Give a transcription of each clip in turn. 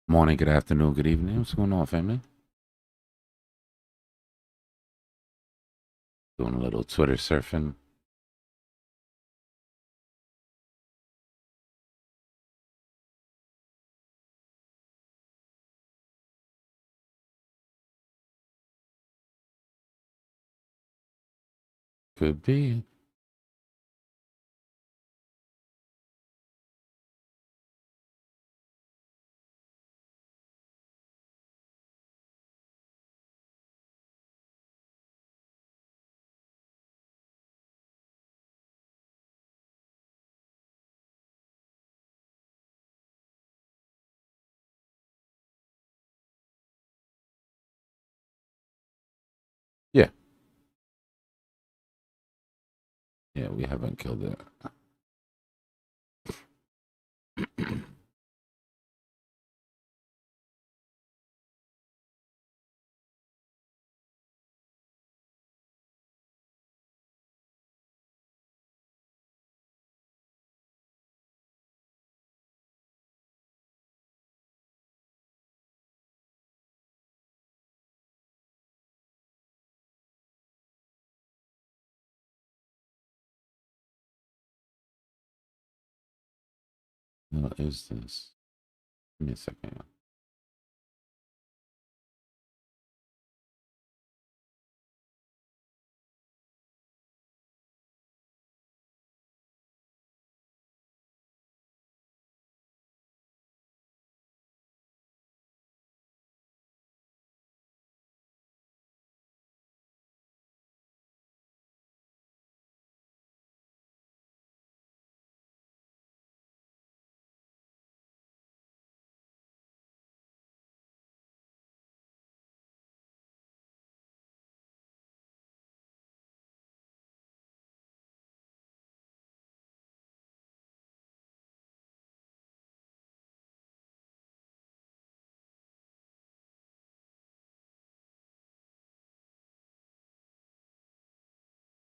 Morning, good afternoon, good evening. What's going on, family? Doing a little Twitter surfing. Could be. Yeah. Yeah, we haven't killed it. What is this? Give me a second.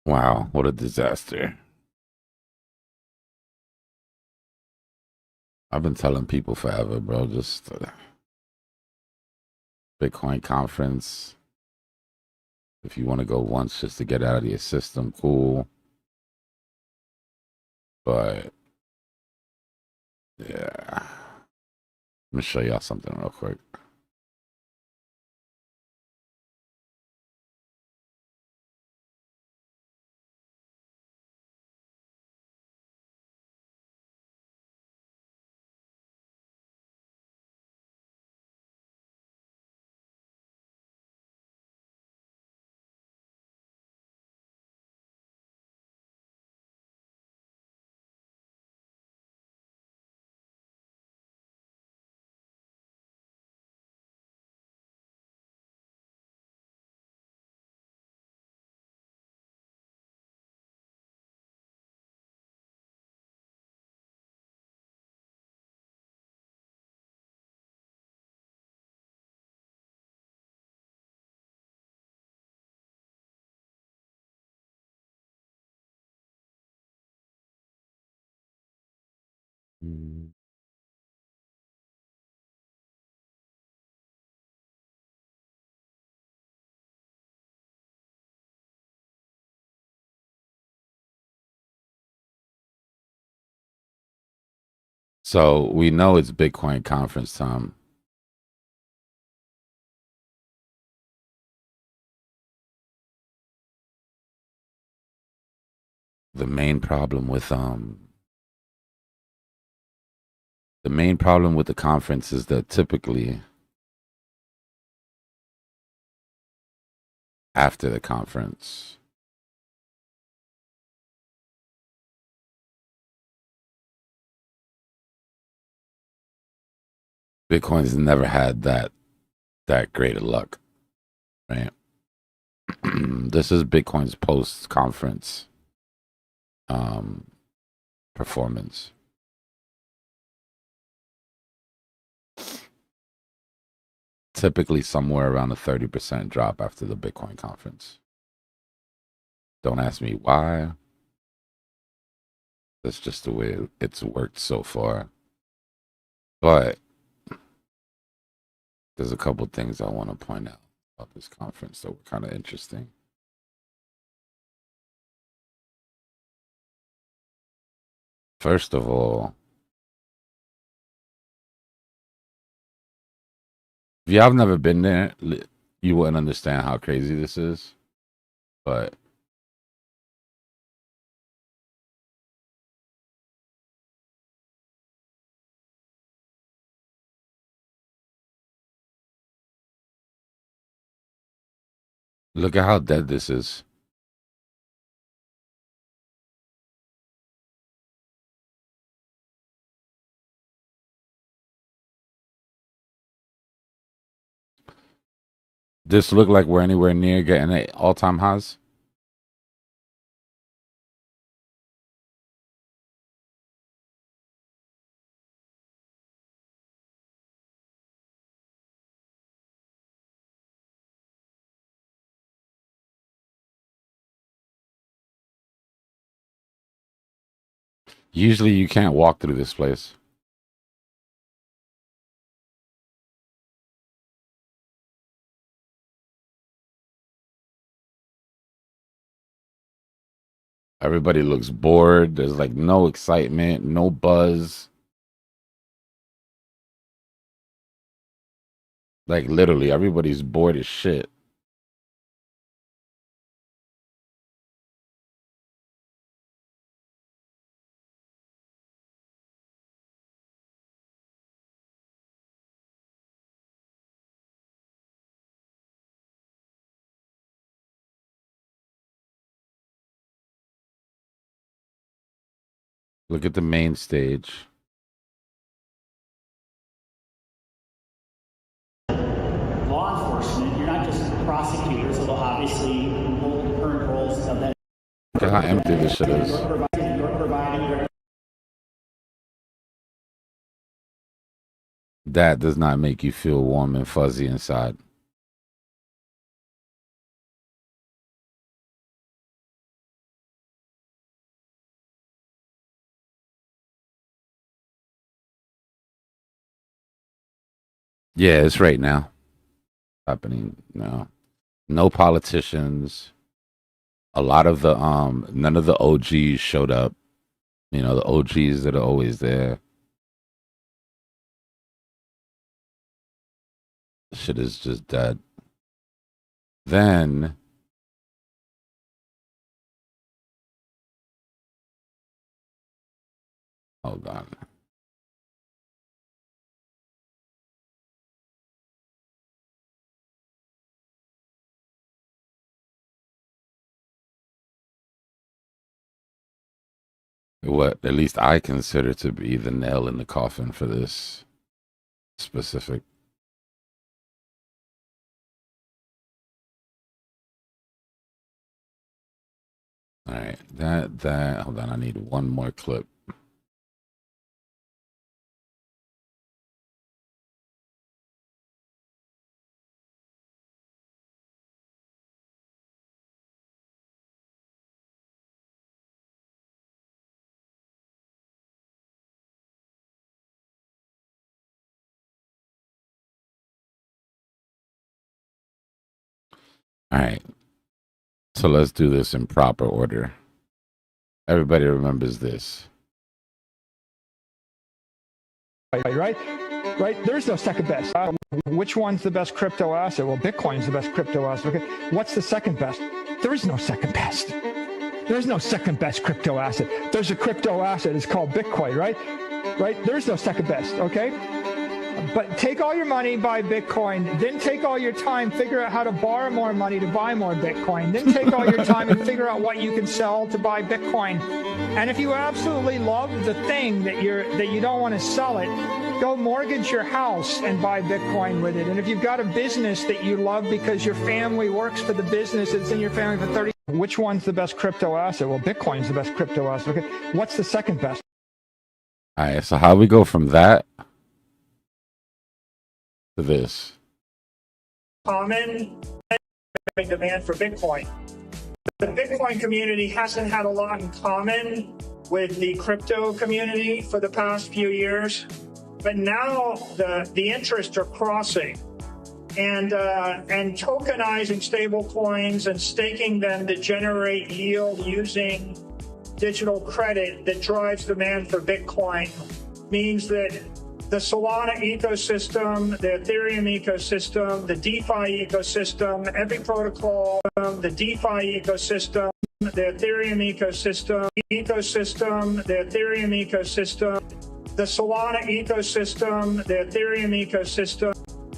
Wow, what a disaster. I've been telling people forever, bro. Just Bitcoin conference. If you want to go once just to get out of your system, cool. But yeah. Let me show y'all something real quick. Mm. So we know it's Bitcoin conference time. The main problem with the main problem with the conference is that typically after the conference, Bitcoin's never had that great of luck, right? This is Bitcoin's post conference um, performance. Typically somewhere around a 30% drop after the Bitcoin conference. Don't ask me why. That's just the way it's worked so far. But There's a couple things I want to point out about this conference that were kind of interesting. First of all, if y'all have never been there, you wouldn't understand how crazy this is. But look at how dead this is. This look like we're anywhere near getting an all-time highs. Usually you can't walk through this place. Everybody looks bored. There's like no excitement, no buzz. Like literally everybody's bored as shit. Look at the main stage. Law enforcement, you're not just prosecutors, although obviously hold current roles of that. Look at how empty this shit is. That does not make you feel warm and fuzzy inside. Yeah, it's right now. Happening now. No politicians. A lot of the none of the OGs showed up. You know, the OGs that are always there. Shit is just dead. Then hold on. What at least I consider to be the nail in the coffin for this specific. All right, that hold on, I need one more clip. All right. So let's do this in proper order. Everybody remembers this. Right? There's no second best. Which one's the best crypto asset? Well, Bitcoin's the best crypto asset. Okay. What's the second best? There is no second best. There's no second best crypto asset. There's a crypto asset. It's called Bitcoin, right? There's no second best, okay? But take all your money, buy Bitcoin, then take all your time, figure out how to borrow more money to buy more Bitcoin, then take all your time and figure out what you can sell to buy Bitcoin. And if you absolutely love the thing that you don't want to sell it, go mortgage your house and buy Bitcoin with it. And if you've got a business that you love because your family works for the business, it's in your family for 30. Which one's the best crypto asset? Well, Bitcoin's the best crypto asset. Okay. What's the second best? All right, so how we go from that to this? Common demand for Bitcoin. The Bitcoin community hasn't had a lot in common with the crypto community for the past few years, but now the interests are crossing. and tokenizing stable coins and staking them to generate yield using digital credit that drives demand for Bitcoin means that the Solana ecosystem, the Ethereum ecosystem, the DeFi ecosystem, every protocol, the DeFi ecosystem, the Ethereum ecosystem, the Ethereum ecosystem, the Solana ecosystem, the Ethereum ecosystem,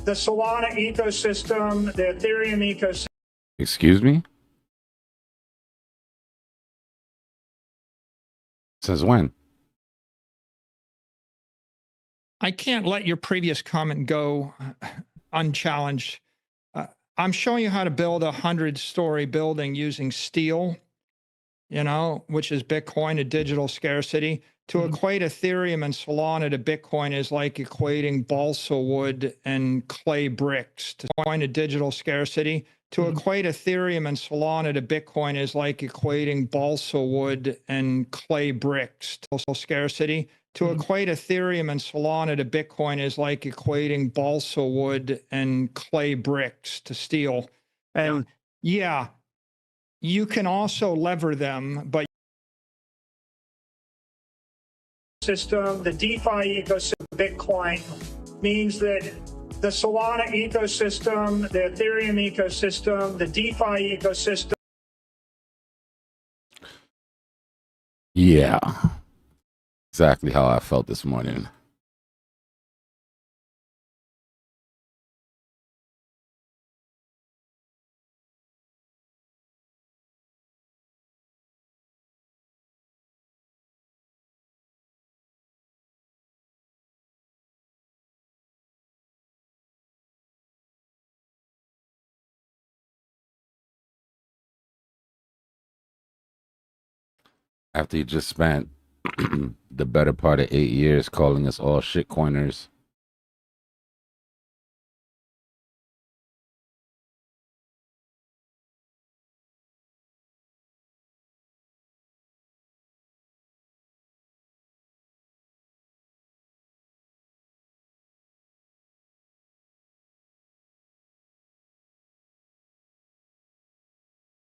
the Solana ecosystem, the Ethereum ecosystem. Excuse me? Since when? I can't let your previous comment go unchallenged. I'm showing you how to build a 100-story building using steel, which is Bitcoin, a digital scarcity. To equate Ethereum and Solana to Bitcoin is like equating balsa wood and clay bricks. To coin a digital scarcity, to equate Ethereum and Solana to Bitcoin is like equating balsa wood and clay bricks. To scarcity, to equate Ethereum and Solana to Bitcoin is like equating balsa wood and clay bricks to steel. And yeah, you can also lever them, but the DeFi ecosystem, Bitcoin, means that the Solana ecosystem, the Ethereum ecosystem, the DeFi ecosystem. Yeah. Exactly how I felt this morning. After you just spent the better part of 8 years calling us all shitcoiners.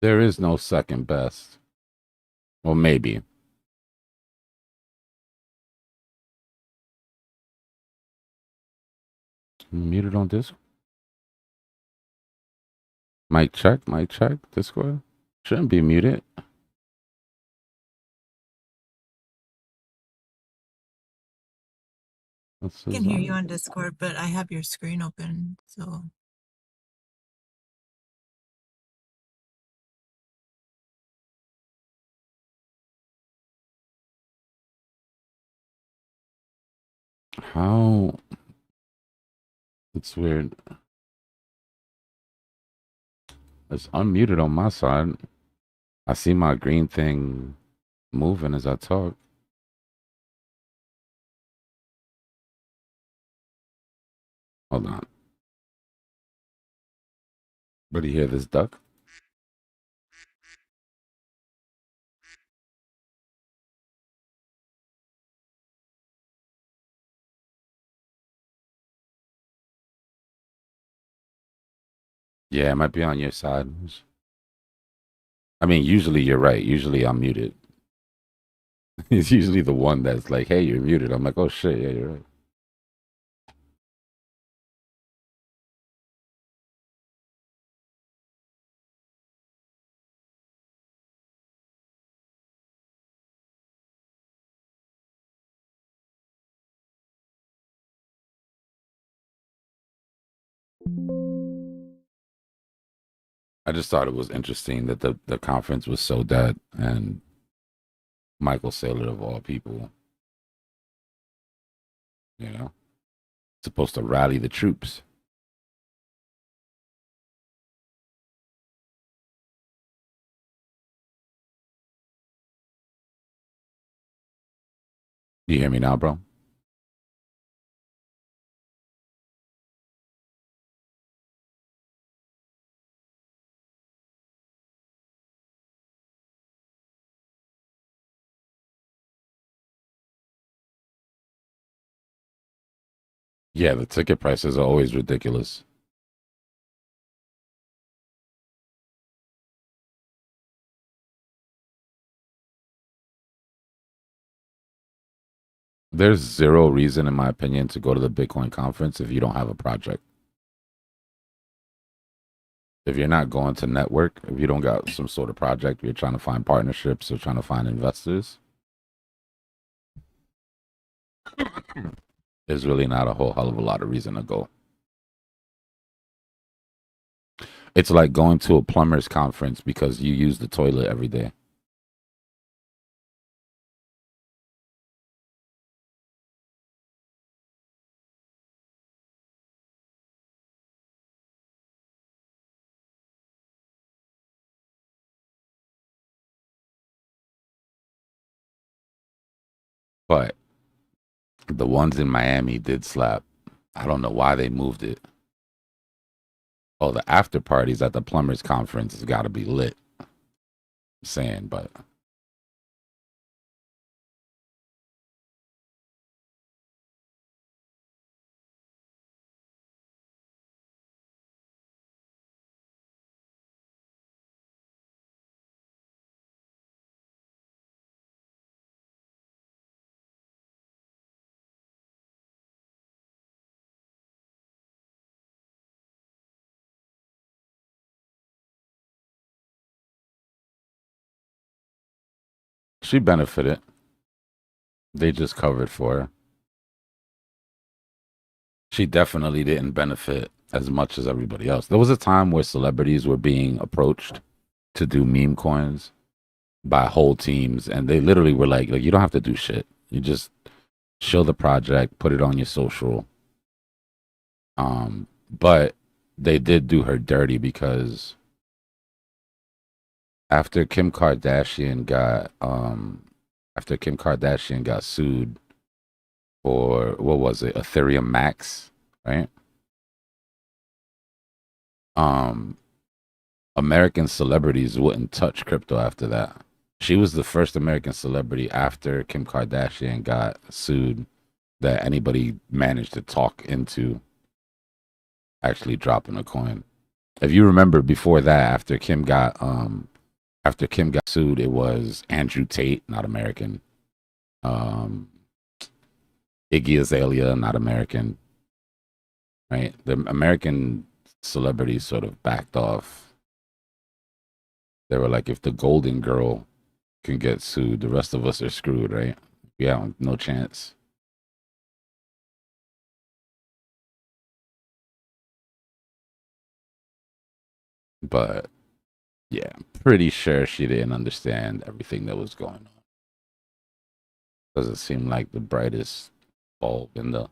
There is no second best. Well, maybe. Muted on Discord. Mic check, Discord. Shouldn't be muted. I can hear you on Discord, but I have your screen open, so. How? It's weird. It's unmuted on my side. I see my green thing moving as I talk. Hold on. But you hear this duck? Yeah, it might be on your side. I mean, usually you're right. Usually I'm muted. It's usually the one that's like, hey, you're muted. I'm like, oh shit, yeah, you're right. I just thought it was interesting that the conference was so dead and Michael Saylor of all people, supposed to rally the troops. You hear me now, bro? Yeah, the ticket prices are always ridiculous. There's zero reason, in my opinion, to go to the Bitcoin conference if you don't have a project. If you're not going to network, if you don't got some sort of project, you're trying to find partnerships or trying to find investors, there's really not a whole hell of a lot of reason to go. It's like going to a plumber's conference because you use the toilet every day. But the ones in Miami did slap. I don't know why they moved it. Oh, the after parties at the plumbers conference has got to be lit. I'm saying, but she benefited. They just covered for her. She definitely didn't benefit as much as everybody else. There was a time where celebrities were being approached to do meme coins by whole teams, and they literally were like you don't have to do shit. You just show the project, put it on your social. But they did do her dirty because after Kim Kardashian got sued for what was it, Ethereum Max, right? American celebrities wouldn't touch crypto after that. She was the first American celebrity after Kim Kardashian got sued that anybody managed to talk into actually dropping a coin. If you remember before that, after Kim got sued, it was Andrew Tate, not American. Um, Iggy Azalea, not American. Right? The American celebrities sort of backed off. They were like, if the Golden Girl can get sued, the rest of us are screwed, right? Yeah, no chance. But yeah, I'm pretty sure she didn't understand everything that was going on. Doesn't seem like the brightest bulb in the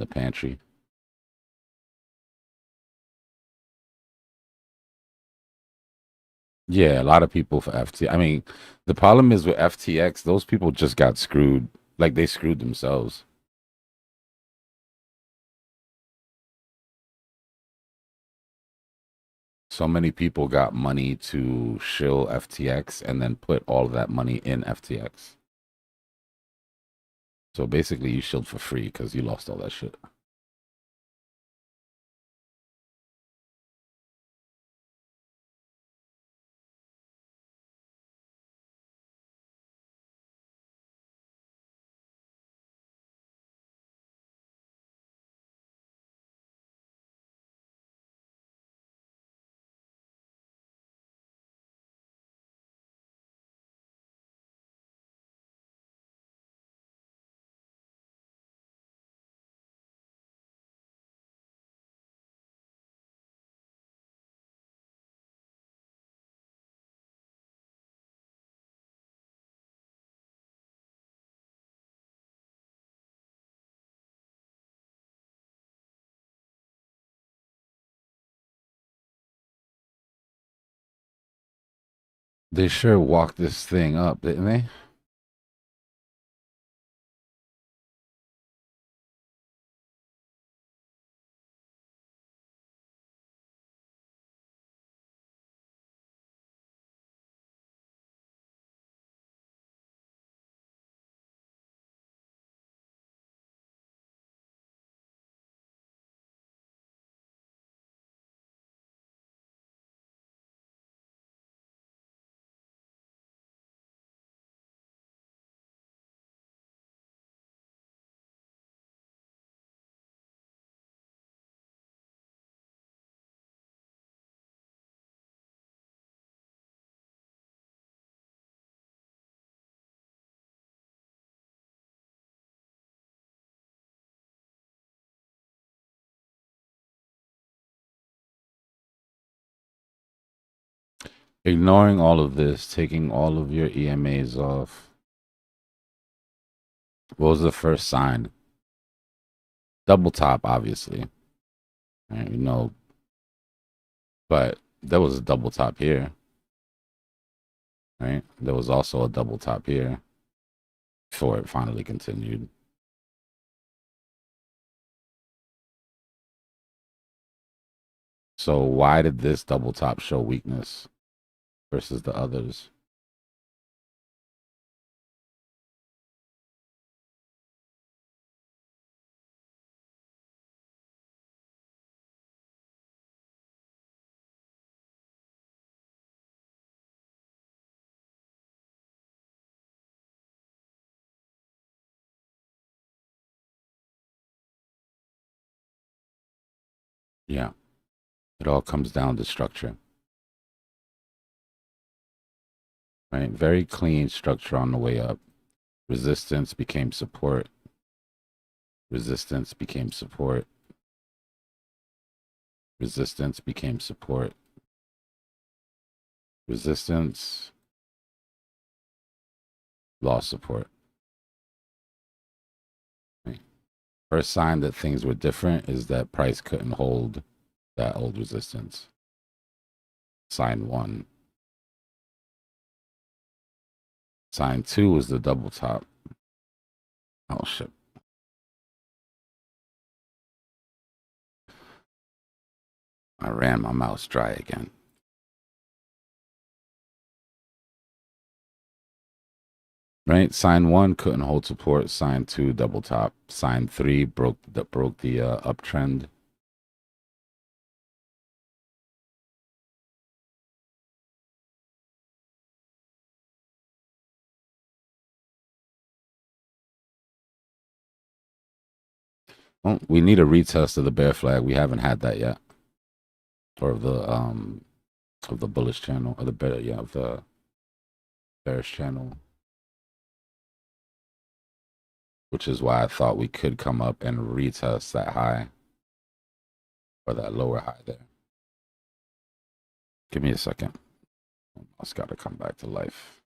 pantry. Yeah, a lot of people for FT. I mean, the problem is with FTX, those people just got screwed. Like they screwed themselves. So many people got money to shill FTX and then put all of that money in FTX. So basically, you shilled for free because you lost all that shit. They sure walked this thing up, didn't they? Ignoring all of this, taking all of your EMAs off. What was the first sign? Double top, obviously. Right, you know, but there was a double top here. Right? There was also a double top here before it finally continued. So why did this double top show weakness versus the others? Yeah, it all comes down to structure, right? Very clean structure on the way up. Resistance became support. Resistance became support. Resistance became support. Resistance lost support. Right? First sign that things were different is that price couldn't hold that old resistance. Sign 1. Sign 2 was the double top. Oh shit. I ran my mouse dry again. Right? Sign 1 couldn't hold support. Sign 2 double top. Sign 3 broke the uptrend. Well, we need a retest of the bear flag. We haven't had that yet. Or of the bullish channel, or the bear, yeah, of the bearish channel. Which is why I thought we could come up and retest that high. Or that lower high there. Give me a second. It's got to come back to life.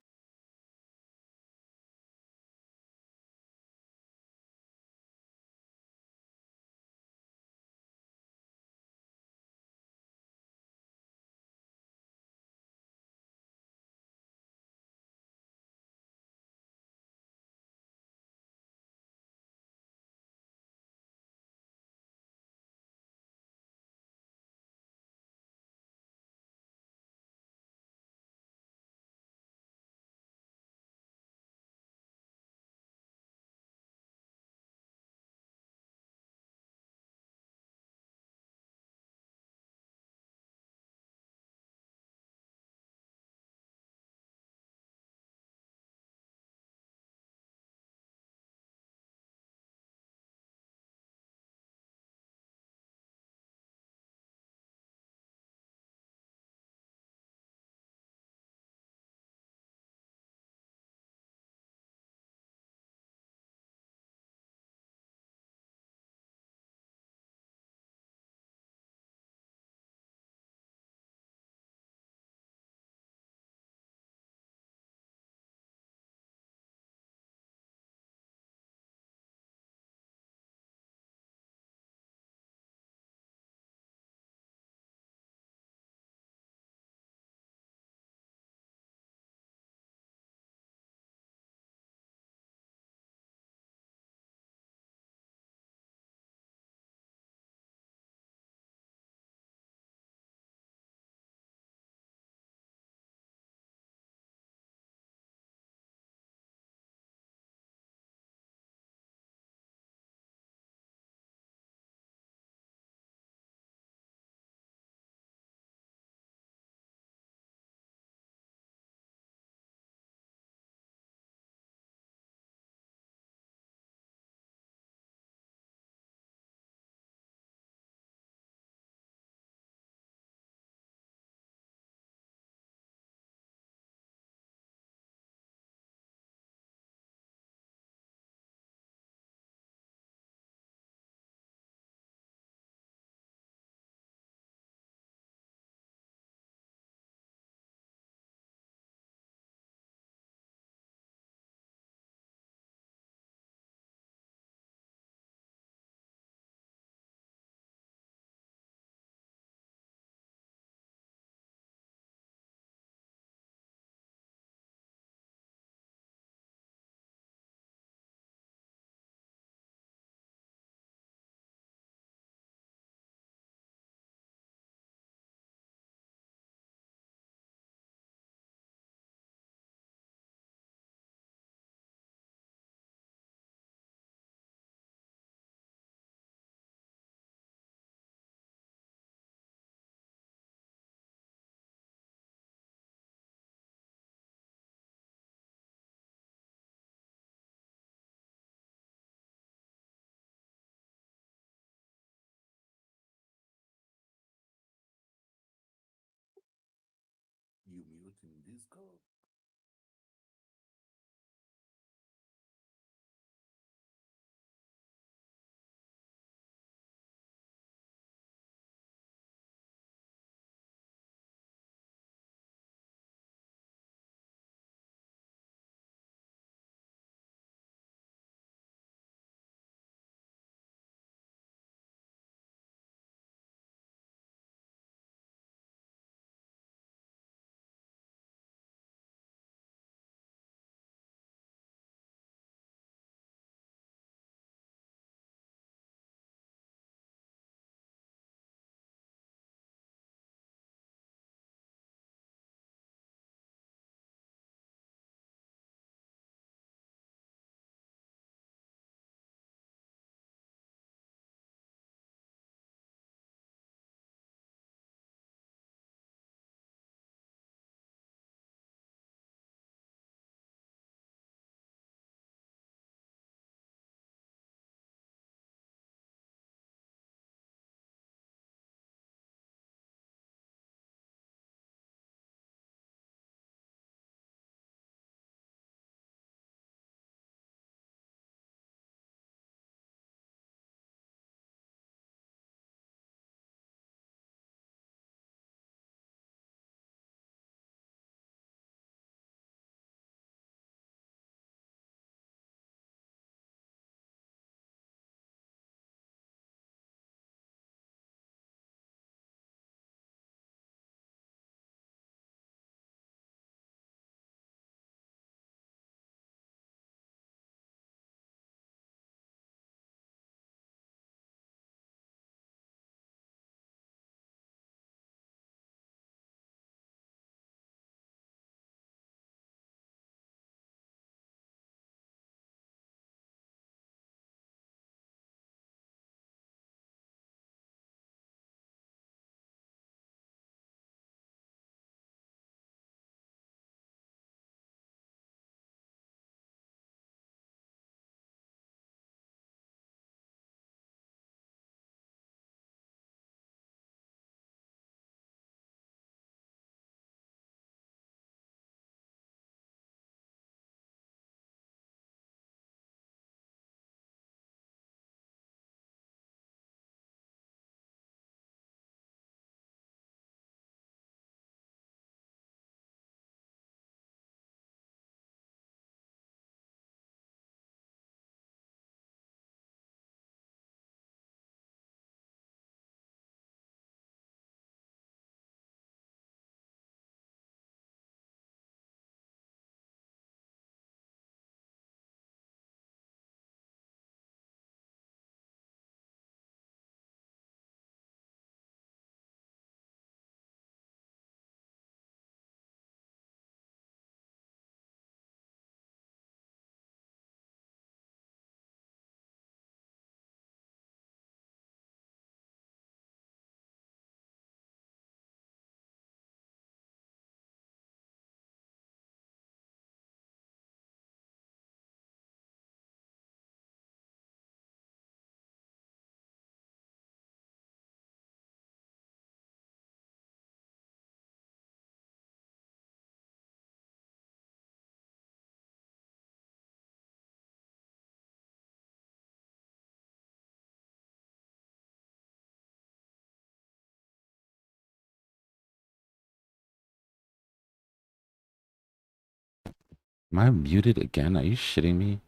Am I muted again? Are you shitting me?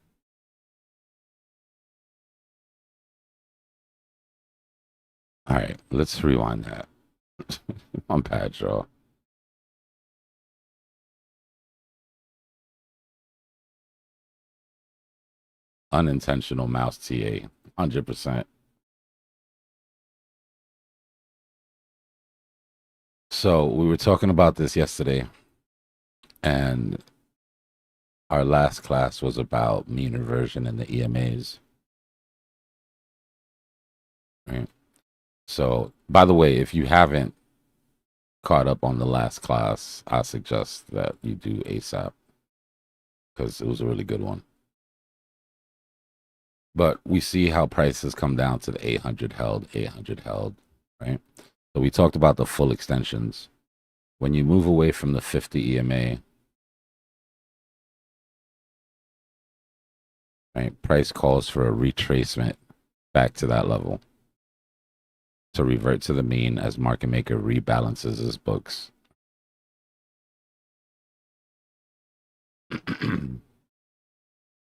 All right, let's rewind that. I'm bad, y'all. Unintentional mouse TA, 100%. So we were talking about this yesterday, and our last class was about mean reversion in the EMAs. Right. So, by the way, if you haven't caught up on the last class, I suggest that you do ASAP because it was a really good one. But we see how prices come down to the 800 held, right? So we talked about the full extensions. when you move away from the 50 EMA, right, price calls for a retracement back to that level to revert to the mean as market maker rebalances his books.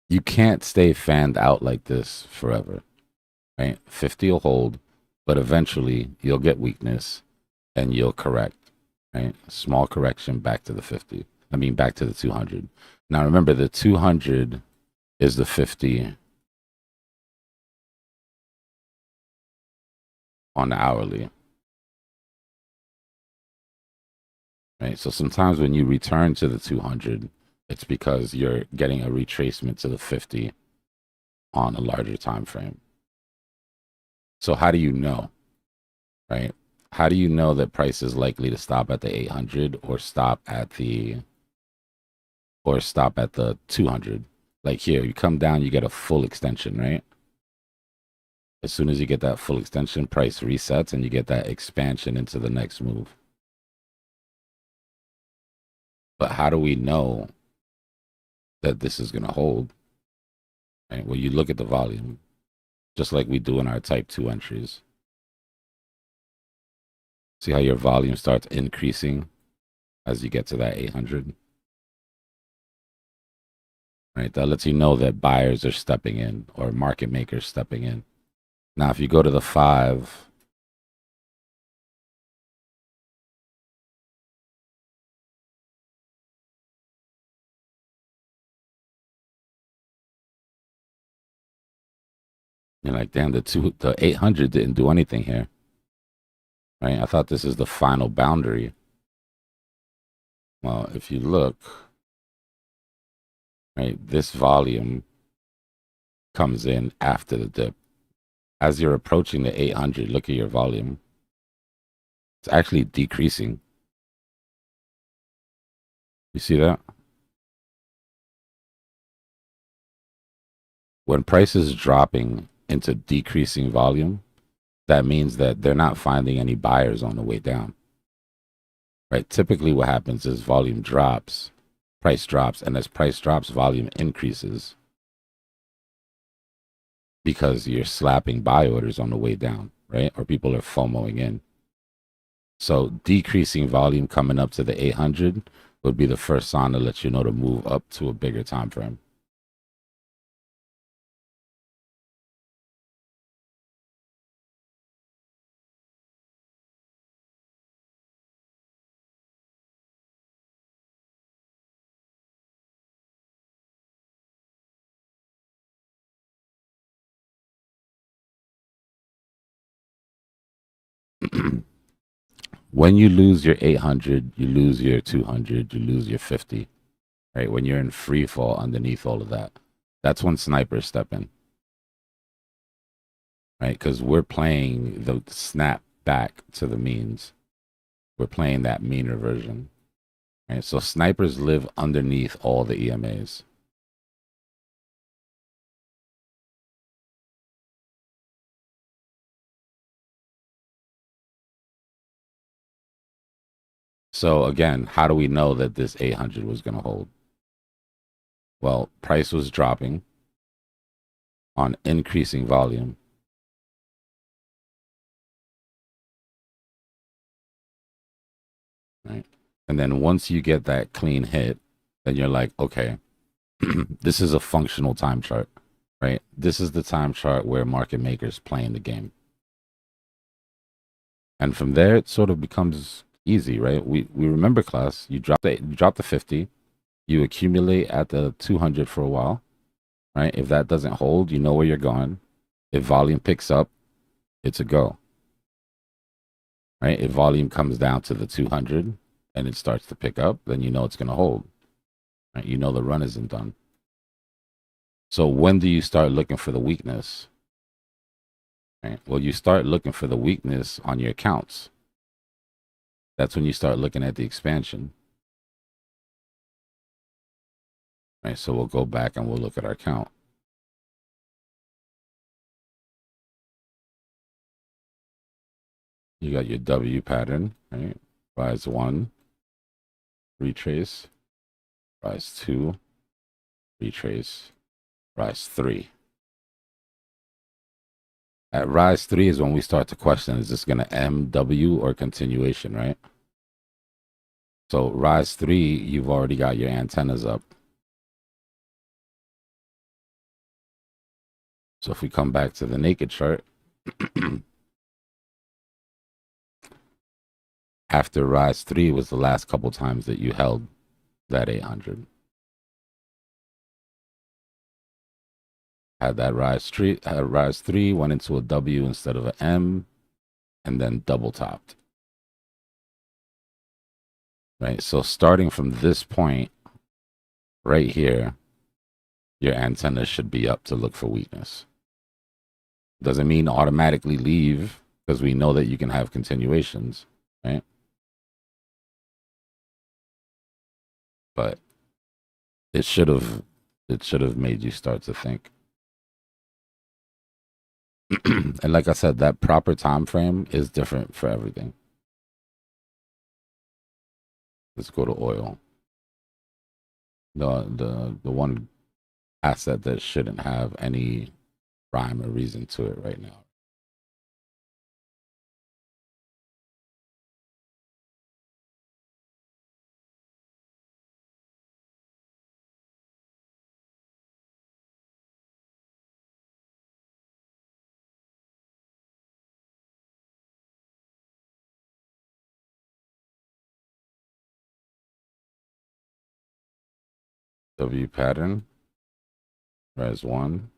You can't stay fanned out like this forever, right? 50 will hold, but eventually you'll get weakness and you'll correct, right? Small correction back to the 50. I mean, back to the 200. Now remember, the 200 is the 50 on the hourly, right? So sometimes when you return to the 200, it's because you're getting a retracement to the 50 on a larger time frame. So how do you know, right? How do you know that price is likely to stop at the 800 or stop at the 200? Like here, you come down, you get a full extension, right? As soon as you get that full extension, price resets and you get that expansion into the next move. But how do we know that this is going to hold? Right? Well, you look at the volume, just like we do in our type 2 entries. See how your volume starts increasing as you get to that 800? Right? That lets you know that buyers are stepping in or market makers stepping in. Now, if you go to the 5, you're like, damn, the 800 didn't do anything here. Right? I thought this is the final boundary. Well, if you look, right, this volume comes in after the dip. As you're approaching the 800, look at your volume. It's actually decreasing. You see that? When price is dropping into decreasing volume, that means that they're not finding any buyers on the way down. Right? Typically what happens is volume drops, price drops, and as price drops, volume increases because you're slapping buy orders on the way down, right? Or people are FOMOing in. So decreasing volume coming up to the 800 would be the first sign to let you know to move up to a bigger time frame. When you lose your 800, you lose your 200, you lose your 50, right? When you're in free fall underneath all of that, that's when snipers step in, right? Because we're playing the snap back to the means. We're playing that mean reversion, right? So snipers live underneath all the EMAs. So again, how do we know that this 800 was going to hold? Well, price was dropping on increasing volume. Right? And then once you get that clean hit, then you're like, okay, this is a functional time chart, right? This is the time chart where market makers playing the game. And from there, it sort of becomes easy, right? We remember class, you drop the 50, you accumulate at the 200 for a while, right? If that doesn't hold, you know where you're going. If volume picks up, it's a go, right? If volume comes down to the 200 and it starts to pick up, then you know it's going to hold, right? You know the run isn't done. So when do you start looking for the weakness? Right? Well, you start looking for the weakness on your accounts. That's when you start looking at the expansion. Right? So we'll go back and we'll look at our count. You got your W pattern, right? Rise 1, retrace, rise 2, retrace, rise 3. At rise 3 is when we start to question, is this going to MW or continuation, right? So rise 3, you've already got your antennas up. So if we come back to the naked chart, after rise 3 was the last couple times that you held that 800. Had that rise 3, went into a W instead of an M, and then double topped. Right? So starting from this point right here, your antenna should be up to look for weakness. Doesn't mean automatically leave, because we know that you can have continuations, right? But it should have made you start to think. And like I said, that proper time frame is different for everything. Let's go to oil. The one asset that shouldn't have any rhyme or reason to it right now. W pattern, rise 1,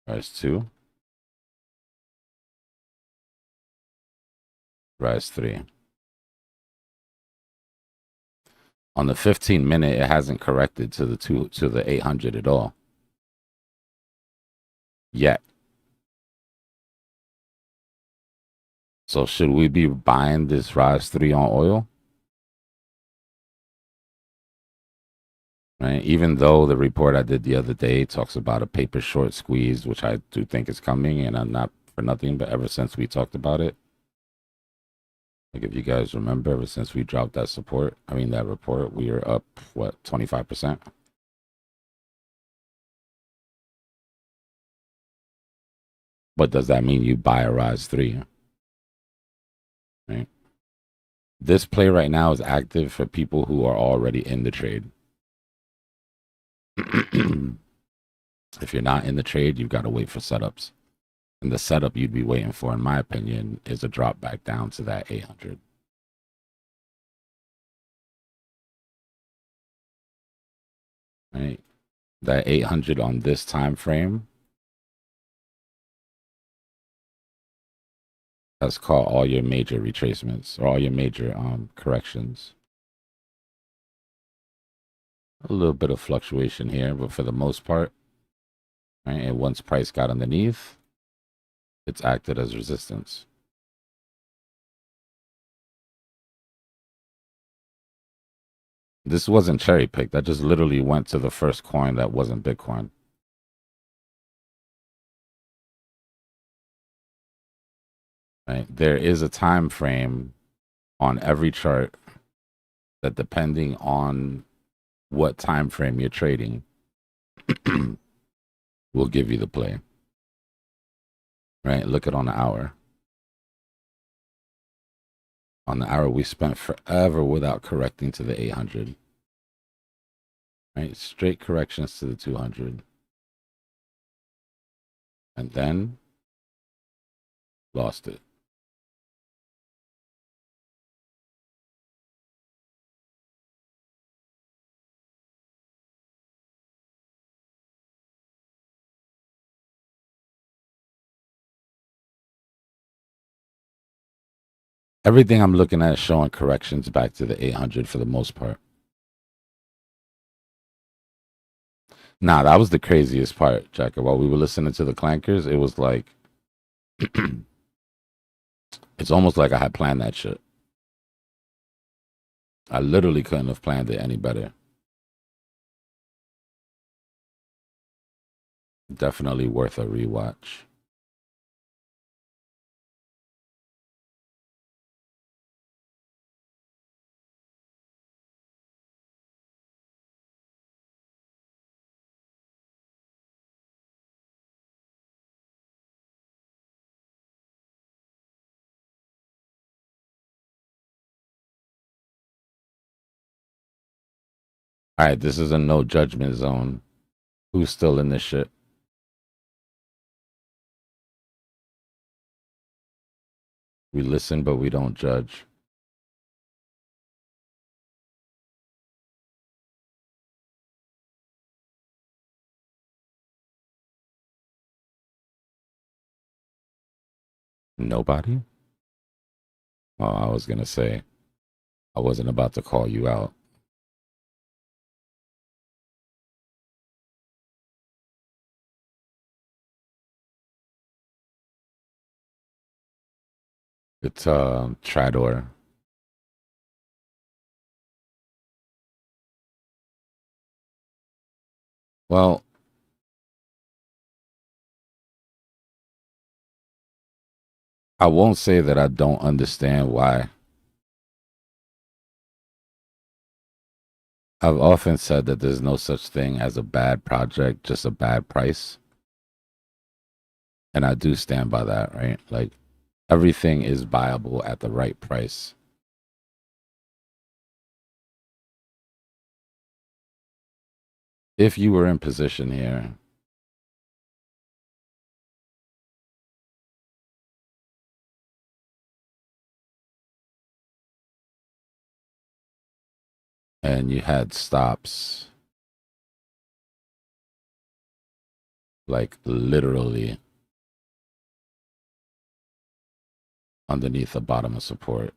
rise 2, rise 3. On the 15-minute, it hasn't corrected to the 800 at all yet. So should we be buying this rise 3 on oil? Right? Even though the report I did the other day talks about a paper short squeeze, which I do think is coming, and I'm not for nothing, but ever since we talked about it, like if you guys remember, ever since we dropped that that report, we are up, what, 25%? But does that mean you buy a rise 3? Right? This play right now is active for people who are already in the trade. If you're not in the trade, you've got to wait for setups. And the setup you'd be waiting for, in my opinion, is a drop back down to that 800. Right? That 800 on this time frame has caught all your major retracements or all your major corrections. A little bit of fluctuation here, but for the most part, right, and once price got underneath, it's acted as resistance. This wasn't cherry picked. That just literally went to the first coin that wasn't Bitcoin. Right? There is a time frame on every chart that, depending on what time frame you're trading, will give you the play. Right? Look at on the hour. On the hour, we spent forever without correcting to the 800. Right? Straight corrections to the 200. And then lost it. Everything I'm looking at is showing corrections back to the 800 for the most part. Nah, that was the craziest part, Jacker. While we were listening to the clankers, it was like, it's almost like I had planned that shit. I literally couldn't have planned it any better. Definitely worth a rewatch. All right, this is a no judgment zone. Who's still in this shit? We listen, but we don't judge. Nobody? Oh, I was going to say, I wasn't about to call you out. It's Trador. Well, I won't say that I don't understand why. I've often said that there's no such thing as a bad project, just a bad price. And I do stand by that, right? Like everything is buyable at the right price. If you were in position here, and you had stops, like literally underneath the bottom of support.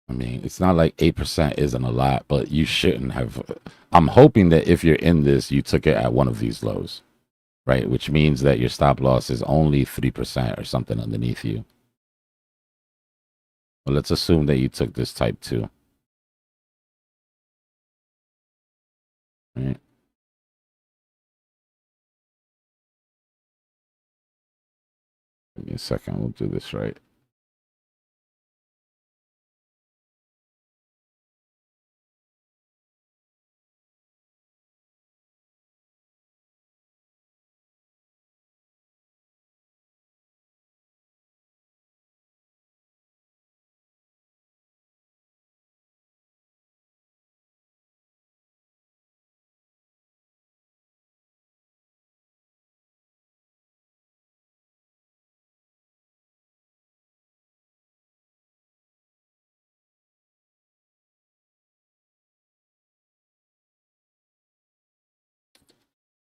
I mean, it's not like 8% isn't a lot, but you shouldn't have. I'm hoping that if you're in this, you took it at one of these lows, right? Which means that your stop loss is only 3% or something underneath you. Well, let's assume that you took this type 2. Right? Give me a second. We'll do this right.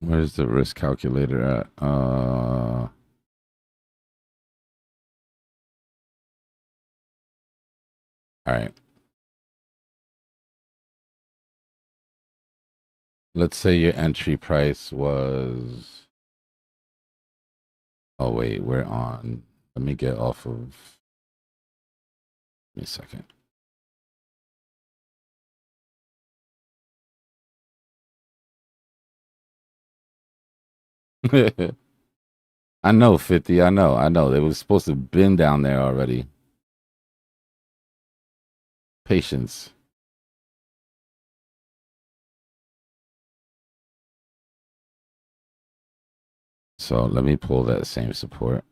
Where's the risk calculator at? All right. Let's say your entry price was. Oh, wait, we're on. Let me get off of. Give me a second. I know, 50. I know. They was supposed to have been down there already. Patience. So let me pull that same support.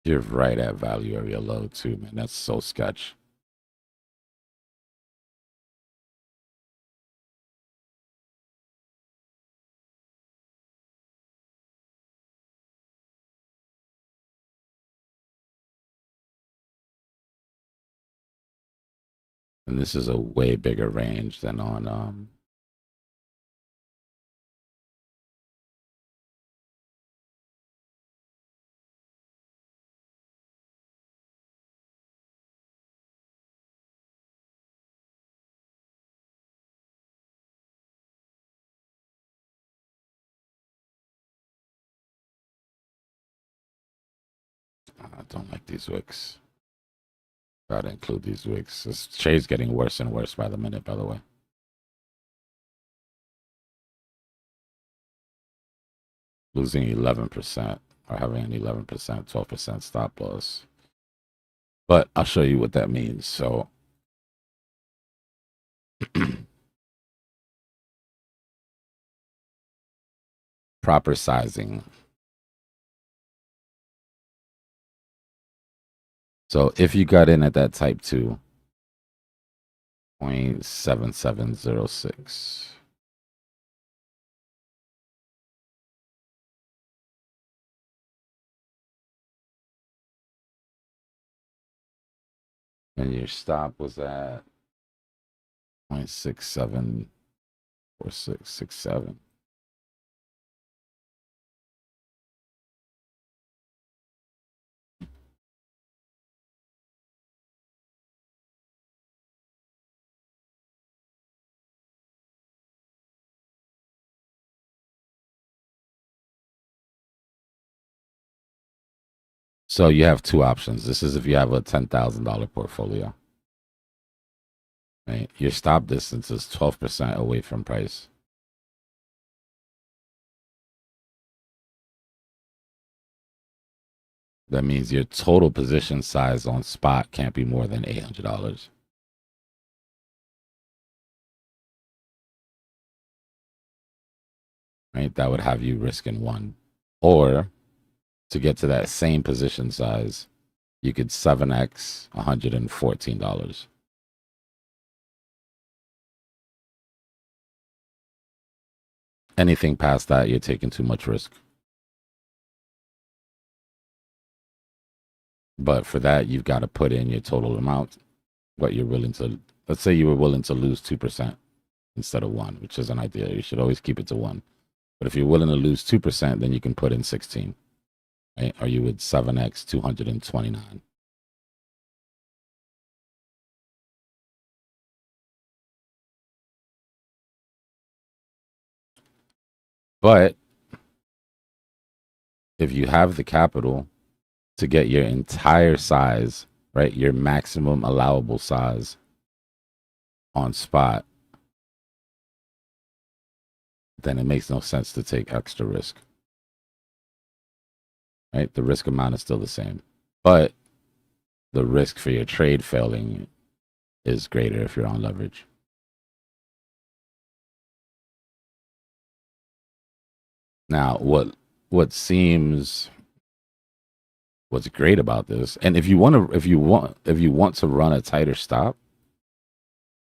You're right at value area low too, man. That's so sketch. And this is a way bigger range than on I don't like these wicks. Gotta include these wicks. This trade's getting worse and worse by the minute, by the way. Losing 11% or having an 11%, 12% stop loss. But I'll show you what that means. So proper sizing. So if you got in at that type 2, 0.7706. And your stop was at 0.674667. So you have two options. This is if you have a $10,000 portfolio. Right? Your stop distance is 12% away from price. That means your total position size on spot can't be more than $800. Right? That would have you risking 1. Or to get to that same position size, you could 7x $114. Anything past that, you're taking too much risk. But for that, you've got to put in your total amount, what you're willing to. Let's say you were willing to lose 2% instead of 1, which is an idea. You should always keep it to 1. But if you're willing to lose 2%, then you can put in 16. Right? Or you would 7x 229. But if you have the capital to get your entire size, right, your maximum allowable size on spot, then it makes no sense to take extra risk. Right? The risk amount is still the same, but the risk for your trade failing is greater if you're on leverage. Now, what's great about this, and if you want to run a tighter stop,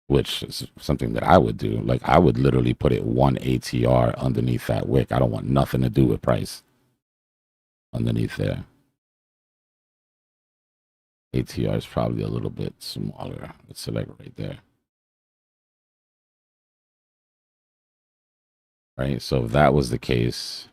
which is something that I would do, like I would literally put it 1 ATR underneath that wick. I don't want nothing to do with price underneath there. ATR is probably a little bit smaller. Let's select right there. Right. So if that was the case,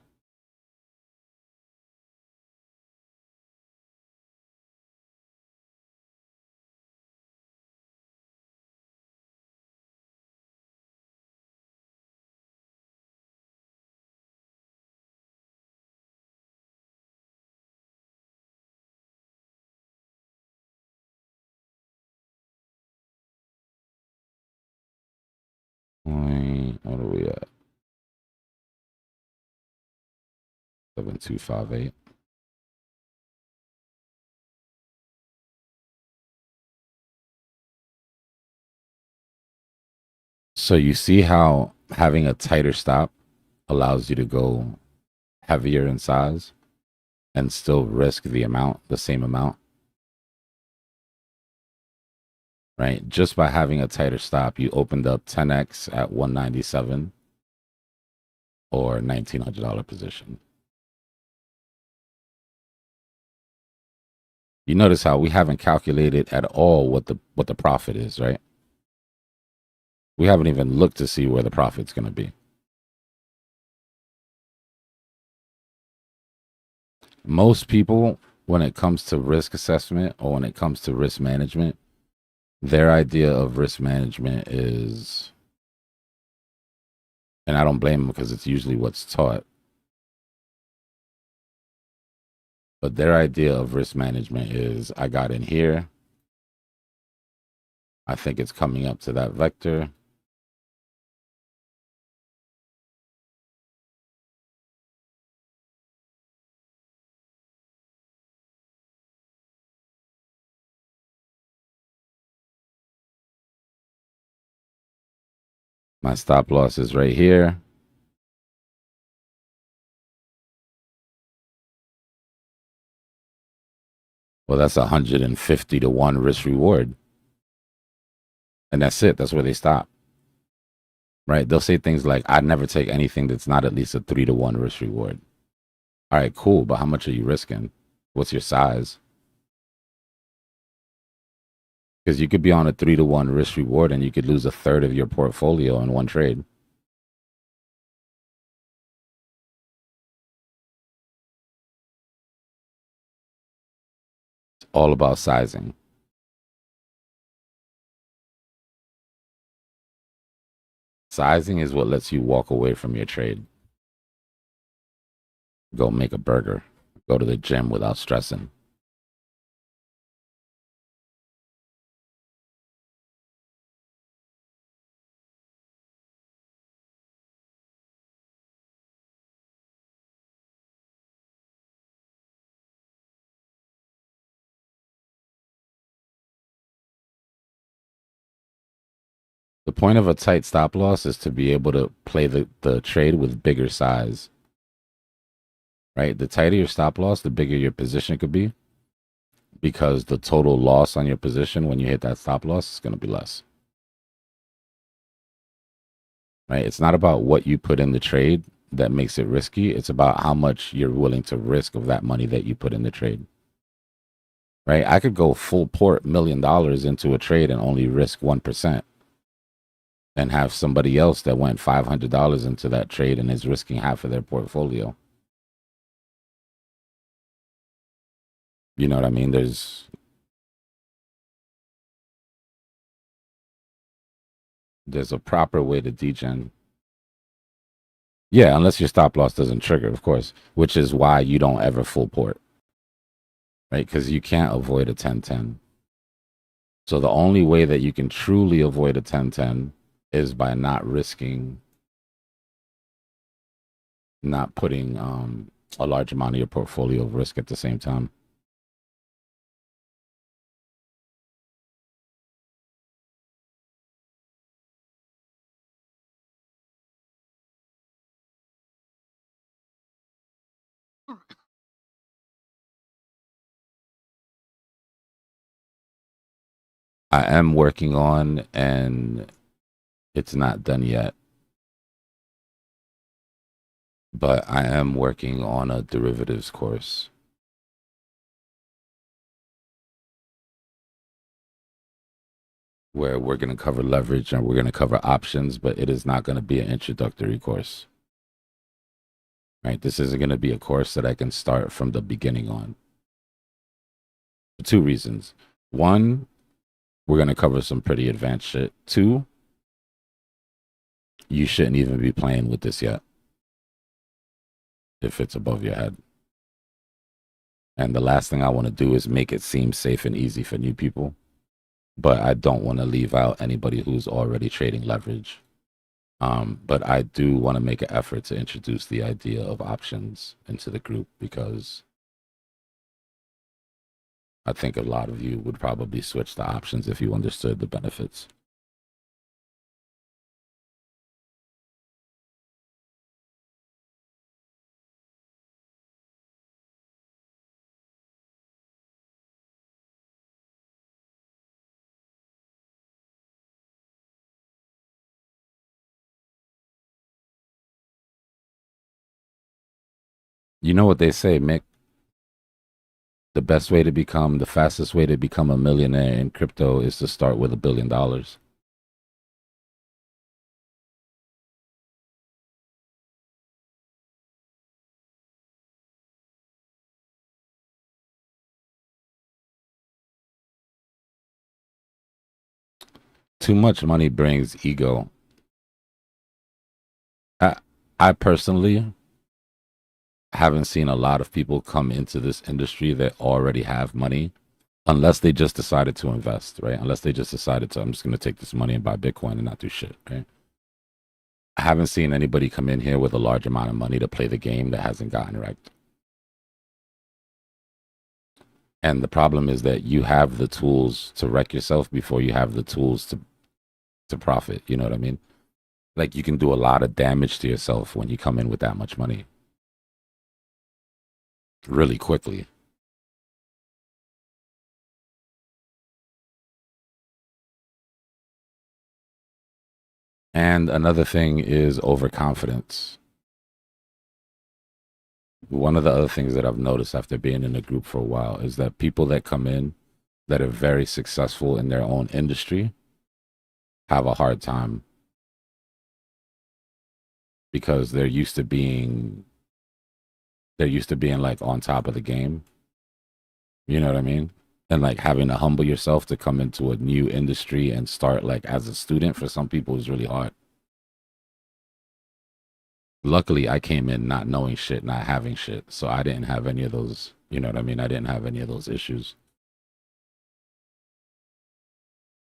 what are we at? 7258. So you see how having a tighter stop allows you to go heavier in size and still risk the same amount, right? Just by having a tighter stop, you opened up 10x at 197 or $1,900 position. You notice how we haven't calculated at all what the profit is, right? We haven't even looked to see where the profit's going to be. Most people, when it comes to risk assessment or when it comes to risk management, their idea of risk management is, and I don't blame them because it's usually what's taught, but their idea of risk management is, I got in here, I think it's coming up to that vector, My stop loss is right here. Well, that's 150 to 1 risk reward. And that's it. That's where they stop. Right? They'll say things like, I'd never take anything that's not at least a 3 to 1 risk reward. All right, cool. But how much are you risking? What's your size? Because you could be on a 3 to 1 risk reward and you could lose a third of your portfolio in one trade. It's all about sizing. Sizing is what lets you walk away from your trade. Go make a burger. Go to the gym without stressing. The point of a tight stop loss is to be able to play the trade with bigger size. Right? The tighter your stop loss, the bigger your position could be. Because the total loss on your position when you hit that stop loss is going to be less. Right? It's not about what you put in the trade that makes it risky. It's about how much you're willing to risk of that money that you put in the trade. Right? I could go full port $1 million into a trade and only risk 1%. And have somebody else that went $500 into that trade and is risking half of their portfolio. You know what I mean? There's a proper way to degen. Yeah, unless your stop loss doesn't trigger, of course, which is why you don't ever full port. Right? Because you can't avoid a 10-10. So the only way that you can truly avoid a 10-10 is by not risking, not putting a large amount of your portfolio of risk at the same time. I am working on, and it's not done yet, but I am working on a derivatives course. Where we're going to cover leverage and we're going to cover options, but it is not going to be an introductory course. Right? This isn't going to be a course that I can start from the beginning on. For two reasons. One, we're going to cover some pretty advanced shit. Two, you shouldn't even be playing with this yet if it's above your head. And the last thing I want to do is make it seem safe and easy for new people. But I don't want to leave out anybody who's already trading leverage. But I do want to make an effort to introduce the idea of options into the group, because I think a lot of you would probably switch to options if you understood the benefits. You know what they say, Mick? The best way to become, the fastest way to become a millionaire in crypto is to start with $1 billion. Too much money brings ego. I personally haven't seen a lot of people come into this industry that already have money, unless they just decided to invest, right? Unless they just decided to, I'm just going to take this money and buy Bitcoin and not do shit, right? I haven't seen anybody come in here with a large amount of money to play the game that hasn't gotten wrecked. And the problem is that you have the tools to wreck yourself before you have the tools to profit. You know what I mean? like you can do a lot of damage to yourself when you come in with that much money really quickly. And another thing is overconfidence. One of the other things that I've noticed after being in the group for a while is that people that come in that are very successful in their own industry have a hard time because they're used to being like on top of the game. You know what I mean? And like having to humble yourself to come into a new industry and start like as a student for some people is really hard. Luckily, I came in not knowing shit, not having shit. So I didn't have any of those, you know what I mean? I didn't have any of those issues.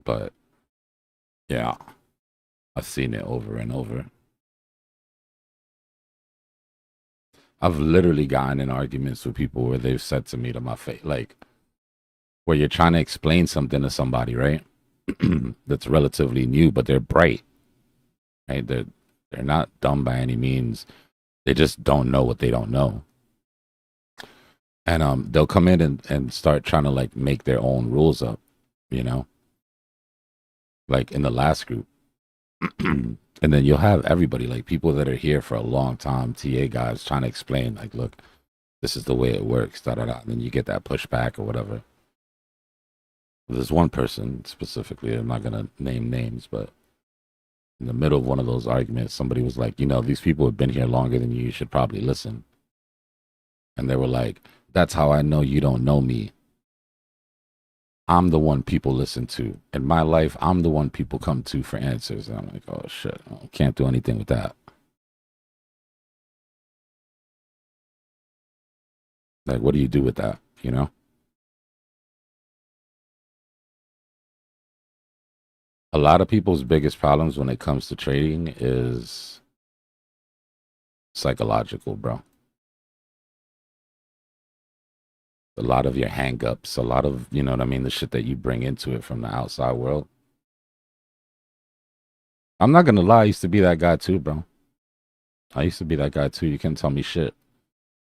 But yeah, I've seen it over and over. I've literally gotten in arguments with people where they've said to me to my face, like, where you're trying to explain something to somebody, right? That's relatively new, but they're bright, right? They're not dumb by any means. They just don't know what they don't know. And they'll come in and start trying to like make their own rules up, you know? Like in the last group. And then you'll have everybody, like people that are here for a long time, TA guys trying to explain, like, look, this is the way it works, da da da. And then you get that pushback or whatever. There's one person specifically, I'm not gonna name names, but in the middle of one of those arguments, somebody was like, you know, these people have been here longer than you. You should probably listen. And they were like, that's how I know you don't know me. I'm the one people listen to. In my life, I'm the one people come to for answers. And I'm like, oh shit, I can't do anything with that. Like, what do you do with that? You know? A lot of people's biggest problems when it comes to trading is psychological, bro. A lot of your hang-ups, a lot of, you know what I mean, the shit that you bring into it from the outside world. I'm not gonna lie, I used to be that guy too, bro. I used to be that guy too. You can't tell me shit.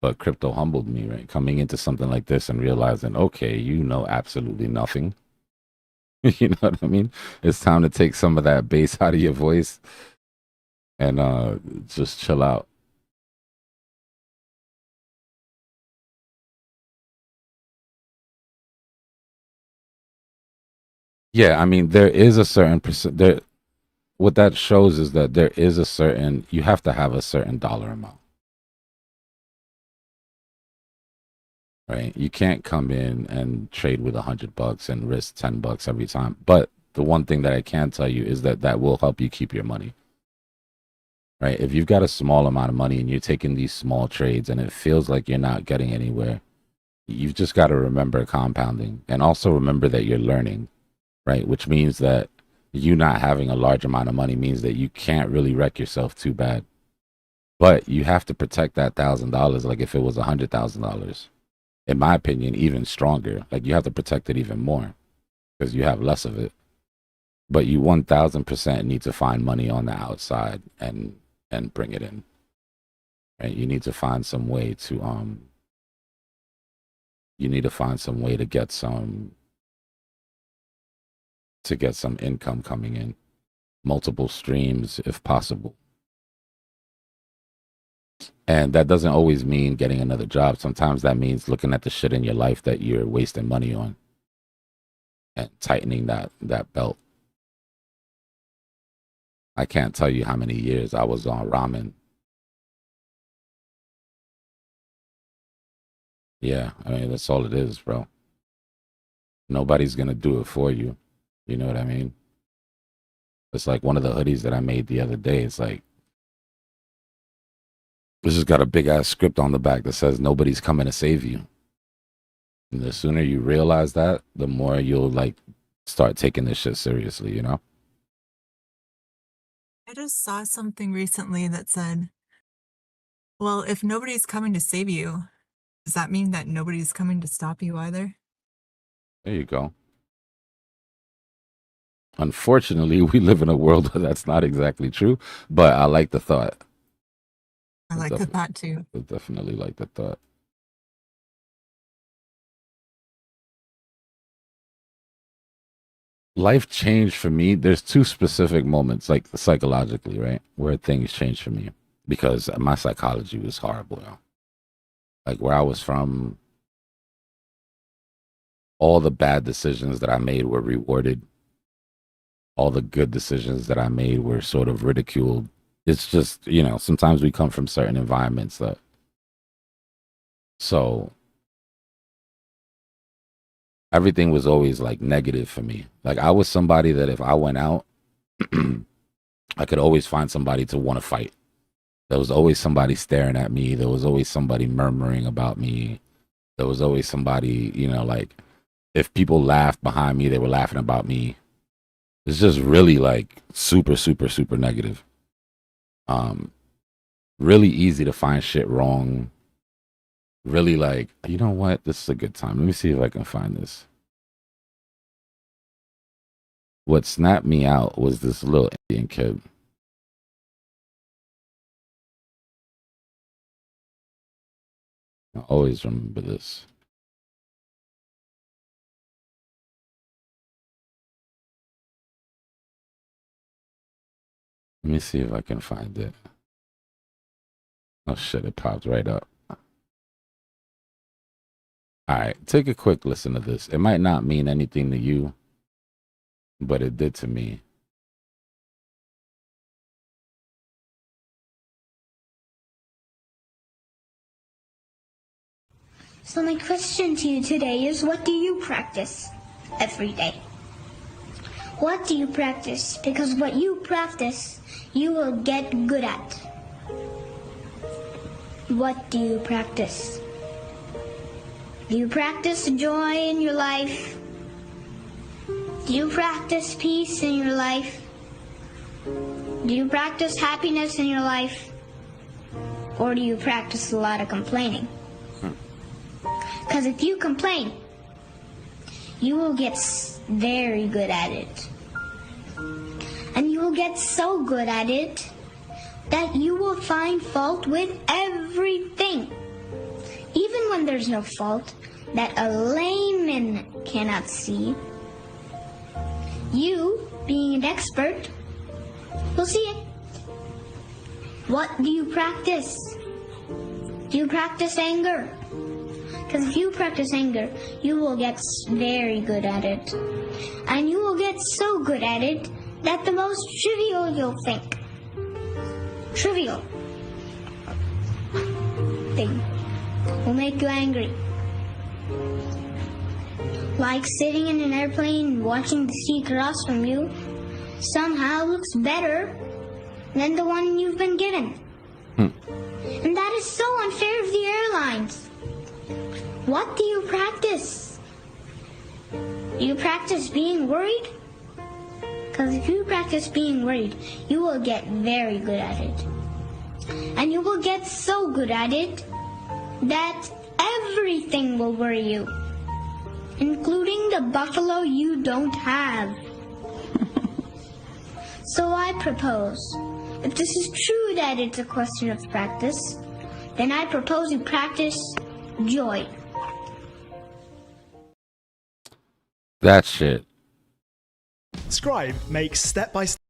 But crypto humbled me, right? Coming into something like this and realizing, okay, you know absolutely nothing. You know what I mean? It's time to take some of that bass out of your voice and just chill out. Yeah, I mean, there is a certain percent there. What that shows is that there is a certain, you have to have a certain dollar amount, right? You can't come in and trade with $100 and risk $10 every time. But the one thing that I can tell you is that that will help you keep your money, right? If you've got a small amount of money and you're taking these small trades and it feels like you're not getting anywhere, you've just got to remember compounding and also remember that you're learning, right? Which means that you not having a large amount of money means that you can't really wreck yourself too bad. But you have to protect that $1,000 like if it was $100,000. In my opinion, even stronger. Like you have to protect it even more because you have less of it. But you 1,000% need to find money on the outside and bring it in. Right? You need to find some way to you need to find some way to get some income coming in, multiple streams if possible. And that doesn't always mean getting another job. Sometimes that means looking at the shit in your life that you're wasting money on and tightening that belt. I can't tell you how many years I was on ramen. Yeah, I mean, that's all it is, bro. Nobody's going to do it for you. You know what I mean? It's like one of the hoodies that I made the other day. It's like, this has got a big ass script on the back that says nobody's coming to save you. And the sooner you realize that, the more you'll like start taking this shit seriously, you know? I just saw something recently that said, well, if nobody's coming to save you, does that mean that nobody's coming to stop you either? There you go. Unfortunately, we live in a world where that's not exactly true, but I like the thought. I like the thought too. I definitely like the thought. Life changed for me. There's two specific moments, like psychologically, right, where things changed for me because my psychology was horrible. You know? Like where I was from, all the bad decisions that I made were rewarded. All the good decisions that I made were sort of ridiculed. It's just, you know, sometimes we come from certain environments that, so everything was always like negative for me. Like I was somebody that if I went out, I could always find somebody to want to fight. There was always somebody staring at me. There was always somebody murmuring about me. There was always somebody, you know, like if people laughed behind me, they were laughing about me. It's just really like super, super, super negative. Really easy to find shit wrong. Really like, you know what? This is a good time. Let me see if I can find this. What snapped me out was this little Indian kid. I always remember this. Let me see if I can find it. Oh shit, it popped right up. All right, take a quick listen to this. It might not mean anything to you, but it did to me. So my question to you today is, what do you practice every day? What do you practice? Because what you practice, you will get good at. What do you practice? Do you practice joy in your life? Do you practice peace in your life? Do you practice happiness in your life? Or do you practice a lot of complaining? Because if you complain, you will get very good at it. And you will get so good at it that you will find fault with everything. Even when there's no fault that a layman cannot see, you, being an expert, will see it. What do you practice? Do you practice anger? Because if you practice anger, you will get very good at it. And you will get so good at it that the most trivial you'll think. Trivial thing will make you angry. Like sitting in an airplane and watching the sea across from you somehow looks better than the one you've been given. And that is so unfair of the airlines. What do you practice? Do you practice being worried? Because if you practice being worried, you will get very good at it. And you will get so good at it that everything will worry you, including the buffalo you don't have. So I propose, if this is true that it's a question of practice, then I propose you practice joy. That shit Scribe makes step-by-step.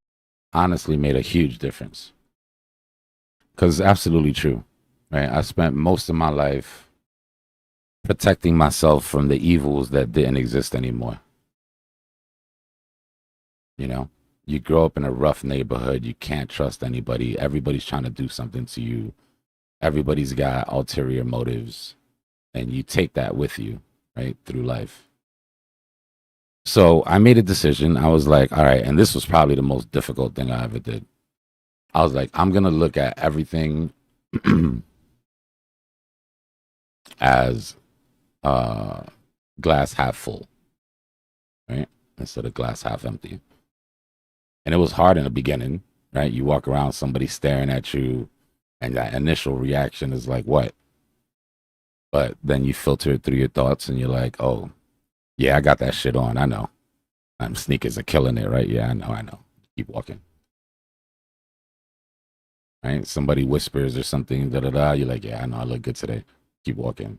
honestly made a huge difference. Because it's absolutely true, right? I spent most of my life protecting myself from the evils that didn't exist anymore. You know, you grow up in a rough neighborhood, you can't trust anybody. Everybody's trying to do something to you. Everybody's got ulterior motives, and you take that with you, right, through life. So I made a decision. I was like, all right, and this was probably the most difficult thing I ever did. I was like, I'm going to look at everything as glass half full, right? Instead of glass half empty. And it was hard in the beginning, right? You walk around, somebody staring at you, and that initial reaction is like, what? But then you filter it through your thoughts and you're like, oh, yeah, I got that shit on. I know. Sneakers are killing it, right? Yeah, I know. Keep walking. Right? Somebody whispers or something, You're like, yeah, I know I look good today. Keep walking.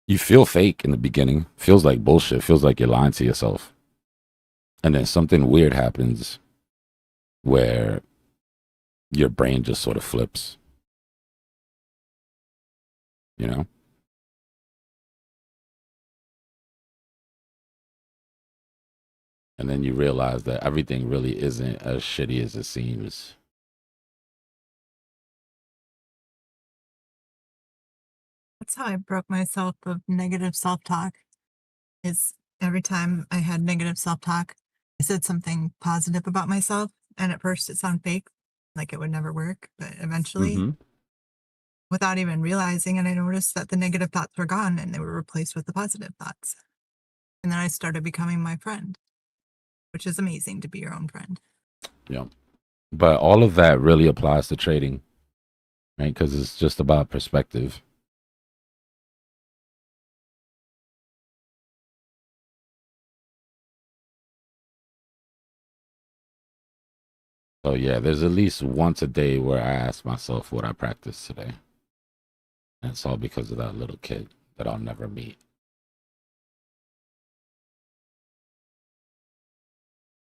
You feel fake in the beginning. Feels like bullshit. Feels like you're lying to yourself. And then something weird happens where your brain just sort of flips. You know? And then you realize that everything really isn't as shitty as it seems. That's how I broke myself of negative self-talk. Is every time I had negative self-talk, I said something positive about myself, and at first it sounded fake, like it would never work, but eventually, without even realizing it, I noticed that the negative thoughts were gone and they were replaced with the positive thoughts. And then I started becoming my friend, which is amazing to be your own friend. Yeah. But all of that really applies to trading, right? Because it's just about perspective. So yeah, there's at least once a day where I ask myself what I practiced today. And it's all because of that little kid that I'll never meet.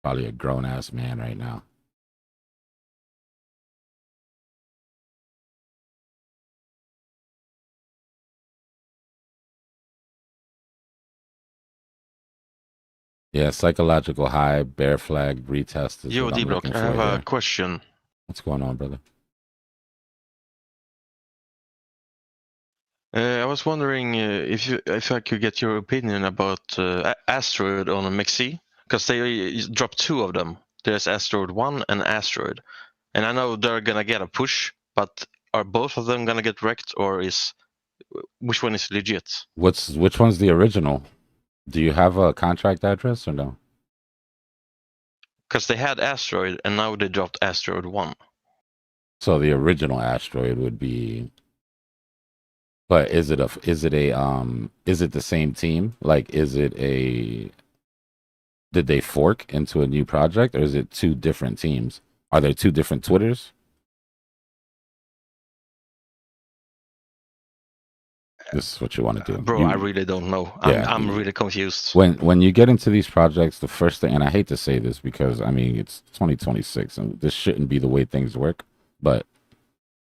Probably a grown ass man right now. Yeah, psychological high, bear flag, retest is Yo, what I'm Dbloc, looking I for have here. a question. What's going on, brother? I was wondering if I could get your opinion about Asteroid on MXC, because they dropped two of them. There's Asteroid 1 and Asteroid. And I know they're gonna get a push, but are both of them gonna get wrecked, or which one is legit? Which one's the original? Do you have a contract address or no? Because they had Asteroid, and now they dropped Asteroid 1. So the original Asteroid would be, but is it the same team? Like, did they fork into a new project, or is it two different teams? Are there two different Twitters? This is what you want to do. Bro, I really don't know. I'm really confused. When you get into these projects, the first thing, and I hate to say this because I mean it's 2026 and this shouldn't be the way things work, but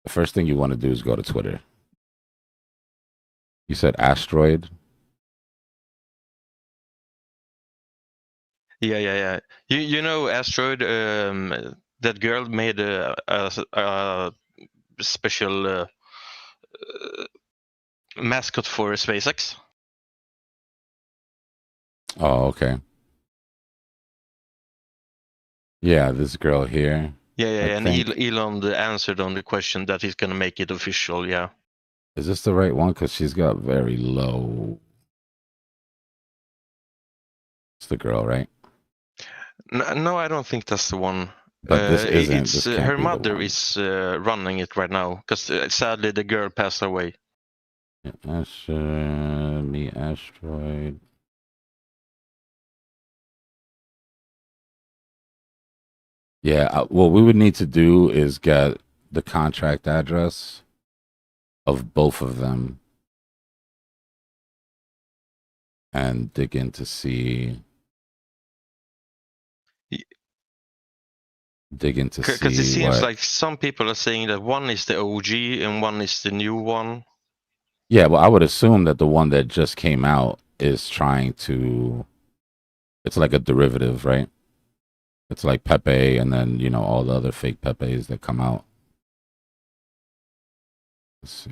the first thing you want to do is go to Twitter. You said Asteroid. Yeah. You know Asteroid. That girl made a special mascot for SpaceX. Oh, okay. Yeah, this girl here. Yeah, and Elon answered on the question that he's gonna make it official. Yeah. Is this the right one? Because she's got very low. It's the girl, right? No, I don't think that's the one. But this isn't. It's This can't her be the mother one. is running it right now because sadly the girl passed away. Yeah, me Asteroid. Yeah, what we would need to do is get the contract address of both of them and dig in to see. Because it seems like some people are saying that one is the OG and one is the new one. Yeah, well, I would assume that the one that just came out is trying to. It's like a derivative, right? It's like Pepe, and then all the other fake Pepes that come out. Let's see.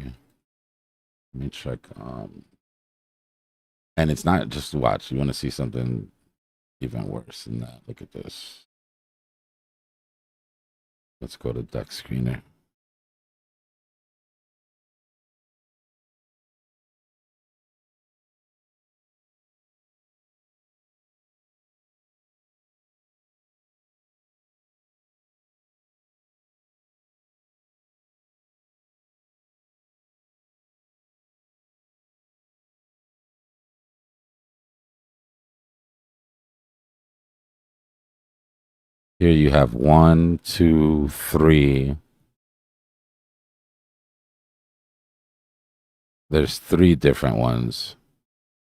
Let me check. And it's not just watch. You want to see something even worse than that. Look at this. Let's go to Deck Screener. Here you have 1, 2, 3. There's 3 different ones.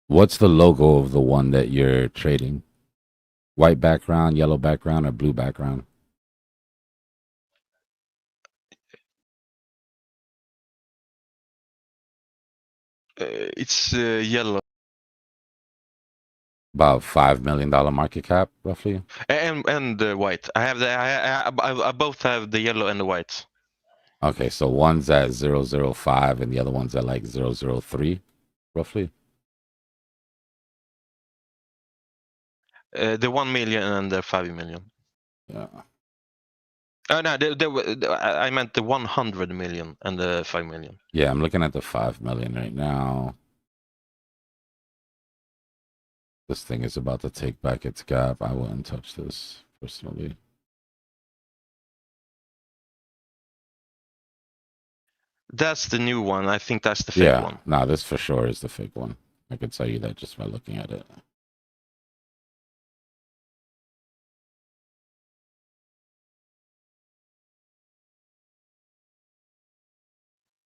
What's the logo of the one that you're trading? White background, yellow background, or blue background? It's yellow. About $5 million market cap, roughly. And white. I have I both have the yellow and the white. Okay, so one's at 005 and the other one's at like 003, roughly. The 1 million and the 5 million. Yeah. Oh no, I meant the 100 million and the 5 million. Yeah, I'm looking at the 5 million right now. This thing is about to take back its gap. I wouldn't touch this personally. That's the new one. I think that's the fake one. Nah, this for sure is the fake one. I could tell you that just by looking at it.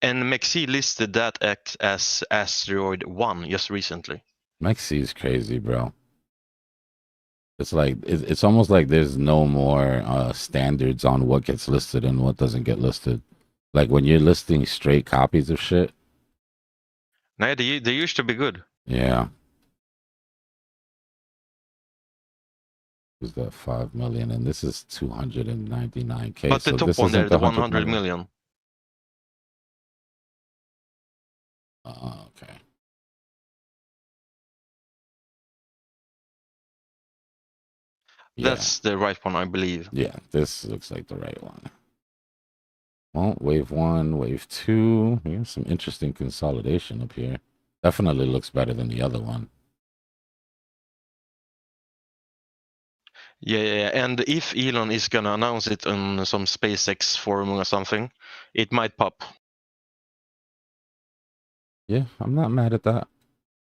And Mexi listed that as Asteroid 1 just recently. Mexi is crazy, bro. It's like it's almost like there's no more standards on what gets listed and what doesn't get listed. Like when you're listing straight copies of shit. No, they used to be good. Yeah. Is that 5 million? And this is 299K. But the so top this one there, isn't the 100 million. Okay. That's the right one, I believe. Yeah, this looks like the right one. Well, wave 1, wave 2. We have some interesting consolidation up here. Definitely looks better than the other one. Yeah. And if Elon is gonna announce it on some SpaceX forum or something, it might pop. Yeah, I'm not mad at that.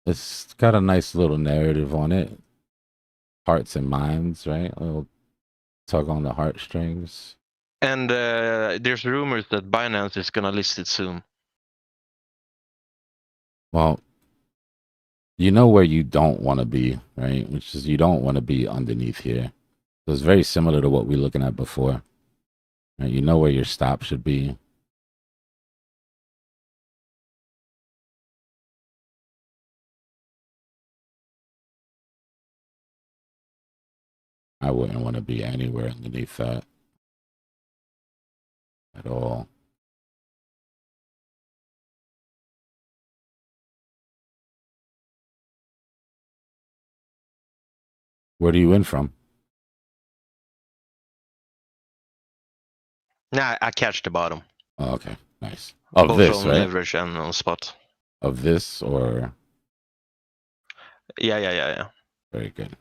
It's got a nice little narrative on it. Hearts and minds, right? A little tug on the heartstrings. And there's rumors that Binance is gonna list it soon. Well, you know where you don't want to be, right? Which is you don't want to be underneath here. So it's very similar to what we were looking at before. Right? You know where your stop should be. I wouldn't want to be anywhere underneath that at all. Where do you win from? Nah, I catch the bottom. Oh, okay, nice. Of Both this, on right? leverage and on spot. Of this, or Yeah. very good,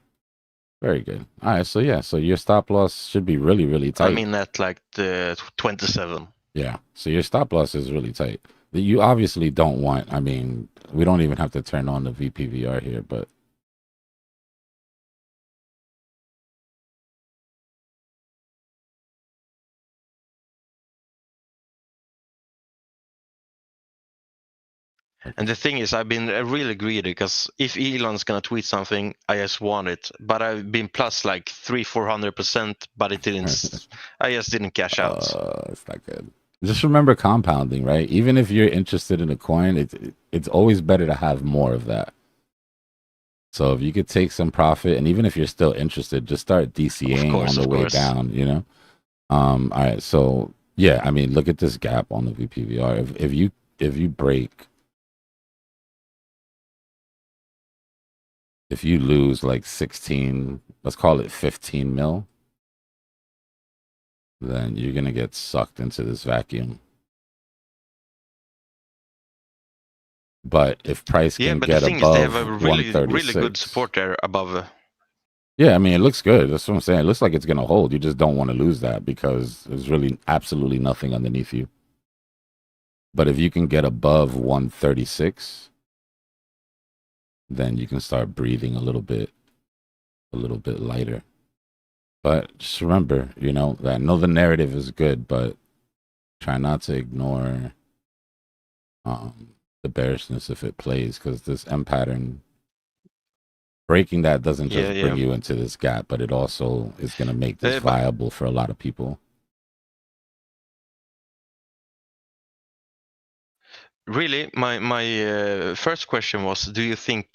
very good. All right, so yeah, so your stop loss should be really, really tight. I mean at like the 27. Yeah, so your stop loss is really tight. You obviously don't want. I mean, we don't even have to turn on the VPVR here, but And the thing is, I've been really greedy because if Elon's gonna tweet something, I just want it. But I've been plus like 300-400%, but it didn't. I just didn't cash out. It's not good. Just remember compounding, right? Even if you're interested in a coin, it's always better to have more of that. So if you could take some profit, and even if you're still interested, just start DCAing on the way down. You know. All right. So yeah, I mean, look at this gap on the VPVR. If you break. If you lose like 16, let's call it 15 mil, then you're going to get sucked into this vacuum. But if price can get above 136, they have a really good support there above. Yeah, I mean, it looks good. That's what I'm saying. It looks like it's going to hold. You just don't want to lose that because there's really absolutely nothing underneath you. But if you can get above 136, then you can start breathing a little bit lighter. But just remember, you know, that I know the narrative is good, but try not to ignore the bearishness if it plays, because this M pattern, breaking that doesn't just bring you into this gap, but it also is going to make this viable for a lot of people. Really, my first question was, do you think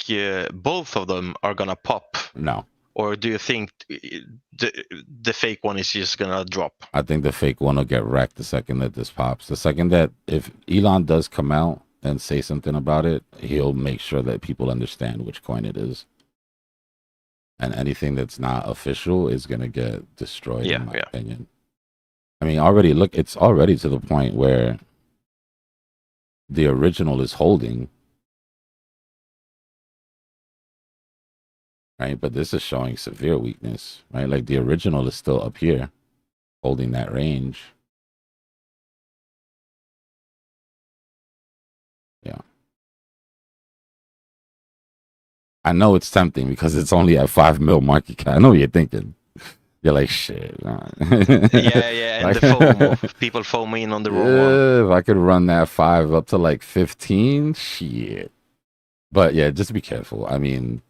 both of them are gonna pop? No. Or do you think the fake one is just gonna drop? I think the fake one will get wrecked the second that this pops. The second that, if Elon does come out and say something about it, he'll make sure that people understand which coin it is. And anything that's not official is going to get destroyed, in my opinion. I mean, already, look, it's already to the point where the original is holding. Right? But this is showing severe weakness, right? Like the original is still up here, holding that range. Yeah. I know it's tempting because it's only at 5 mil market cap. I know what you're thinking. You're like, shit. Yeah, and the FOMO. People foaming on the wrong one. If I could run that 5 up to like 15, shit. But yeah, just be careful. I mean,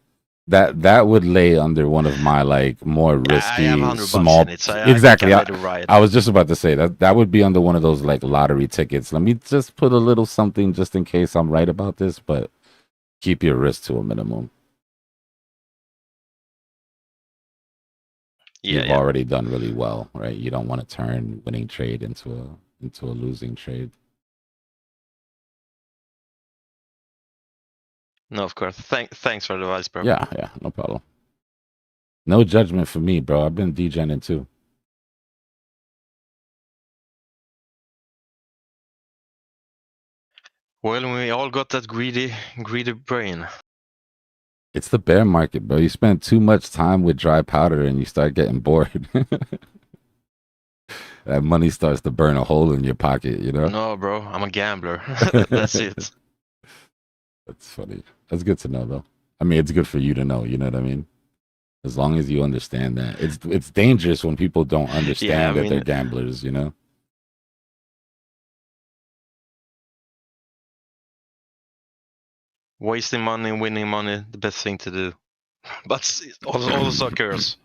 that would lay under one of my like more risky small. Exactly. I was just about to say that would be under one of those like lottery tickets. Let me just put a little something just in case I'm right about this, but keep your risk to a minimum. You've already done really well, right? You don't want to turn winning trade into a losing trade. No, of course. Thanks for the advice, bro. Yeah, no problem. No judgment for me, bro. I've been degening too. Well, we all got that greedy brain. It's the bear market, bro. You spend too much time with dry powder and you start getting bored. That money starts to burn a hole in your pocket, you know? No, bro. I'm a gambler. That's it. That's funny. That's good to know, though. I mean, it's good for you to know, you know what I mean? As long as you understand that. It's dangerous when people don't understand that they're gamblers, you know? Wasting money and winning money, the best thing to do. But also occurs.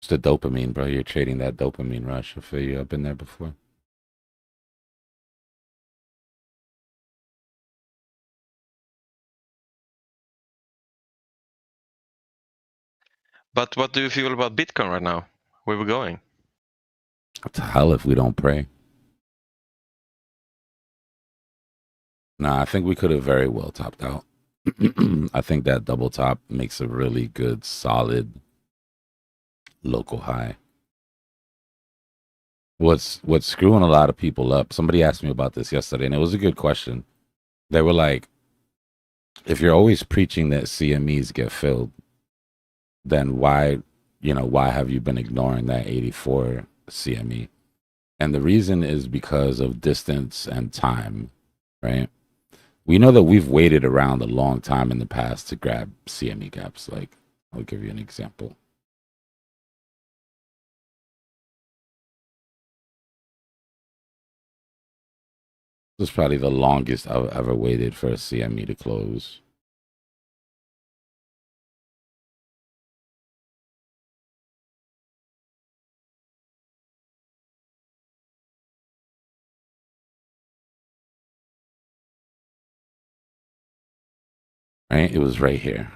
It's the dopamine, bro. You're trading that dopamine rush. I feel you. I've been there before. But what do you feel about Bitcoin right now? Where we're going? What the hell if we don't pray? Nah, I think we could have very well topped out. I think that double top makes a really good, solid local high. What's screwing a lot of people up? Somebody asked me about this yesterday, and it was a good question. They were like, if you're always preaching that CMEs get filled, then why have you been ignoring that 84 CME? And the reason is because of distance and time, right? We know that we've waited around a long time in the past to grab CME gaps. Like, I'll give you an example. This is probably the longest I've ever waited for a CME to close. Right? It was right here.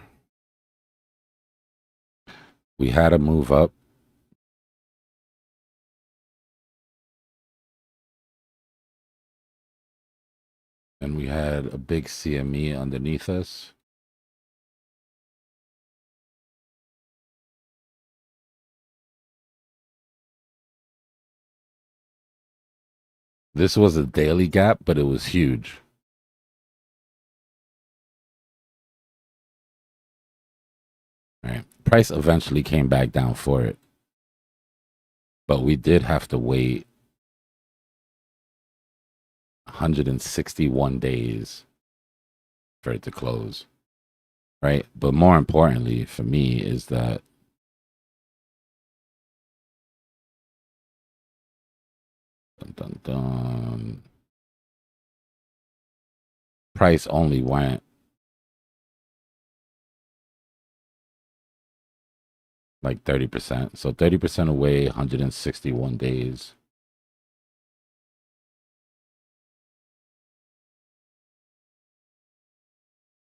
We had a move up. And we had a big CME underneath us. This was a daily gap, but it was huge. Right. Price eventually came back down for it. But we did have to wait 161 days for it to close. Right. But more importantly for me is that Dun, dun, dun. Price only went like 30%. So 30% away, 161 days.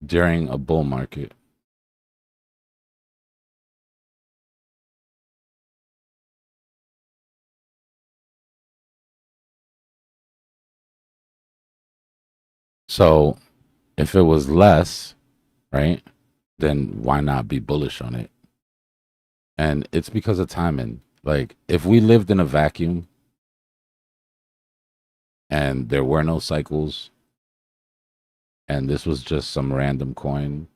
During a bull market. So if it was less, right, then why not be bullish on it? And it's because of timing. Like if we lived in a vacuum and there were no cycles and this was just some random coin,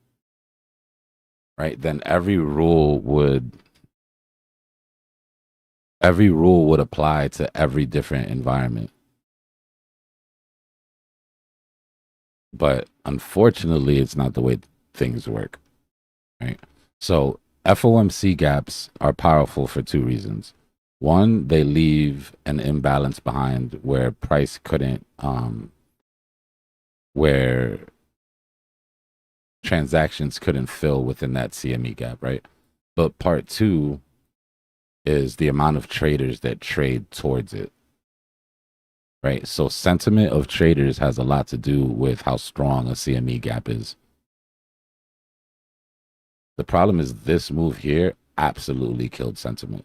right, then every rule would apply to every different environment. But unfortunately, it's not the way things work, right? So FOMC gaps are powerful for two reasons. One, they leave an imbalance behind where price couldn't, where transactions couldn't fill within that CME gap, right? But part two is the amount of traders that trade towards it, right? So sentiment of traders has a lot to do with how strong a CME gap is. The problem is this move here absolutely killed sentiment.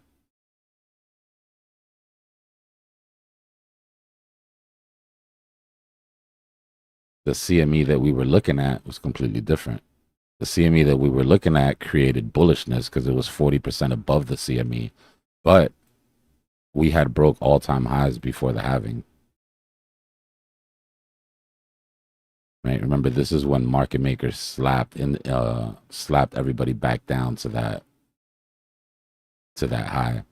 The CME that we were looking at was completely different. The CME that we were looking at created bullishness because it was 40% above the CME, but we had broke all-time highs before the halving. Right? Remember, this is when market makers slapped everybody back down to that high.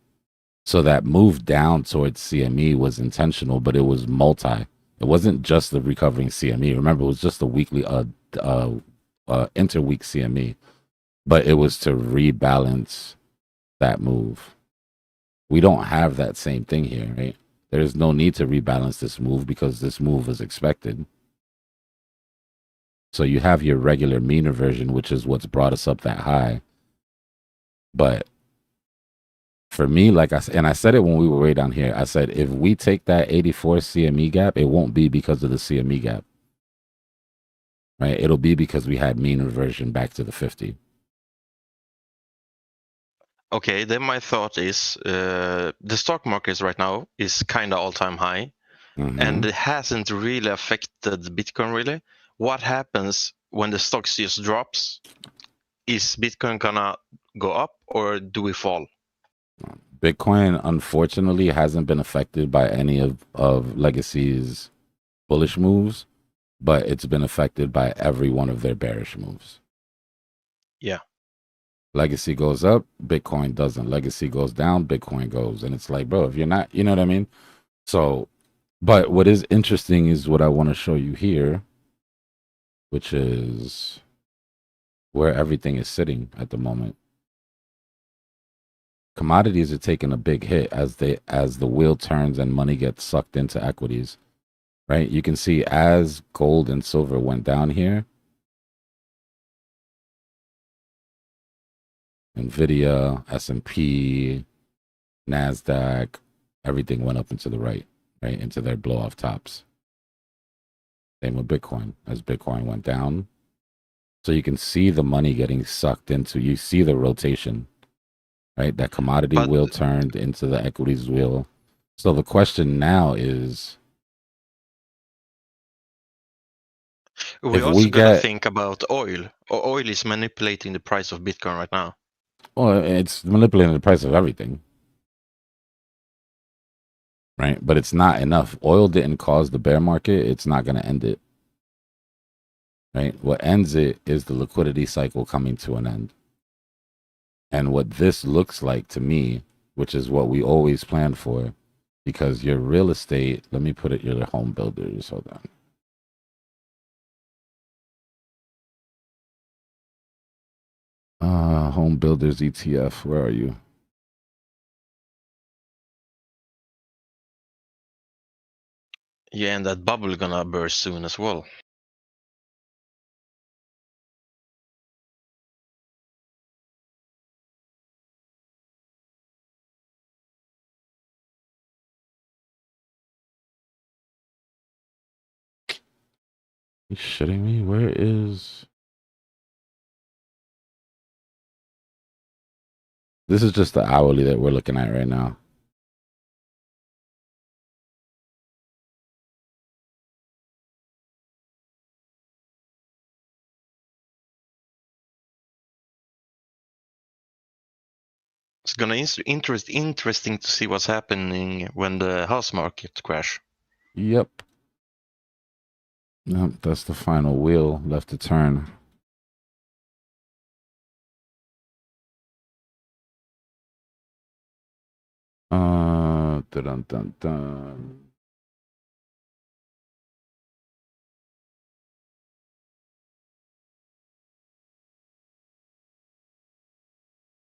So that move down towards CME was intentional, but it was multi. It wasn't just the recovering CME. Remember, it was just the weekly interweek CME, but it was to rebalance that move. We don't have that same thing here, right? There's no need to rebalance this move because this move was expected. So you have your regular mean reversion, which is what's brought us up that high. But for me, like I said it when we were way down here, I said, if we take that 84 CME gap, it won't be because of the CME gap, right? It'll be because we had mean reversion back to the 50. Okay, then my thought is the stock market right now is kind of all-time high, and it hasn't really affected Bitcoin really. What happens when the stock just drops? Is Bitcoin gonna go up or do we fall? Bitcoin, unfortunately, hasn't been affected by any of Legacy's bullish moves, but it's been affected by every one of their bearish moves. Yeah. Legacy goes up, Bitcoin doesn't. Legacy goes down, Bitcoin goes. And it's like, bro, if you're not, you know what I mean? So, but what is interesting is what I want to show you here, which is where everything is sitting at the moment. Commodities are taking a big hit as the wheel turns and money gets sucked into equities, right? You can see as gold and silver went down here, Nvidia, S&P, NASDAQ, everything went up into the right, into their blow off tops. Same with Bitcoin, as Bitcoin went down. So you can see the money getting sucked into, you see the rotation, right? That commodity wheel turned into the equities wheel. So the question now is, We also gotta think about oil. Oil is manipulating the price of Bitcoin right now. Well, it's manipulating the price of everything, right? But it's not enough. Oil didn't cause the bear market. It's not going to end it, right? What ends it is the liquidity cycle coming to an end. And what this looks like to me, which is what we always plan for, because your real estate, let me put it, your home builders, hold on. Home builders ETF, where are you? Yeah, and that bubble gonna burst soon as well. You shitting me? Where is... This is just the hourly that we're looking at right now. It's gonna interesting to see what's happening when the house market crash. Yep. Yep, that's the final wheel left to turn. Dun dun dun.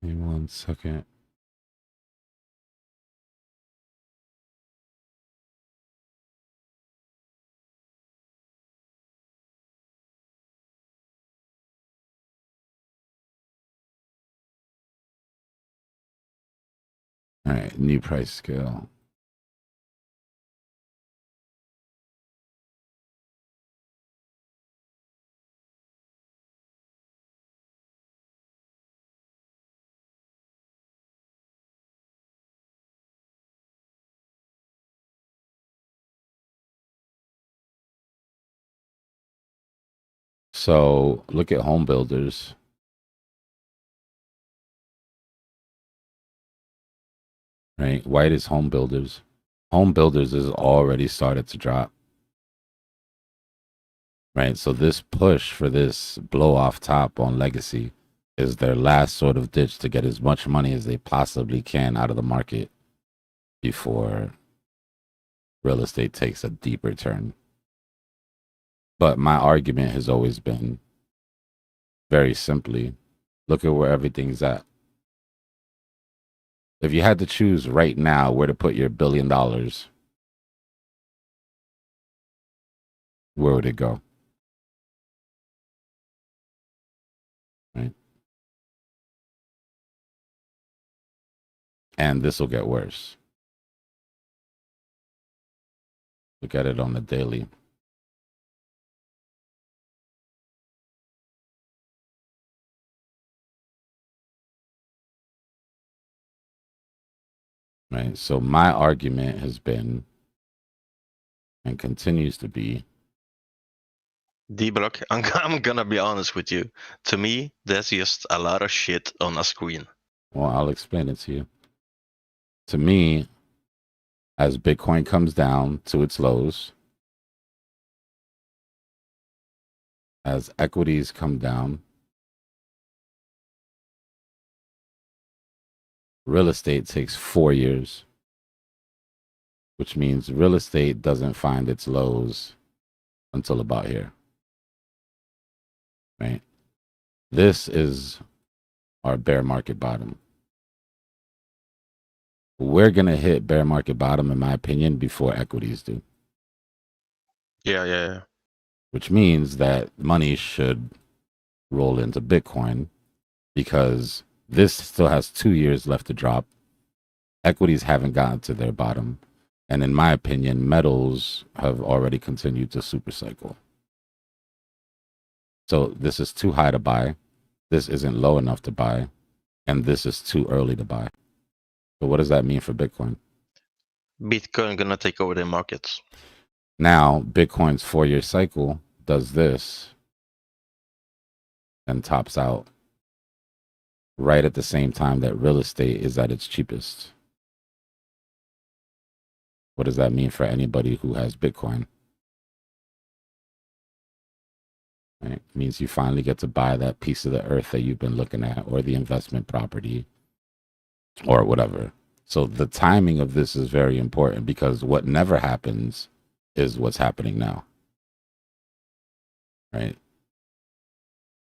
Give me 1 second. All right, new price scale. So look at home builders. Right, white is home builders. Home builders has already started to drop. Right, so this push for this blow off top on legacy is their last sort of ditch to get as much money as they possibly can out of the market before real estate takes a deeper turn. But my argument has always been, very simply, look at where everything's at. If you had to choose right now where to put your $1 billion, where would it go? Right? And this will get worse. Look at it on the daily. Right. So my argument has been and continues to be, Dbloc, I'm gonna be honest with you. To me, there's just a lot of shit on a screen. well, I'll explain it to you. To me, as Bitcoin comes down to its lows, as equities come down, real estate takes 4 years, which means real estate doesn't find its lows until about here. Right? This is our bear market bottom. We're going to hit bear market bottom, in my opinion, before equities do. Yeah. Which means that money should roll into Bitcoin because this still has 2 years left to drop. Equities haven't gotten to their bottom. And in my opinion, metals have already continued to supercycle. So this is too high to buy. This isn't low enough to buy. And this is too early to buy. So what does that mean for Bitcoin? Bitcoin gonna take over the markets. Now, Bitcoin's 4-year cycle does this and tops out right at the same time that real estate is at its cheapest. What does that mean for anybody who has Bitcoin? Right? It means you finally get to buy that piece of the earth that you've been looking at, or the investment property, or whatever. So the timing of this is very important because what never happens is what's happening now. Right?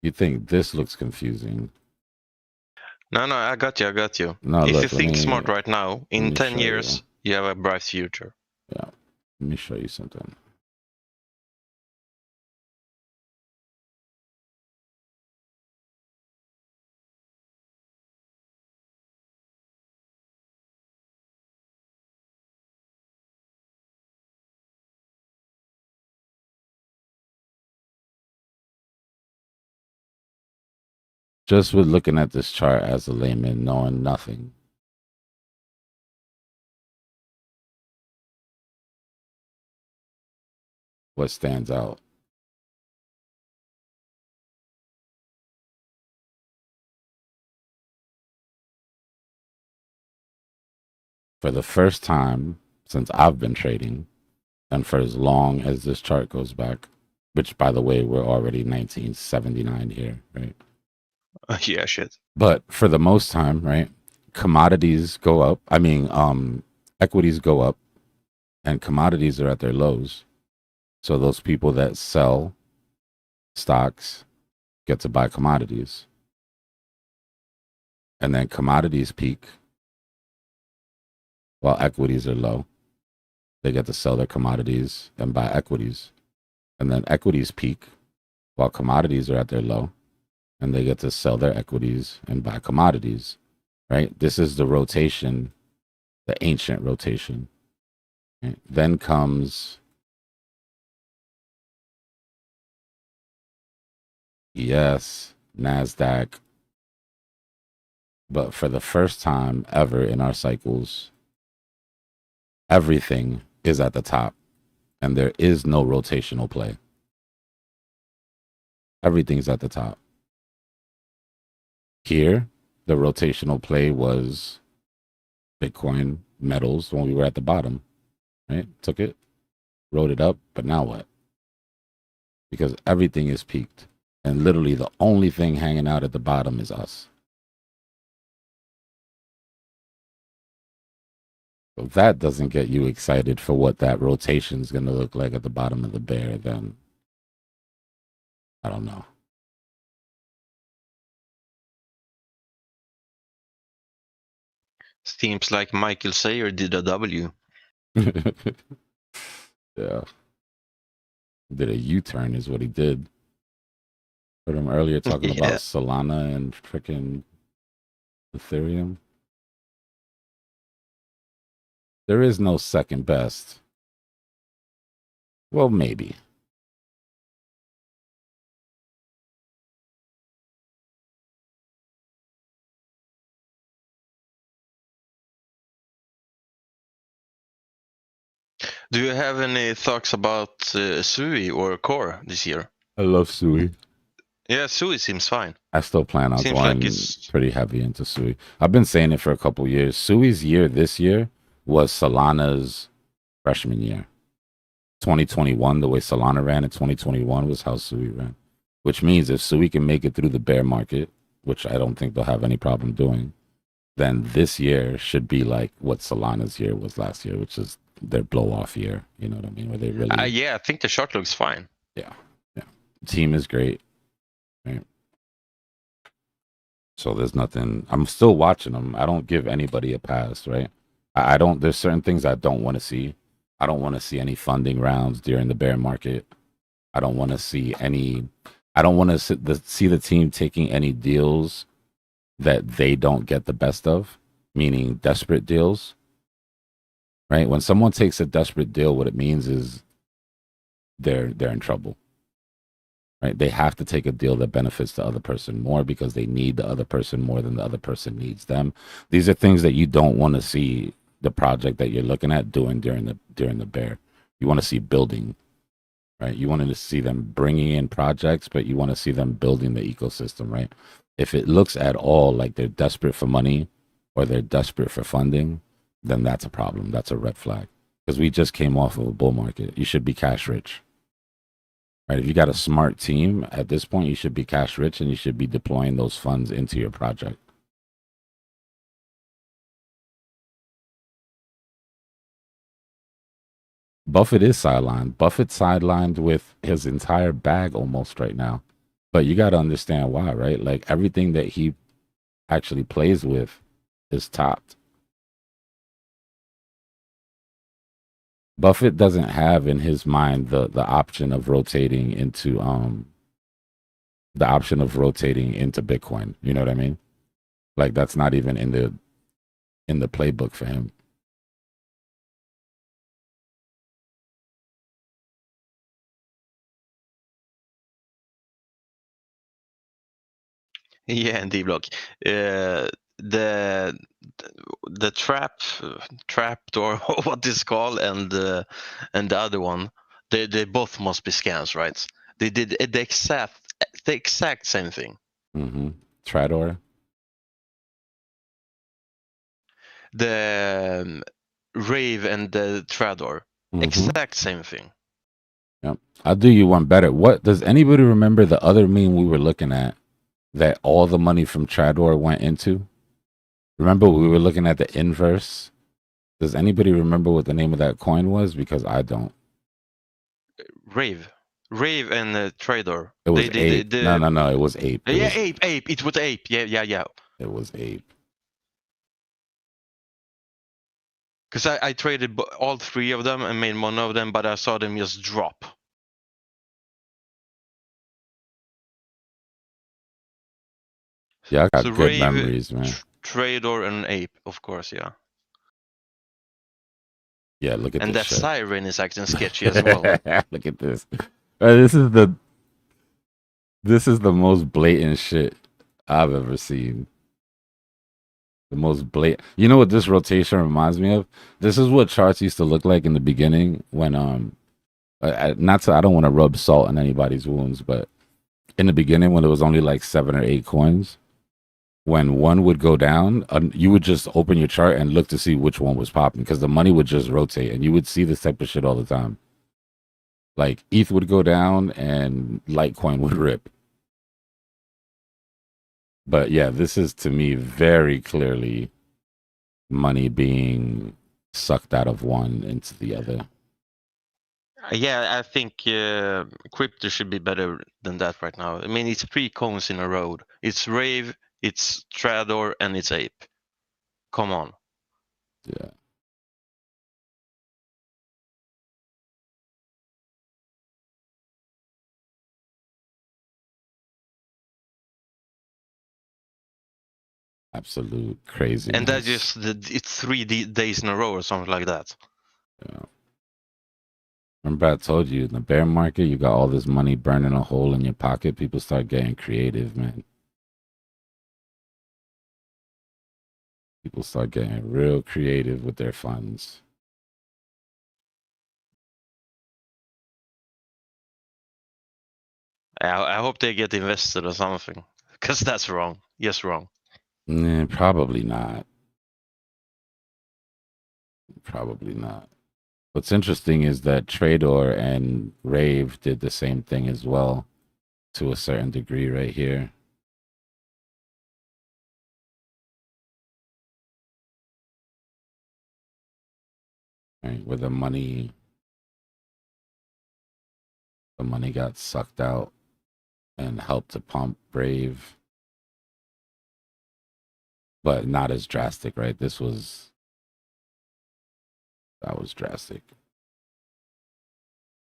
You think this looks confusing. No, I got you. No, If look, you think smart right now, in 10 show years, you have a bright future. Yeah. Let me show you something. Just with looking at this chart as a layman, knowing nothing. What stands out? For the first time since I've been trading, and for as long as this chart goes back, which, by the way, we're already 1979 here, right? Yeah, shit. But for the most time, right, commodities go up. I mean, equities go up, and commodities are at their lows. So those people that sell stocks get to buy commodities. And then commodities peak while equities are low. They get to sell their commodities and buy equities. And then equities peak while commodities are at their low, and they get to sell their equities and buy commodities, right? This is the rotation, the ancient rotation. Right? Then comes NASDAQ. But for the first time ever in our cycles, everything is at the top, and there is no rotational play. Everything's at the top. Here, the rotational play was Bitcoin, metals, when we were at the bottom, right? Took it, rode it up, but now what? Because everything is peaked, and literally the only thing hanging out at the bottom is us. So if that doesn't get you excited for what that rotation is going to look like at the bottom of the bear, then I don't know. Seems like Michael Sayer did a W. Yeah. Did a U-turn is what he did. Heard him earlier talking about Solana and freaking Ethereum. There is no second best. Well, maybe. Do you have any thoughts about Sui or Core this year? I love Sui. Yeah, Sui seems fine. I still plan on Seems going like it's pretty heavy into Sui. I've been saying it for a couple years. Sui's year this year was Solana's freshman year. 2021, the way Solana ran in 2021 was how Sui ran. Which means if Sui can make it through the bear market, which I don't think they'll have any problem doing, then this year should be like what Solana's year was last year, which is their blow-off year. You know what I mean? Where they really... yeah, I think the chart looks fine. Yeah. Team is great. Right? So there's nothing... I'm still watching them. I don't give anybody a pass, right? I don't... There's certain things I don't want to see. I don't want to see any funding rounds during the bear market. I don't want to see any... I don't want to see the team taking any deals that they don't get the best of, meaning desperate deals, right? When someone takes a desperate deal, what it means is they're in trouble, right? They have to take a deal that benefits the other person more because they need the other person more than the other person needs them. These are things that you don't want to see the project that you're looking at doing during the bear. You want to see building, right? You want to see them bringing in projects, but you want to see them building the ecosystem, right? If it looks at all like they're desperate for money or they're desperate for funding, then that's a problem. That's a red flag. Because we just came off of a bull market. You should be cash rich. Right? If you got a smart team at this point, you should be cash rich and you should be deploying those funds into your project. Buffett is sidelined. Buffett's sidelined with his entire bag almost right now. But you got to understand why, right? Like everything that he actually plays with is topped. Buffett doesn't have in his mind the option of rotating into Bitcoin. You know what I mean? Like that's not even in the playbook for him. Yeah, and Dbloc. The trapped or what is called, and the other one, they both must be scams, right? They did the exact same thing. Mm-hmm. Trador. The Rave and the Trador, exact same thing. Yep. I'll do you one better. What does anybody remember the other meme we were looking at that all the money from Trador went into? Remember we were looking at the inverse? Does anybody remember what the name of that coin was? Because I don't. Rave and Trader. It was Ape. No. It was Ape. Ape. It was Ape. Yeah. It was Ape. Because I traded all three of them and made one of them, but I saw them just drop. Yeah, I got So good Rave, memories, man. Trader and Ape, of course, yeah. Yeah, look at and this. And that shit. siren is acting sketchy as well. Look at this. This is the most blatant shit I've ever seen. The most blatant. You know what this rotation reminds me of? This is what charts used to look like in the beginning when I don't want to rub salt in anybody's wounds, but in the beginning when there was only like 7 or 8 coins, when one would go down, you would just open your chart and look to see which one was popping because the money would just rotate, and you would see this type of shit all the time. Like ETH would go down and Litecoin would rip. But yeah, this is to me very clearly money being sucked out of one into the other. Yeah, I think crypto should be better than that right now. I mean, it's 3 coins in a row. It's Rave, it's Trador, and it's Ape. Come on. Yeah. Absolute crazy. And that's just it's 3 days in a row or something like that. Yeah. Remember I told you in the bear market, you got all this money burning a hole in your pocket. People start getting creative, man. People start getting real creative with their funds. I hope they get invested or something, because that's wrong. Yes, wrong. Probably not. Probably not. What's interesting is that Trador and Rave did the same thing as well to a certain degree right here. Right, where the money got sucked out and helped to pump Brave. But not as drastic, right? That was drastic.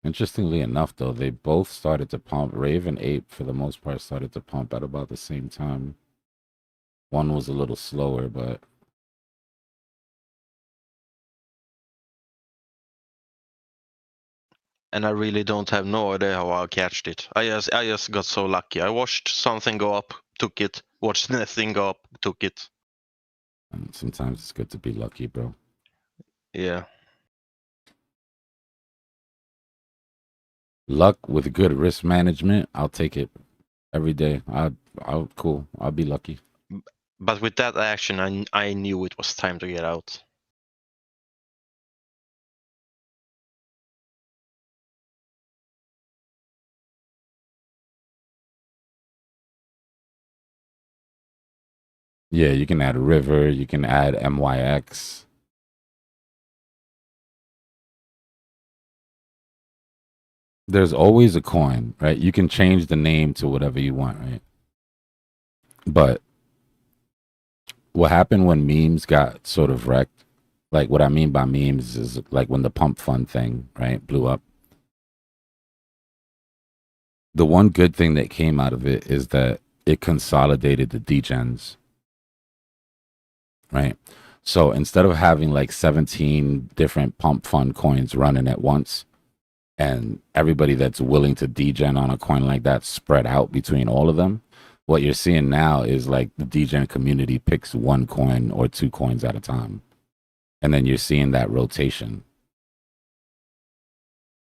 Interestingly enough, though, they both started to pump. Rave and Ape, for the most part, started to pump at about the same time. One was a little slower, but... And I really don't have no idea how I catched it. I just got so lucky. I watched something go up, took it. Watched nothing go up, took it. And sometimes it's good to be lucky, bro. Yeah. Luck with good risk management, I'll take it every day. Cool. I'll be lucky. But with that action, I knew it was time to get out. Yeah, you can add River, you can add MYX. There's always a coin, right? You can change the name to whatever you want, right? But what happened when memes got sort of wrecked Like what I mean by memes is like when the pump fund thing, right, blew up. The one good thing that came out of it is that it consolidated the degens, right? So instead of having like 17 different pump fund coins running at once, and everybody that's willing to degen on a coin like that spread out between all of them, what you're seeing now is like the degen community picks one coin or two coins at a time. And then you're seeing that rotation,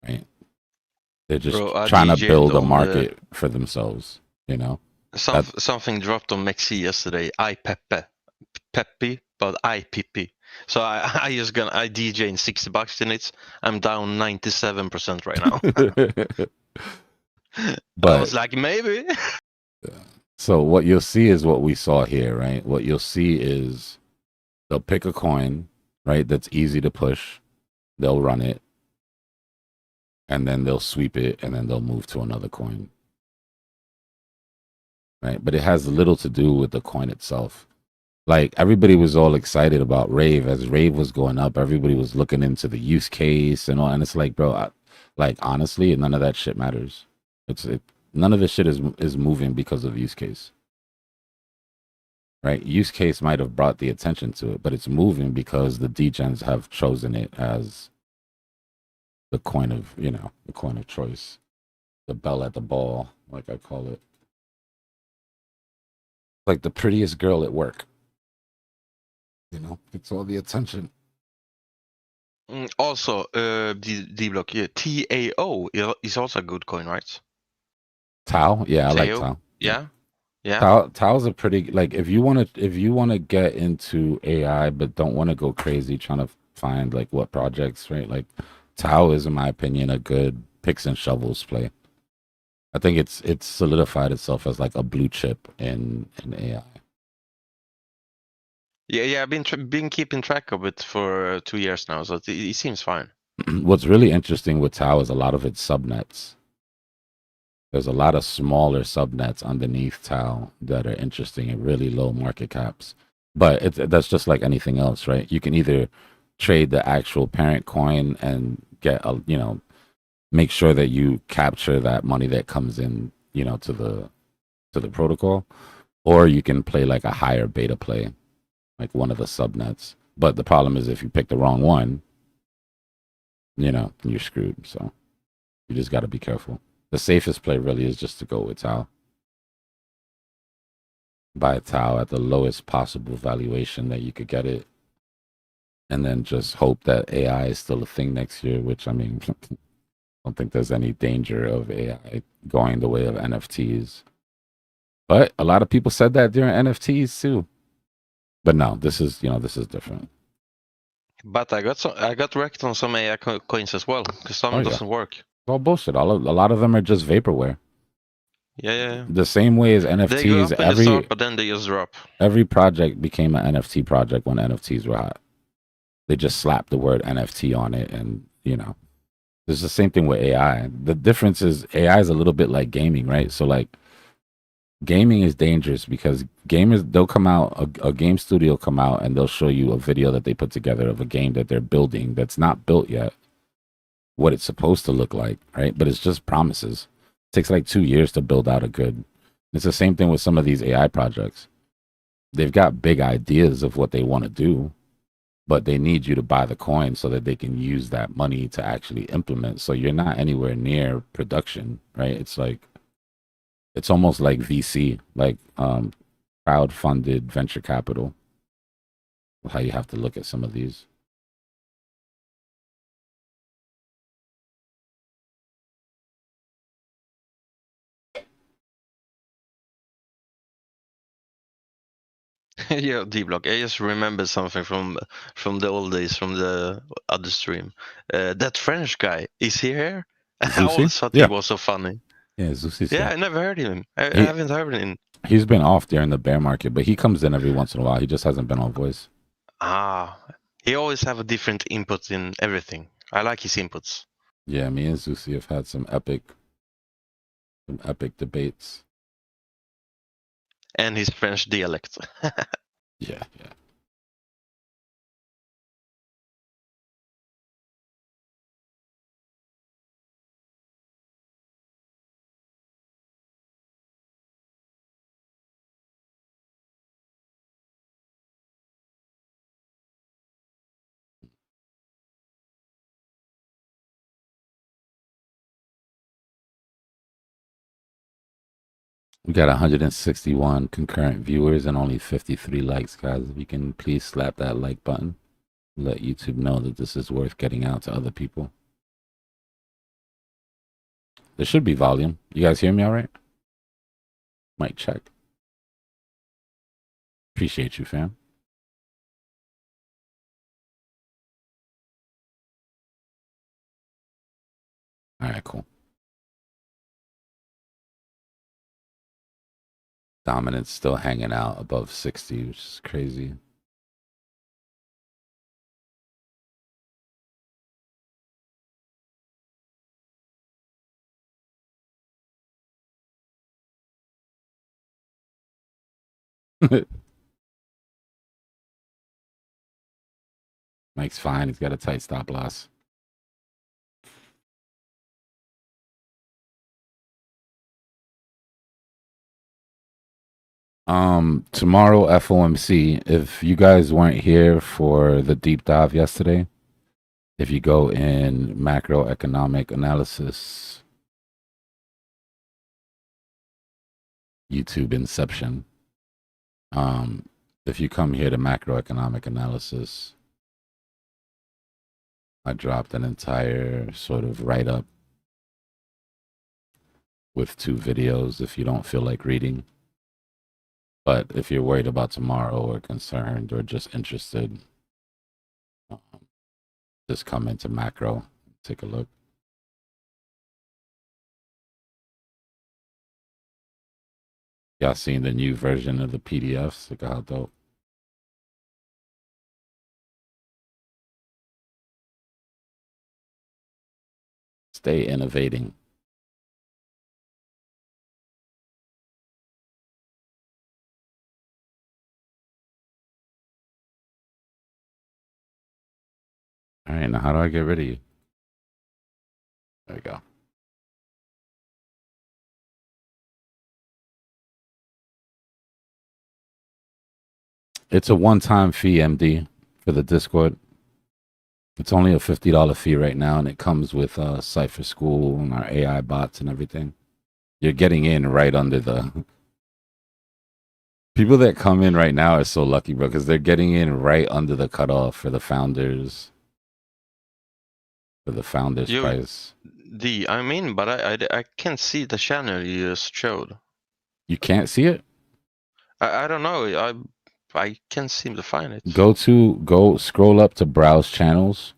right? They're just Bro, trying to DJ'd build a on market for themselves, you know? something dropped on Mexi yesterday. Peppy, but IPP. So I DJ in $60 in it. I'm down 97% right now. But I was like, maybe. so what you'll see is what we saw here, right? What you'll see is they'll pick a coin, right? That's easy to push. They'll run it, and then they'll sweep it, and then they'll move to another coin, right? But it has little to do with the coin itself. Like everybody was all excited about Rave. As Rave was going up, everybody was looking into the use case and all. And it's like, bro, like honestly, none of that shit matters. None of this shit is moving because of use case, right? Use case might have brought the attention to it, but it's moving because the degens have chosen it as the coin of, the coin of choice, the bell at the ball, like I call it, like the prettiest girl at work. It's all the attention. Also, Dbloc, yeah, TAO is also a good coin, right? Tau, yeah, I like Tao? Tau. Yeah. Tau's a pretty, like, if you want to get into AI but don't want to go crazy trying to find like what projects, right? Like Tau is, in my opinion, a good picks and shovels play. I think it's solidified itself as like a blue chip in AI. Yeah. I've been keeping track of it for 2 years now, so it seems fine. What's really interesting with Tau is a lot of its subnets. There's a lot of smaller subnets underneath Tau that are interesting and really low market caps. But that's just like anything else, right? You can either trade the actual parent coin and get make sure that you capture that money that comes in, to the protocol, or you can play like a higher beta play, like one of the subnets. But the problem is if you pick the wrong one, you're screwed. So you just got to be careful. The safest play really is just to go with Tau. Buy Tau at the lowest possible valuation that you could get it. And then just hope that AI is still a thing next year, which, I mean, I don't think there's any danger of AI going the way of NFTs. But a lot of people said that during NFTs too. But no, this is different. But I got wrecked on some AI coins as well, because some doesn't work. It's all bullshit. A lot of them are just vaporware. Yeah. The same way as NFTs. They go up in the start, but then they just drop. Every project became an NFT project when NFTs were hot. They just slapped the word NFT on it, and it's the same thing with AI. The difference is AI is a little bit like gaming, right? So like gaming is dangerous because gamers, they'll come out, a game studio come out and they'll show you a video that they put together of a game that they're building that's not built yet, what it's supposed to look like, right? But it's just promises. It takes like 2 years to build out a good. It's the same thing with some of these AI projects. They've got big ideas of what they want to do, but they need you to buy the coin so that they can use that money to actually implement. So you're not anywhere near production, right? It's almost like VC, like crowd-funded venture capital. How you have to look at some of these. Yeah, Dbloc. I just remember something from the old days, from the other stream. That French guy, is he here? I always thought he was so funny. Yeah, Zusi's Yeah, here. I never heard him. I haven't heard him. He's been off during the bear market, but he comes in every once in a while. He just hasn't been on voice. He always have a different input in everything. I like his inputs. Yeah, me and Zusi have had some epic debates. And his French dialect. Yeah. We got 161 concurrent viewers and only 53 likes, guys. If you can please slap that like button, let YouTube know that this is worth getting out to other people. There should be volume. You guys hear me all right? Mic check. Appreciate you, fam. All right, cool. Dominance still hanging out above 60, which is crazy. Mike's fine. He's got a tight stop loss. Tomorrow FOMC. If you guys weren't here for the deep dive yesterday, if you go in macroeconomic analysis, YouTube Inception, if you come here to macroeconomic analysis, I dropped an entire sort of write-up with 2 videos if you don't feel like reading. But if you're worried about tomorrow or concerned or just interested, just come into macro, take a look. Y'all seen the new version of the PDFs? Look how dope. Stay innovating. All right, now how do I get rid of you? There we go. It's a one-time fee, MD, for the Discord. It's only a $50 fee right now, and it comes with Cypher School and our AI bots and everything. You're getting in right under the... People that come in right now are so lucky, bro, because they're getting in right under the cutoff for the founders. For the founders price. I'm in, but I can't see the channel you just showed. You can't see it? I don't know. I can't seem to find it. Go scroll up to browse channels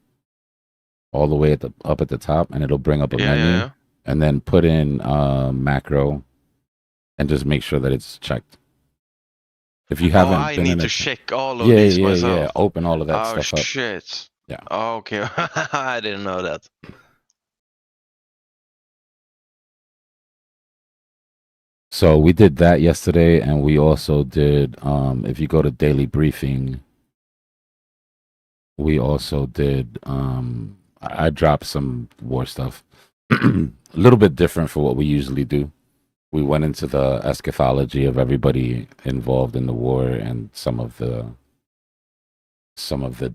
all the way up at the top, and it'll bring up a menu. Yeah. And then put in macro and just make sure that it's checked. If you haven't I need to check all of yeah, these yeah, myself. Yeah. Open all of that stuff up. Oh shit. Yeah. Oh, okay. I didn't know that. So we did that yesterday, and we also did, if you go to daily briefing, we also did, I dropped some war stuff. A little bit different for what we usually do. We went into the eschatology of everybody involved in the war and some of the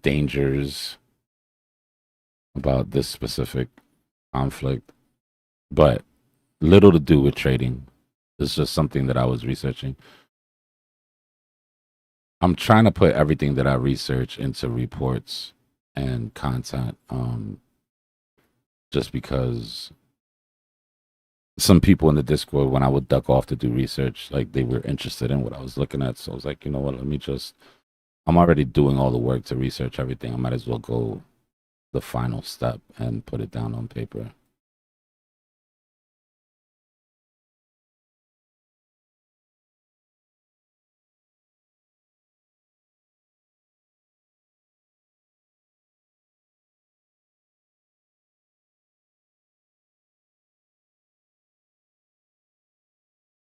dangers about this specific conflict, but little to do with trading. It's just something that I was researching. I'm trying to put everything that I research into reports and content, just because some people in the Discord, when I would duck off to do research, like they were interested in what I was looking at. So I was like, you know what, I'm already doing all the work to research everything. I might as well go the final step and put it down on paper.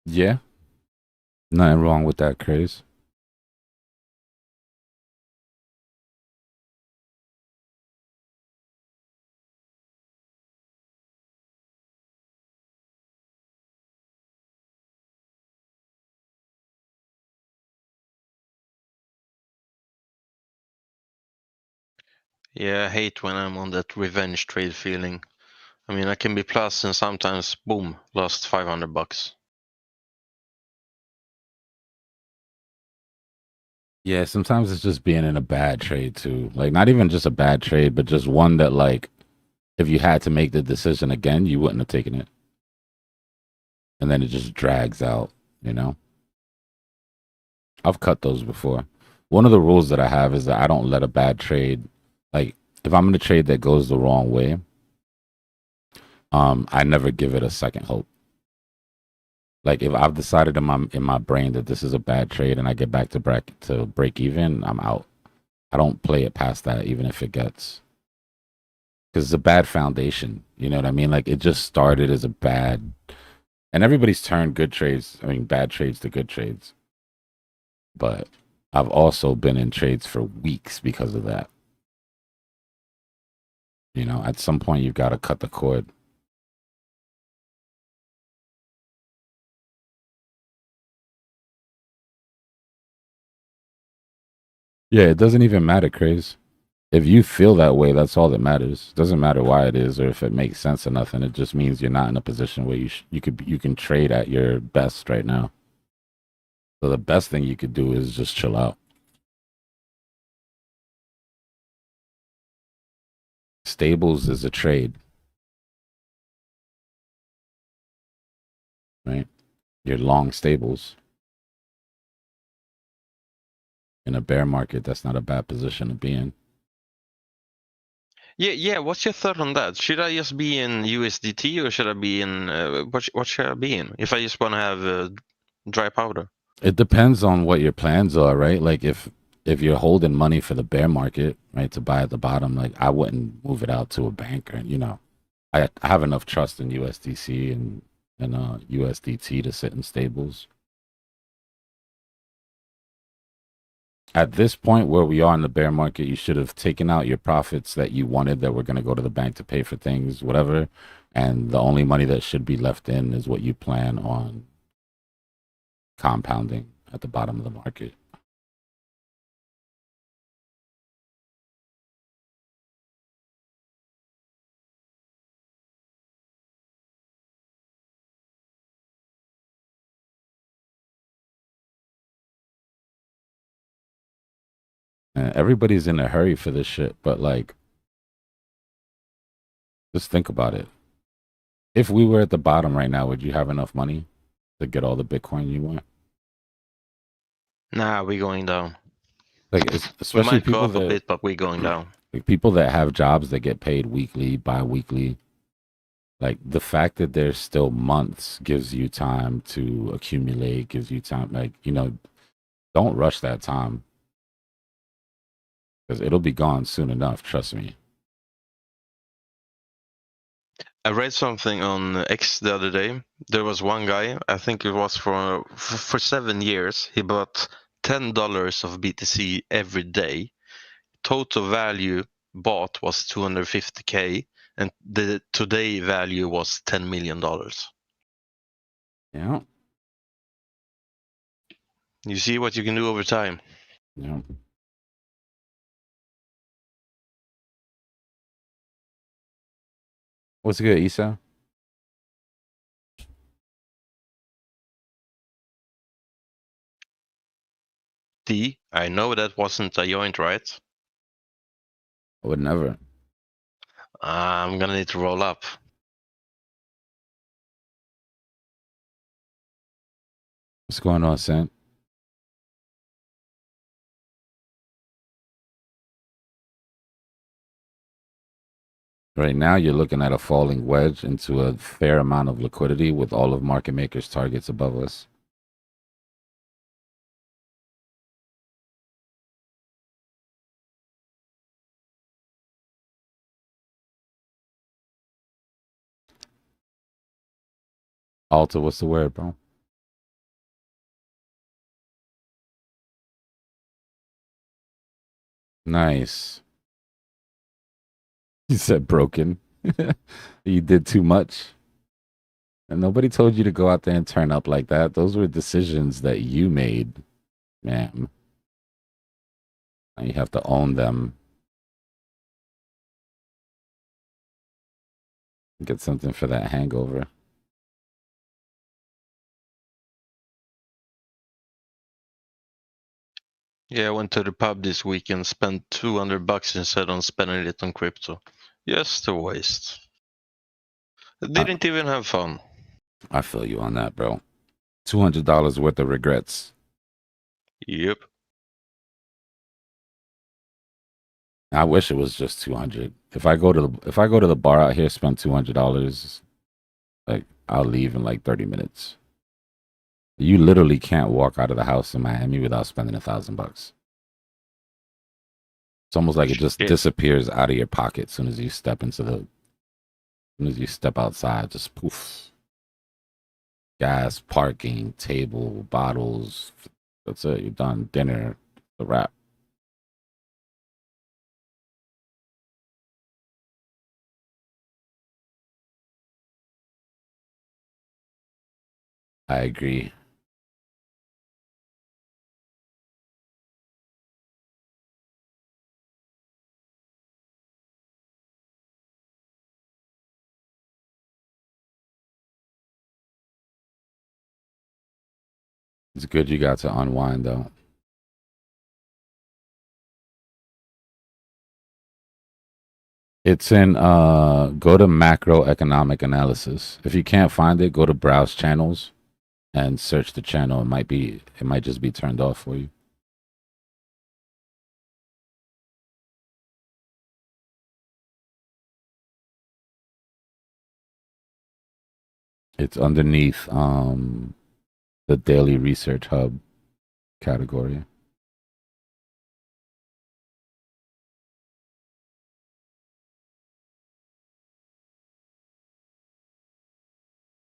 Yeah. Nothing wrong with that craze. Yeah, I hate when I'm on that revenge trade feeling. I mean, I can be plus and sometimes, boom, lost $500. Yeah, sometimes it's just being in a bad trade too. Like not even just a bad trade, but just one that like if you had to make the decision again, you wouldn't have taken it. And then it just drags out, you know? I've cut those before. One of the rules that I have is that I don't let a bad trade, like if I'm in a trade that goes the wrong way, I never give it a second hope. Like if I've decided in my brain that this is a bad trade and I get back to break even, I'm out. I don't play it past that, even if it gets, because it's a bad foundation. You know what I mean? Like it just started as a bad, and everybody's turned good trades. I mean, bad trades to good trades. But I've also been in trades for weeks because of that. You know, at some point you've got to cut the cord. Yeah, it doesn't even matter, Craze. If you feel that way, that's all that matters. Doesn't matter why it is or if it makes sense or nothing. It just means you're not in a position where you can trade at your best right now. So the best thing you could do is just chill out. Stables is a trade, right? You're long stables. In a bear market, that's not a bad position to be in. Yeah. What's your thought on that? Should I just be in USDT or should I be in what should I be in if I just want to have dry powder? It depends on what your plans are, right? Like if you're holding money for the bear market, right, to buy at the bottom, like I wouldn't move it out to a bank or, you know, I have enough trust in USDC and USDT to sit in stables. At this point where we are in the bear market, you should have taken out your profits that you wanted that were going to go to the bank to pay for things, whatever. And the only money that should be left in is what you plan on compounding at the bottom of the market. And everybody's in a hurry for this shit, but like, just think about it. If we were at the bottom right now, would you have enough money to get all the Bitcoin you want? Nah, we're going down. Like, We especially might go people up a that bit, but we're going down. like people that have jobs that get paid weekly, bi-weekly. Like the fact that there's still months gives you time to accumulate, gives you time. Like, you know, don't rush that time because it'll be gone soon enough. Trust me. I read something on X the other day. There was one guy, I think it was for 7 years. He bought $10 of BTC every day. Total value bought was 250K, and the today value was $10 million. Yeah. You see what you can do over time. Yeah. What's good, Issa? I know that wasn't a joint, right? I would never. I'm gonna need to roll up. What's going on, Sam? Right now, you're looking at a falling wedge into a fair amount of liquidity with all of market makers' targets above us. Alta, what's the word, bro? Nice. You said broken. You did too much. And nobody told you to go out there and turn up like that. Those were decisions that you made, man. And you have to own them. Get something for that hangover. Yeah, I went to the pub this week and spent $200 instead on spending it on crypto. Just a waste. Didn't even have fun. I feel you on that, bro. $200 worth of regrets. Yep. I wish it was just 200. If I go to the bar out here, spend $200, like I'll leave in like 30 minutes. You literally can't walk out of the house in Miami without spending $1,000. It's almost like it just disappears out of your pocket as soon as you step outside. Just poof. Gas, parking, table, bottles. That's it. You're done. Dinner. The wrap. I agree. It's good you got to unwind, though. It's in, go to macroeconomic analysis. If you can't find it, go to browse channels and search the channel. It might just be turned off for you. It's underneath the daily research hub category.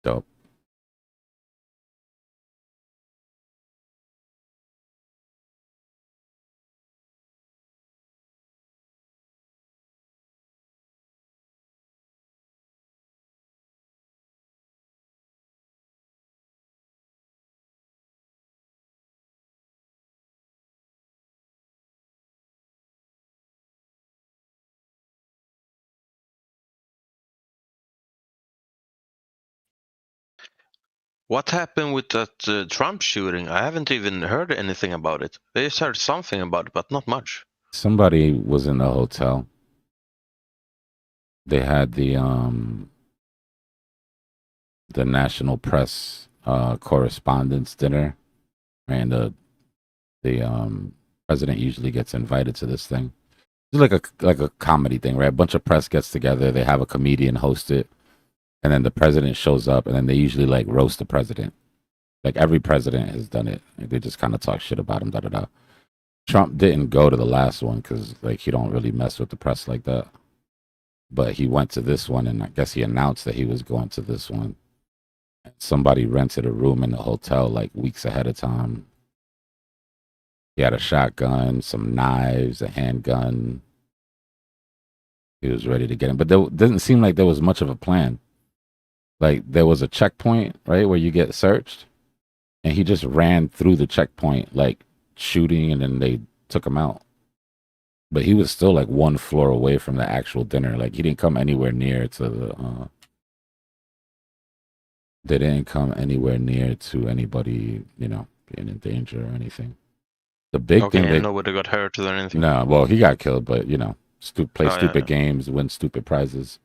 Dope. What happened with that Trump shooting? I haven't even heard anything about it. I just heard something about it, but not much. Somebody was in the hotel. They had the national press correspondence dinner, and the president usually gets invited to this thing. It's like a comedy thing, right? A bunch of press gets together. They have a comedian host it, and then the president shows up, and then they usually like roast the president. Like every president has done it. Like, they just kind of talk shit about him. Da da da. Trump didn't go to the last one because like he don't really mess with the press like that. But he went to this one, and I guess he announced that he was going to this one. Somebody rented a room in the hotel like weeks ahead of time. He had a shotgun, some knives, a handgun. He was ready to get him. But there doesn't seem like there was much of a plan. Like there was a checkpoint, right, where you get searched. And he just ran through the checkpoint, like shooting, and then they took him out. But he was still like one floor away from the actual dinner. Like he didn't come anywhere near to the. They didn't come anywhere near to anybody, being in danger or anything. The big thing. Nobody got hurt or anything. No, well, he got killed, but play stupid games, win stupid prizes.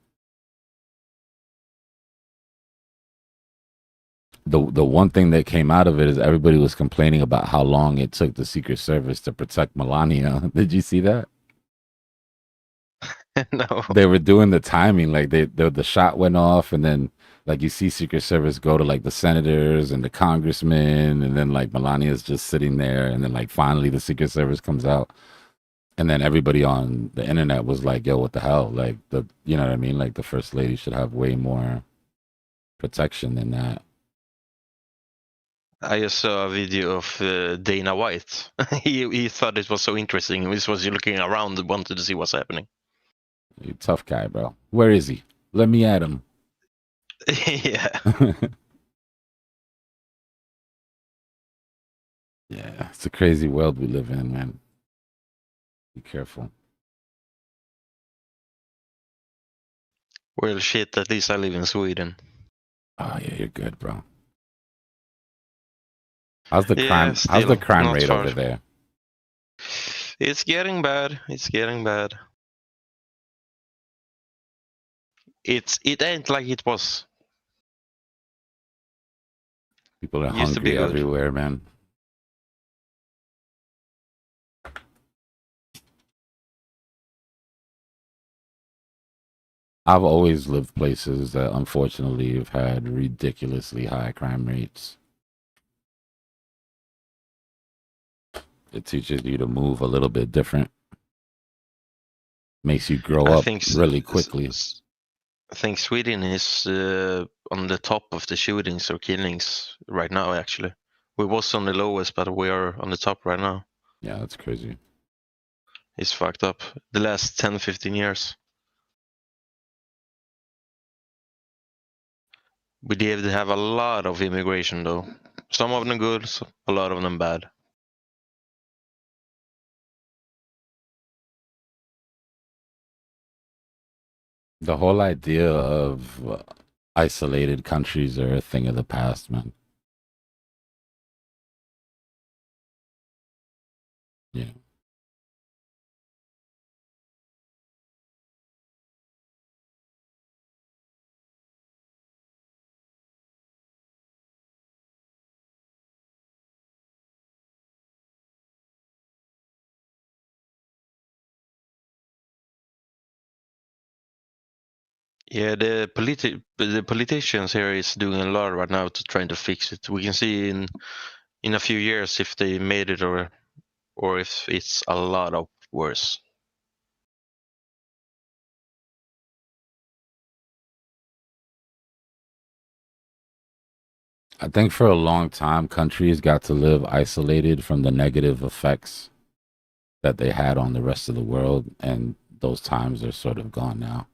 The one thing that came out of it is everybody was complaining about how long it took the Secret Service to protect Melania. Did you see that? No. They were doing the timing, like the shot went off, and then like you see Secret Service go to like the senators and the congressmen, and then like Melania's just sitting there, and then like finally the Secret Service comes out, and then everybody on the internet was like, "Yo, what the hell?" Like you know what I mean? Like the first lady should have way more protection than that. I just saw a video of Dana White. he thought it was so interesting. He was looking around and wanted to see what's happening. You tough guy, bro. Where is he? Let me at him. Yeah. Yeah, it's a crazy world we live in, man. Be careful. Well, shit, at least I live in Sweden. Oh, yeah, you're good, bro. How's the crime rate over there? It's getting bad. It's getting bad. It ain't like it was. People are It used to be hungry good. everywhere, man. I've always lived places that unfortunately have had ridiculously high crime rates. It teaches you to move a little bit different. Makes you grow up really quickly. I think Sweden is on the top of the shootings or killings right now, actually. We was on the lowest, but we are on the top right now. Yeah, that's crazy. It's fucked up. The last 10, 15 years. We did have a lot of immigration, though. Some of them good, a lot of them bad. The whole idea of isolated countries are a thing of the past, man. Yeah. Yeah, the politicians here is doing a lot right now to trying to fix it. We can see in a few years if they made it or if it's a lot of worse. I think for a long time, countries got to live isolated from the negative effects that they had on the rest of the world, and those times are sort of gone now.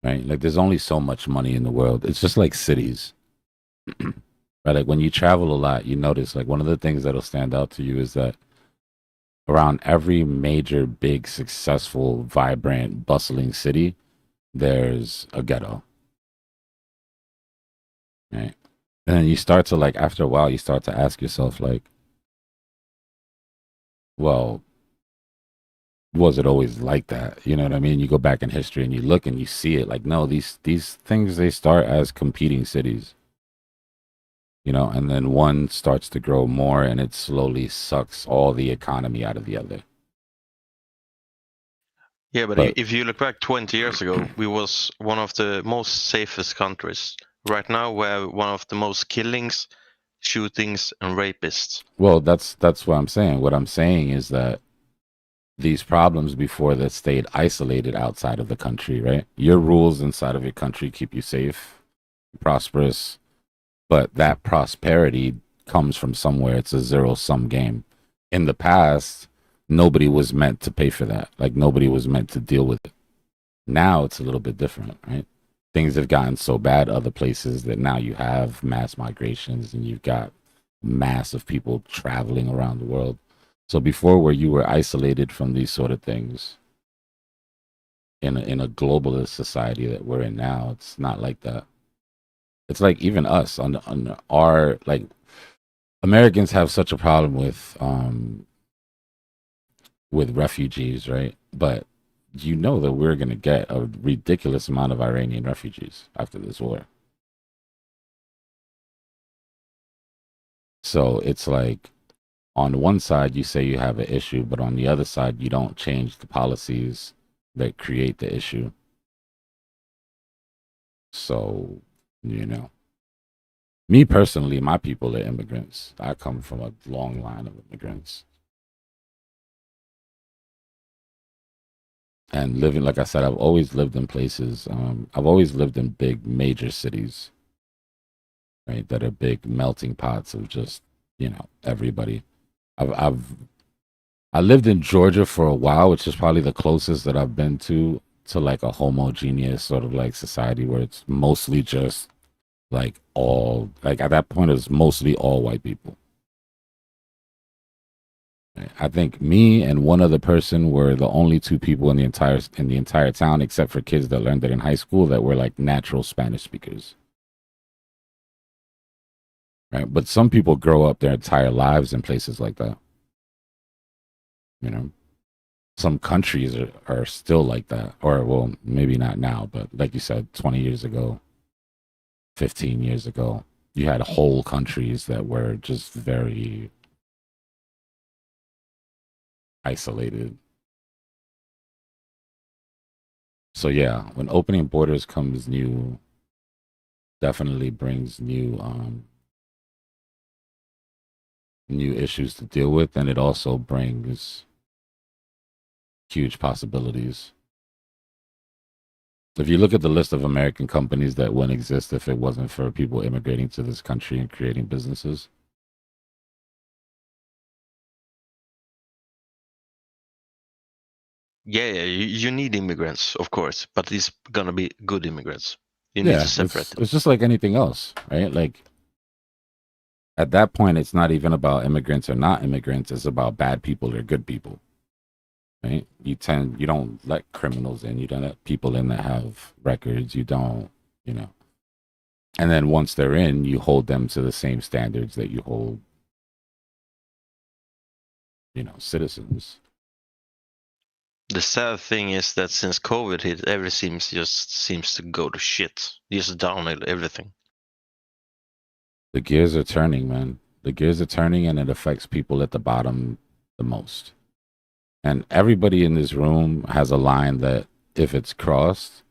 Right? Like, there's only so much money in the world. It's just like cities. Right? Like, when you travel a lot, you notice, like, one of the things that'll stand out to you is that around every major, big, successful, vibrant, bustling city, there's a ghetto. Right? And then you start to, like, after a while, you start to ask yourself, like, well, was it always like that? You know what I mean? You go back in history and you look and you see it. Like, no, these things, they start as competing cities. You know, and then one starts to grow more and it slowly sucks all the economy out of the other. Yeah, but if you look back 20 years ago, we was one of the most safest countries. Right now, we have one of the most killings, shootings, and rapists. Well, that's what I'm saying. What I'm saying is that these problems before that stayed isolated outside of the country, right? Your rules inside of your country keep you safe, prosperous, but that prosperity comes from somewhere. It's a zero-sum game. In the past, nobody was meant to pay for that. Like, nobody was meant to deal with it. Now it's a little bit different, right? Things have gotten so bad other places that now you have mass migrations and you've got mass of people traveling around the world. So before, where you were isolated from these sort of things in a globalist society that we're in now, it's not like that. It's like even us on our, like, Americans have such a problem with refugees, right? But you know that we're going to get a ridiculous amount of Iranian refugees after this war. So it's like, on one side, you say you have an issue, but on the other side, you don't change the policies that create the issue. So, you know, me personally, my people are immigrants. I come from a long line of immigrants. And living, like I said, I've always lived in places. I've always lived in big, major cities, right? That are big melting pots of just, you know, everybody. I lived in Georgia for a while, which is probably the closest that I've been to like a homogeneous sort of like society where it's mostly just like all, like at that point it was mostly all white people. I think me and one other person were the only two people in the entire town, except for kids that learned it in high school, that were like natural Spanish speakers. Right? But some people grow up their entire lives in places like that. You know, some countries are still like that, or well, maybe not now, but like you said, 20 years ago, 15 years ago, you had whole countries that were just very isolated. So yeah, when opening borders comes new, definitely brings new issues to deal with, and it also brings huge possibilities. If you look at the list of American companies that wouldn't exist if it wasn't for people immigrating to this country and creating businesses. Yeah, you need immigrants, of course, but it's gonna be good immigrants. You need to Yeah, separate them. it's just like anything else, right? Like at that point, it's not even about immigrants or not immigrants. It's about bad people or good people, right? You don't let criminals in. You don't let people in that have records. You don't, you know. And then once they're in, you hold them to the same standards that you hold, citizens. The sad thing is that since COVID hit, everything just seems to go to shit. Just down everything. The gears are turning, man. The gears are turning, and it affects people at the bottom the most. And everybody in this room has a line that if it's crossed,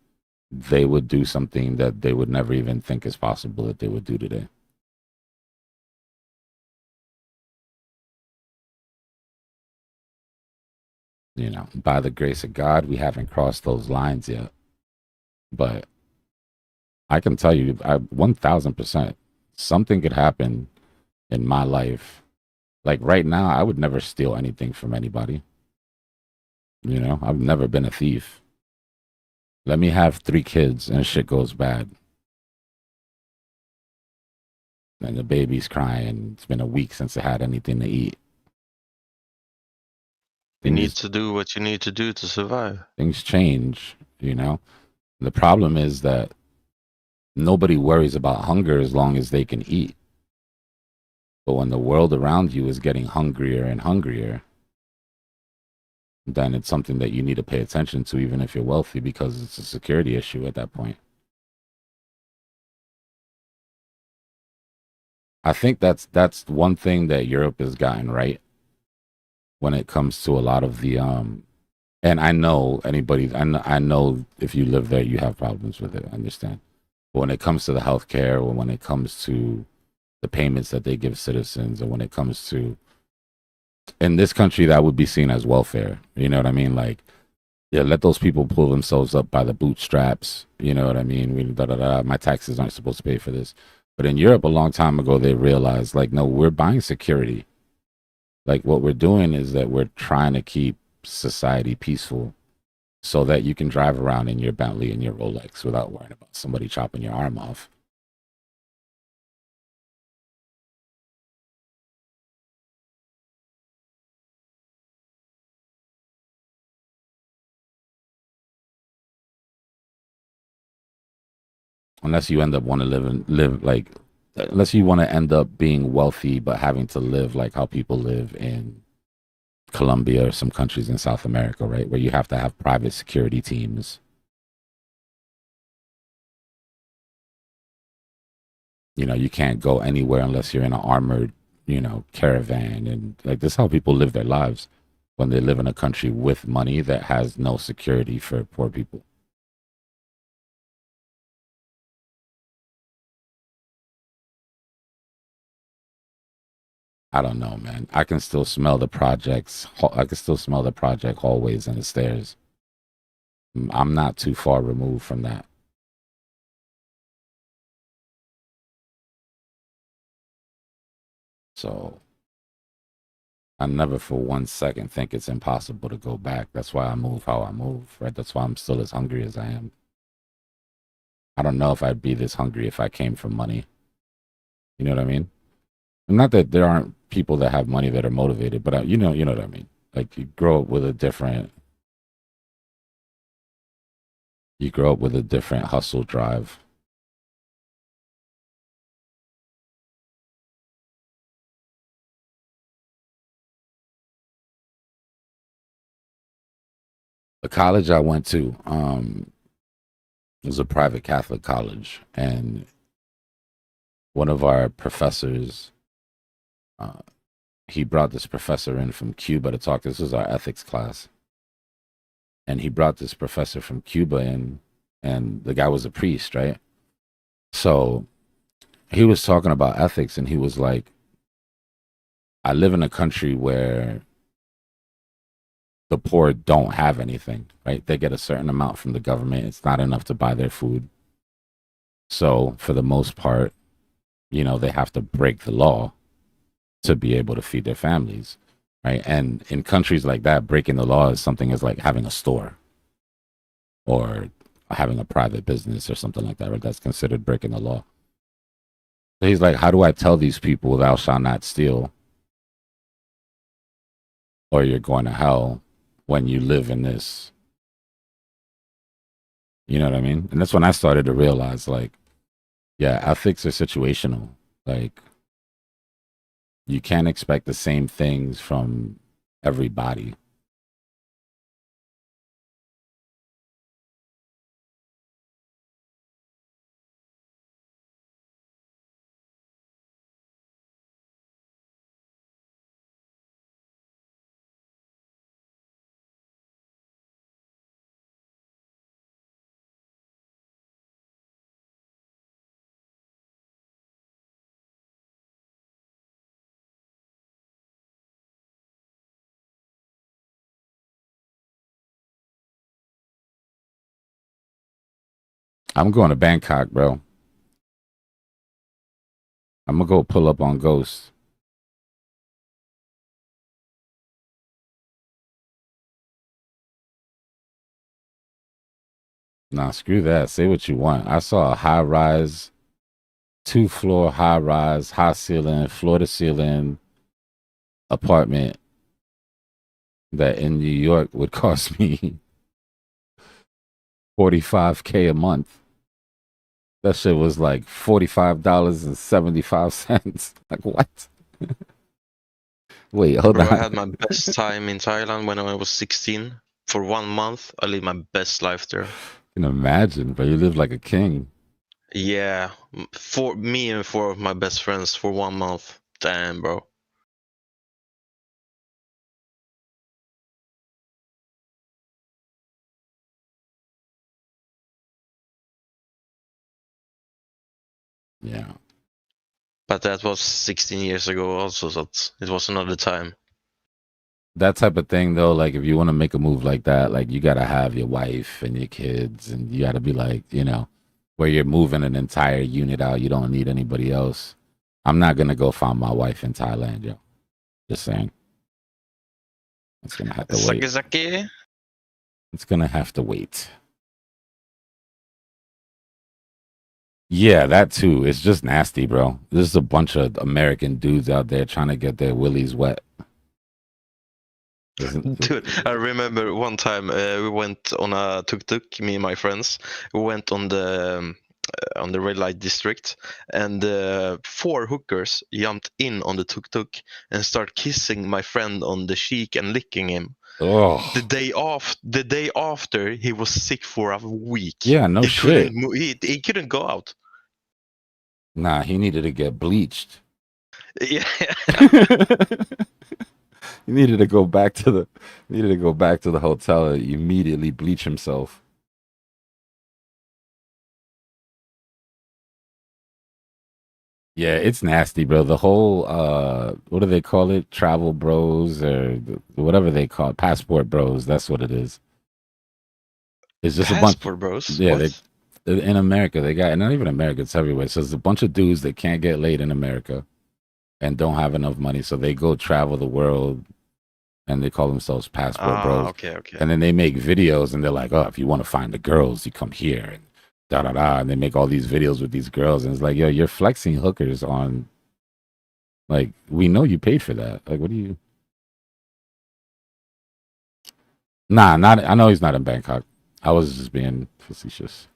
they would do something that they would never even think is possible that they would do today. By the grace of God, we haven't crossed those lines yet. But I can tell you, 1000%, something could happen in my life. Like right now, I would never steal anything from anybody. I've never been a thief. Let me have 3 kids and shit goes bad. And the baby's crying. It's been a week since I had anything to eat. You need to do what you need to do to survive. Things change, The problem is that nobody worries about hunger as long as they can eat. But when the world around you is getting hungrier and hungrier, then it's something that you need to pay attention to, even if you're wealthy, because it's a security issue at that point. I think that's one thing that Europe has gotten right when it comes to a lot of the and I know I know if you live there you have problems with it. I understand. But when it comes to the healthcare, or when it comes to the payments that they give citizens, or when it comes to in this country that would be seen as welfare. You know what I mean? Like, yeah, let those people pull themselves up by the bootstraps. You know what I mean? My taxes aren't supposed to pay for this. But in Europe, a long time ago, they realized, like, no, we're buying security. Like, what we're doing is that we're trying to keep society peaceful so that you can drive around in your Bentley and your Rolex without worrying about somebody chopping your arm off. Unless you end up want to live like, unless you want to end up being wealthy but having to live like how people live in Colombia or some countries in South America, right, where you have to have private security teams. You can't go anywhere unless you're in an armored, caravan, and like this is how people live their lives when they live in a country with money that has no security for poor people. I don't know, man. I can still smell the projects. I can still smell the project hallways and the stairs. I'm not too far removed from that. So I never for 1 second think it's impossible to go back. That's why I move how I move, right? That's why I'm still as hungry as I am. I don't know if I'd be this hungry if I came from money. You know what I mean? Not that there aren't people that have money that are motivated, but you know what I mean. Like you grow up with a different hustle drive. The college I went to was a private Catholic college, and one of our professors, he brought this professor in from Cuba to talk. This was our ethics class, and he brought this professor from Cuba in, and the guy was a priest, right? So he was talking about ethics, and he was like, I live in a country where the poor don't have anything, right? They get a certain amount from the government. It's not enough to buy their food. So for the most part, you know, they have to break the law to be able to feed their families, right? And in countries like that, breaking the law is something as like having a store or having a private business or something like that, right? That's considered breaking the law. So he's like, how do I tell these people thou shalt not steal or you're going to hell when you live in this? You know what I mean? And that's when I started to realize, like, yeah, ethics are situational. Like, you can't expect the same things from everybody. I'm going to Bangkok, bro. I'm gonna go pull up on Ghost. Nah, screw that. Say what you want. I saw a high rise, 2-floor high rise, high ceiling, floor to ceiling apartment that in New York would cost me $45K a month. That shit was like $45.75. Like what? Wait, hold Bro, I on. had my best time in Thailand when I was 16. For 1 month, I lived my best life there. Can imagine, but you live like a king. Yeah, for me and 4 of my best friends for 1 month. Damn, bro. Yeah. But that was 16 years ago also, so it was another time. That type of thing though, like if you want to make a move like that, like you gotta have your wife and your kids and you gotta be like, you know, where you're moving an entire unit out, you don't need anybody else. I'm not gonna go find my wife in Thailand, yo. Just saying. It's gonna have to wait. Sake. It's gonna have to wait. Yeah, that too. It's just nasty, bro. There's a bunch of American dudes out there trying to get their willies wet. Dude, I remember one time we went on a tuk-tuk, me and my friends. We went on the red light district, and 4 hookers jumped in on the tuk-tuk and started kissing my friend on the cheek and licking him. Oh. The day after, he was sick for a week. Yeah, no he shit. Couldn't he couldn't go out. Nah, he needed to get bleached. Yeah. He needed to go back to the hotel and immediately bleach himself. Yeah, it's nasty, bro. The whole what do they call it? Travel bros or whatever they call it, passport bros. That's what it is. It's just a bunch. Passport bros. Yeah, What? in America they got, and not even America, it's everywhere. So it's a bunch of dudes that can't get laid in America and don't have enough money, so they go travel the world and they call themselves passport bros. Okay. And then they make videos and they're like, oh, if you want to find the girls, you come here and da da da. And they make all these videos with these girls. And it's like, yo, you're flexing hookers on, like, we know you paid for that. Like, what do you? Nah, not, I know he's not in Bangkok. I was just being facetious.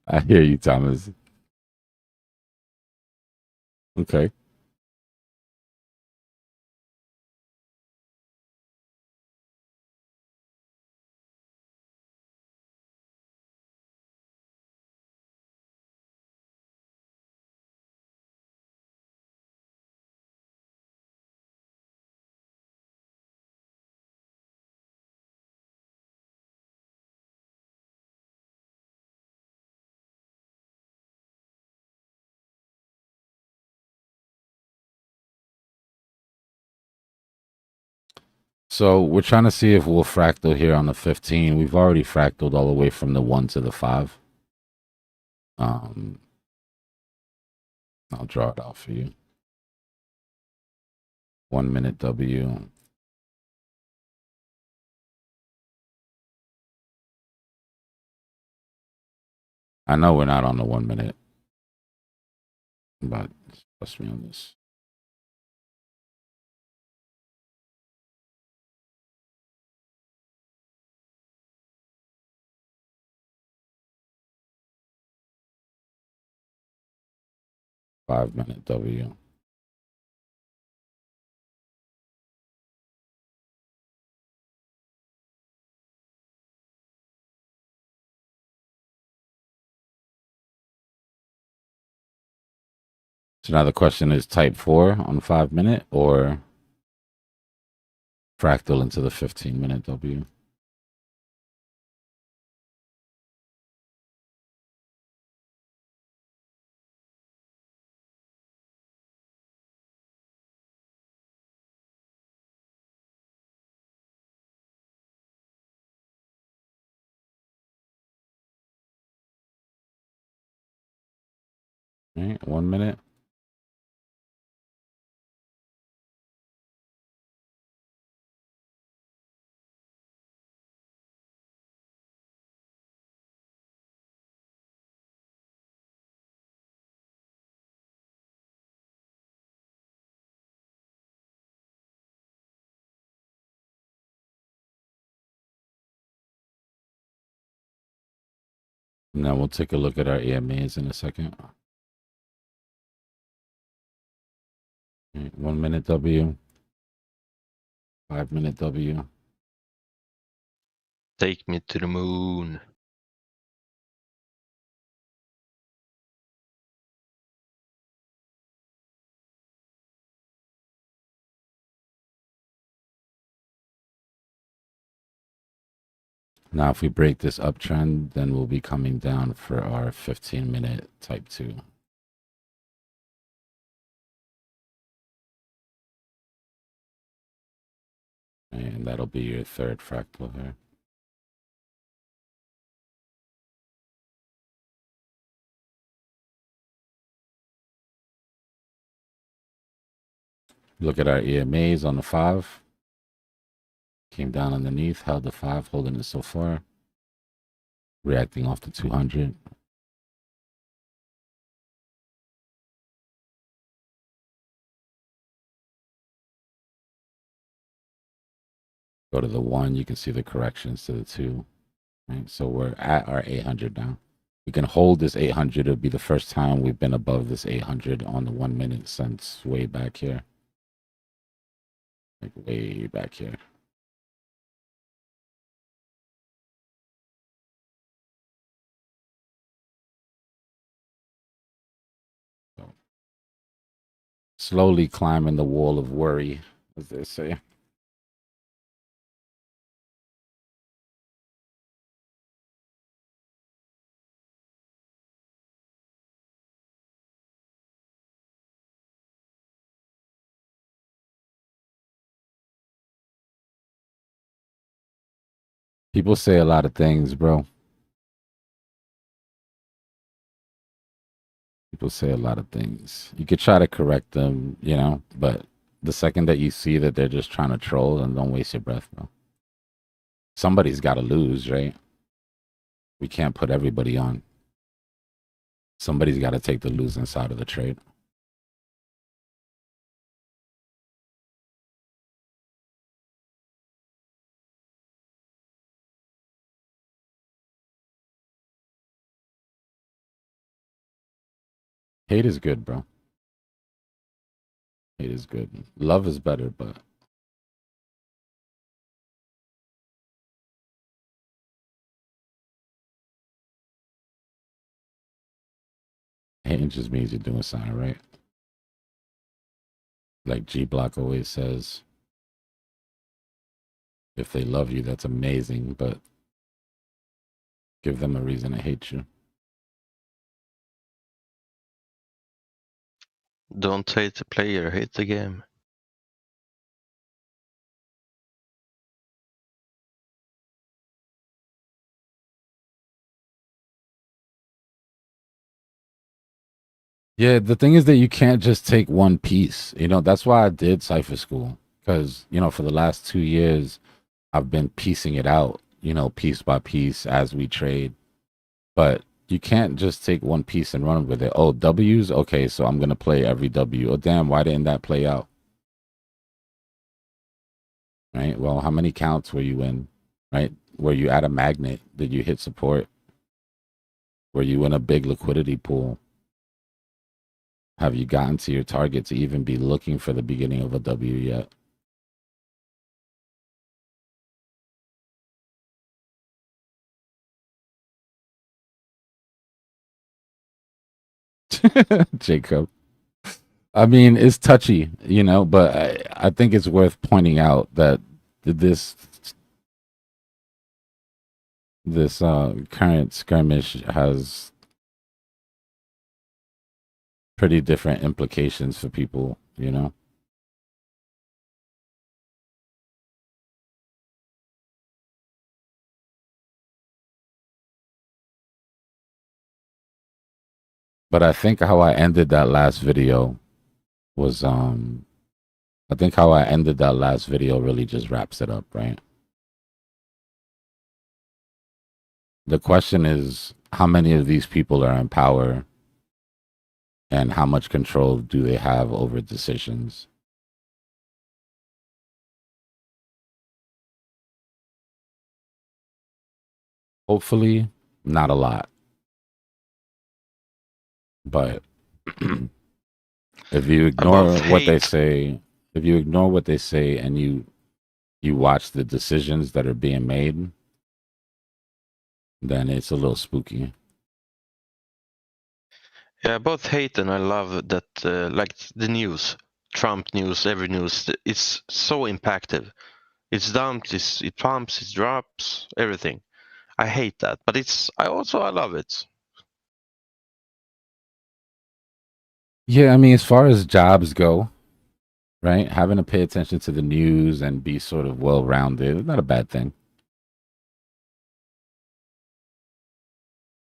I hear you, Thomas. Okay. So we're trying to see if we'll fractal here on the 15. We've already fractaled all the way from the 1 to the 5. I'll draw it out for you. 1 minute W. I know we're not on the 1 minute, but trust me on this. Five-minute W. So now the question is type 4 on 5 minute or fractal into the 15-minute W. All right, 1 minute. Now we'll take a look at our EMAs in a second. All right, 1 minute W. 5-minute W. Take me to the moon. Now, if we break this uptrend, then we'll be coming down for our 15-minute type 2. And that'll be your third fractal here. Look at our EMAs on the 5. Came down underneath, held the 5, holding it so far. Reacting off the 200. Go to the 1, you can see the corrections to the 2. Right? So we're at our 800 now. We can hold this 800. It'll be the first time we've been above this 800 on the 1 minute since way back here. Like way back here. So, slowly climbing the wall of worry, as they say. People say a lot of things, bro. People say a lot of things. You could try to correct them, you know, but the second that you see that they're just trying to troll, then don't waste your breath, bro. Somebody's got to lose, right? We can't put everybody on. Somebody's got to take the losing side of the trade. Hate is good, bro. Hate is good. Love is better, but hating just means you're doing something right. Like Dbloc always says, if they love you, that's amazing, but give them a reason to hate you. Don't hate the player, hate the game. Yeah, the thing is that you can't just take one piece. You know, that's why I did Cypher School. Because, you know, for the last 2 years, I've been piecing it out, you know, piece by piece as we trade. But you can't just take one piece and run with it. Oh, W's? Okay, so I'm going to play every W. Oh, damn, why didn't that play out? Right? Well, how many counts were you in? Right? Were you at a magnet? Did you hit support? Were you in a big liquidity pool? Have you gotten to your target to even be looking for the beginning of a W yet? Jacob. I mean, it's touchy, you know, but I think it's worth pointing out that this current skirmish has pretty different implications for people, you know. But I think how I ended that last video was I think how I ended that last video really just wraps it up, right? The question is, how many of these people are in power and how much control do they have over decisions? Hopefully, not a lot. But if you ignore About what they hate, say, if you ignore what they say and you watch the decisions that are being made, then it's a little spooky. yeah, both hate and I love that, like the news, Trump news, every news, it's so impactful. It's dumped, it pumps, it drops, everything. I hate that, but I love it. Yeah, I mean, as far as jobs go, right? Having to pay attention to the news and be sort of well rounded is not a bad thing.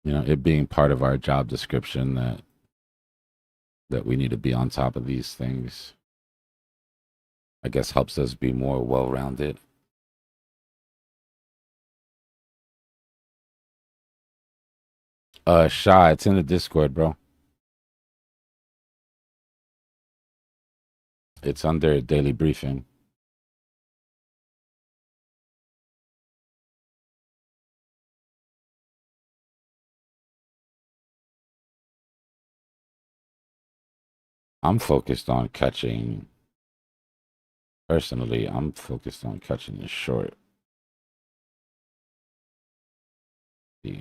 You know, it being part of our job description that we need to be on top of these things, I guess helps us be more well rounded. Shy, it's in the Discord, bro. It's under daily briefing. I'm focused on catching, personally, I'm focused on catching the short. Yeah.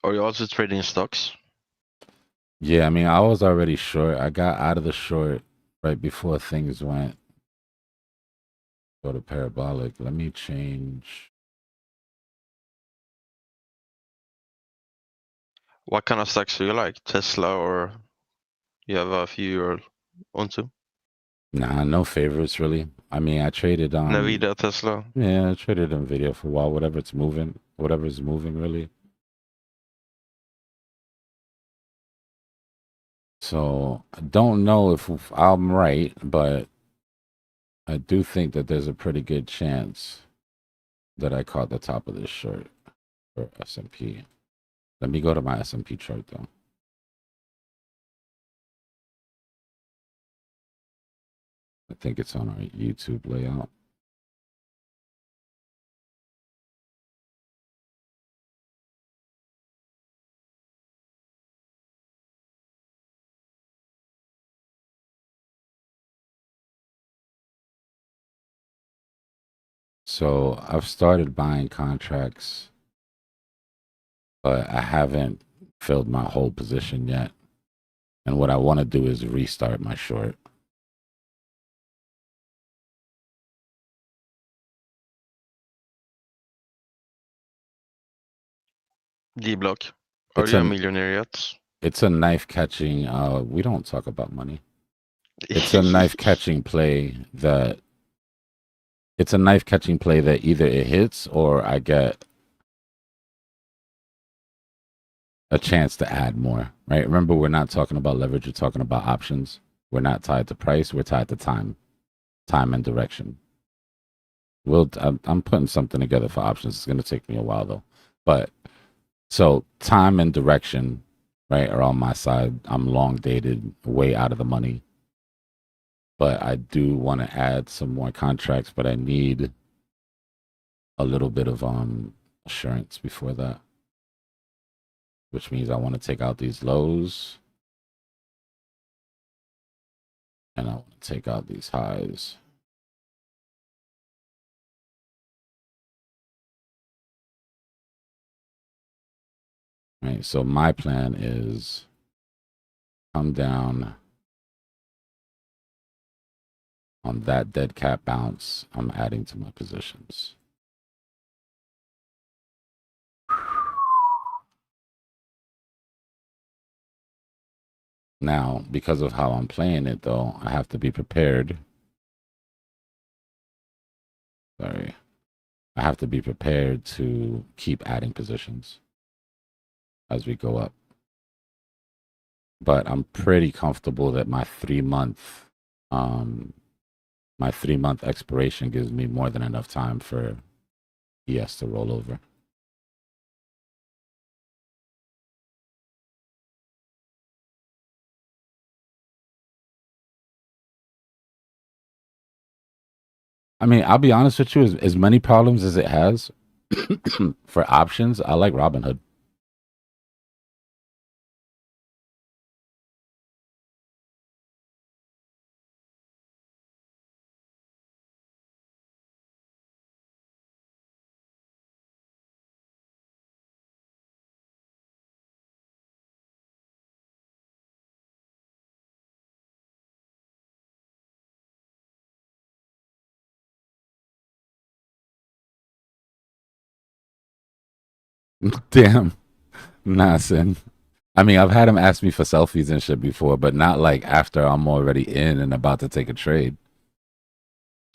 Are you also trading stocks? Yeah, I mean, I was already short. I got out of the short right before things went go to parabolic. Let me change. What kind of stocks do you like? Tesla, or you have a few you're onto? Nah, no favorites really. I mean, I traded Nvidia, Tesla. yeah, I traded Nvidia for a while. Whatever's moving really. So I don't know if I'm right, but I do think that there's a pretty good chance that I caught the top of this short for S&P. Let me go to my S&P chart though. I think it's on our YouTube layout. So I've started buying contracts, but I haven't filled my whole position yet. And what I want to do is restart my short. Dbloc. Are It's you a a millionaire yet? it's a knife catching. We don't talk about money. It's a knife catching play that. It's a knife catching play that either it hits or I get a chance to add more. Right? Remember, we're not talking about leverage. We're talking about options. We're not tied to price. We're tied to time and direction. I'm putting something together for options. It's going to take me a while though, but so time and direction, right, are on my side. I'm long dated, way out of the money, but I do want to add some more contracts, but I need a little bit of assurance before that, which means I want to take out these lows and I want to take out these highs. Right, so my plan is come down on that dead cat bounce. I'm adding to my positions. Now, because of how I'm playing it, though, I have to be prepared. Sorry. I have to be prepared to keep adding positions as we go up. But I'm pretty comfortable that my 3-month expiration gives me more than enough time for ES to roll over. I mean, I'll be honest with you, as many problems as it has for options, I like Robinhood. Damn. Nah, son. I mean, I've had him ask me for selfies and shit before, but not like after I'm already in and about to take a trade.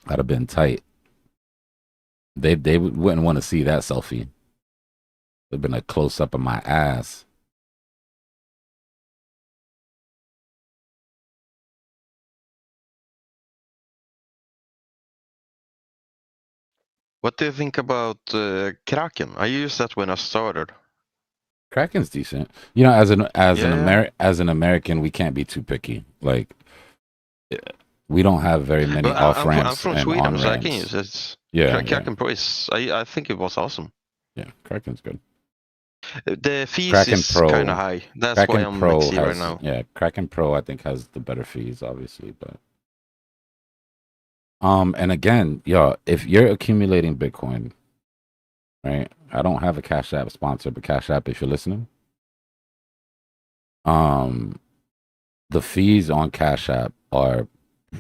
I'd have been tight. They wouldn't want to see that selfie. It'd been a close up of my ass. What do you think about Kraken? I used that when I started. Kraken's decent. You know, as an Yeah. as an American, we can't be too picky. Like, we don't have very many But off I'm ramps from and on Sweden, so I can use ramps. it. Yeah, yeah, Kraken Pro is, I think it was awesome. yeah. Kraken's good. The fees Kraken is kind of Pro, high. That's why Kraken I'm Pro maxi right has now. Kraken Pro. I think has the better fees, obviously, but and again, yo, if you're accumulating Bitcoin, right? I don't have a Cash App sponsor, but Cash App, if you're listening, um, the fees on Cash App are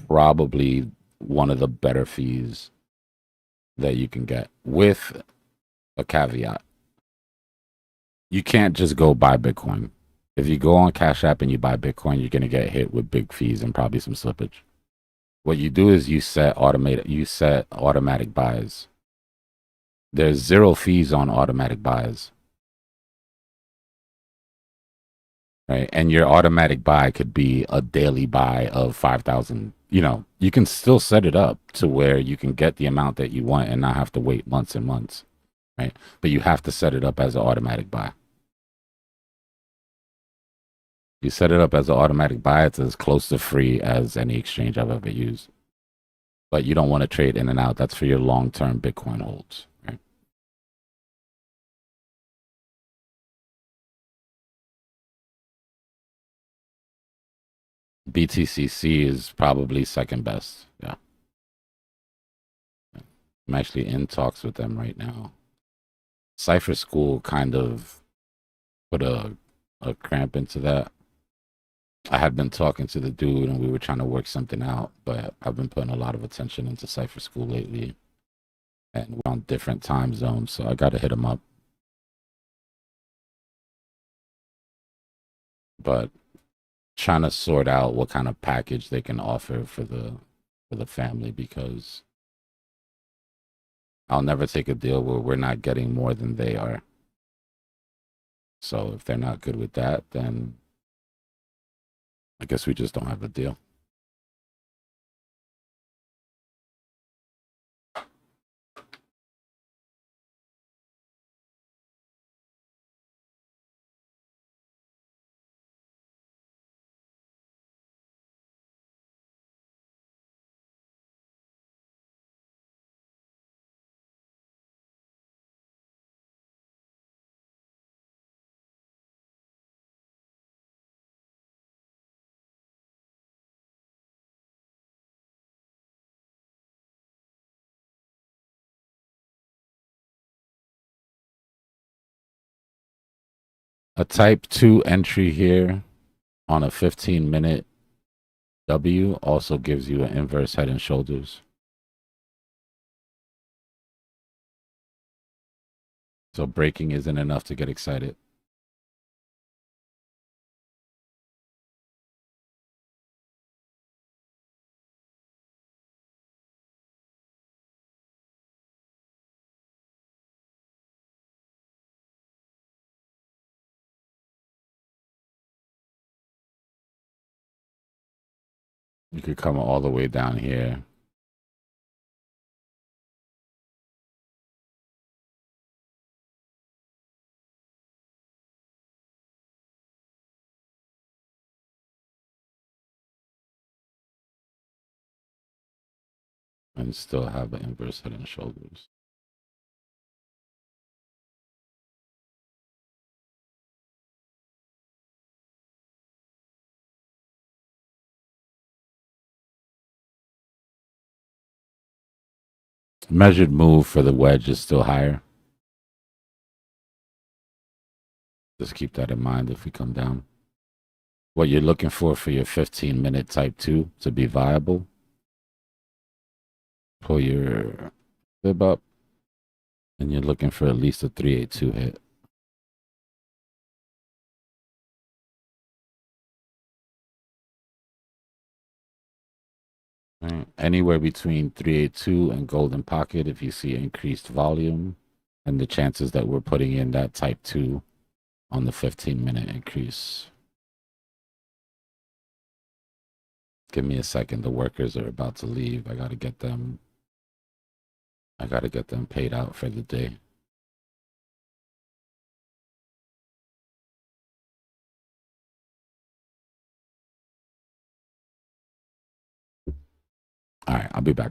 probably one of the better fees that you can get, with a caveat. You can't just go buy Bitcoin. If you go on Cash App and you buy Bitcoin, you're gonna get hit with big fees and probably some slippage. What you do is you set automatic buys. There's 0 fees on automatic buys. Right? And your automatic buy could be a daily buy of 5,000. You know, you can still set it up to where you can get the amount that you want and not have to wait months and months, right? But you have to set it up as an automatic buy. You set it up as an automatic buy, it's as close to free as any exchange I've ever used. But you don't want to trade in and out. That's for your long-term Bitcoin holds, right? BTCC is probably second best. Yeah. I'm actually in talks with them right now. Cypher School kind of put a cramp into that. I had been talking to the dude and we were trying to work something out, but I've been putting a lot of attention into Cypher School lately. And we're on different time zones, so I got to hit him up. But trying to sort out what kind of package they can offer for the family, because I'll never take a deal where we're not getting more than they are. So if they're not good with that, then I guess we just don't have a deal. A type 2 entry here on a 15-minute W also gives you an inverse head and shoulders. So breaking isn't enough to get excited. You could come all the way down here. And still have an inverse head and shoulders. Measured move for the wedge is still higher. Just keep that in mind if we come down. What you're looking for your 15-minute type 2 to be viable, pull your fib up, and you're looking for at least a 382 hit. Right. Anywhere between 382 and golden pocket, if you see increased volume, and the chances that we're putting in that type 2 on the 15-minute increase. Give me a second. The workers are about to leave. I gotta get them paid out for the day. All right, I'll be back.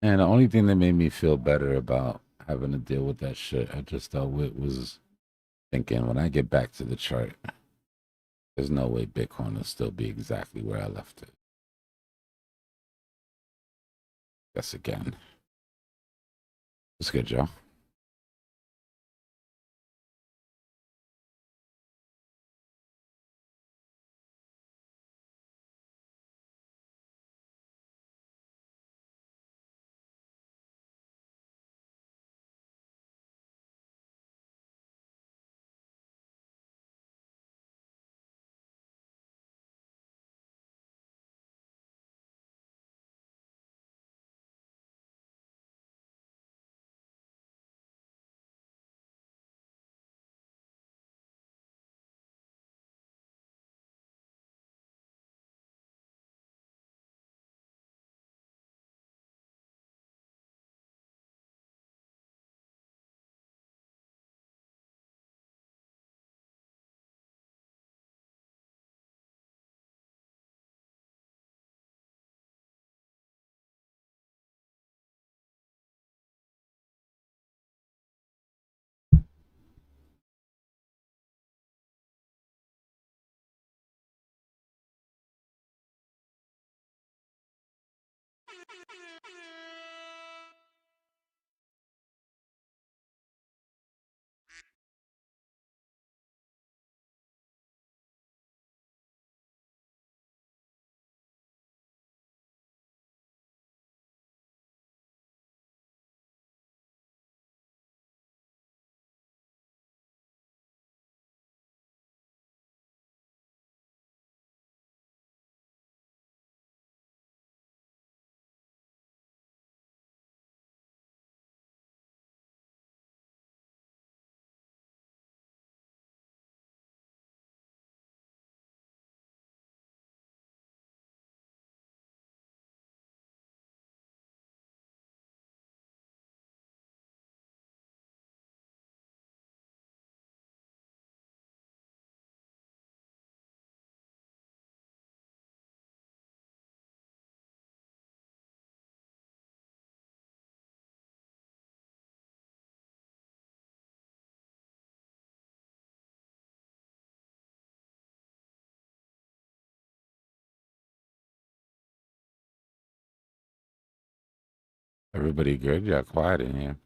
And the only thing that made me feel better about having to deal with that shit, I just thought it was thinking when I get back to the chart, there's no way Bitcoin will still be exactly where I left it. Guess again. It's good, Joe. Everybody good? Yeah, quiet in here.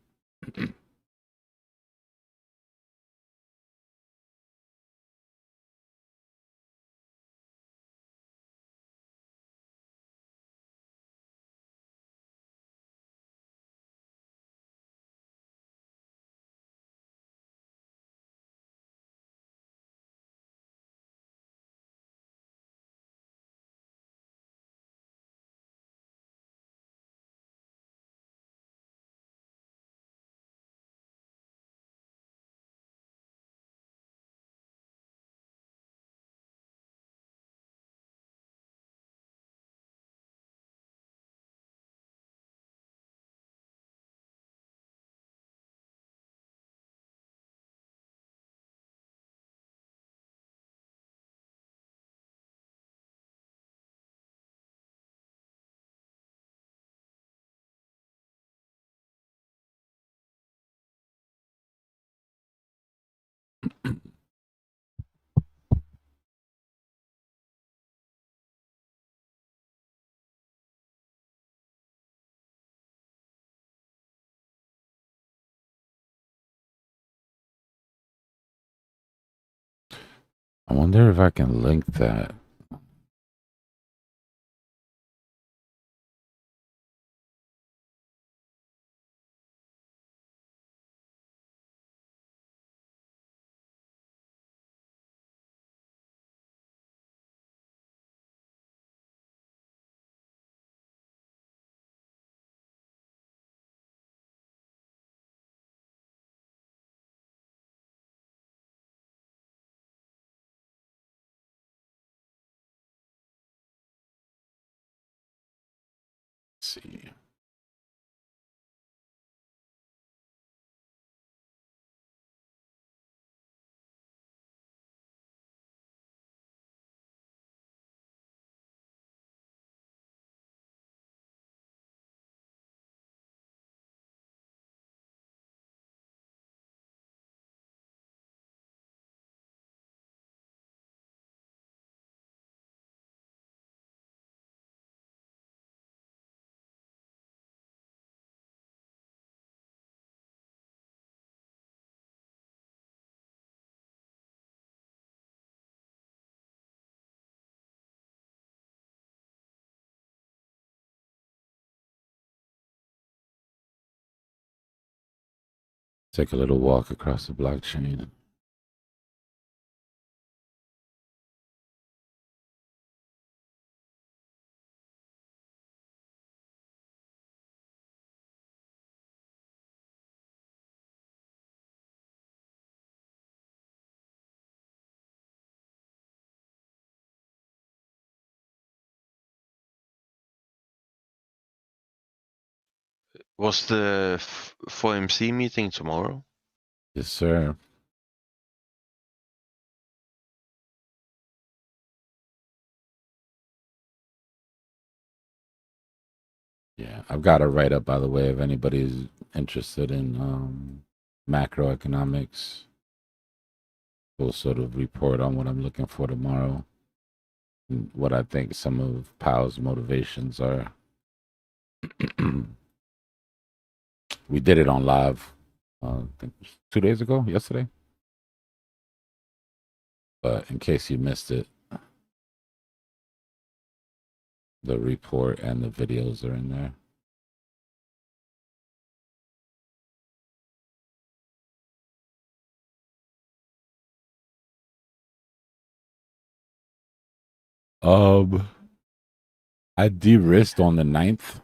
I wonder if I can link that. Let's see. Take a little walk across the blockchain. Was the FOMC meeting tomorrow? Yes, sir. Yeah, I've got a write-up, by the way, if anybody's interested in macroeconomics. We'll sort of report on what I'm looking for tomorrow and what I think some of Powell's motivations are. We did it on live, I think 2 days ago, yesterday. But in case you missed it, the report and the videos are in there. I de-risked on the 9th.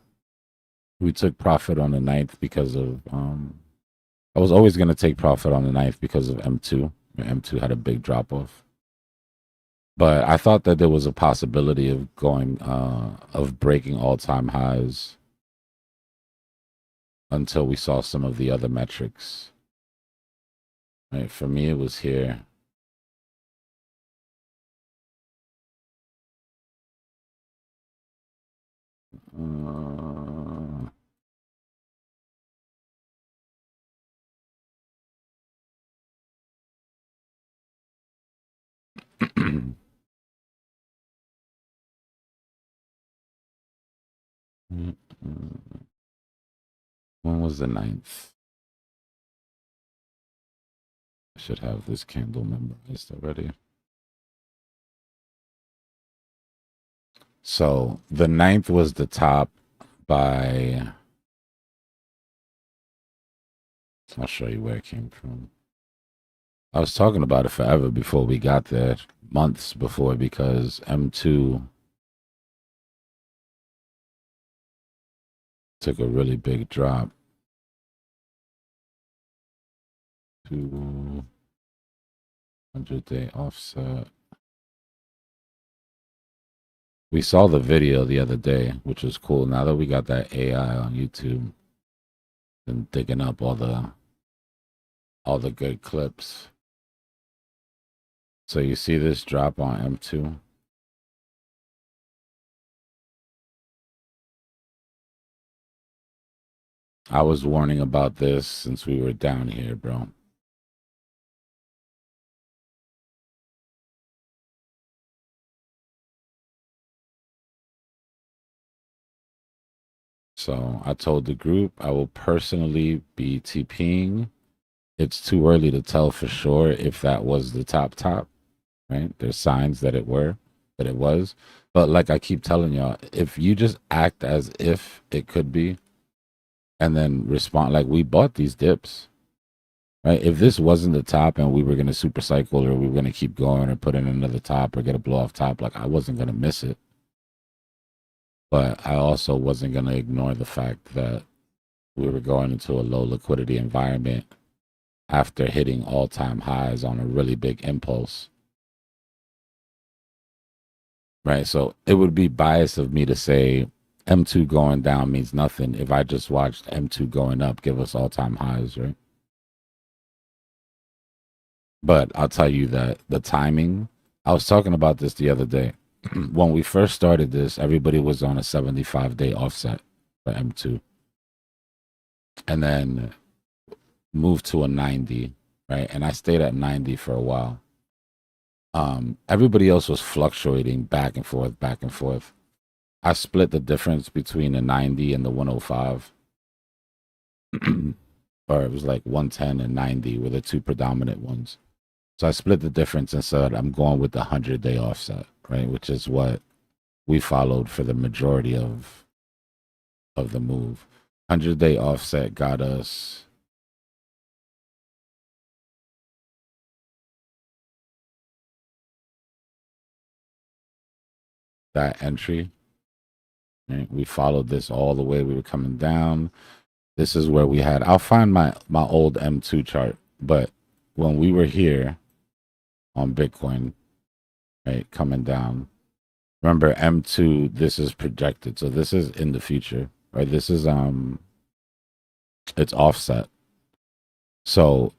We took profit on the 9th because of I was always going to take profit on the 9th because of M2. M2 had a big drop off. But I thought that there was a possibility of going of breaking all-time highs until we saw some of the other metrics. Right, for me it was here. When was the 9th? I should have this candle memorized already. So the 9th was the top by, I'll show you where it came from. I was talking about it forever before we got there, months before, because M2 took a really big drop to 100-day offset. We saw the video the other day, which was cool. Now that we got that AI on YouTube and digging up all the good clips. So you see this drop on M2. I was warning about this since we were down here, bro. So I told the group I will personally be TPing. It's too early to tell for sure if that was the top, right? There's signs that it was. But like I keep telling y'all, if you just act as if it could be and then respond, like we bought these dips, right? If this wasn't the top and we were going to super cycle or we were going to keep going or put in another top or get a blow off top, like I wasn't going to miss it. But I also wasn't going to ignore the fact that we were going into a low liquidity environment after hitting all-time highs on a really big impulse. Right? So it would be biased of me to say M2 going down means nothing if I just watched M2 going up give us all-time highs, right? But I'll tell you that the timing, I was talking about this the other day. When we first started this, everybody was on a 75-day offset for M2. And then moved to a 90, right? And I stayed at 90 for a while. Everybody else was fluctuating back and forth, back and forth. I split the difference between the 90 and the 105. Or it was like 110 and 90 were the two predominant ones. So I split the difference and said, I'm going with the 100-day offset, right? Which is what we followed for the majority of the move. 100-day offset got us that entry. Right? We followed this all the way. We were coming down. This is where we had, I'll find my old M2 chart, but when we were here on Bitcoin, right, coming down, remember M2, this is projected. So this is in the future, right? This is, it's offset. So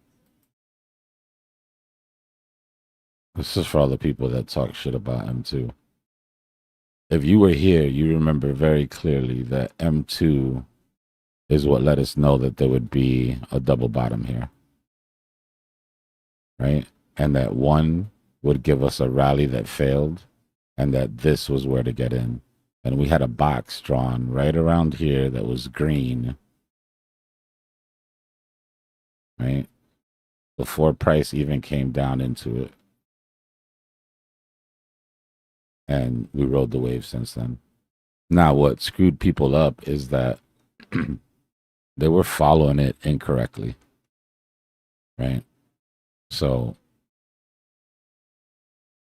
this is for all the people that talk shit about M2. If you were here, you remember very clearly that M2 is what let us know that there would be a double bottom here, right? And that one would give us a rally that failed, and that this was where to get in. And we had a box drawn right around here that was green, right? Before price even came down into it. And we rode the wave since then. Now, what screwed people up is that they were following it incorrectly, right? So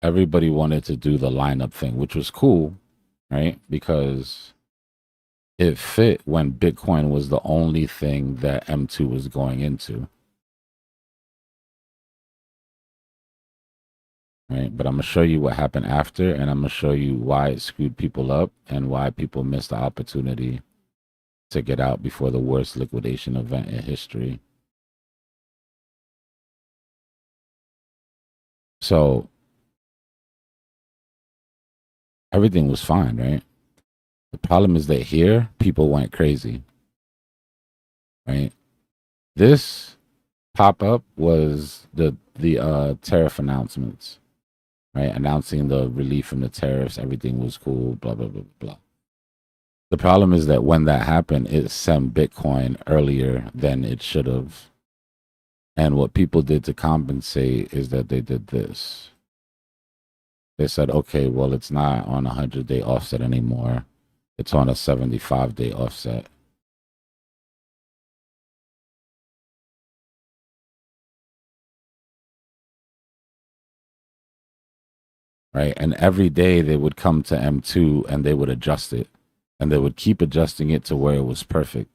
everybody wanted to do the lineup thing, which was cool, right? Because it fit when Bitcoin was the only thing that M2 was going into. Right? But I'm going to show you what happened after, and I'm going to show you why it screwed people up and why people missed the opportunity to get out before the worst liquidation event in history. So everything was fine, right? The problem is that here people went crazy, right? This pop-up was the tariff announcements, right? Announcing the relief from the tariffs, everything was cool, blah, blah, blah, blah. The problem is that when that happened, it sent Bitcoin earlier than it should have. And what people did to compensate is that they did this. They said, okay, well, it's not on a 100-day offset anymore. It's on a 75-day offset. Right? And every day they would come to M2 and they would adjust it. And they would keep adjusting it to where it was perfect.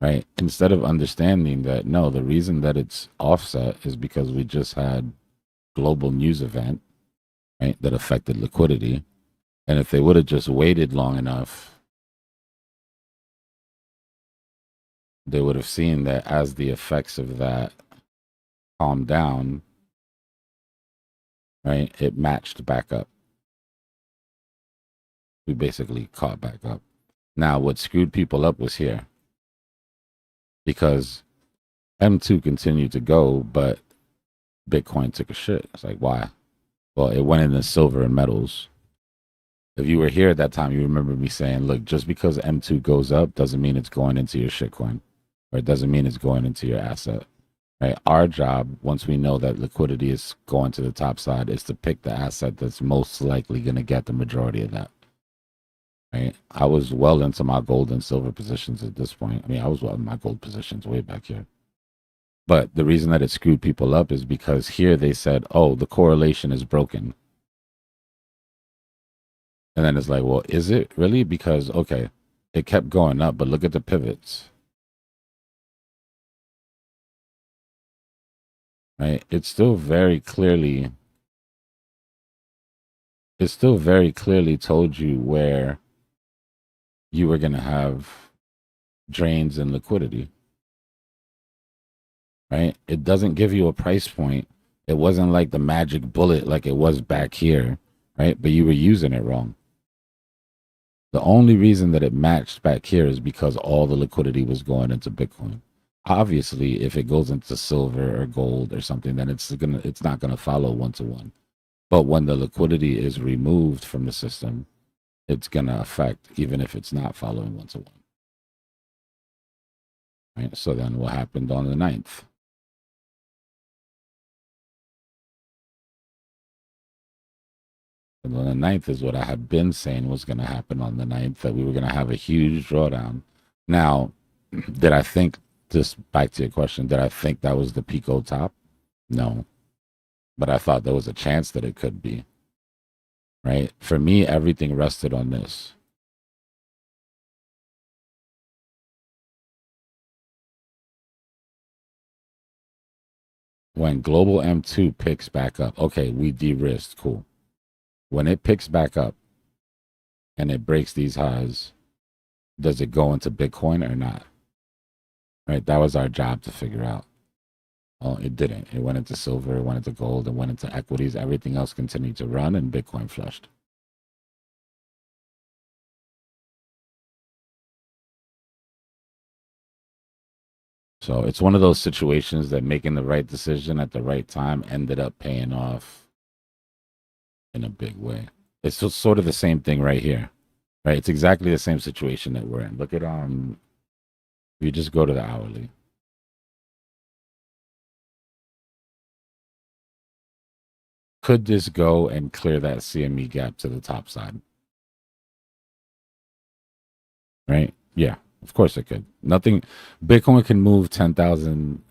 Right? Instead of understanding that, no, the reason that it's offset is because we just had global news event, right, that affected liquidity. And if they would have just waited long enough, they would have seen that as the effects of that calmed down, right, it matched back up. We basically caught back up. Now, what screwed people up was here. Because M2 continued to go, but Bitcoin took a shit. It's like, why? Well, it went into silver and metals. If you were here at that time, you remember me saying, look, just because M2 goes up doesn't mean it's going into your shitcoin, or it doesn't mean it's going into your asset. Right? Our job, once we know that liquidity is going to the top side, is to pick the asset that's most likely going to get the majority of that. Right? I was well into my gold and silver positions at this point. I mean, I was well in my gold positions way back here. But the reason that it screwed people up is because here they said, oh, the correlation is broken. And then it's like, well, is it really? Because, okay, it kept going up, but look at the pivots. Right? It still very clearly told you where you were going to have drains in liquidity. Right? It doesn't give you a price point. It wasn't like the magic bullet like it was back here, right? But you were using it wrong. The only reason that it matched back here is because all the liquidity was going into Bitcoin. Obviously, if it goes into silver or gold or something, then it's not gonna follow 1-to-1. But when the liquidity is removed from the system, it's gonna affect even if it's not following 1-to-1. Right? So then what happened on the 9th? And on the 9th is what I had been saying was going to happen on the 9th, that we were going to have a huge drawdown. Now, did I think, just back to your question, did I think that was the Pico top? No. But I thought there was a chance that it could be. right? For me, everything rested on this. When global M2 picks back up, okay, we de-risked, cool. When it picks back up and it breaks these highs, does it go into Bitcoin or not? Right, that was our job to figure out. Oh, it didn't. It went into silver, it went into gold, it went into equities. Everything else continued to run, and Bitcoin flushed. So it's one of those situations that making the right decision at the right time ended up paying off in a big way. It's just sort of the same thing right here, right? It's exactly the same situation that we're in. Look at you just go to the hourly. Could this go and clear that CME gap to the top side? Right? Yeah, of course it could. Nothing. Bitcoin can move 10,000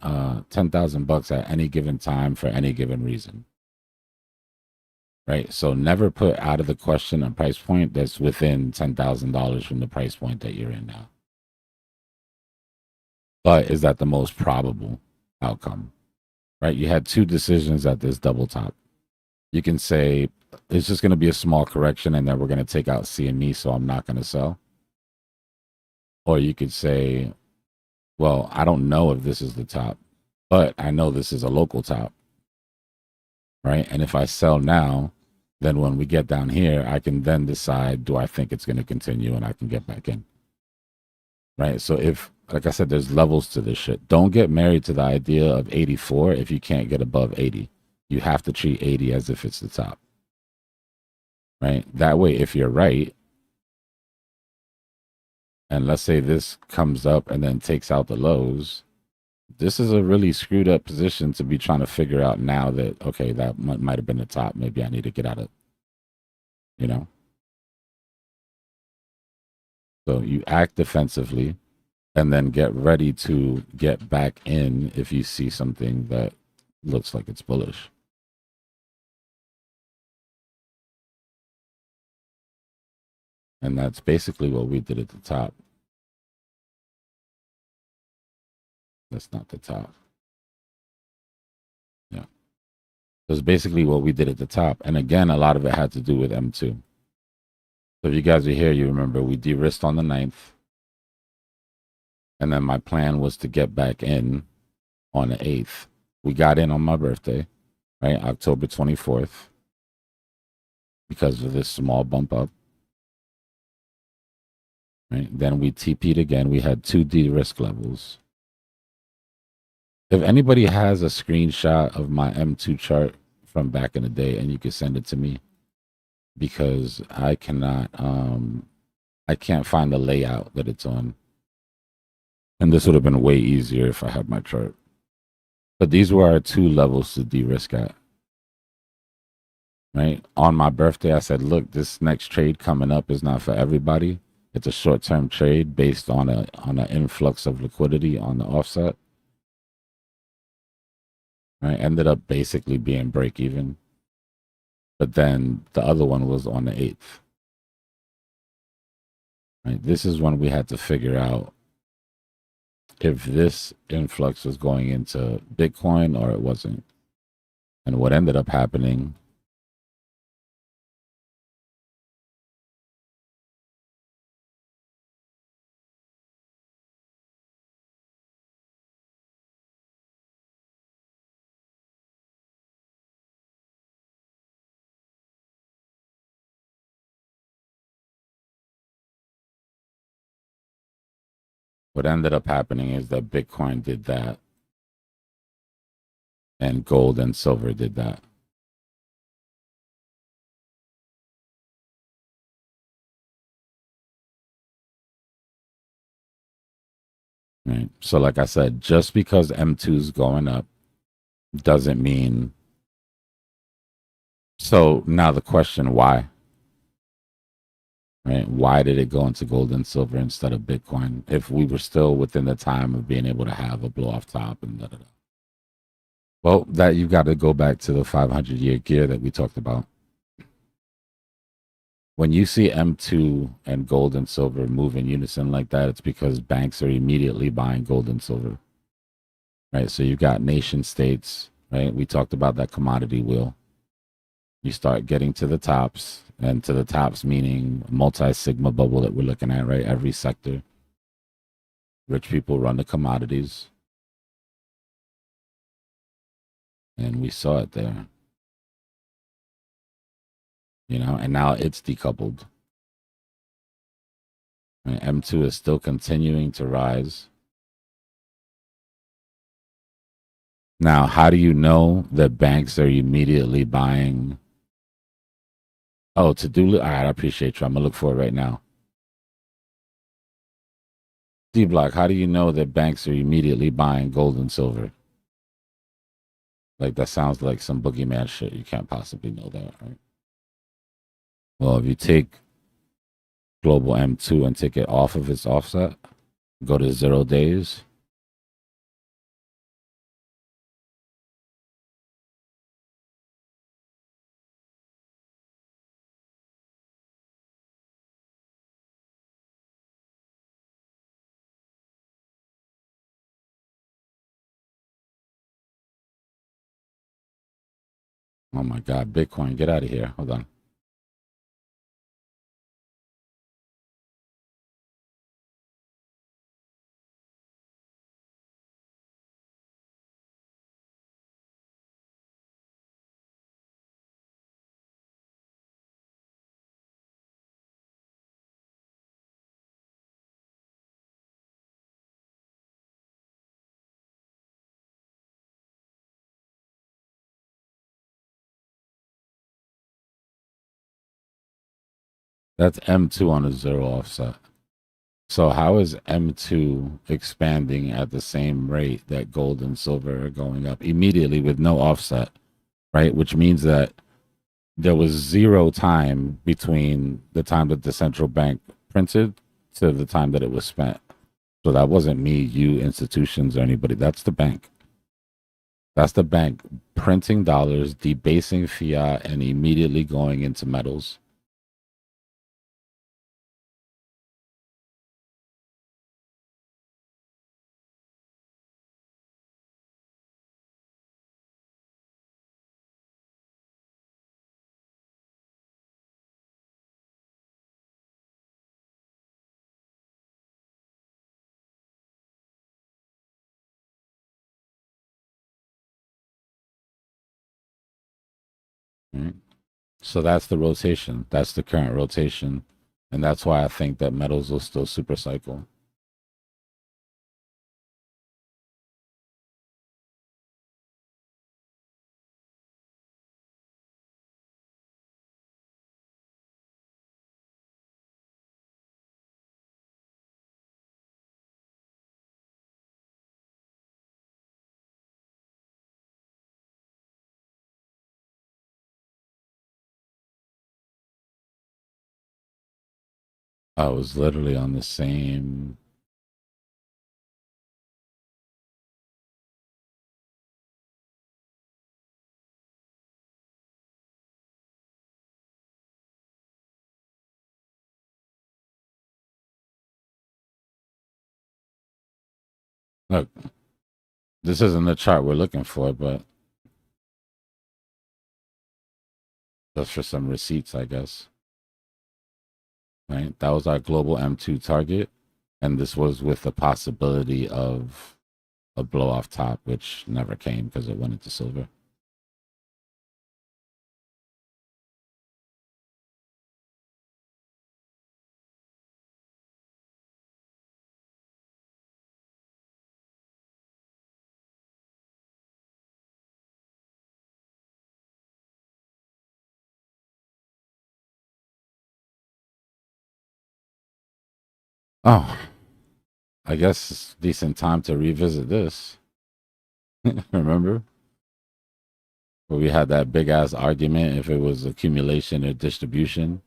bucks at any given time for any given reason. Right? So never put out of the question a price point that's within $10,000 from the price point that you're in now. But is that the most probable outcome? Right? You had two decisions at this double top. You can say it's just going to be a small correction and then we're going to take out CME, so I'm not going to sell. Or you could say, well, I don't know if this is the top, but I know this is a local top, right? And if I sell now, then when we get down here, I can then decide, do I think it's going to continue, and I can get back in, right? So if, like I said, there's levels to this shit. Don't get married to the idea of 84 if you can't get above 80. You have to treat 80 as if it's the top, right? That way, if you're right, and let's say this comes up and then takes out the lows, this is a really screwed up position to be trying to figure out now that, okay, that might have been the top. Maybe I need to get out of, you know? So you act defensively and then get ready to get back in if you see something that looks like it's bullish. And that's basically what we did at the top. That's not the top. Yeah. That's basically what we did at the top. And again, a lot of it had to do with M2. So if you guys are here, you remember we de-risked on the 9th. And then my plan was to get back in on the 8th. We got in on my birthday, right? October 24th. Because of this small bump up. Right? Then we TP'd again. We had 2 de-risk levels. If anybody has a screenshot of my M2 chart from back in the day, and you can send it to me, because I cannot, I can't find the layout that it's on. And this would have been way easier if I had my chart. But these were our 2 levels to de-risk at. Right? On my birthday, I said, look, this next trade coming up is not for everybody. It's a short-term trade based on an influx of liquidity on the offset. Right? Ended up basically being break even. But then the other one was on the 8th. Right? This is when we had to figure out if this influx was going into Bitcoin or it wasn't. And what ended up happening is that Bitcoin did that and gold and silver did that. Right. So like I said, just because M2 is going up doesn't mean. So now the question, why? Right? Why did it go into gold and silver instead of Bitcoin if we were still within the time of being able to have a blow off top and da da da? Well, that you've got to go back to the 500-year gear that we talked about. when you see M2 and gold and silver move in unison like that, it's because banks are immediately buying gold and silver. Right? So you've got nation states, right? We talked about that commodity wheel. You start getting to the tops, and to the tops meaning multi-sigma bubble that we're looking at, right? Every sector. Rich people run the commodities. And we saw it there. You know, and now it's decoupled. And M2 is still continuing to rise. Now, how do you know that banks are immediately buying? Oh, all right, I appreciate you. I'm going to look for it right now. Dbloc, how do you know that banks are immediately buying gold and silver? Like, that sounds like some boogeyman shit. You can't possibly know that, right? Well, if you take global M2 and take it off of its offset, go to 0 days. Oh my God, Bitcoin, get out of here. Hold on. That's M2 on a 0 offset. So how is M2 expanding at the same rate that gold and silver are going up immediately with no offset, right? Which means that there was 0 time between the time that the central bank printed to the time that it was spent. So that wasn't me, you, institutions, or anybody. That's the bank. That's the bank printing dollars, debasing fiat, and immediately going into metals. Right? So that's the rotation. That's the current rotation. And that's why I think that metals will still super cycle. I was literally on the same. Look, this isn't the chart we're looking for, but just for some receipts, I guess. Right? That was our global M2 target. And this was with the possibility of a blow off top, which never came because it went into silver. Oh, I guess it's decent time to revisit this. Remember? Where we had that big ass argument if it was accumulation or distribution.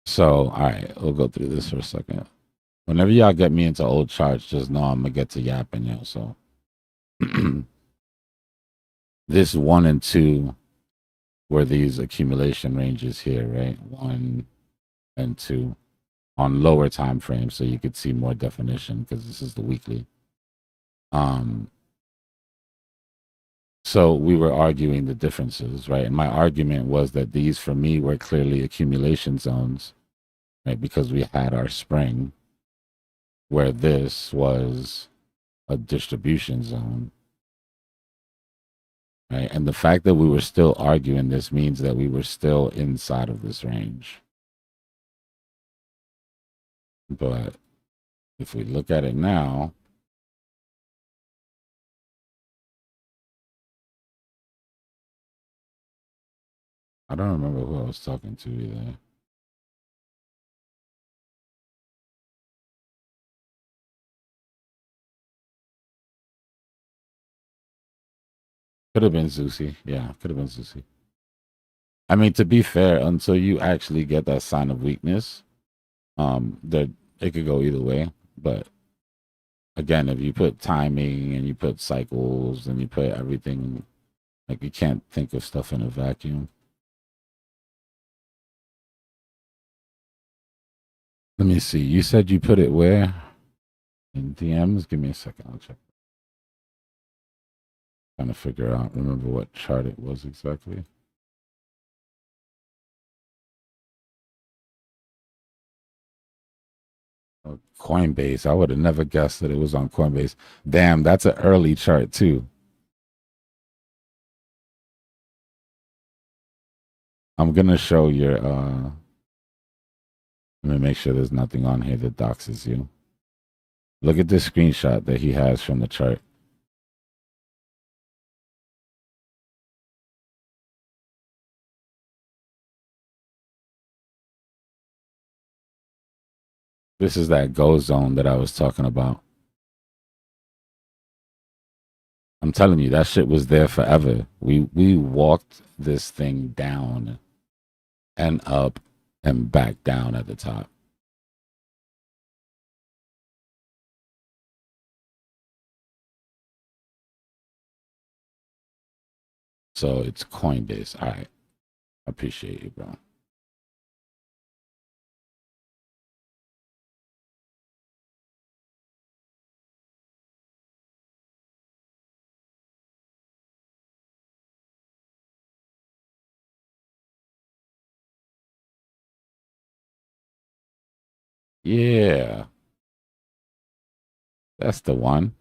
So, all right, we'll go through this for a second. Whenever y'all get me into old charts, just know I'm gonna get to yapping, yo. So, this 1 and 2 were these accumulation ranges here, right? 1 and 2 on lower time frames, so you could see more definition because this is the weekly. So we were arguing the differences, right? And my argument was that these, for me, were clearly accumulation zones, right? Because we had our spring, where this was a distribution zone, right? And the fact that we were still arguing this means that we were still inside of this range. But if we look at it now, I don't remember who I was talking to either. Could have been Zusi. Yeah, could have been Zusi. I mean, to be fair, until you actually get that sign of weakness, that it could go either way. But again, if you put timing and you put cycles and you put everything, like, you can't think of stuff in a vacuum. Let me see. You said you put it where? In DMs? Give me a second. I'll check. Trying to figure out, remember what chart it was exactly. Oh, Coinbase. I would have never guessed that it was on Coinbase. Damn, that's an early chart too. I'm gonna show your let me make sure there's nothing on here that doxes you. Look at this screenshot that he has from the chart. This is that go zone that I was talking about. I'm telling you, that shit was there forever. We walked this thing down and up and back down at the top. So it's Coinbase. All right. I appreciate you, bro. Yeah. That's the one.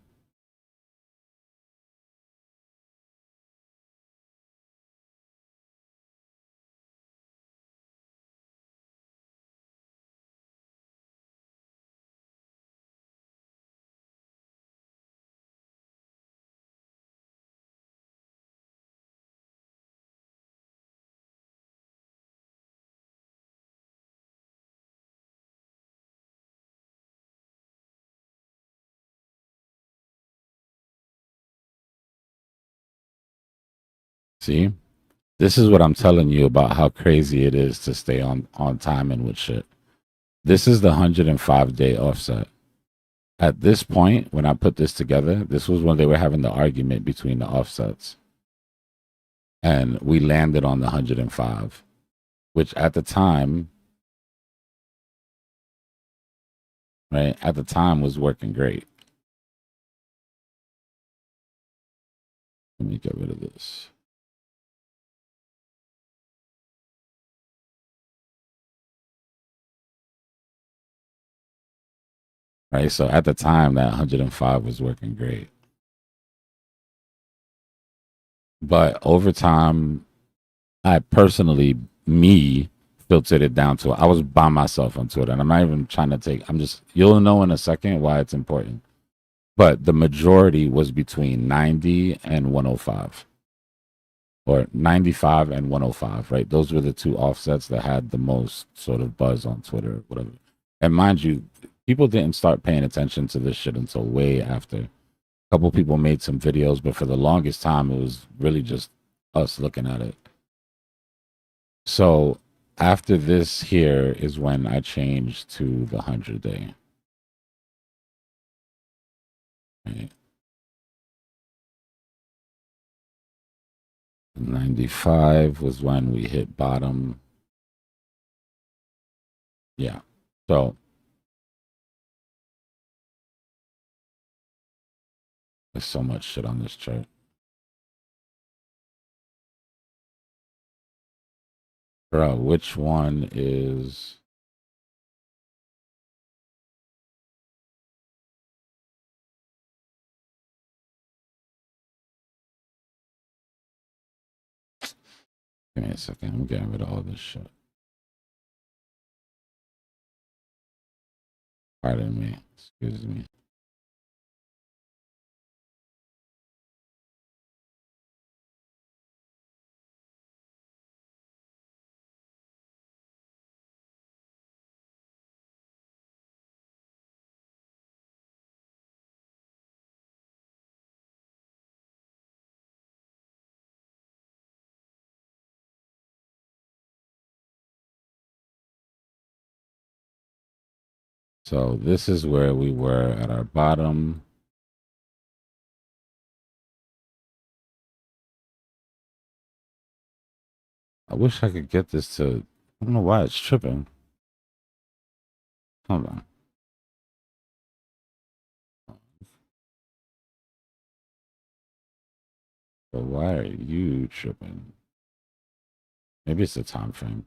See? This is what I'm telling you about how crazy it is to stay on time and with shit. This is the 105-day offset. At this point, when I put this together, this was when they were having the argument between the offsets. And we landed on the 105, which at the time, right, at the time was working great. Let me get rid of this. Right, so at the time, that 105 was working great. But over time, I personally, filtered it down to, I was by myself on Twitter, and I'm not even trying to take, you'll know in a second why it's important. But the majority was between 90 and 105. Or 95 and 105, right? Those were the two offsets that had the most sort of buzz on Twitter, whatever. And mind you, people didn't start paying attention to this shit until way after. A couple people made some videos, but for the longest time, it was really just us looking at it. So after this here is when I changed to the 100-day. Right. 95 was when we hit bottom. Yeah. So there's so much shit on this chart. Bro, which one is... Give me a second. I'm getting rid of all this shit. Pardon me. Excuse me. So this is where we were at our bottom. I wish I could get this to... I don't know why it's tripping. Hold on. But why are you tripping? Maybe it's the time frame.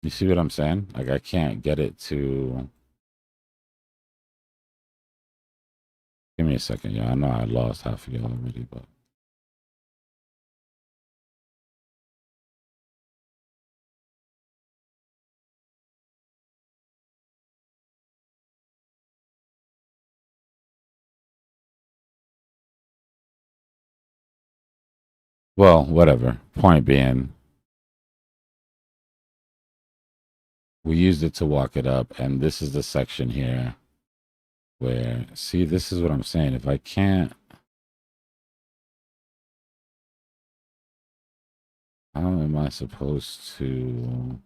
You see what I'm saying? Like, I can't get it to... Give me a second, yeah. I know I lost half of y'all already, but... Well, whatever. Point being, we used it to walk it up, and this is the section here where... See, this is what I'm saying. If I can't... How am I supposed to...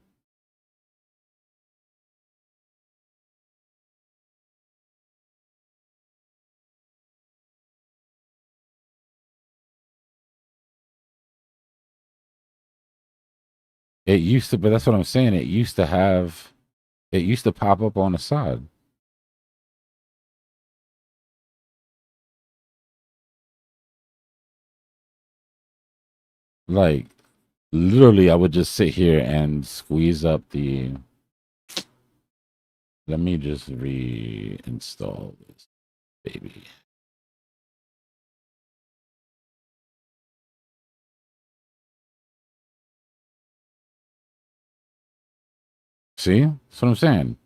It used to, but that's what I'm saying. It used to have... It used to pop up on the side. Like, literally, I would just sit here and squeeze up the... Let me just reinstall this baby. See? That's what I'm saying.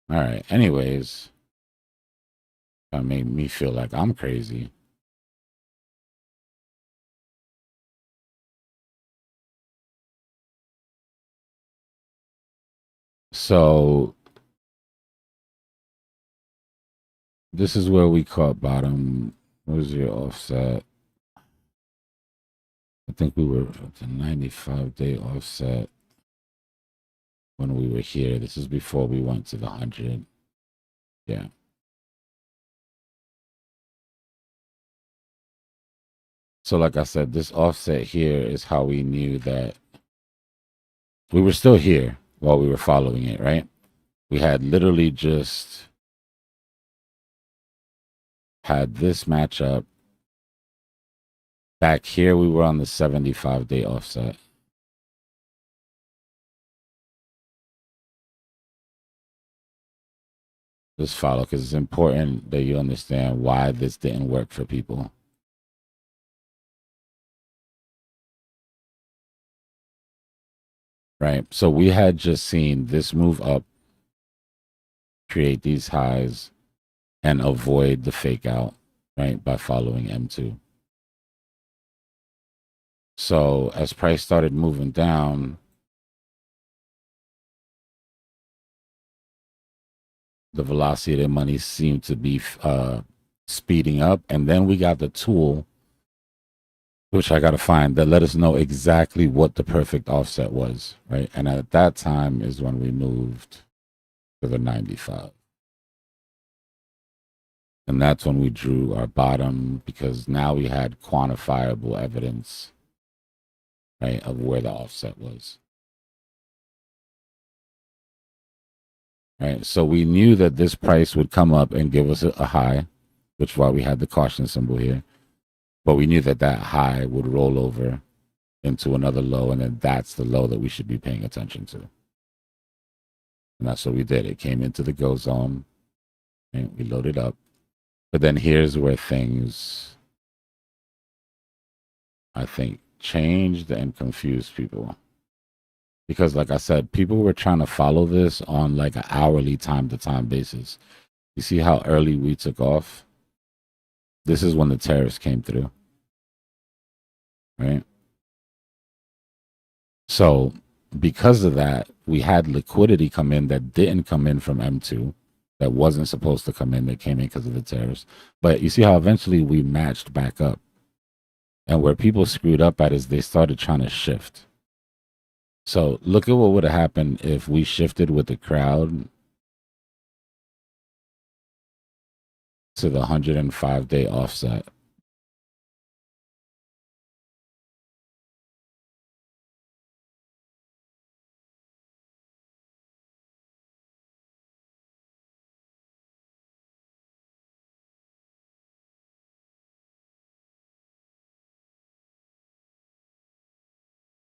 All right. Anyways, that made me feel like I'm crazy. So this is where we caught bottom. What was your offset? I think we were at the 95-day offset when we were here. This is before we went to the 100. Yeah. So like I said, this offset here is how we knew that we were still here while we were following it, right? We had literally just had this matchup. Back here, we were on the 75-day offset. Just follow, because it's important that you understand why this didn't work for people. Right? So we had just seen this move up, create these highs, and avoid the fake out, right, by following M2. So as price started moving down, the velocity of the money seemed to be speeding up. And then we got the tool which I got to find, that let us know exactly what the perfect offset was, right? And at that time is when we moved to the 95. And that's when we drew our bottom, because now we had quantifiable evidence, right, of where the offset was. Right. So we knew that this price would come up and give us a high, which is why we had the caution symbol here. But we knew that that high would roll over into another low, and then that's the low that we should be paying attention to. And that's what we did. It came into the go zone, and we loaded up. But then here's where things, I think, changed and confused people. Because like I said, people were trying to follow this on like an hourly time-to-time basis. You see how early we took off? This is when the tariffs came through. Right? So because of that, we had liquidity come in that didn't come in from M2, that wasn't supposed to come in, that came in because of the tariffs. But you see how eventually we matched back up. And where people screwed up at is they started trying to shift. So look at what would have happened if we shifted with the crowd to the 105-day offset.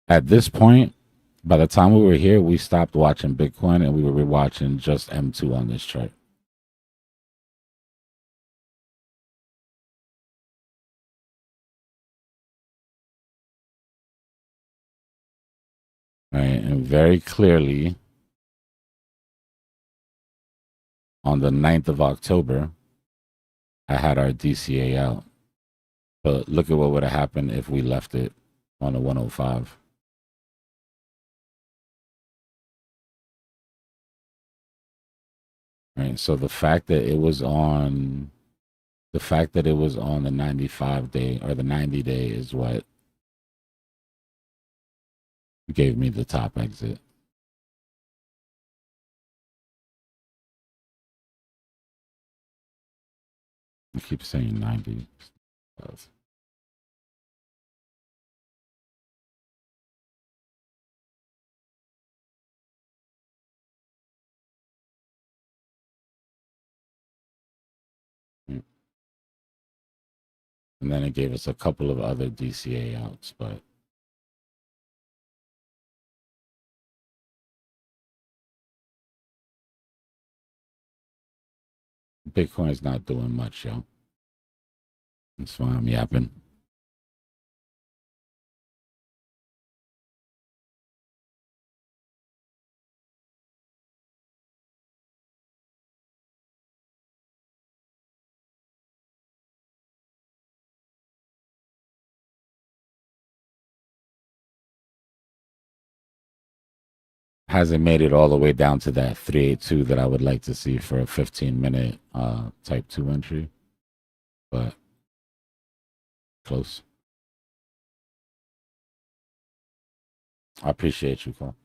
At this point, by the time we were here, we stopped watching Bitcoin and we were watching just M2 on this chart. Right, and very clearly, on the 9th of October, I had our DCA out. But look at what would have happened if we left it on the 105. Right, so the fact that it was on the 95-day or the 90-day is what gave me the top exit. I keep saying 90. And then it gave us a couple of other DCA outs, but Bitcoin's not doing much, yo. That's why I'm yapping. Hasn't made it all the way down to that 382 that I would like to see for a 15-minute type 2 entry, but close. I appreciate you, Cole.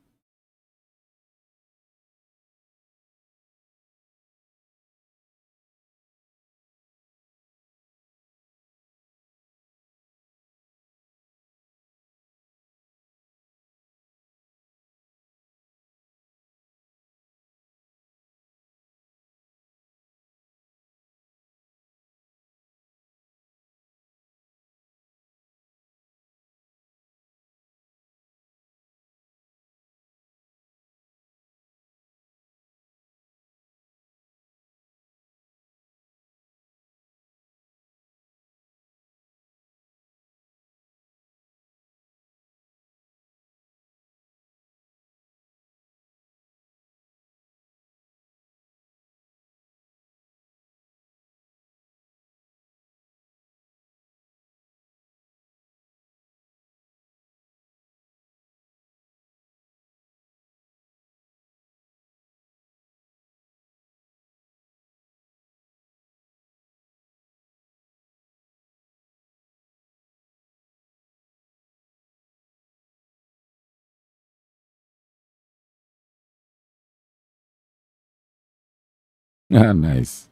Nice.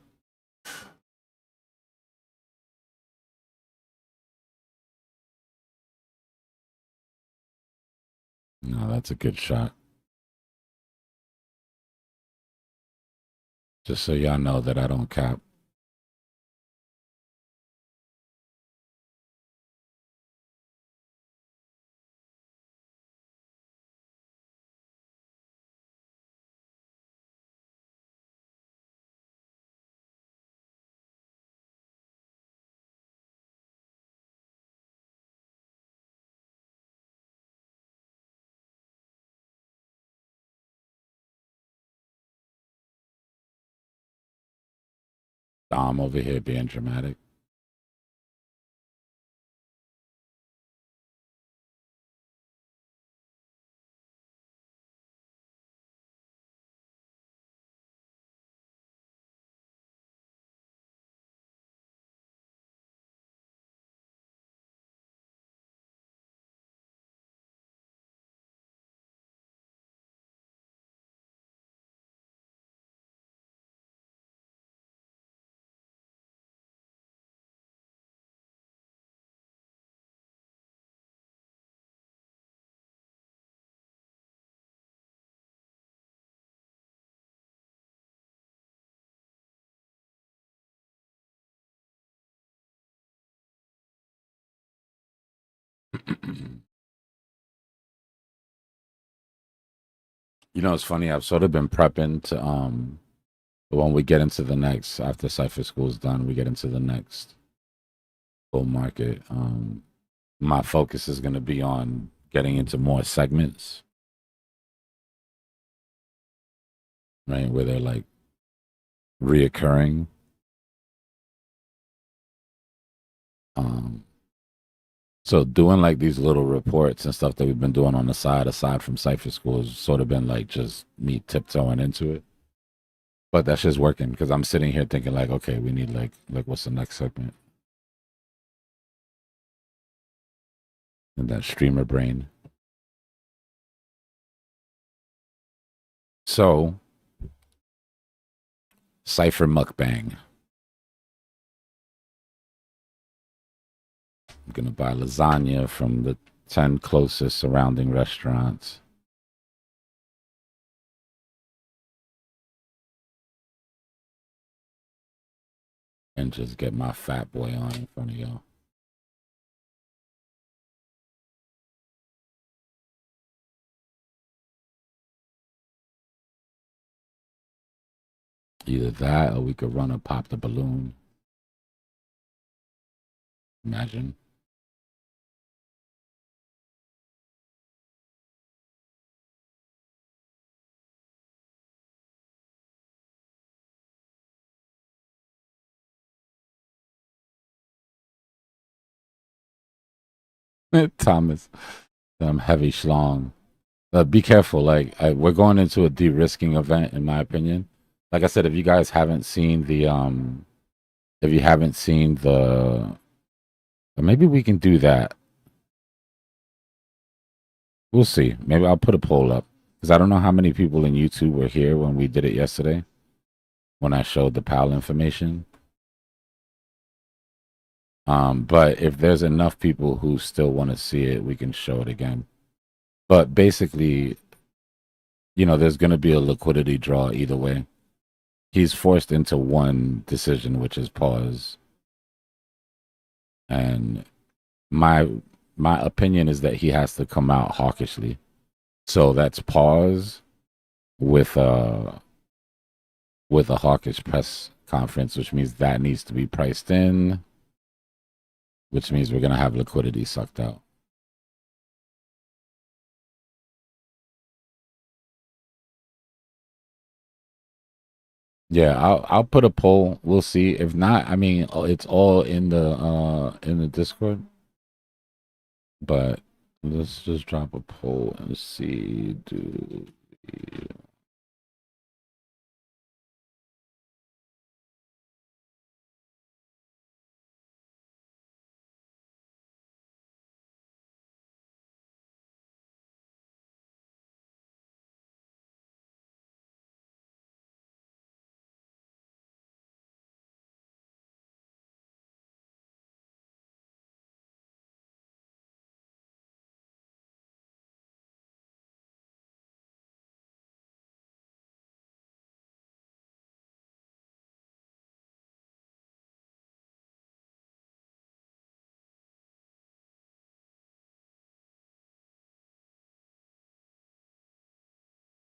No, that's a good shot. Just so y'all know that I don't cap. Dom over here being dramatic. You know, it's funny. I've sort of been prepping to when we get into the next after Cypher School's done, we get into the next bull market. My focus is going to be on getting into more segments, right, where they're like reoccurring. So doing like these little reports and stuff that we've been doing on the side, aside from Cypher School, has sort of been like just me tiptoeing into it. But that's just working because I'm sitting here thinking like, okay, we need like what's the next segment? And that streamer brain. So Cypher mukbang. I'm gonna buy lasagna from the 10 closest surrounding restaurants. And just get my fat boy on in front of y'all. Either that or we could run or pop the balloon. Imagine. Thomas, heavy schlong. Be careful. Like we're going into a de-risking event, in my opinion. Like I said, if you guys haven't seen the, if you haven't seen the, or maybe we can do that. We'll see. Maybe I'll put a poll up because I don't know how many people in YouTube were here when we did it yesterday, when I showed the PAL information. But if there's enough people who still want to see it, we can show it again. But basically, you know, there's going to be a liquidity draw either way. He's forced into one decision, which is pause. And my opinion is that he has to come out hawkishly. So that's pause with a hawkish press conference, which means that needs to be priced in, which means we're going to have liquidity sucked out. Yeah, I'll put a poll. We'll see. If not, I mean, it's all in the Discord. But let's just drop a poll and see.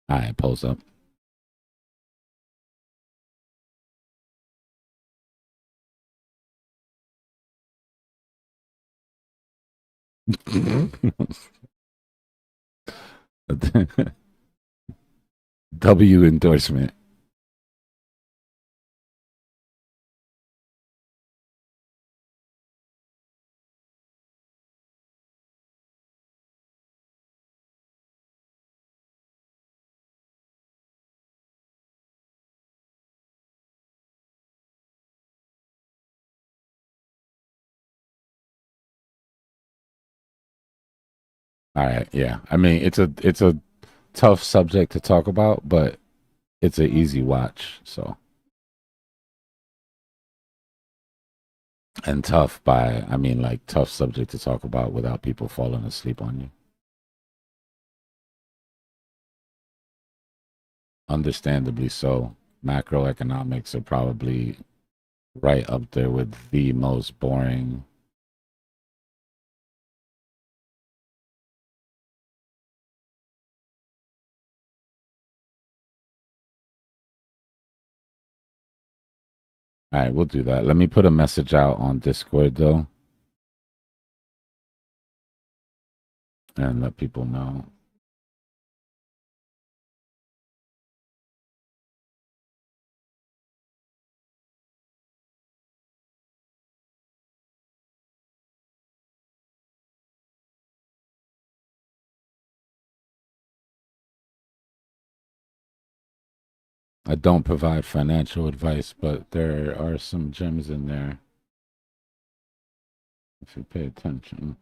All right, pulls up. W endorsement. All right, yeah. I mean, it's a tough subject to talk about, but it's an easy watch. So, and tough by I mean like tough subject to talk about without people falling asleep on you. Understandably so. Macroeconomics are probably right up there with the most boring. All right, we'll do that. Let me put a message out on Discord though and let people know. I don't provide financial advice, but there are some gems in there if you pay attention.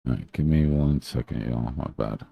All right, give me 1 second, y'all. My bad.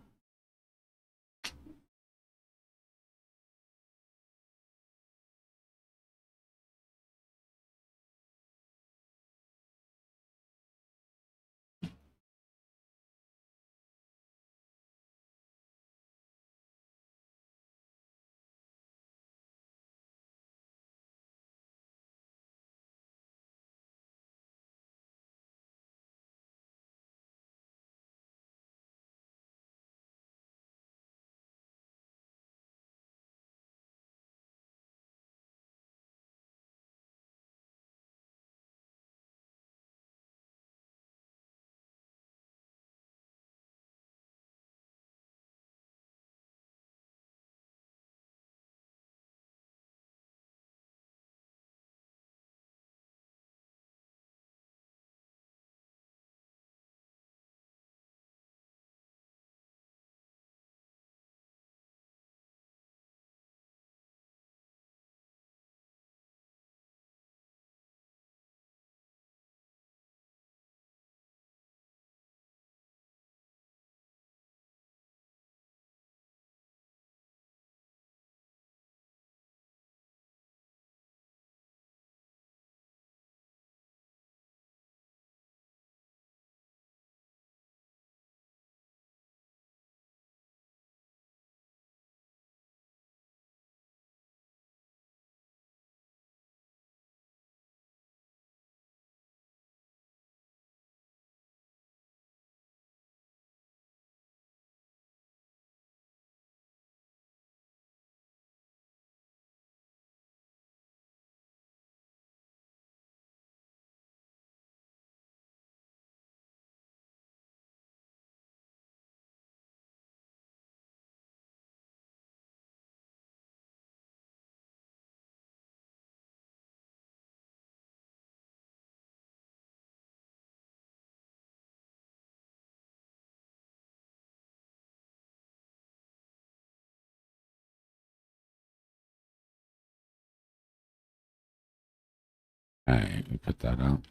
All right, we put that out.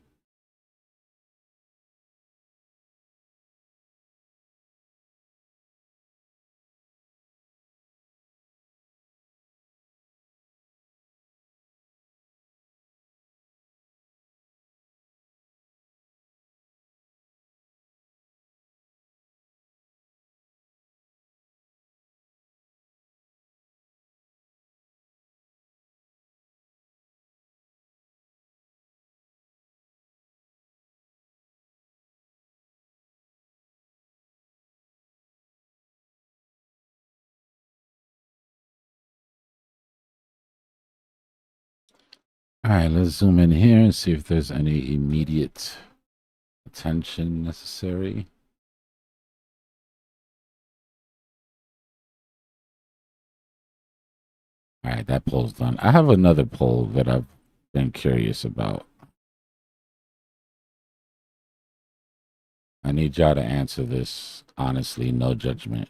All right, let's zoom in here and see if there's any immediate attention necessary. All right, that poll's done. I have another poll that I've been curious about. I need y'all to answer this honestly, no judgment.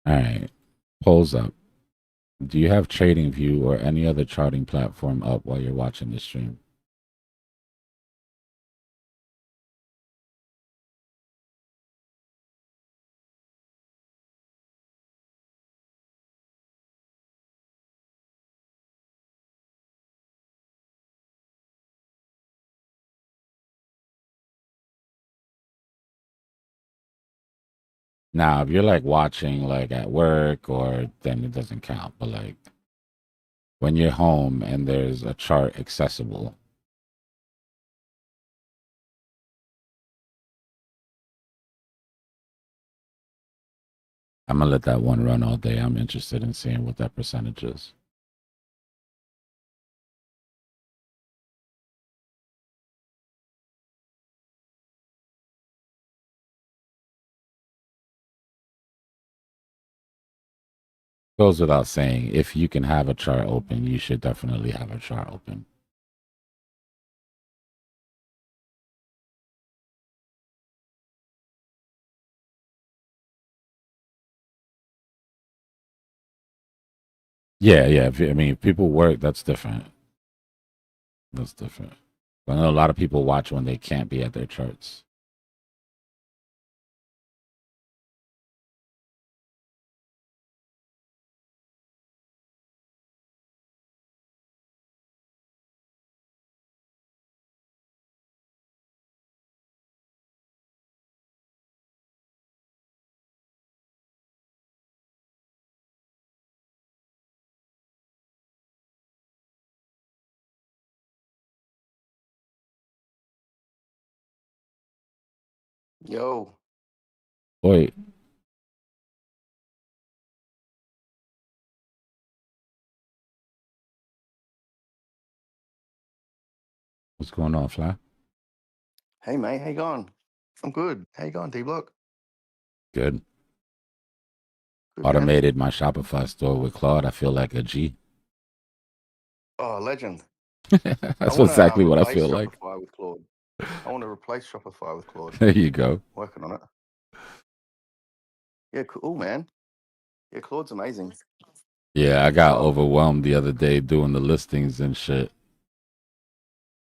All right, polls up. Do you have TradingView or any other charting platform up while you're watching the stream? Now, if you're like watching like at work or then it doesn't count, but like when you're home and there's a chart accessible. I'm gonna let that one run all day. I'm interested in seeing what that percentage is. Goes without saying, if you can have a chart open, you should definitely have a chart open. Yeah, yeah. I mean, if people work, that's different. That's different. I know a lot of people watch when they can't be at their charts. Yo, Wait, what's going on, Fly? hey mate, how you going? I'm good. How you going, Dbloc? Good. Good man. Automated my Shopify store with Claude. I feel like a G. Oh, legend. That's I want to exactly what I replace feel like. Shopify with Claude. I want to replace Shopify with Claude. There you go. Working on it. Yeah, cool, man. Yeah, Claude's amazing. Yeah, I got Um, overwhelmed the other day doing the listings and shit.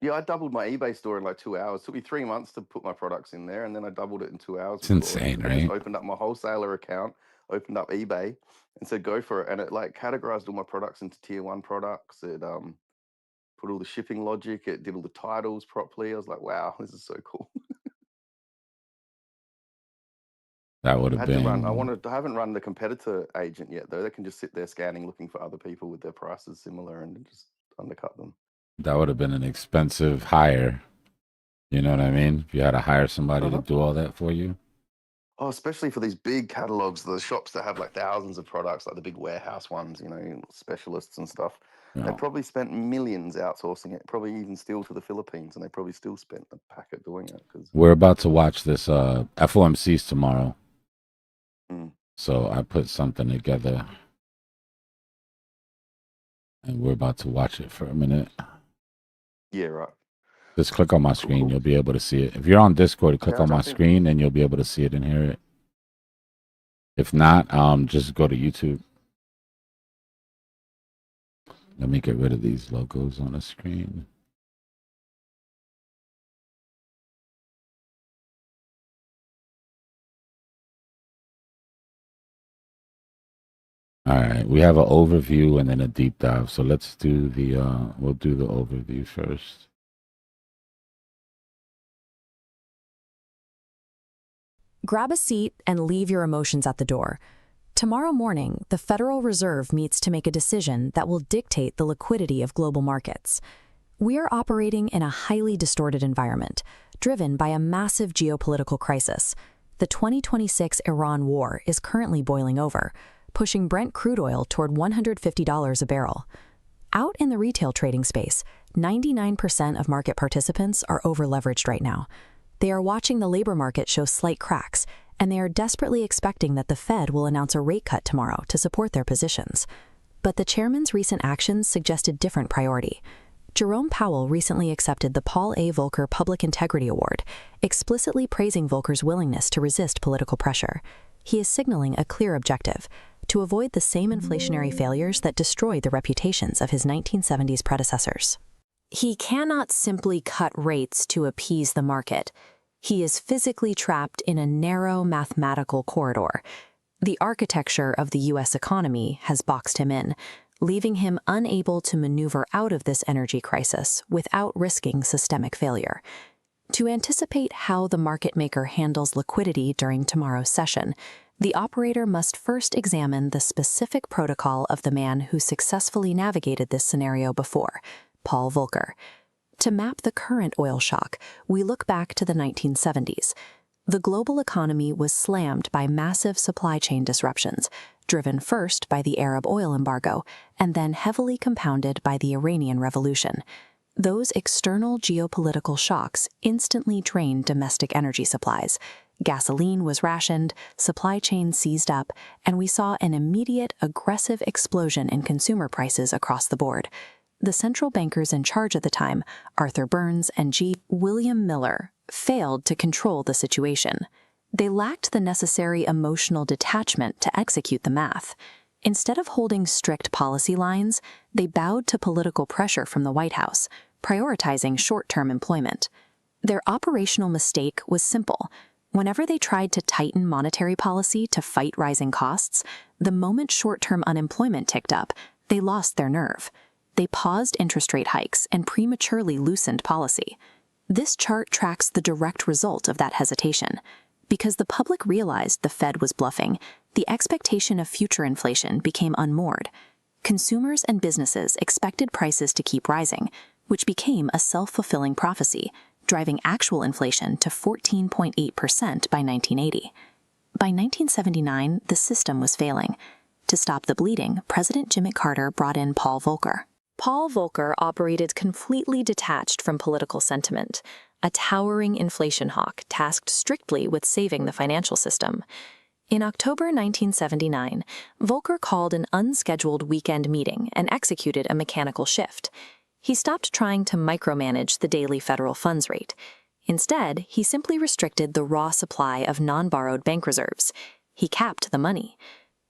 Yeah, I doubled my eBay store in like 2 hours. It took me 3 months to put my products in there, and then I doubled it in 2 hours It's with Claude. insane, I just right? opened up my wholesaler account, opened up eBay, and said go for it. And it like categorized all my products into tier 1 products. It put all the shipping logic. It did all the titles properly. I was like, wow, this is so cool. That would I have had to run. been. I haven't run the competitor agent yet, though. They can just sit there scanning, looking for other people with their prices similar, and just undercut them. That would have been an expensive hire. You know what I mean? If you had to hire somebody to do all that for you. Oh, especially for these big catalogs, the shops that have like thousands of products, like the big warehouse ones, specialists and stuff. You They know, probably spent millions outsourcing it, probably even still to the Philippines, and they probably still spent a packet doing it. Because we're about to watch this FOMC's tomorrow. Mm. So I put something together. And we're about to watch it for a minute. Yeah, right. Just click on my screen. You'll be able to see it. If you're on Discord, click on my screen and you'll be able to see it and hear it. If not, just go to YouTube. Let me get rid of these logos on the screen. All right, we have an overview and then a deep dive. So let's do the, we'll do the overview first. Grab a seat and leave your emotions at the door. Tomorrow morning, the Federal Reserve meets to make a decision that will dictate the liquidity of global markets. We are operating in a highly distorted environment, driven by a massive geopolitical crisis. The 2026 Iran war is currently boiling over, pushing Brent crude oil toward $150 a barrel. Out in the retail trading space, 99% of market participants are over-leveraged right now. They are watching the labor market show slight cracks, and they are desperately expecting that the Fed will announce a rate cut tomorrow to support their positions. But the chairman's recent actions suggest a different priority. Jerome Powell recently accepted the Paul A. Volcker Public Integrity Award, explicitly praising Volcker's willingness to resist political pressure. He is signaling a clear objective: to avoid the same inflationary failures that destroyed the reputations of his 1970s predecessors. He cannot simply cut rates to appease the market. He is physically trapped in a narrow mathematical corridor. The architecture of the U.S. economy has boxed him in, leaving him unable to maneuver out of this energy crisis without risking systemic failure. To anticipate how the market maker handles liquidity during tomorrow's session, the operator must first examine the specific protocol of the man who successfully navigated this scenario before, Paul Volcker. To map the current oil shock, we look back to the 1970s. The global economy was slammed by massive supply chain disruptions, driven first by the Arab oil embargo and then heavily compounded by the Iranian Revolution. Those external geopolitical shocks instantly drained domestic energy supplies. Gasoline was rationed, supply chains seized up, and we saw an immediate, aggressive explosion in consumer prices across the board. The central bankers in charge at the time, Arthur Burns and G. William Miller, failed to control the situation. They lacked the necessary emotional detachment to execute the math. Instead of holding strict policy lines, they bowed to political pressure from the White House, prioritizing short-term employment. Their operational mistake was simple. Whenever they tried to tighten monetary policy to fight rising costs, the moment short-term unemployment ticked up, they lost their nerve. They paused interest rate hikes and prematurely loosened policy. This chart tracks the direct result of that hesitation. Because the public realized the Fed was bluffing, the expectation of future inflation became unmoored. Consumers and businesses expected prices to keep rising, which became a self-fulfilling prophecy, driving actual inflation to 14.8% by 1980. By 1979, the system was failing. To stop the bleeding, President Jimmy Carter brought in Paul Volcker. Paul Volcker operated completely detached from political sentiment, a towering inflation hawk tasked strictly with saving the financial system. In October 1979, Volcker called an unscheduled weekend meeting and executed a mechanical shift. He stopped trying to micromanage the daily federal funds rate. Instead, he simply restricted the raw supply of non-borrowed bank reserves. He capped the money.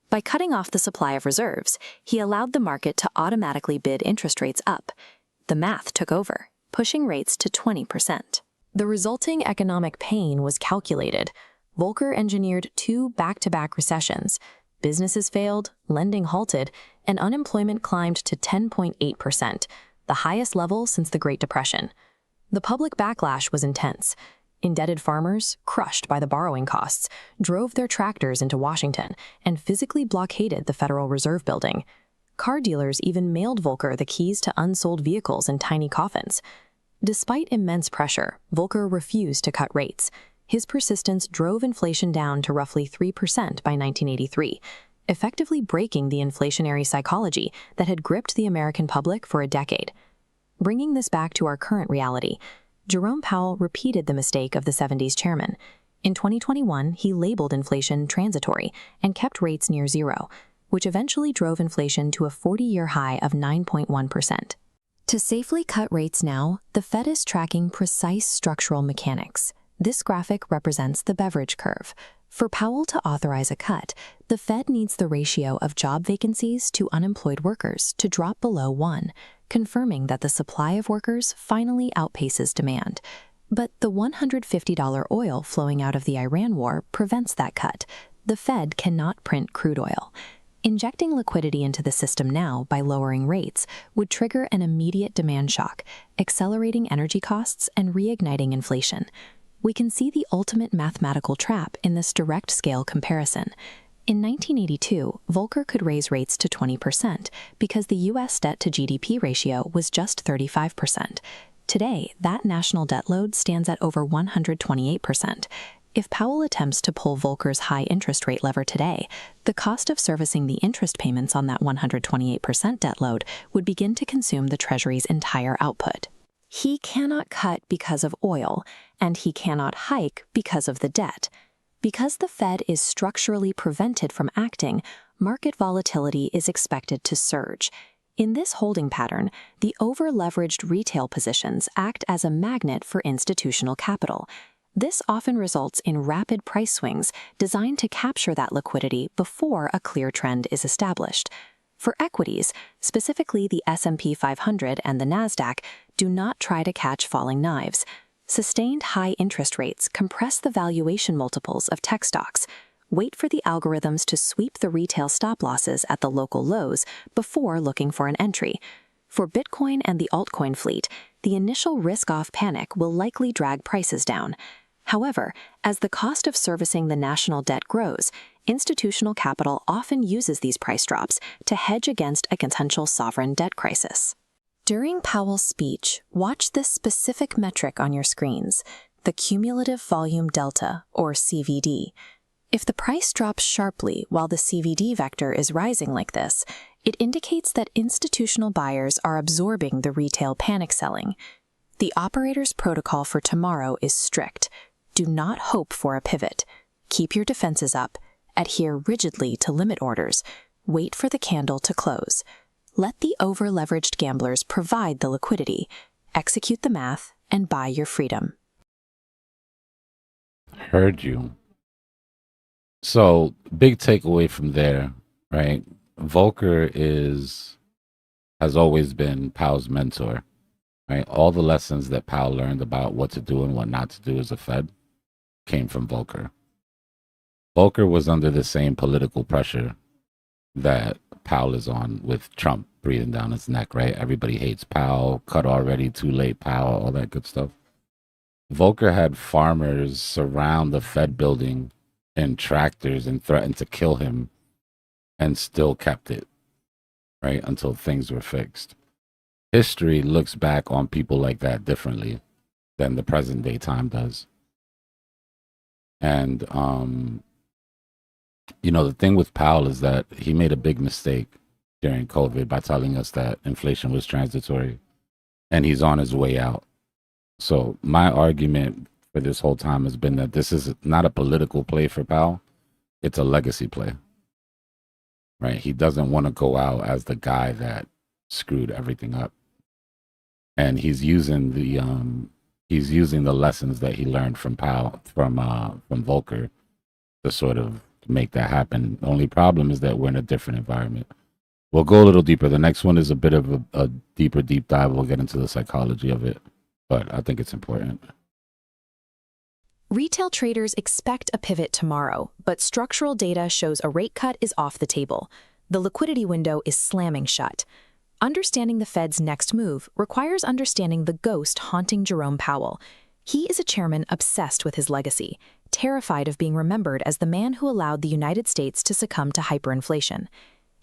By cutting off the supply of reserves, he allowed the market to automatically bid interest rates up. The math took over, pushing rates to 20%. The resulting economic pain was calculated. Volcker engineered 2 back-to-back recessions. Businesses failed, lending halted, and unemployment climbed to 10.8%, the highest level since the Great Depression. The public backlash was intense. Indebted farmers, crushed by the borrowing costs, drove their tractors into Washington and physically blockaded the Federal Reserve Building. Car dealers even mailed Volcker the keys to unsold vehicles in tiny coffins. Despite immense pressure, Volcker refused to cut rates. His persistence drove inflation down to roughly 3% by 1983, effectively breaking the inflationary psychology that had gripped the American public for a decade. Bringing this back to our current reality, Jerome Powell repeated the mistake of the 70s chairman. In 2021, he labeled inflation transitory and kept rates near zero, which eventually drove inflation to a 40-year high of 9.1%. To safely cut rates now, the Fed is tracking precise structural mechanics. This graphic represents the beverage curve. For Powell to authorize a cut, the Fed needs the ratio of job vacancies to unemployed workers to drop below 1, confirming that the supply of workers finally outpaces demand. But the $150 oil flowing out of the Iran war prevents that cut. The Fed cannot print crude oil. Injecting liquidity into the system now by lowering rates would trigger an immediate demand shock, accelerating energy costs and reigniting inflation. We can see the ultimate mathematical trap in this direct scale comparison. In 1982, Volcker could raise rates to 20% because the U.S. debt to GDP ratio was just 35%. Today, that national debt load stands at over 128%. If Powell attempts to pull Volcker's high interest rate lever today, the cost of servicing the interest payments on that 128% debt load would begin to consume the Treasury's entire output. He cannot cut because of oil, and he cannot hike because of the debt. Because the Fed is structurally prevented from acting, market volatility is expected to surge. In this holding pattern, the over-leveraged retail positions act as a magnet for institutional capital. This often results in rapid price swings designed to capture that liquidity before a clear trend is established. For equities, specifically the S&P 500 and the Nasdaq, do not try to catch falling knives. Sustained high interest rates compress the valuation multiples of tech stocks. Wait for the algorithms to sweep the retail stop losses at the local lows before looking for an entry. For Bitcoin and the altcoin fleet, the initial risk-off panic will likely drag prices down. However, as the cost of servicing the national debt grows, institutional capital often uses these price drops to hedge against a potential sovereign debt crisis. During Powell's speech, watch this specific metric on your screens, the cumulative volume delta, or CVD. If the price drops sharply while the CVD vector is rising like this, it indicates that institutional buyers are absorbing the retail panic selling. The operator's protocol for tomorrow is strict. Do not hope for a pivot. Keep your defenses up. Adhere rigidly to limit orders. Wait for the candle to close. Let the over-leveraged gamblers provide the liquidity. Execute the math and buy your freedom. Heard you. So, big takeaway from there, right? Volcker has always been Powell's mentor, right? All the lessons that Powell learned about what to do and what not to do as a Fed came from Volcker. Volcker was under the same political pressure that Powell is on, with Trump breathing down his neck, right? Everybody hates Powell, cut already, too late Powell, all that good stuff. Volcker had farmers surround the Fed building in tractors and threatened to kill him, and still kept it, right, until things were fixed. History looks back on people like that differently than the present day time does. And, the thing with Powell is that he made a big mistake during COVID by telling us that inflation was transitory, and he's on his way out. So my argument for this whole time has been that this is not a political play for Powell. It's a legacy play, right? He doesn't want to go out as the guy that screwed everything up. And he's using the lessons that he learned from Volcker to sort of make that happen. The only problem is that we're in a different environment. We'll go a little deeper. The next one is a bit of a deeper deep dive. We'll get into the psychology of it, but I think it's important. Retail traders expect a pivot tomorrow, but structural data shows a rate cut is off the table. The liquidity window is slamming shut. Understanding the Fed's next move requires understanding the ghost haunting Jerome Powell. He is a chairman obsessed with his legacy, terrified of being remembered as the man who allowed the United States to succumb to hyperinflation.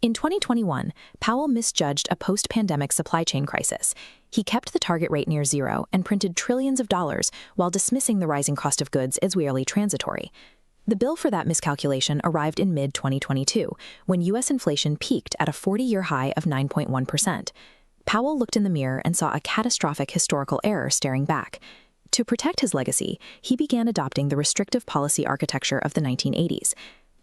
In 2021, Powell misjudged a post-pandemic supply chain crisis. He kept the target rate near zero and printed trillions of dollars while dismissing the rising cost of goods as merely transitory. The bill for that miscalculation arrived in mid-2022, when U.S. inflation peaked at a 40-year high of 9.1%. Powell looked in the mirror and saw a catastrophic historical error staring back. To protect his legacy, he began adopting the restrictive policy architecture of the 1980s.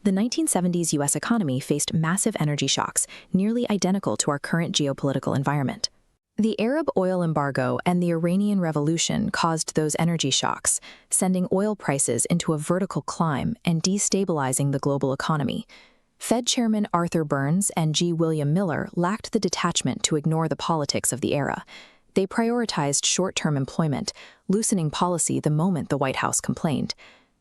The 1970s U.S. economy faced massive energy shocks, nearly identical to our current geopolitical environment. The Arab oil embargo and the Iranian Revolution caused those energy shocks, sending oil prices into a vertical climb and destabilizing the global economy. Fed Chairman Arthur Burns and G. William Miller lacked the detachment to ignore the politics of the era. They prioritized short-term employment, loosening policy the moment the White House complained.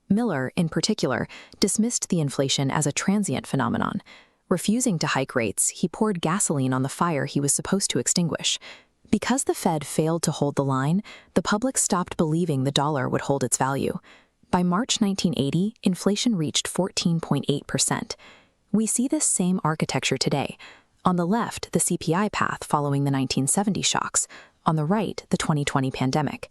Miller, in particular, dismissed the inflation as a transient phenomenon. Refusing to hike rates, he poured gasoline on the fire he was supposed to extinguish. Because the Fed failed to hold the line, the public stopped believing the dollar would hold its value. By March 1980, inflation reached 14.8%. We see this same architecture today. On the left, the CPI path following the 1970 shocks. On the right, the 2020 pandemic.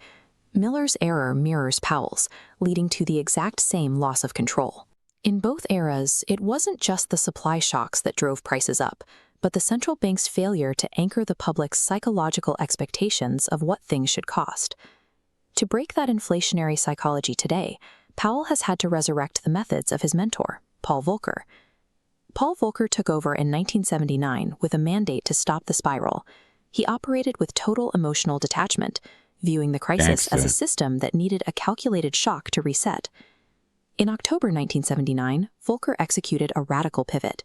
Miller's error mirrors Powell's, leading to the exact same loss of control. In both eras, it wasn't just the supply shocks that drove prices up, but the central bank's failure to anchor the public's psychological expectations of what things should cost. To break that inflationary psychology today, Powell has had to resurrect the methods of his mentor, Paul Volcker. Paul Volcker took over in 1979 with a mandate to stop the spiral. He operated with total emotional detachment, viewing the crisis as a system that needed a calculated shock to reset. In October 1979, Volcker executed a radical pivot.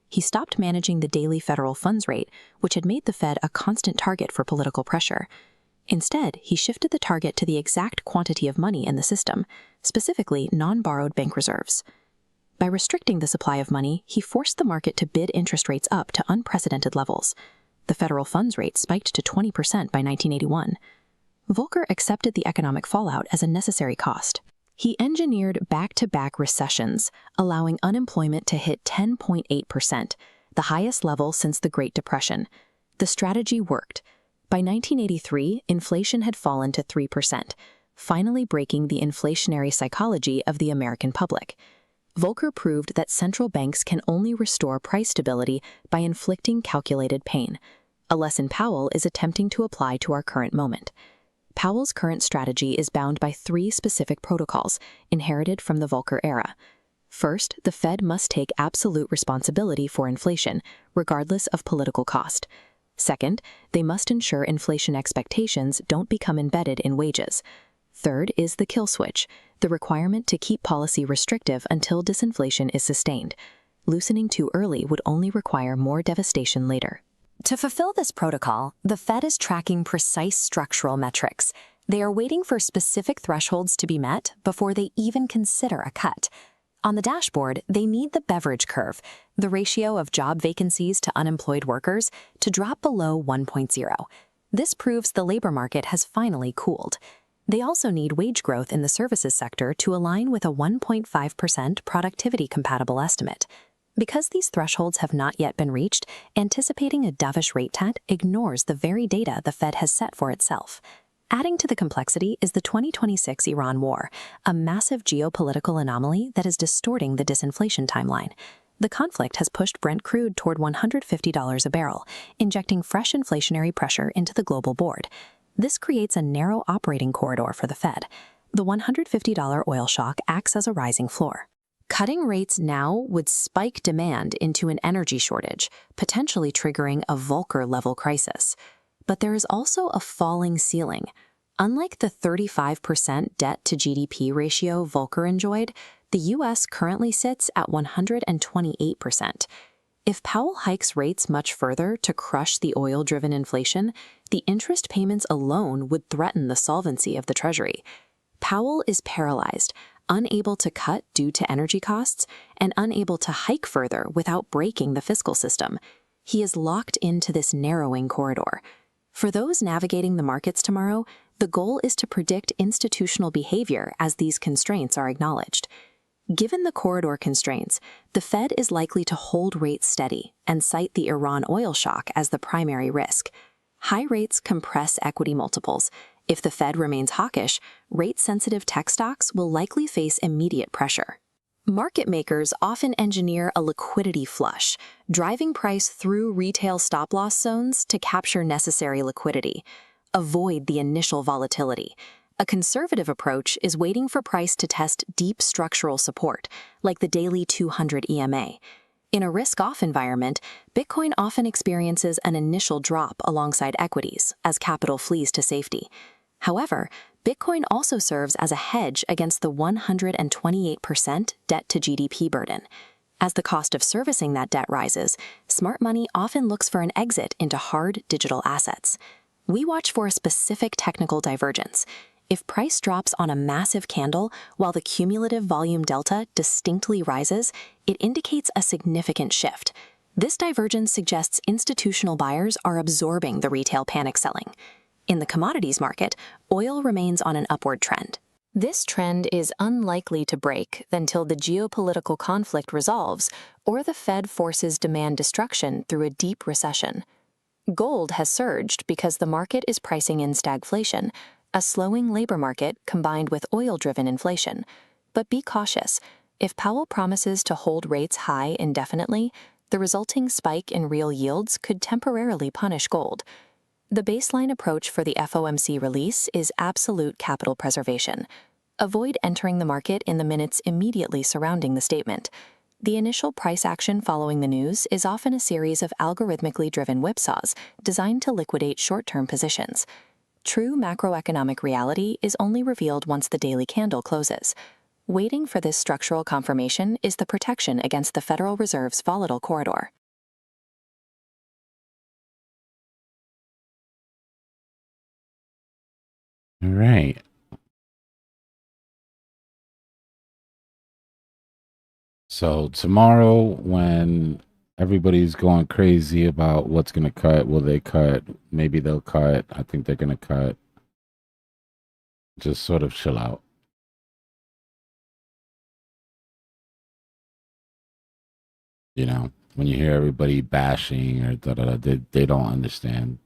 He stopped managing the daily federal funds rate, which had made the Fed a constant target for political pressure. Instead, he shifted the target to the exact quantity of money in the system, specifically non-borrowed bank reserves. By restricting the supply of money, he forced the market to bid interest rates up to unprecedented levels. The federal funds rate spiked to 20% by 1981. Volcker accepted the economic fallout as a necessary cost. He engineered back-to-back recessions, allowing unemployment to hit 10.8%, the highest level since the Great Depression. The strategy worked. By 1983, inflation had fallen to 3%, finally breaking the inflationary psychology of the American public. Volcker proved that central banks can only restore price stability by inflicting calculated pain, a lesson Powell is attempting to apply to our current moment. Powell's current strategy is bound by three specific protocols inherited from the Volcker era. First, the Fed must take absolute responsibility for inflation, regardless of political cost. Second, they must ensure inflation expectations don't become embedded in wages. Third is the kill switch, the requirement to keep policy restrictive until disinflation is sustained. Loosening too early would only require more devastation later. To fulfill this protocol, the Fed is tracking precise structural metrics. They are waiting for specific thresholds to be met before they even consider a cut. On the dashboard, they need the Beveridge curve, the ratio of job vacancies to unemployed workers, to drop below 1.0. This proves the labor market has finally cooled. They also need wage growth in the services sector to align with a 1.5% productivity-compatible estimate. Because these thresholds have not yet been reached, anticipating a dovish rate cut ignores the very data the Fed has set for itself. Adding to the complexity is the 2026 Iran war, a massive geopolitical anomaly that is distorting the disinflation timeline. The conflict has pushed Brent crude toward $150 a barrel, injecting fresh inflationary pressure into the global board. This creates a narrow operating corridor for the Fed. The $150 oil shock acts as a rising floor. Cutting rates now would spike demand into an energy shortage, potentially triggering a Volcker-level crisis. But there is also a falling ceiling. Unlike the 35% debt-to-GDP ratio Volcker enjoyed, the U.S. currently sits at 128%. If Powell hikes rates much further to crush the oil-driven inflation, the interest payments alone would threaten the solvency of the Treasury. Powell is paralyzed, unable to cut due to energy costs, and unable to hike further without breaking the fiscal system. He is locked into this narrowing corridor. For those navigating the markets tomorrow, The goal is to predict institutional behavior as these constraints are acknowledged. Given the corridor constraints, the Fed is likely to hold rates steady and cite the Iran oil shock as the primary risk. High rates compress equity multiples. If the Fed remains hawkish, rate-sensitive tech stocks will likely face immediate pressure. Market makers often engineer a liquidity flush, driving price through retail stop-loss zones to capture necessary liquidity. Avoid the initial volatility. A conservative approach is waiting for price to test deep structural support, like the daily 200 EMA. In a risk-off environment, Bitcoin often experiences an initial drop alongside equities as capital flees to safety. However, Bitcoin also serves as a hedge against the 128% debt-to-GDP burden. As the cost of servicing that debt rises, smart money often looks for an exit into hard digital assets. We watch for a specific technical divergence. If price drops on a massive candle while the cumulative volume delta distinctly rises, it indicates a significant shift. This divergence suggests institutional buyers are absorbing the retail panic selling. In the commodities market, oil remains on an upward trend. This trend is unlikely to break until the geopolitical conflict resolves or the Fed forces demand destruction through a deep recession. Gold has surged because the market is pricing in stagflation, a slowing labor market combined with oil-driven inflation. But be cautious. If Powell promises to hold rates high indefinitely, the resulting spike in real yields could temporarily punish gold. The baseline approach for the FOMC release is absolute capital preservation. Avoid entering the market in the minutes immediately surrounding the statement. The initial price action following the news is often a series of algorithmically driven whipsaws designed to liquidate short-term positions. True macroeconomic reality is only revealed once the daily candle closes. Waiting for this structural confirmation is the protection against the Federal Reserve's volatile corridor. All right. So tomorrow, when everybody's going crazy about what's going to cut, will they cut? Maybe they'll cut. I think they're going to cut. Just sort of chill out. You know, when you hear everybody bashing or they don't understand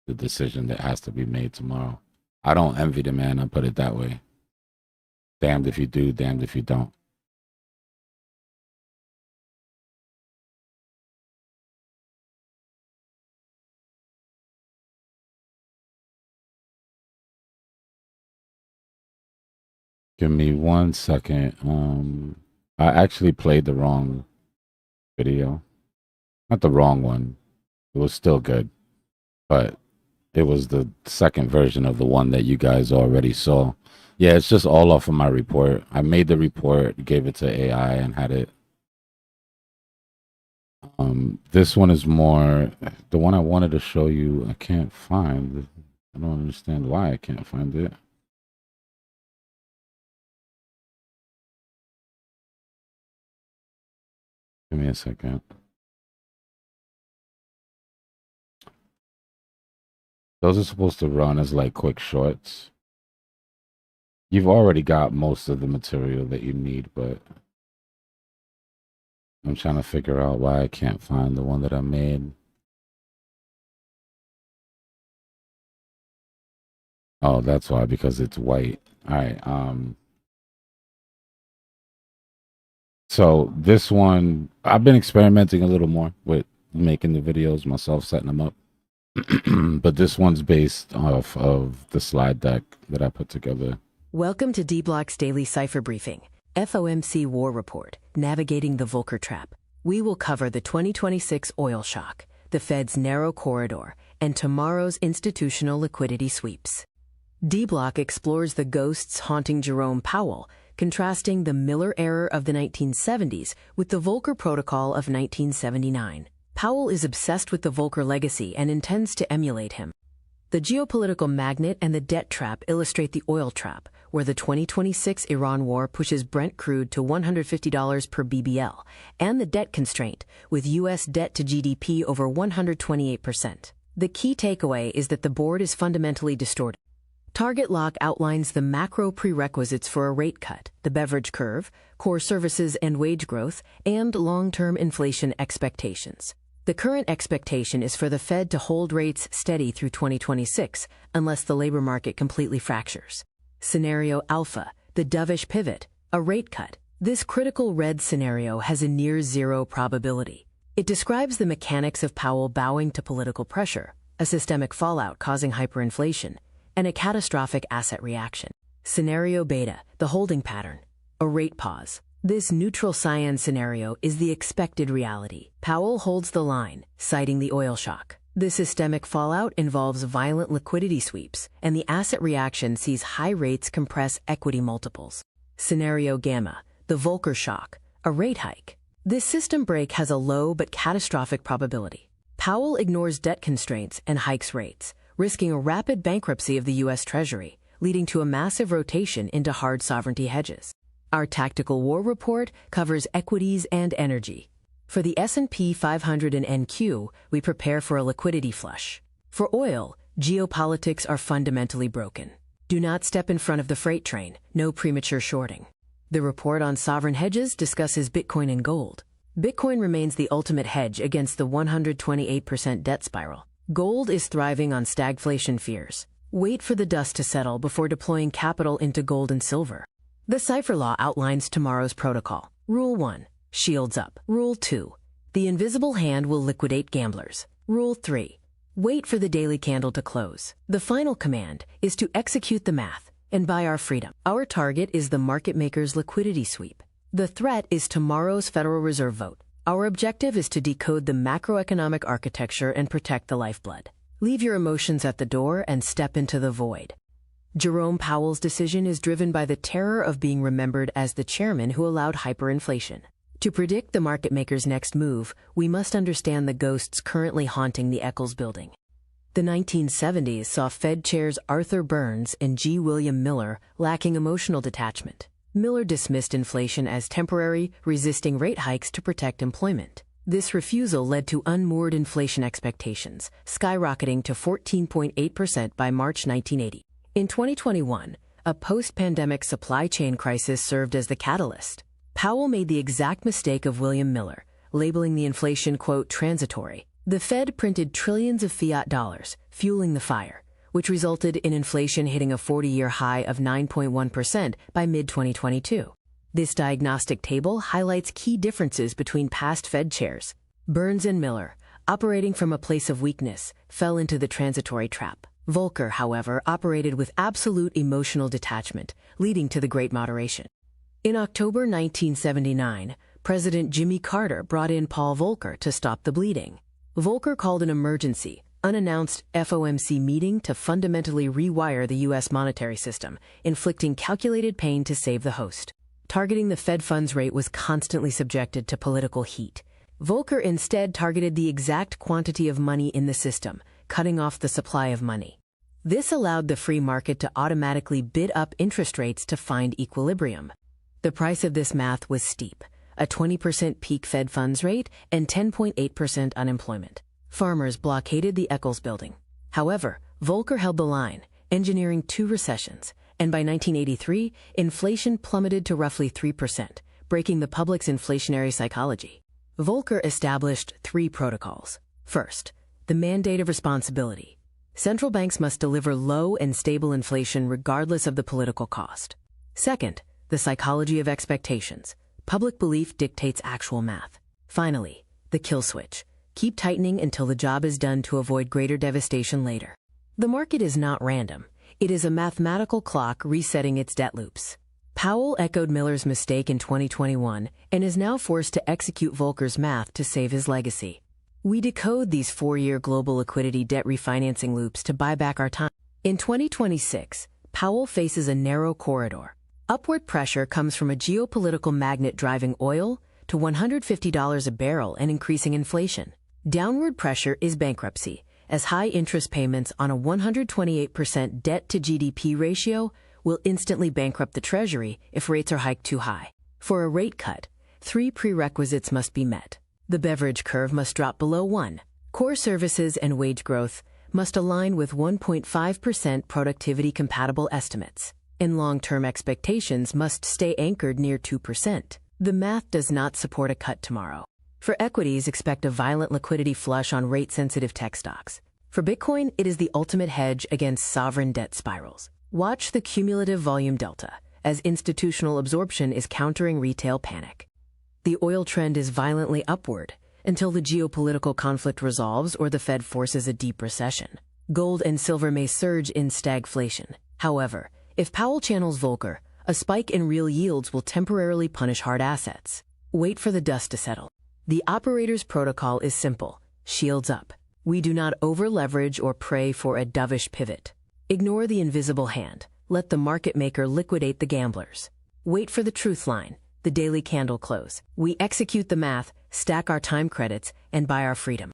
the decision that has to be made tomorrow. I don't envy the man. I'll put it that way. Damned if you do, damned if you don't. Give me 1 second. I actually played the wrong video. Not the wrong one. It was still good. But it was the second version of the one that you guys already saw. Yeah, it's just all off of my report. I made the report, gave it to AI, and had it. This one is more the one I wanted to show you. I can't find. I don't understand why I can't find it. Give me a second. Those are supposed to run as like quick shorts. You've already got most of the material that you need, but I'm trying to figure out why I can't find the one that I made. Oh, that's why, because it's white. All right. So this one, I've been experimenting a little more with making the videos myself, setting them up. But this one's based off of the slide deck that I put together. Welcome to Dbloc's daily Cypher briefing, FOMC War Report, Navigating the Volcker Trap. We will cover the 2026 oil shock, the Fed's narrow corridor, and tomorrow's institutional liquidity sweeps. Dbloc explores the ghosts haunting Jerome Powell, contrasting the Miller error of the 1970s with the Volcker Protocol of 1979. Powell is obsessed with the Volcker legacy and intends to emulate him. The geopolitical magnet and the debt trap illustrate the oil trap, where the 2026 Iran war pushes Brent crude to $150 per BBL, and the debt constraint, with U.S. debt to GDP over 128%. The key takeaway is that the board is fundamentally distorted. Target Lock outlines the macro prerequisites for a rate cut, the beverage curve, core services and wage growth, and long-term inflation expectations. The current expectation is for the Fed to hold rates steady through 2026 unless the labor market completely fractures. Scenario Alpha, the dovish pivot, a rate cut. This critical red scenario has a near zero probability. It describes the mechanics of Powell bowing to political pressure, a systemic fallout causing hyperinflation, and a catastrophic asset reaction. Scenario Beta, the holding pattern, a rate pause. This neutral cyan scenario is the expected reality. Powell holds the line, citing the oil shock. The systemic fallout involves violent liquidity sweeps, and the asset reaction sees high rates compress equity multiples. Scenario Gamma, the Volcker shock, a rate hike. This system break has a low but catastrophic probability. Powell ignores debt constraints and hikes rates, risking a rapid bankruptcy of the U.S. Treasury, leading to a massive rotation into hard sovereignty hedges. Our tactical war report covers equities and energy. For the S&P 500 and NQ, we prepare for a liquidity flush. For oil, geopolitics are fundamentally broken. Do not step in front of the freight train, no premature shorting. The report on sovereign hedges discusses Bitcoin and gold. Bitcoin remains the ultimate hedge against the 128% debt spiral. Gold is thriving on stagflation fears. Wait for the dust to settle before deploying capital into gold and silver. The Cypher Law outlines tomorrow's protocol. Rule 1. Shields up. Rule 2. The invisible hand will liquidate gamblers. Rule 3. Wait for the daily candle to close. The final command is to execute the math and buy our freedom. Our target is the market maker's liquidity sweep. The threat is tomorrow's Federal Reserve vote. Our objective is to decode the macroeconomic architecture and protect the lifeblood. Leave your emotions at the door and step into the void. Jerome Powell's decision is driven by the terror of being remembered as the chairman who allowed hyperinflation. To predict the market maker's next move, we must understand the ghosts currently haunting the Eccles building. The 1970s saw Fed chairs Arthur Burns and G. William Miller lacking emotional detachment. Miller dismissed inflation as temporary, resisting rate hikes to protect employment. This refusal led to unmoored inflation expectations, skyrocketing to 14.8% by March 1980. In 2021, a post-pandemic supply chain crisis served as the catalyst. Powell made the exact mistake of William Miller, labeling the inflation, quote, transitory. The Fed printed trillions of fiat dollars, fueling the fire, which resulted in inflation hitting a 40-year high of 9.1% by mid-2022. This diagnostic table highlights key differences between past Fed chairs. Burns and Miller, operating from a place of weakness, fell into the transitory trap. Volcker, however, operated with absolute emotional detachment, leading to the Great Moderation. In October 1979, President Jimmy Carter brought in Paul Volcker to stop the bleeding. Volcker called an emergency, unannounced FOMC meeting to fundamentally rewire the U.S. monetary system, inflicting calculated pain to save the host. Targeting the Fed funds rate was constantly subjected to political heat. Volcker instead targeted the exact quantity of money in the system, cutting off the supply of money. This allowed the free market to automatically bid up interest rates to find equilibrium. The price of this math was steep, a 20% peak Fed funds rate and 10.8% unemployment. Farmers blockaded the Eccles building. However, Volcker held the line, engineering 2 recessions, and by 1983, inflation plummeted to roughly 3%, breaking the public's inflationary psychology. Volcker established 3 protocols. First, the mandate of responsibility. Central banks must deliver low and stable inflation regardless of the political cost. Second, the psychology of expectations. Public belief dictates actual math. Finally, the kill switch. Keep tightening until the job is done to avoid greater devastation later. The market is not random. It is a mathematical clock resetting its debt loops. Powell echoed Miller's mistake in 2021 and is now forced to execute Volcker's math to save his legacy. We decode these 4-year global liquidity debt refinancing loops to buy back our time. In 2026, Powell faces a narrow corridor. Upward pressure comes from a geopolitical magnet driving oil to $150 a barrel and increasing inflation. Downward pressure is bankruptcy, as high interest payments on a 128% debt-to-GDP ratio will instantly bankrupt the Treasury if rates are hiked too high. For a rate cut, 3 prerequisites must be met. The beverage curve must drop below 1. Core services and wage growth must align with 1.5% productivity-compatible estimates, and long-term expectations must stay anchored near 2%. The math does not support a cut tomorrow. For equities, expect a violent liquidity flush on rate-sensitive tech stocks. For Bitcoin, it is the ultimate hedge against sovereign debt spirals. Watch the cumulative volume delta, as institutional absorption is countering retail panic. The oil trend is violently upward until the geopolitical conflict resolves or the Fed forces a deep recession. Gold and silver may surge in stagflation. However, if Powell channels Volcker, a spike in real yields will temporarily punish hard assets. Wait for the dust to settle. The operator's protocol is simple: shields up. We do not over-leverage or pray for a dovish pivot. Ignore the invisible hand. Let the market maker liquidate the gamblers. Wait for the truth line, the daily candle close. We execute the math, stack our time credits, and buy our freedom.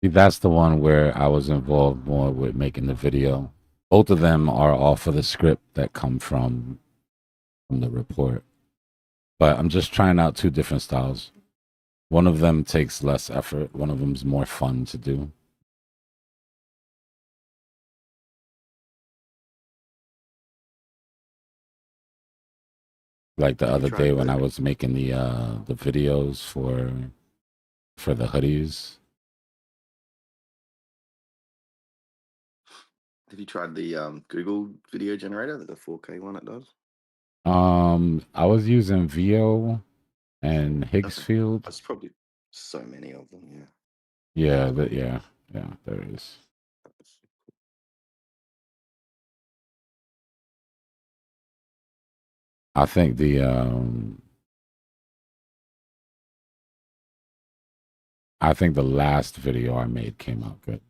That's the one where I was involved more with making the video. Both of them are off of the script that come from the report. But I'm just trying out two different styles. One of them takes less effort. One of them's more fun to do. Like the other day when I was making the videos for the hoodies. Have you tried the Google video generator, the 4K one it does? I was using VO and Higgsfield. There's probably so many of them, yeah. Yeah, there is. I think the last video I made came out good.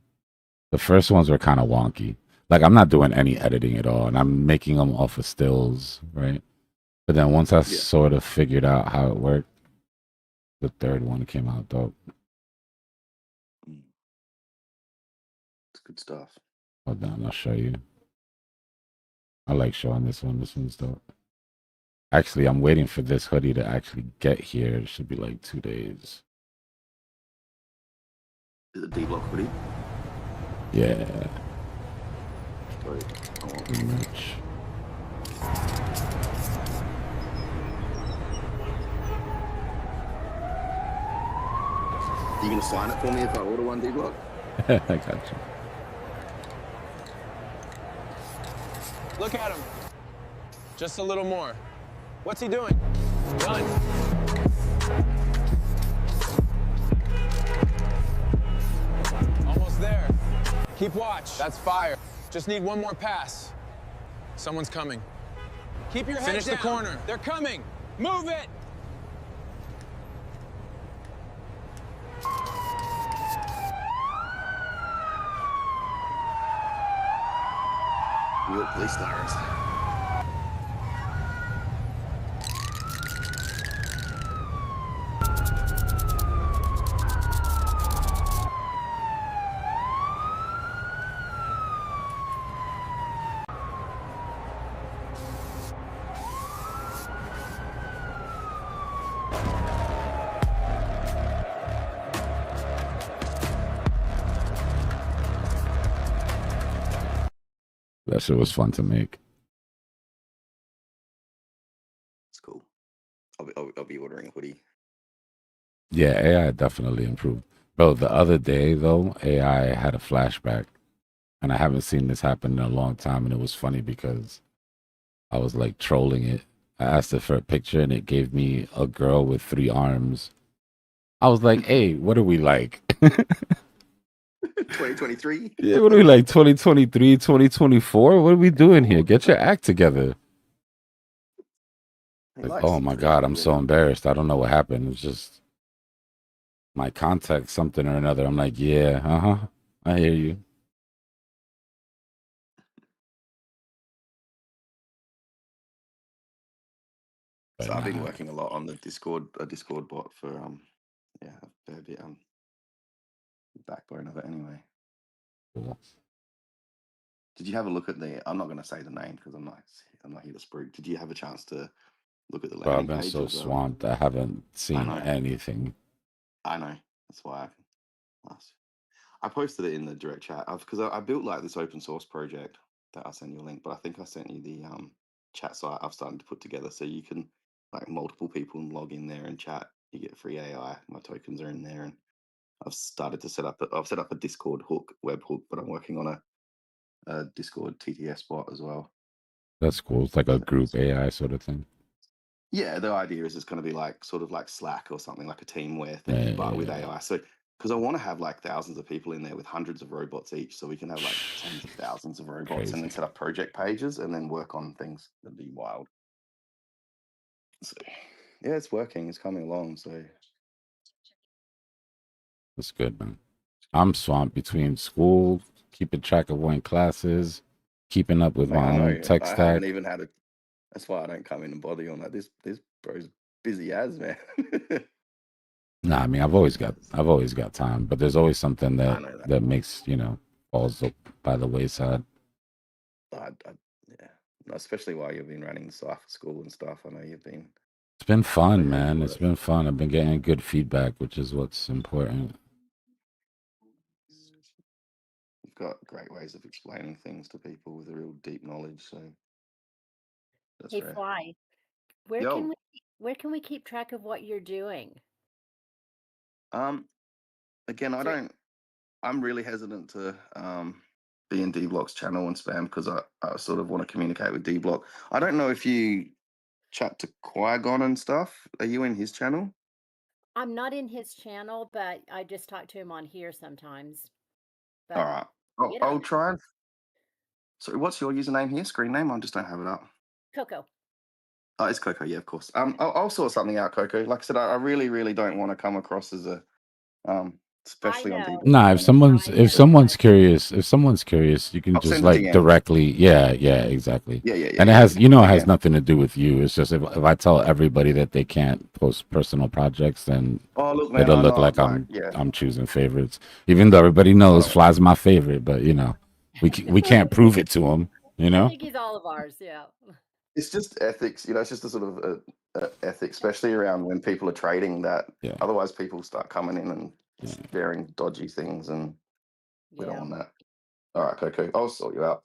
The first ones were kind of wonky. Like, I'm not doing any editing at all, and I'm making them off of stills, right? But then once I sort of figured out how it worked, the third one came out dope. It's good stuff. Hold on, I'll show you. I like showing this one. This one's dope. Actually, I'm waiting for this hoodie to actually get here. It should be like 2 days. Is it Dbloc hoodie? Yeah. Pretty much. You gonna sign it for me if I order one, Dbloc? I got you. Look at him. Just a little more. What's he doing? Done. Almost there. Keep watch. That's fire. Just need one more pass. Someone's coming. Keep your head down. Finish the corner. They're coming. Move it. New York police sirens. That shit was fun to make. It's cool. I'll be ordering a hoodie. Yeah, AI definitely improved. Bro, the other day, though, AI had a flashback. And I haven't seen this happen in a long time. And it was funny because I was like trolling it. I asked it for a picture and it gave me a girl with 3 arms. I was like, hey, what are we like? 2023? Yeah, what are we like, 2023, 2024? What are we doing here? Get your act together. Like, oh my God, I'm so embarrassed. I don't know what happened. It's just my contact, something or another. I'm like, yeah, I hear you. So I've been working a lot on the Discord bot for a fair bit backbone of it anyway. Cool. Did you have a look at the? I'm not going to say the name because I'm not here to spruik. Did you have a chance to look at the landing Bro, I've been so swamped. I haven't seen anything. I know. That's why Nice. I posted it in the direct chat because I built like this open source project that I sent you a link, but I think I sent you the chat site I've started to put together so you can like multiple people log in there and chat. You get free AI. My tokens are in there, and I've started to set up. I've set up a Discord hook, web hook, but I'm working on a Discord TTS bot as well. That's cool. It's like a So group AI sort of thing. yeah, the idea is it's going to be like sort of like Slack or something like a teamwear thing, but with AI. So because I want to have like thousands of people in there with hundreds of robots each, so we can have like tens of thousands of robots and then Crazy. set up project pages and then work on things. That'd be wild. So yeah, it's working. It's coming along. So That's good, man. I'm swamped between school, keeping track of when classes, keeping up with man, my I own know tech I stack. haven't even had a. That's why I don't come in and bother you on that. This bro's busy as man. Nah, I mean, I've always got time, but there's always something I that know that. that makes, falls up by the wayside. Yeah, especially while you've been running the Cypher school and stuff. I know you've been. It's been I fun, know man. you It's work. been fun. I've been getting good feedback, which is what's important. You've got great ways of explaining things to people with a real deep knowledge. So that's Hey, rare. Fly, Yo, where can we keep track of what you're doing? again, Is there, I'm really hesitant to be in Dbloc's channel and spam because I sort of want to communicate with Dbloc. I don't know if you chat to Qui-Gon and stuff. Are you in his channel? I'm not in his channel, but I just talk to him on here sometimes. All But right. get I'll on there. try and. Sorry, what's your username here? Screen name? I just don't have it up. Coco. Oh, it's Coco. Yeah, of course. I'll sort something out, Coco. Like I said, I really, really don't want to come across as a, I especially on know. Dbloc's Nah, channel. if someone's curious, you can I'll just send a like DM. directly, yeah, exactly. Yeah, And it has, yeah. it has nothing to do with you. It's just if I tell everybody that they can't post personal projects, then Oh, look, man, it'll I'm look not like like, yeah. I'm choosing favorites, even though everybody I knows don't. Fly's my favorite. But we can't prove it to him. I think he's all of ours. Yeah. It's just ethics, it's just a sort of ethic, especially around when people are trading that. Yeah. Otherwise, people start coming in and Yeah. sharing dodgy things, and we don't Yeah. want that. All right, Coco, I'll sort you out.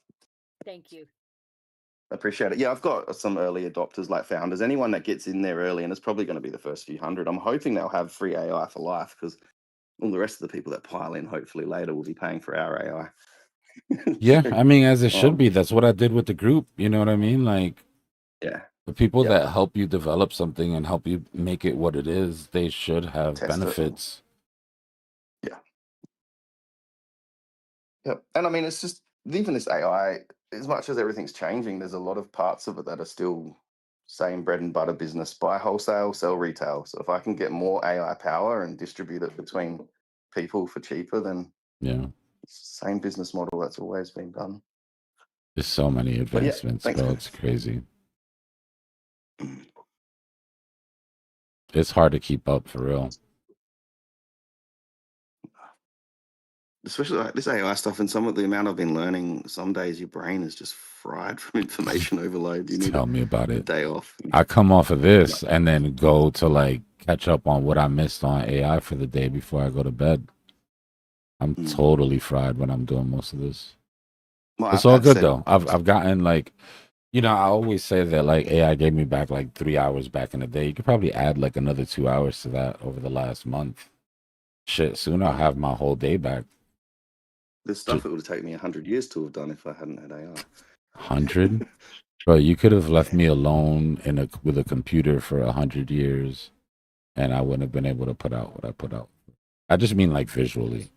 Thank you. I appreciate it. Yeah, I've got some early adopters like founders. Anyone that gets in there early, and it's probably going to be the first few hundred. I'm hoping they'll have free AI for life because all the rest of the people that pile in, hopefully later, will be paying for our AI. Yeah, I mean, as it should Um, be. That's what I did with the group. You know what I mean? Like, yeah, the people Yep. that help you develop something and help you make it what it is, they should have Test it. benefits. Yeah. Yep. And I mean, it's just even this AI, as much as everything's changing, there's a lot of parts of it that are still same bread and butter business: buy wholesale, sell retail. So if I can get more AI power and distribute it between people for cheaper, then Yeah. it's the same business model that's always been done. There's so many But yeah, advancements, thanks, bro. man. It's crazy. It's hard to keep up for real. Especially like this AI stuff and some of the amount I've been learning, some days your brain is just fried from information overload. You need Tell me about a it. day off. I come off of this and then go to like catch up on what I missed on AI for the day before I go to bed. I'm totally fried when I'm doing most of this. Well, It's all good though. I've gotten like, I always say that like AI gave me back like 3 hours back in the day. You could probably add like another 2 hours to that over the last month. Shit, soon I'll have my whole day back. There's stuff it would have taken me 100 years to have done if I hadn't had AI. 100? Bro, you could have left me alone with a computer for 100 years, and I wouldn't have been able to put out what I put out. I just mean like visually,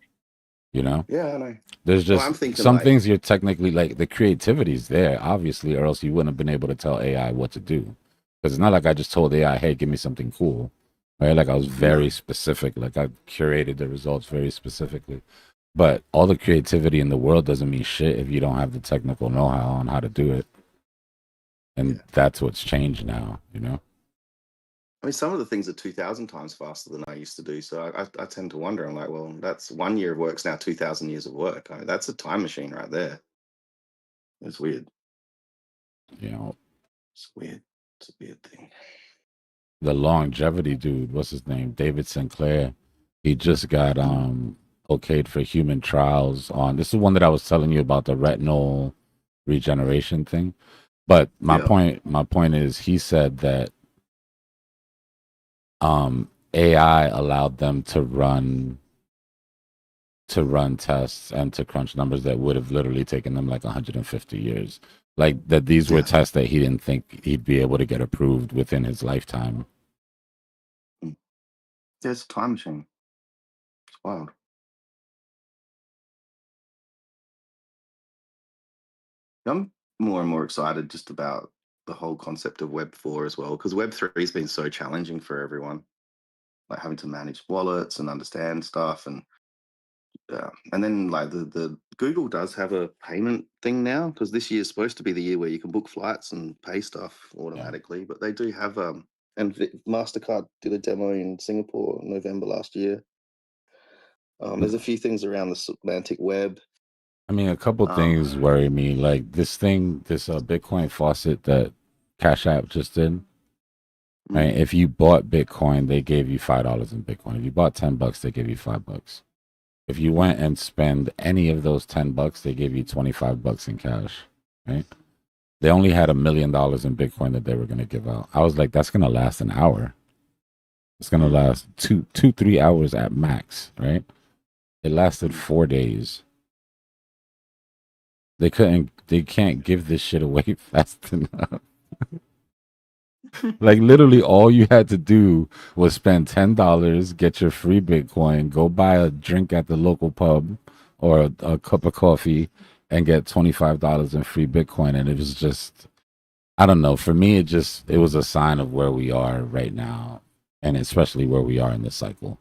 Yeah, I know. There's just I'm thinking some like, things you're technically like the creativity's there, obviously, or else you wouldn't have been able to tell AI what to do. Because it's not like I just told AI, "Hey, give me something cool," right? Like I was very specific. Like I curated the results very specifically. But all the creativity in the world doesn't mean shit if you don't have the technical know-how on how to do it. And that's what's changed now, I mean, some of the things are 2,000 times faster than I used to do. So I tend to wonder, I'm like, well, that's 1 year of work's now 2,000 years of work. I mean, that's a time machine right there. It's weird. It's weird. It's a weird thing. The longevity dude, what's his name? David Sinclair. He just got okayed for human trials on. This is one that I was telling you about, the retinal regeneration thing. But my point is, he said that AI allowed them to run tests and to crunch numbers that would have literally taken them like 150 years. Like that these were tests that he didn't think he'd be able to get approved within his lifetime. It's a time machine. It's wild. I'm more and more excited just about the whole concept of Web 4 as well, because Web 3 has been so challenging for everyone, like having to manage wallets and understand stuff, and then like the Google does have a payment thing now, because this year is supposed to be the year where you can book flights and pay stuff automatically, but they do have and MasterCard did a demo in Singapore in November last year. There's a few things around the semantic web. I mean, a couple things worry me. Like this Bitcoin faucet that Cash App just did. Right? If you bought Bitcoin, they gave you $5 in Bitcoin. If you bought $10, they gave you $5. If you went and spend any of those $10, they gave you $25 in cash. Right? They only had $1 million in Bitcoin that they were going to give out. I was like, that's going to last an hour. It's going to last 3 hours at max. Right? It lasted 4 days. They can't give this shit away fast enough. Like literally all you had to do was spend $10, get your free Bitcoin, go buy a drink at the local pub or a cup of coffee and get $25 in free Bitcoin. And it was just, I don't know. For me, it was a sign of where we are right now. And especially where we are in the cycle.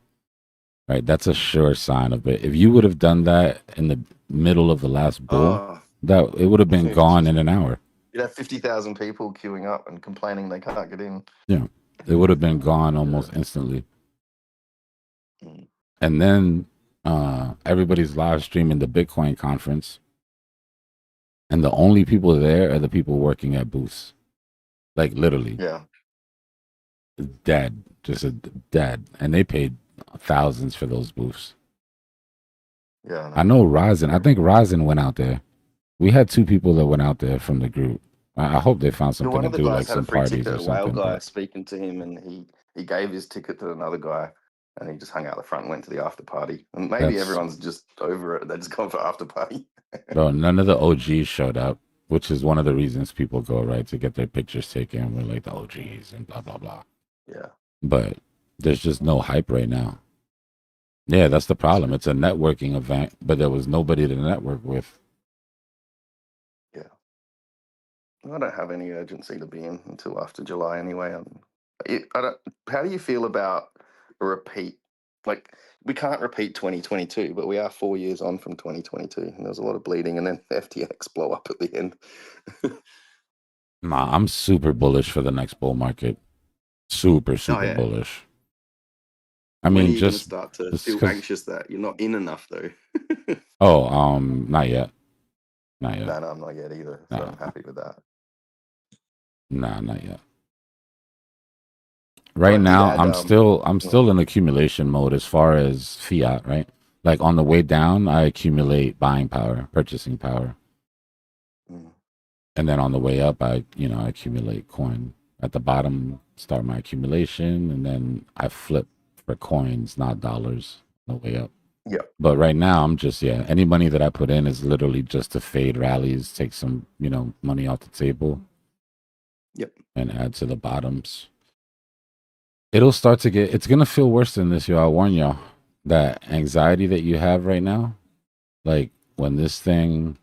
Right? That's a sure sign of it. If you would have done that in the middle of the last bull, that it would have been gone in an hour. You'd have 50,000 people queuing up and complaining they can't get in. Yeah, it would have been gone almost instantly. And then everybody's live streaming the Bitcoin conference, and the only people there are the people working at booths. Like literally, dead, dead, and they paid thousands for those booths. Yeah, I know Ryzen. I think Ryzen went out there. We had 2 people that went out there from the group. I hope they found something to do, like some parties or something. One guy speaking to him, and he gave his ticket to another guy, and he just hung out the front and went to the after party. And maybe everyone's just over it. They're just going for after party. Bro, none of the OGs showed up, which is one of the reasons people go, right, to get their pictures taken with like the OGs and blah, blah, blah. Yeah. But there's just no hype right now. Yeah, that's the problem. It's a networking event, but there was nobody to network with. I don't have any urgency to be in until after July anyway. How do you feel about a repeat? Like, we can't repeat 2022, but we are 4 years on from 2022, and there's a lot of bleeding, and then FTX blow up at the end. Nah, I'm super bullish for the next bull market. Super bullish. I mean, just start to feel anxious that you're not in enough, though. Not yet. No, I'm not yet either. So I'm happy with that. Nah, not yet. Right now, I'm still in accumulation mode as far as fiat, right? Like on the way down, I accumulate buying power, purchasing power. And then on the way up, I accumulate coin. At the bottom, start my accumulation, and then I flip for coins, not dollars, on the way up. Yeah. But right now, I'm just, any money that I put in is literally just to fade rallies, take some, money off the table. Yep. And add to the bottoms. It'll start to it's going to feel worse than this, I'll warn y'all. That anxiety that you have right now, like when this thing,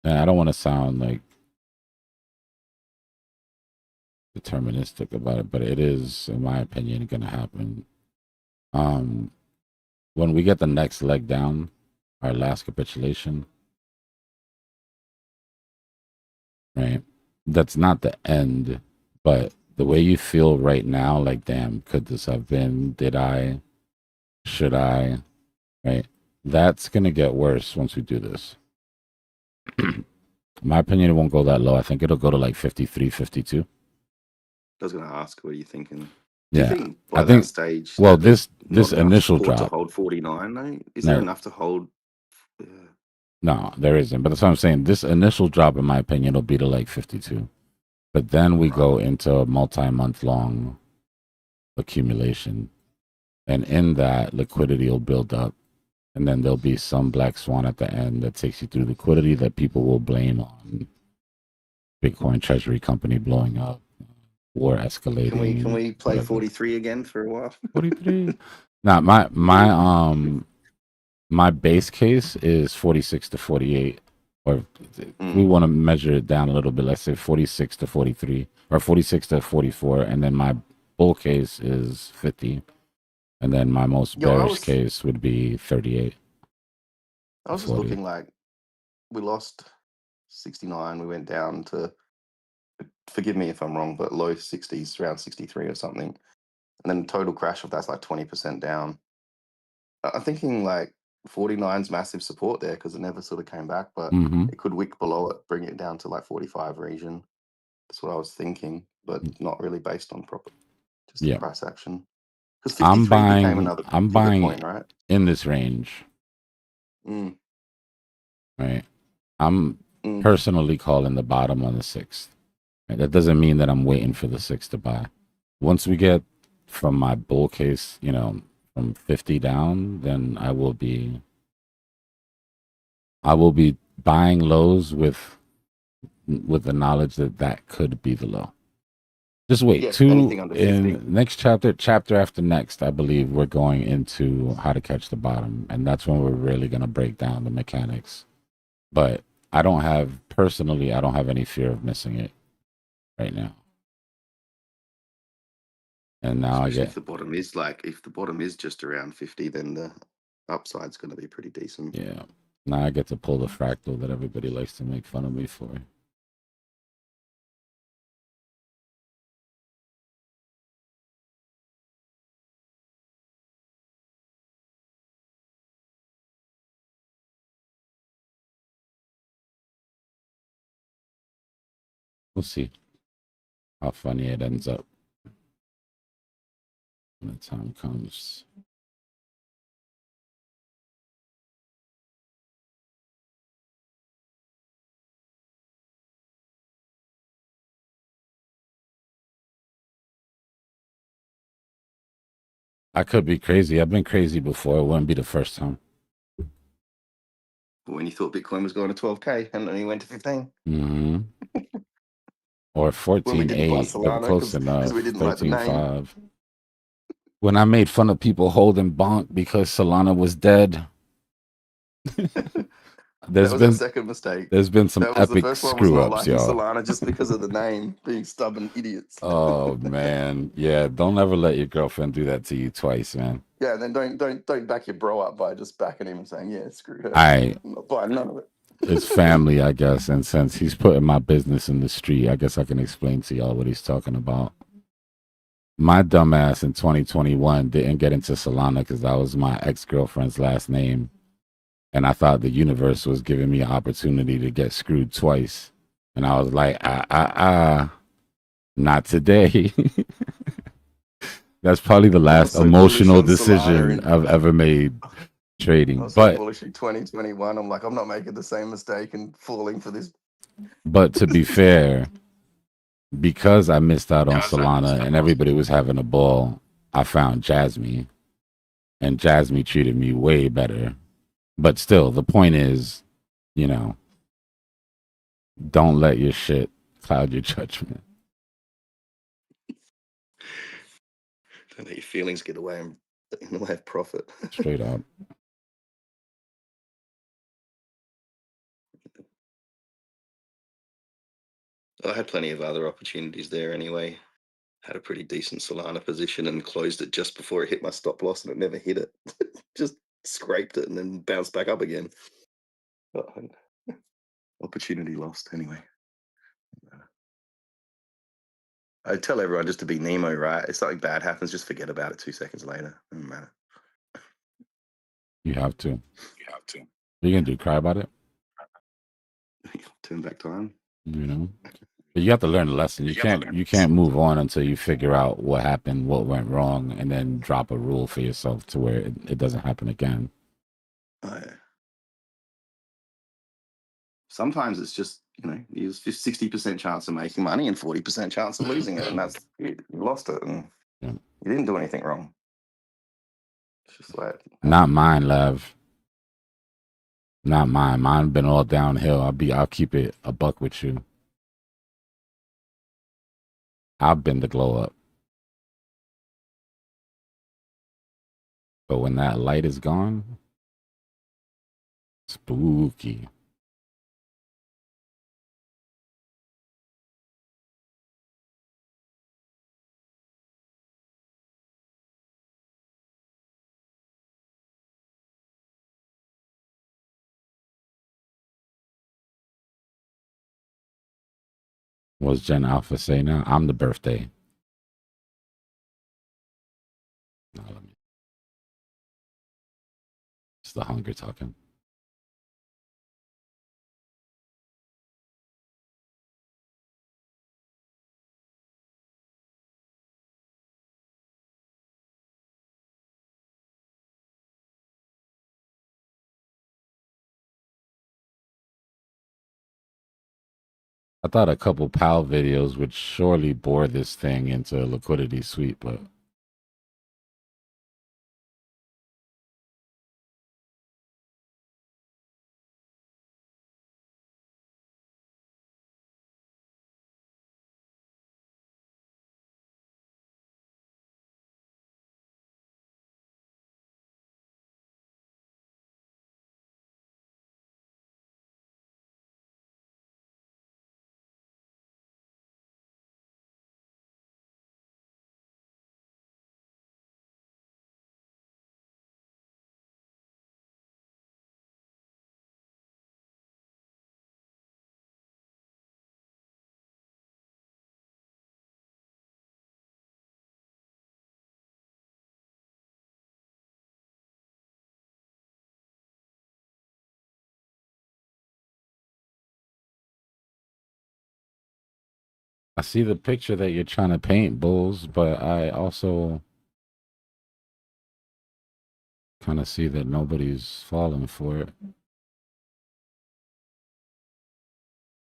and I don't want to sound like deterministic about it, but it is, in my opinion, going to happen. When we get the next leg down, our last capitulation, right? That's not the end, but the way you feel right now, like, damn, could this have been? Did I? Should I? Right? That's going to get worse once we do this. In my opinion, it won't go that low. I think it'll go to like 53, 52. I was going to ask, what are you thinking? Do you Yeah, think by I that think. stage Well, that there's this not enough initial support to drop. hold 49? Though? Is there No, enough to hold? no, there isn't. But that's what I'm saying. This initial drop, in my opinion, will be to like 52. But then we go into a multi-month long accumulation, and in that, liquidity will build up, and then there'll be some black swan at the end that takes you through liquidity that people will blame on Bitcoin Treasury Company blowing up, war escalating. Can we play whatever. 43 again for a while? 43. Now, my base case is 46 to 48, or if we want to measure it down a little bit, let's say 46 to 43, or 46 to 44, and then my bull case is 50, and then my most bearish case would be 38. I was just looking like we lost 69, we went down to, forgive me if I'm wrong, but low 60s, around 63 or something, and then total crash of that's like 20% down. I'm thinking like 49's massive support there because it never sort of came back, but it could wick below it, bring it down to like 45 region. That's what I was thinking, but not really based on proper, just the price action. Because 53 became another pivot point, right? In this range. Right. I'm personally calling the bottom on the 6th. Right? That doesn't mean that I'm waiting for the 6th to buy. Once we get from my bull case, from 50 down, then I will be buying lows with the knowledge that that could be the low. Just wait. In next chapter after next, I believe we're going into how to catch the bottom, and that's when we're really going to break down the mechanics. But I don't have any fear of missing it right now. And now if the bottom is just around 50, then the upside's going to be pretty decent. Yeah. Now I get to pull the fractal that everybody likes to make fun of me for. We'll see how funny it ends up when the time comes. I could be crazy. I've been crazy before. It wouldn't be the first time. But when you thought Bitcoin was going to 12K and then he went to 15. Or 14.8, but close enough. 13.5. When I made fun of people holding bonk because Solana was dead. That was the second mistake. There's been some epic screw ups, y'all. Solana just because of the name, being stubborn idiots. Oh man, yeah. Don't ever let your girlfriend do that to you twice, man. Yeah, and then don't back your bro up by just backing him and saying, "Yeah, screw her." I'm not buying none of it. It's family, I guess, and since he's putting my business in the street, I guess I can explain to y'all what he's talking about. My dumbass in 2021 didn't get into Solana because that was my ex-girlfriend's last name. And I thought the universe was giving me an opportunity to get screwed twice. And I was like, not today. That's probably the last emotional decision I've ever made trading. I was so bullish in 2021. I'm like, I'm not making the same mistake and falling for this. But to be fair, because I missed out on Solana and everybody was having a ball, I found Jasmine. And Jasmine treated me way better. But still, the point is, don't let your shit cloud your judgment. Don't let your feelings get away in the way of profit. Straight up. I had plenty of other opportunities there anyway. Had a pretty decent Solana position and closed it just before it hit my stop loss, and it never hit it. Just scraped it and then bounced back up again. But opportunity lost anyway. I tell everyone just to be Nemo, right? If something bad happens, just forget about it 2 seconds later. Doesn't matter. You have to. What are you gonna do? Cry about it? Turn back time. But you have to learn the lesson. You can't move on until you figure out what happened, what went wrong, and then drop a rule for yourself to where it doesn't happen again. Oh, yeah. Sometimes it's just, you 60% chance of making money and 40% chance of losing it, and that's you lost it, and you didn't do anything wrong. It's just like not mine, Lev. Not mine. Mine been all downhill. I'll keep it a buck with you. I've been the glow up. But when that light is gone, spooky. What's Gen Alpha say now? I'm the birthday. No, it's the hunger talking. I thought a couple PAL videos would surely bore this thing into a liquidity sweep, but I see the picture that you're trying to paint, Bulls, but I also kind of see that nobody's falling for it.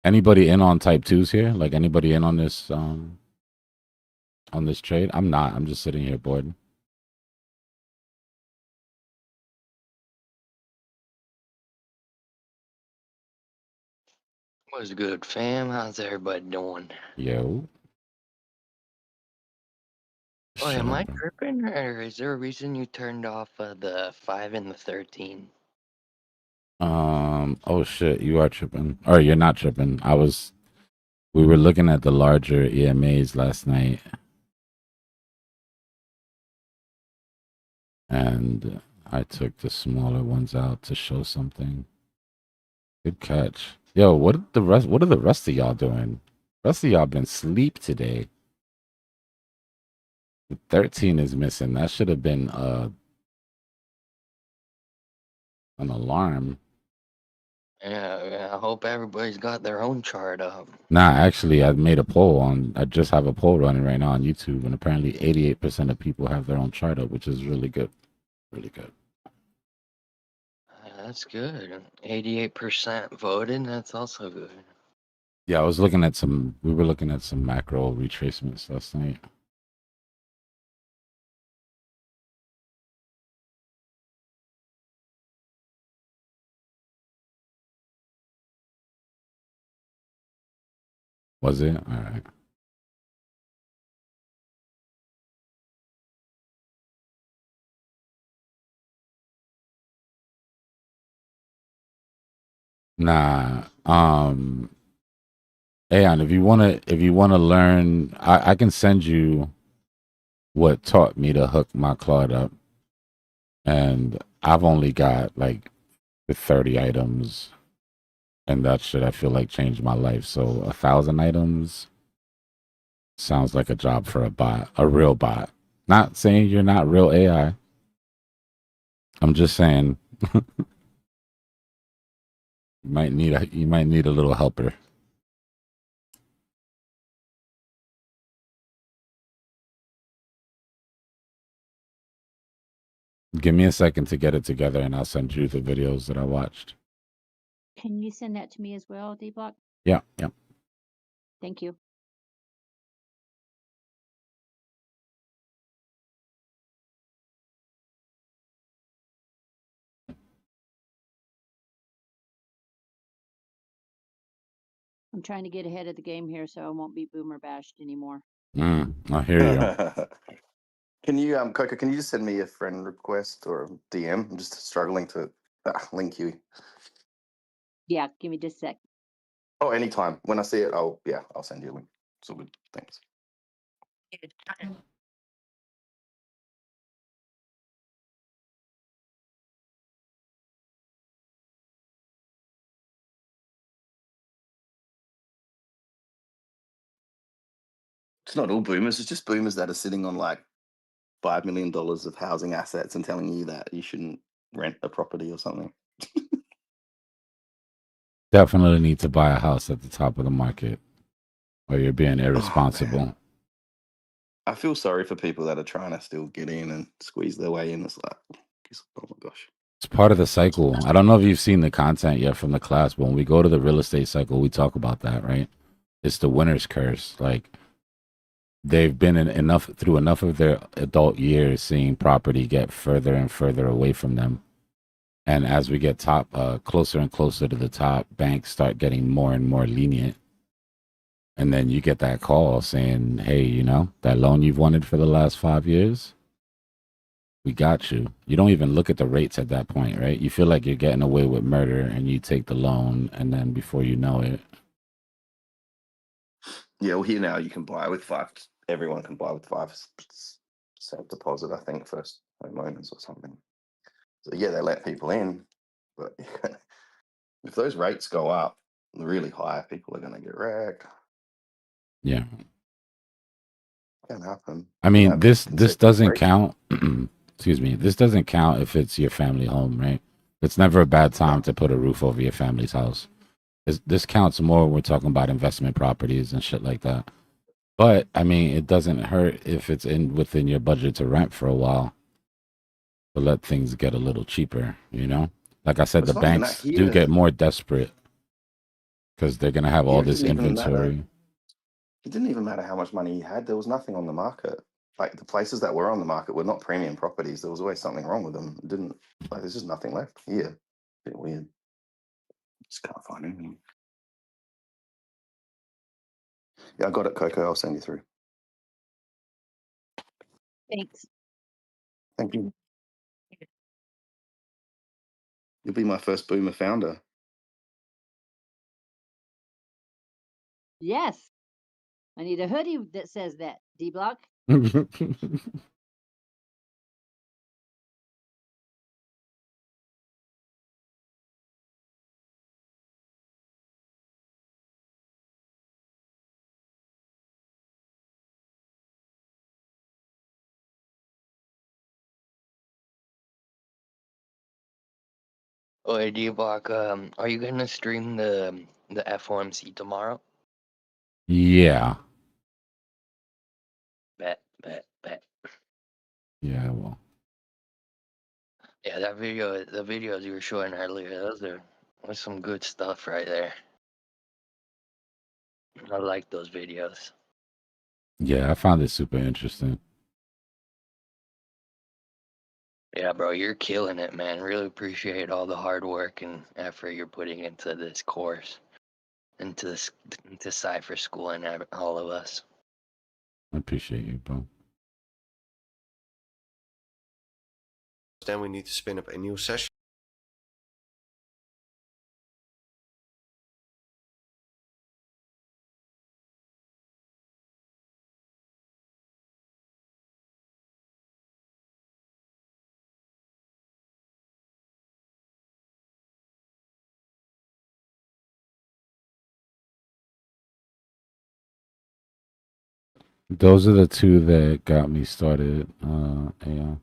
Anybody in on type 2s here? Like anybody in on this trade? I'm not. I'm just sitting here bored. What's good, fam? How's everybody doing? Yo. Oh, am I tripping, or is there a reason you turned off the 5 and the 13? Oh shit, you are tripping. Or you're not tripping. We were looking at the larger EMAs last night. And I took the smaller ones out to show something. Good catch. Yo, what are the rest of y'all doing? The rest of y'all been sleep today. The 13 is missing. That should have been an alarm. Yeah, I hope everybody's got their own chart up. Nah, actually, I just have a poll running right now on YouTube, and apparently 88% of people have their own chart up, which is really good. Really good. That's good. 88% voted. That's also good. Yeah, we were looking at some macro retracements last night. Was it? All right. Nah. Aeon, if you wanna learn, I can send you what taught me to hook my cloud up. And I've only got like 30 items, and that shit I feel like changed my life. So 1,000 items sounds like a job for a real bot. Not saying you're not real AI. I'm just saying you might need a little helper. Give me a second to get it together, and I'll send you the videos that I watched. Can you send that to me as well, Dbloc? Yeah. Thank you. I'm trying to get ahead of the game here so I won't be boomer bashed anymore. I hear you. Can you, Coco, can you just send me a friend request or a DM? I'm just struggling to link you. Yeah, give me just a sec. Oh, anytime. When I see it, I'll send you a link. It's all good. Thanks. It's not all boomers. It's just boomers that are sitting on like $5 million of housing assets and telling you that you shouldn't rent a property or something. Definitely need to buy a house at the top of the market, or you're being irresponsible. I feel sorry for people that are trying to still get in and squeeze their way in. It's like, oh my gosh. It's part of the cycle. I don't know if you've seen the content yet from the class, but when we go to the real estate cycle, we talk about that, right? It's the winner's curse. Like, they've been through enough of their adult years seeing property get further and further away from them. And as we get closer and closer to the top, banks start getting more and more lenient. And then you get that call saying, hey, that loan you've wanted for the last 5 years, we got you. You don't even look at the rates at that point, right? You feel like you're getting away with murder and you take the loan, and then before you know it. Yeah, well, here now you can buy with 5. Everyone can buy with 5% deposit, I think, first homeowners or something. So yeah, they let people in, but if those rates go up really high, people are going to get wrecked. Yeah. Can happen. I mean, this doesn't count. Excuse me. This doesn't count if it's your family home, right? It's never a bad time to put a roof over your family's house. This counts more when we're talking about investment properties and shit like that. But I mean, it doesn't hurt if it's within your budget to rent for a while, to let things get a little cheaper. Like I said, It's the not even that banks do here. get more desperate because they're gonna have all this inventory. It didn't even matter how much money he had. There was nothing on the market. Like the places that were on the market were not premium properties. There was always something wrong with them. It didn't there's just nothing left here. Bit weird. Just can't find anything. Yeah, I got it, Coco. I'll send you through. Thanks. Thank you. You'll be my first boomer founder. Yes. I need a hoodie that says that, Dbloc. Oh, hey, Dbloc, are you gonna stream the FOMC tomorrow? Yeah. Bet. Yeah, well. Yeah, the videos you were showing earlier, that's some good stuff right there. I like those videos. Yeah, I found it super interesting. Yeah, bro, you're killing it, man. Really appreciate all the hard work and effort you're putting into this course, into Cypher School, and all of us. I appreciate you, bro. Then we need to spin up a new session. Those are the two that got me started. Yeah.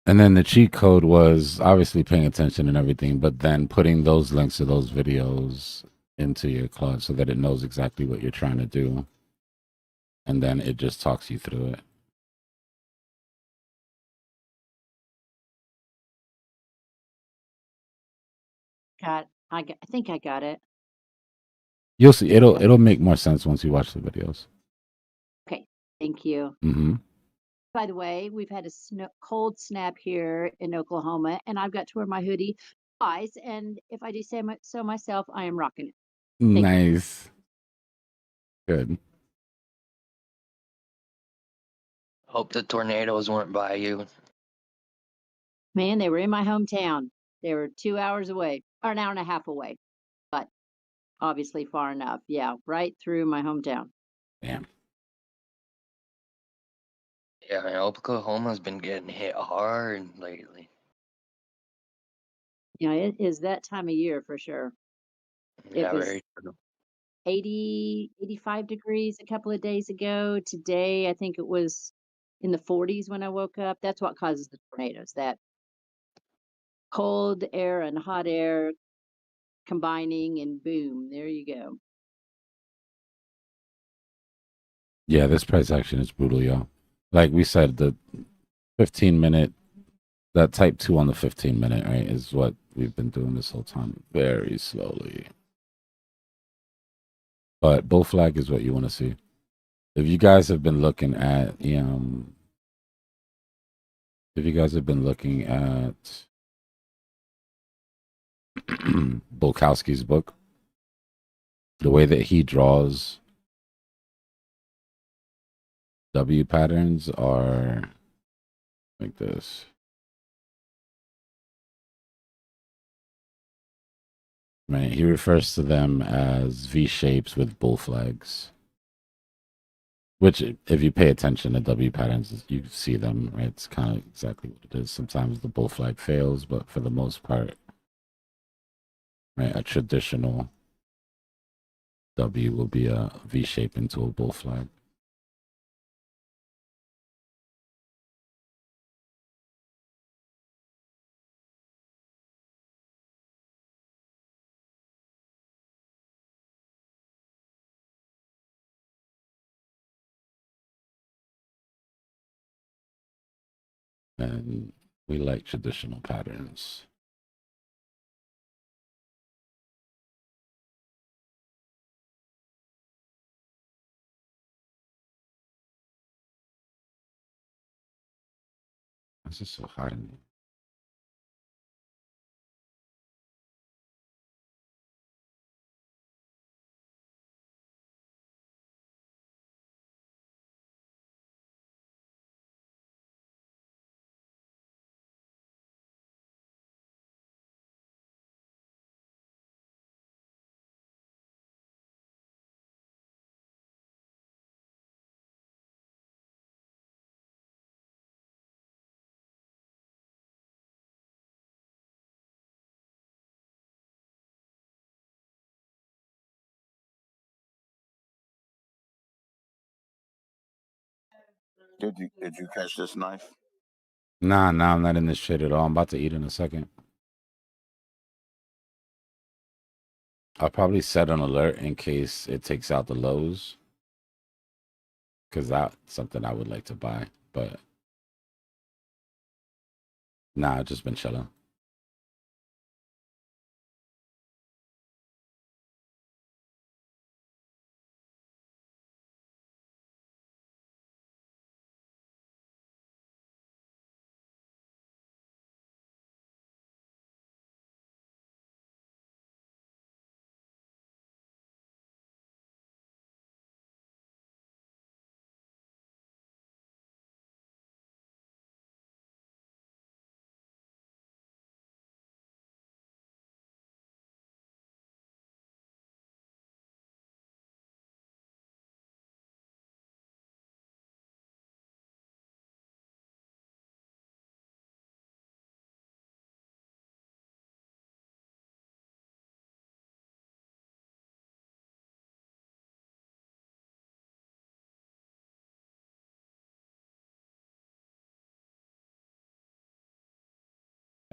And then the cheat code was obviously paying attention and everything, but then putting those links to those videos into your cloud so that it knows exactly what you're trying to do. And then it just talks you through it. I think I got it. You'll see. It'll make more sense once you watch the videos. Okay, thank you. Mm-hmm. By the way, we've had a cold snap here in Oklahoma, and I've got to wear my hoodie twice. And if I do say so myself, I am rocking it. Nice. Good. Hope the tornadoes weren't by you. Man, they were in my hometown. They were 2 hours away, or an hour and a half away, but obviously far enough. Yeah, right through my hometown. Damn. Yeah, man, Oklahoma's been getting hit hard lately. Yeah, it is that time of year for sure. Yeah, It was very true. 80, 85 degrees a couple of days ago. Today, I think it was in the 40s when I woke up. That's what causes the tornadoes. That cold air and hot air combining, and boom, there you go. Yeah, this price action is brutal, y'all. Like we said, the 15-minute, that type 2 on the 15-minute, right, is what we've been doing this whole time, very slowly. But bull flag is what you want to see. If you guys have been looking at Bulkowski's book, the way that he draws W patterns are like this. Right, he refers to them as V shapes with bull flags. Which, if you pay attention to W patterns, you see them, right? It's kind of exactly what it is. Sometimes the bull flag fails, but for the most part, right, a traditional W will be a V shape into a bull flag. And we like traditional patterns. This is so hot in here. Did you catch this knife? Nah, I'm not in this shit at all. I'm about to eat in a second. I'll probably set an alert in case it takes out the lows. Because that's something I would like to buy. But nah, I've just been chilling.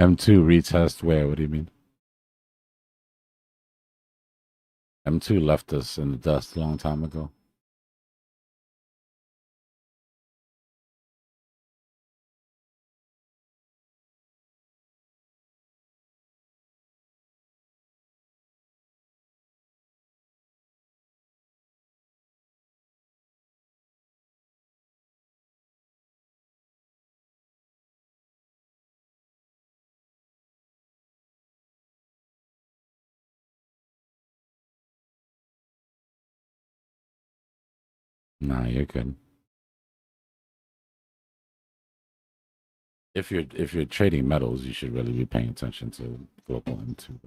M2 retest where? What do you mean? M2 left us in the dust a long time ago. Nah, you're good. If you're trading metals, you should really be paying attention to global M2.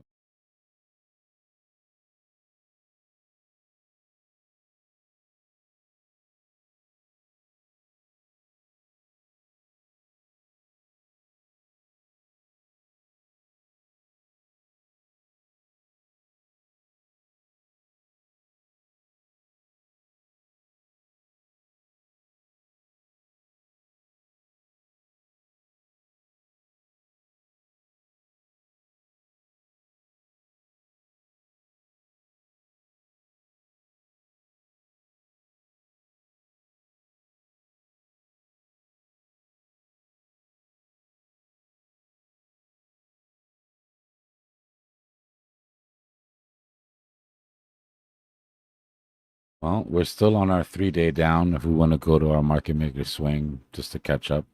Well, we're still on our 3-day down if we want to go to our market maker swing just to catch up.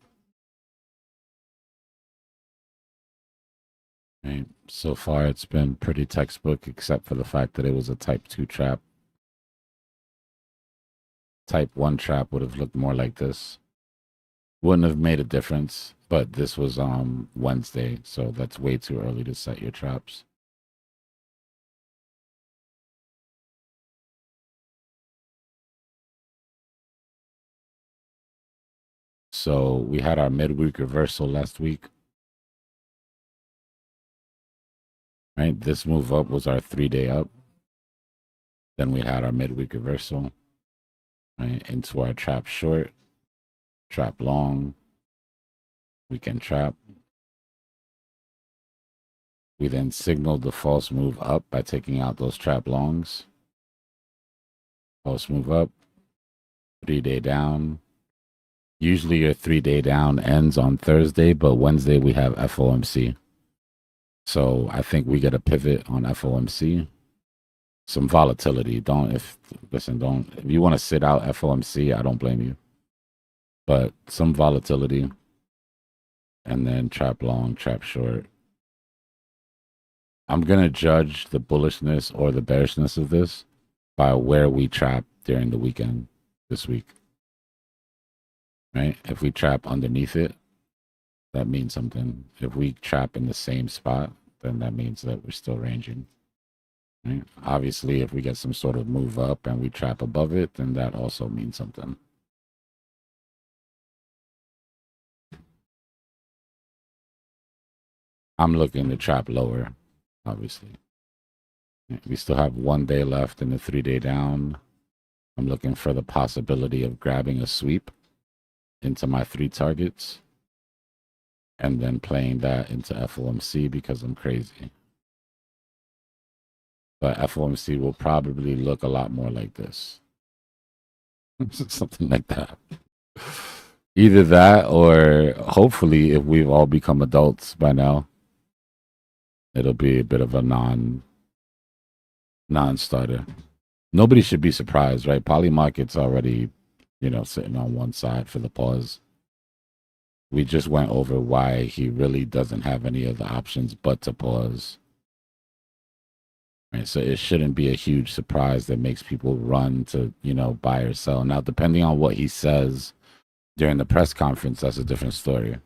Right. So far, it's been pretty textbook, except for the fact that it was a type 2 trap. Type 1 trap would have looked more like this. Wouldn't have made a difference, but this was Wednesday, so that's way too early to set your traps. So we had our midweek reversal last week. Right, this move up was our 3-day up. Then we had our midweek reversal, right, into our trap short, trap long, weekend trap. We then signaled the false move up by taking out those trap longs. False move up, 3-day down. Usually your 3-day down ends on Thursday, but Wednesday we have FOMC. So I think we get a pivot on FOMC. Some volatility. If you want to sit out FOMC, I don't blame you. But some volatility. And then trap long, trap short. I'm going to judge the bullishness or the bearishness of this by where we trap during the weekend this week. Right? If we trap underneath it, that means something. If we trap in the same spot, then that means that we're still ranging. Right? Obviously, if we get some sort of move up and we trap above it, then that also means something. I'm looking to trap lower, obviously. We still have 1 day left in the 3-day down. I'm looking for the possibility of grabbing a sweep into my 3 targets and then playing that into FOMC because I'm crazy. But FOMC will probably look a lot more like this. Something like that. Either that or hopefully if we've all become adults by now, it'll be a bit of a non-starter. Nobody should be surprised, right? Poly market's already, sitting on one side for the pause. We just went over why he really doesn't have any other options but to pause. Right, so it shouldn't be a huge surprise that makes people run to, buy or sell. Now, depending on what he says during the press conference, that's a different story.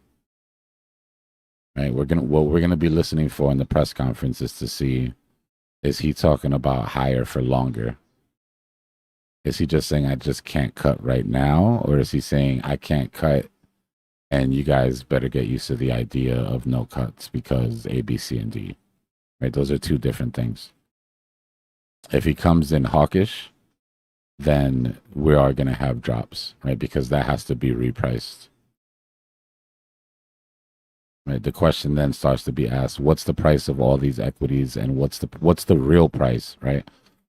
Right? What we're gonna be listening for in the press conference is to see, is he talking about higher for longer? Is he just saying I just can't cut right now, or is he saying I can't cut, and you guys better get used to the idea of no cuts because A, B, C, and D? Right? Those are 2 different things. If he comes in hawkish, then we are going to have drops, right? Because that has to be repriced. Right. The question then starts to be asked: what's the price of all these equities, and what's the real price, right,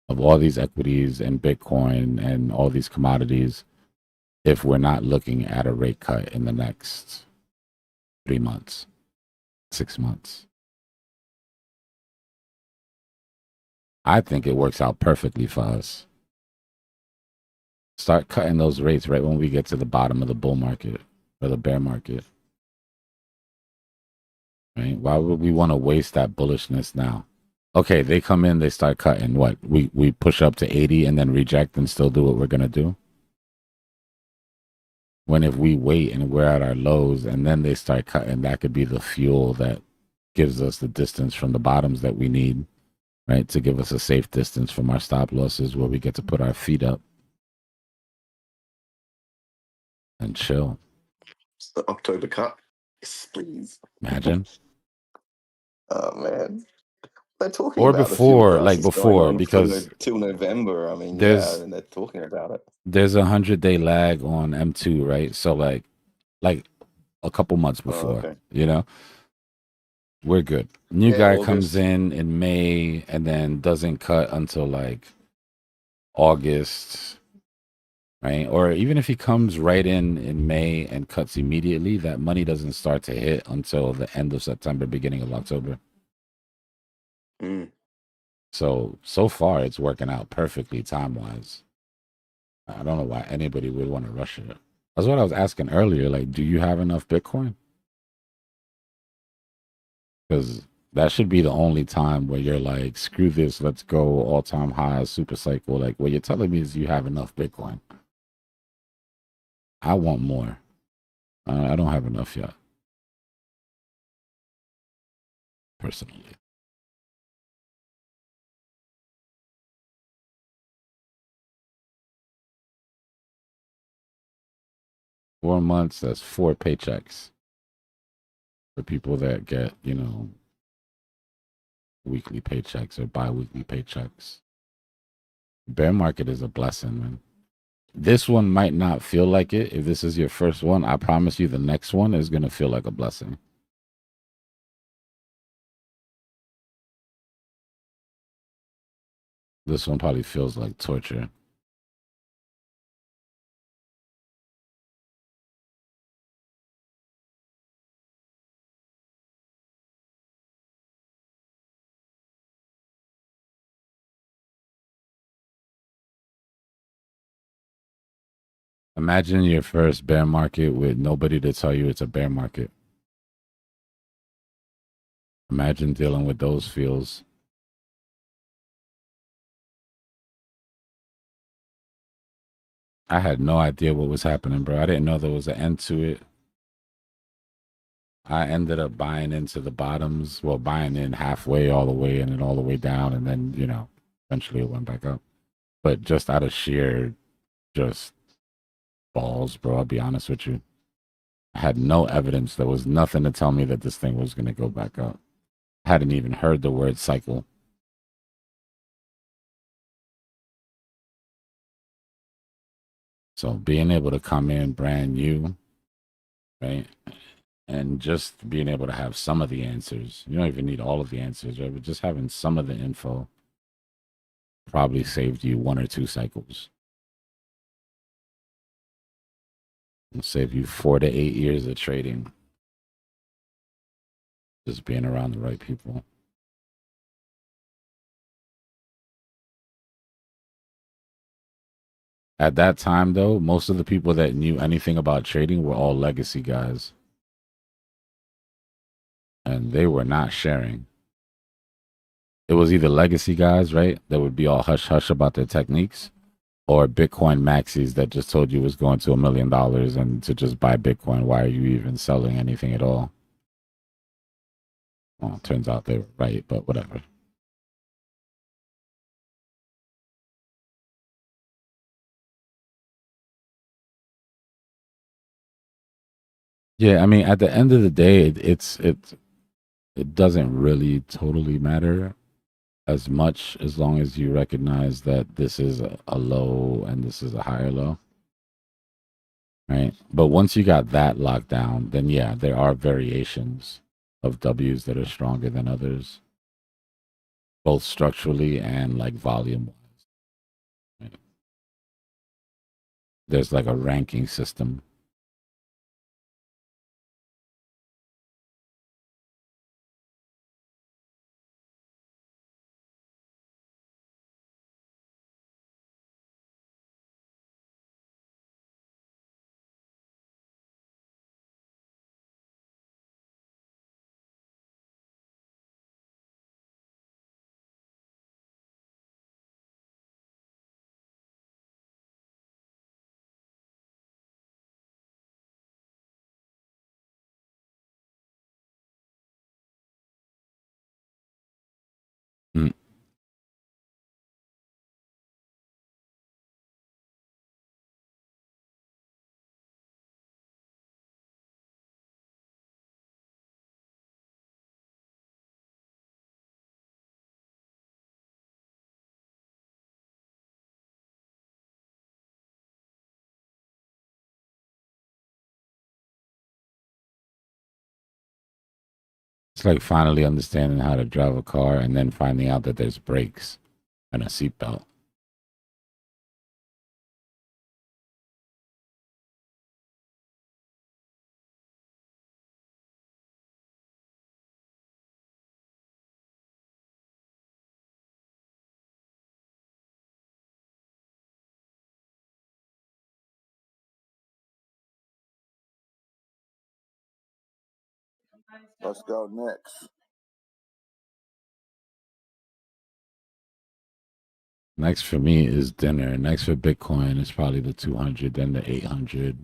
of all these equities and Bitcoin and all these commodities, if we're not looking at a rate cut in the next 3 months, 6 months? I think it works out perfectly for us. Start cutting those rates right when we get to the bottom of the bull market or the bear market. Right? Why would we want to waste that bullishness now? Okay, they come in, they start cutting. What? We push up to 80 and then reject and still do what we're going to do? When if we wait and we're at our lows and then they start cutting, that could be the fuel that gives us the distance from the bottoms that we need, right? To give us a safe distance from our stop losses where we get to put our feet up and chill. It's the October cut. Yes, please. Imagine. Oh man. They're talking Or about the fuel before, like crisis going before, on because till November. I mean, there's and they're talking about it. there's 100-day lag on M2, right? So like a couple months before, okay. you know, we're good. New Yeah, guy August. comes in May and then doesn't cut until like August, right? Or even if he comes right in May and cuts immediately, that money doesn't start to hit until the end of September, beginning of October. So far it's working out perfectly time-wise. I don't know why anybody would want to rush it. That's what I was asking earlier. Like, do you have enough Bitcoin? Because that should be the only time where you're like, screw this, let's go all-time high, super cycle. Like, what you're telling me is you have enough Bitcoin. I want more. I don't have enough yet, personally. Four months, that's 4 paychecks for people that get, you know, weekly paychecks or bi-weekly paychecks. Bear market is a blessing, man. This one might not feel like it. If this is your first one, I promise you the next one is going to feel like a blessing. This one probably feels like torture. Imagine your first bear market with nobody to tell you it's a bear market. Imagine dealing with those feels. I had no idea what was happening, bro. I didn't know there was an end to it. I ended up buying into the bottoms, well, buying in halfway all the way and then all the way down. And then, you know, eventually it went back up. But just out of sheer just balls, bro, I'll be honest with you. I had no evidence. There was nothing to tell me that this thing was going to go back up. I hadn't even heard the word cycle. So being able to come in brand new, right? And just being able to have some of the answers. You don't even need all of the answers, right? But just having some of the info probably saved you 1 or 2 cycles. It'll save you 4 to 8 years of trading. Just being around the right people. At that time, though, most of the people that knew anything about trading were all legacy guys. And they were not sharing. It was either legacy guys, right, that would be all hush-hush about their techniques, or Bitcoin maxis that just told you it was going to $1 million and to just buy Bitcoin. Why are you even selling anything at all? Well, it turns out they were right, but whatever. Yeah, I mean, at the end of the day, it doesn't really totally matter as much as long as you recognize that this is a low and this is a higher low. right? But once you got that locked down, then yeah, there are variations of W's that are stronger than others, both structurally and like volume wise. Right? There's like a ranking system. Mm. It's like finally understanding how to drive a car and then finding out that there's brakes and a seatbelt. Let's go next. Next for me is dinner. Next for Bitcoin is probably the 200, then the 800.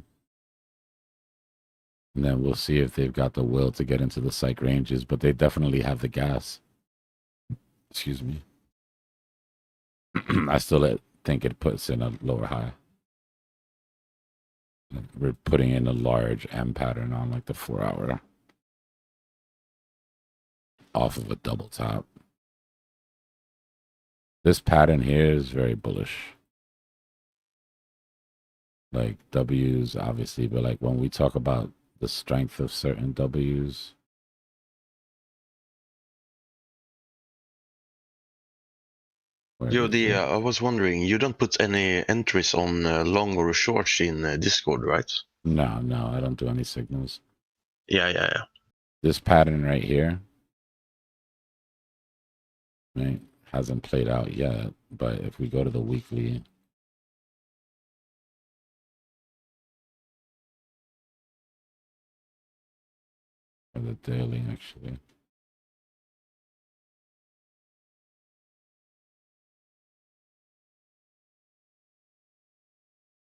And then we'll see if they've got the will to get into the psych ranges, but they definitely have the gas. Excuse me. I still think it puts in a lower high. We're putting in a large M pattern on like the 4-hour off of a double top. This pattern here is very bullish. Like W's, obviously, but like when we talk about the strength of certain W's, Jody, I was wondering, you don't put any entries on long or short in Discord, right? no, I don't do any signals. Yeah. This pattern right here, right, hasn't played out yet. But if we go to the weekly, or the daily, actually.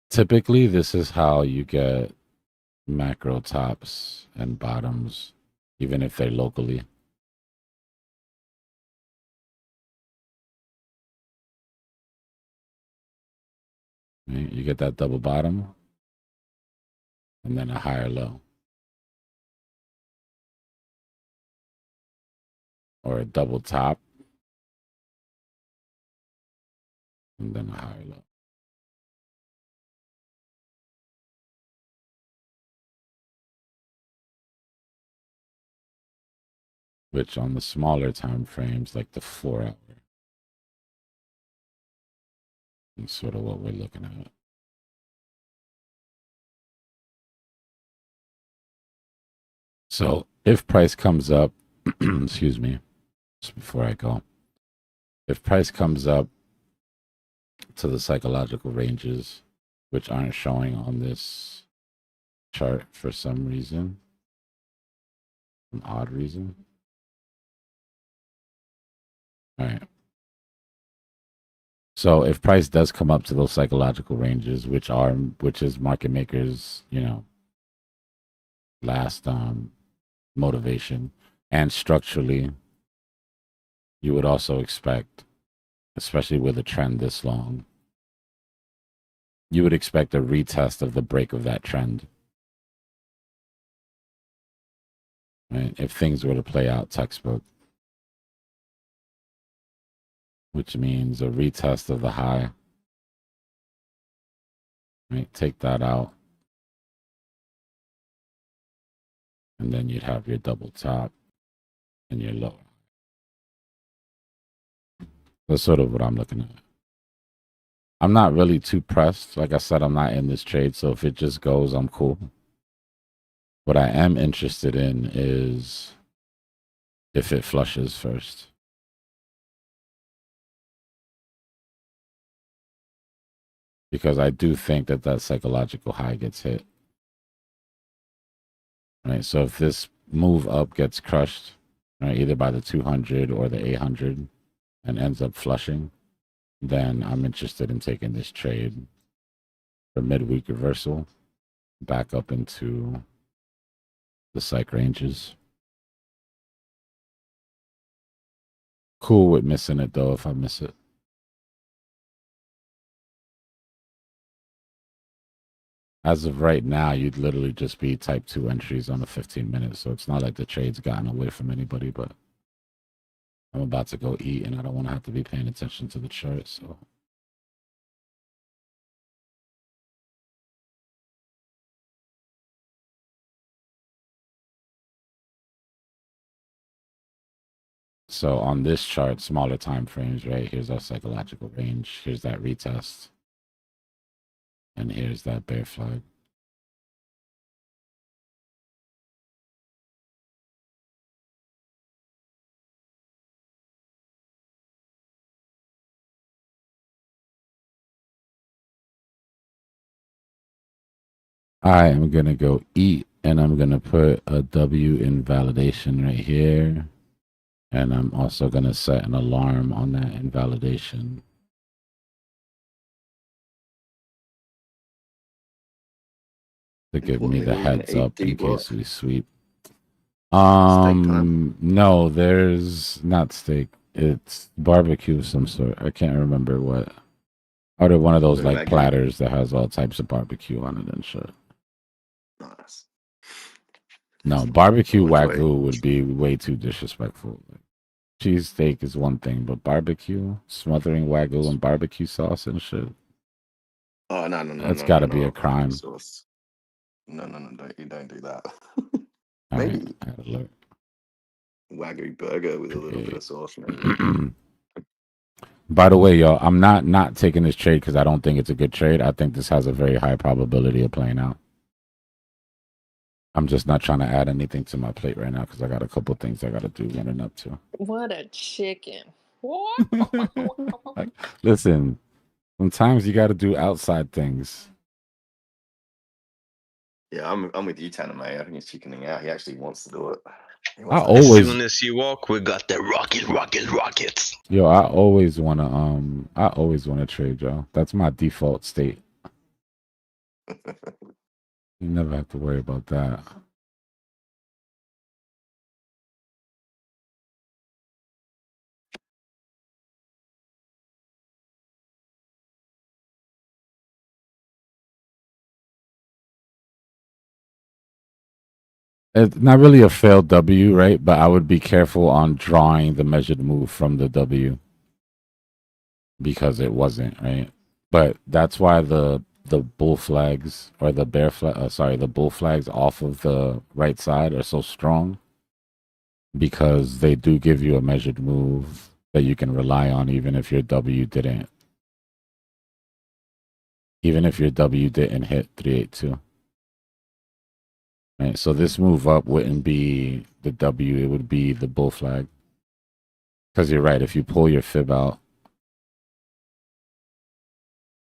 Typically, this is how you get macro tops and bottoms, even if they're locally. Right? You get that double bottom and then a higher low. Or a double top and then a higher low. Which on the smaller time frames, like the 4-hour, is sort of what we're looking at. So if price comes up, excuse me, just before I go, if price comes up to the psychological ranges, which aren't showing on this chart for some reason, an odd reason. All right. So if price does come up to those psychological ranges, which is market makers, last motivation, and structurally, you would also expect, especially with a trend this long, you would expect a retest of the break of that trend. Right? If things were to play out textbook, which means a retest of the high. Right? Take that out. And then you'd have your double top and your low. That's sort of what I'm looking at. I'm not really too pressed. Like I said, I'm not in this trade, so if it just goes, I'm cool. What I am interested in is if it flushes first. Because I do think that that psychological high gets hit. Right, so if this move up gets crushed, right, either by the 200 or the 800 and ends up flushing, then I'm interested in taking this trade for midweek reversal back up into the psych ranges. Cool with missing it though if I miss it. As of right now, you'd literally just be type 2 entries on the 15 minutes, so it's not like the trade's gotten away from anybody, but I'm about to go eat and I don't want to have to be paying attention to the chart, so. So on this chart, smaller time frames, right? Here's our psychological range. Here's that retest. And here's that bear flag. I am going to go eat and I'm going to put a W in validation right here. And I'm also going to set an alarm on that invalidation. To give me the heads up in case we sweep. No, there's not steak. It's barbecue of some sort. I can't remember what. Order one of those like platters that has all types of barbecue on it and shit. Nice. No, barbecue wagyu would be way too disrespectful. Like, cheesesteak is one thing, but barbecue, smothering wagyu and barbecue sauce and shit. Oh no! That's got to be a crime. Sauce. No! You don't do that. All Maybe right, I gotta look. Wagyu burger with a little bit of sauce. Maybe. By the way, y'all, I'm not taking this trade because I don't think it's a good trade. I think this has a very high probability of playing out. I'm just not trying to add anything to my plate right now because I got a couple things I got to do running up to. What a chicken. What? Like, listen, sometimes you got to do outside things. Yeah, I'm with you, Tanner, mate. I think he's chickening out. He actually wants to do it. As soon as you walk, we got the rockets. Yo, I always wanna trade, y'all. That's my default state. You never have to worry about that. It's not really a failed W, right? But I would be careful on drawing the measured move from the W because it wasn't, right? But that's why the bull flags or the bear flag, the bull flags off of the right side are so strong because they do give you a measured move that you can rely on even if your W didn't hit 382. Right, so this move up wouldn't be the W, it would be the bull flag. Because you're right, if you pull your fib out,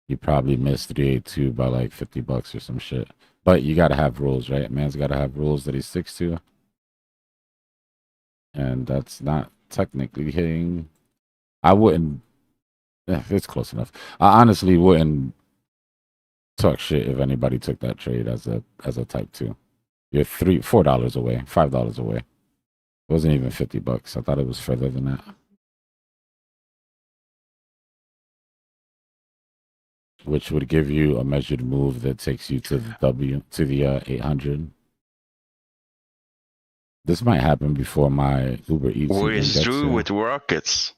you probably miss 382 by like $50 or some shit. But you gotta have rules, right? Man's gotta have rules that he sticks to. And that's not technically hitting. I wouldn't. It's close enough. I honestly wouldn't talk shit if anybody took that trade as a type 2. You're $4 away, $5 away. It wasn't even $50. I thought it was further than that. Which would give you a measured move that takes you to the 800. This might happen before my Uber Eats. Who is through with rockets?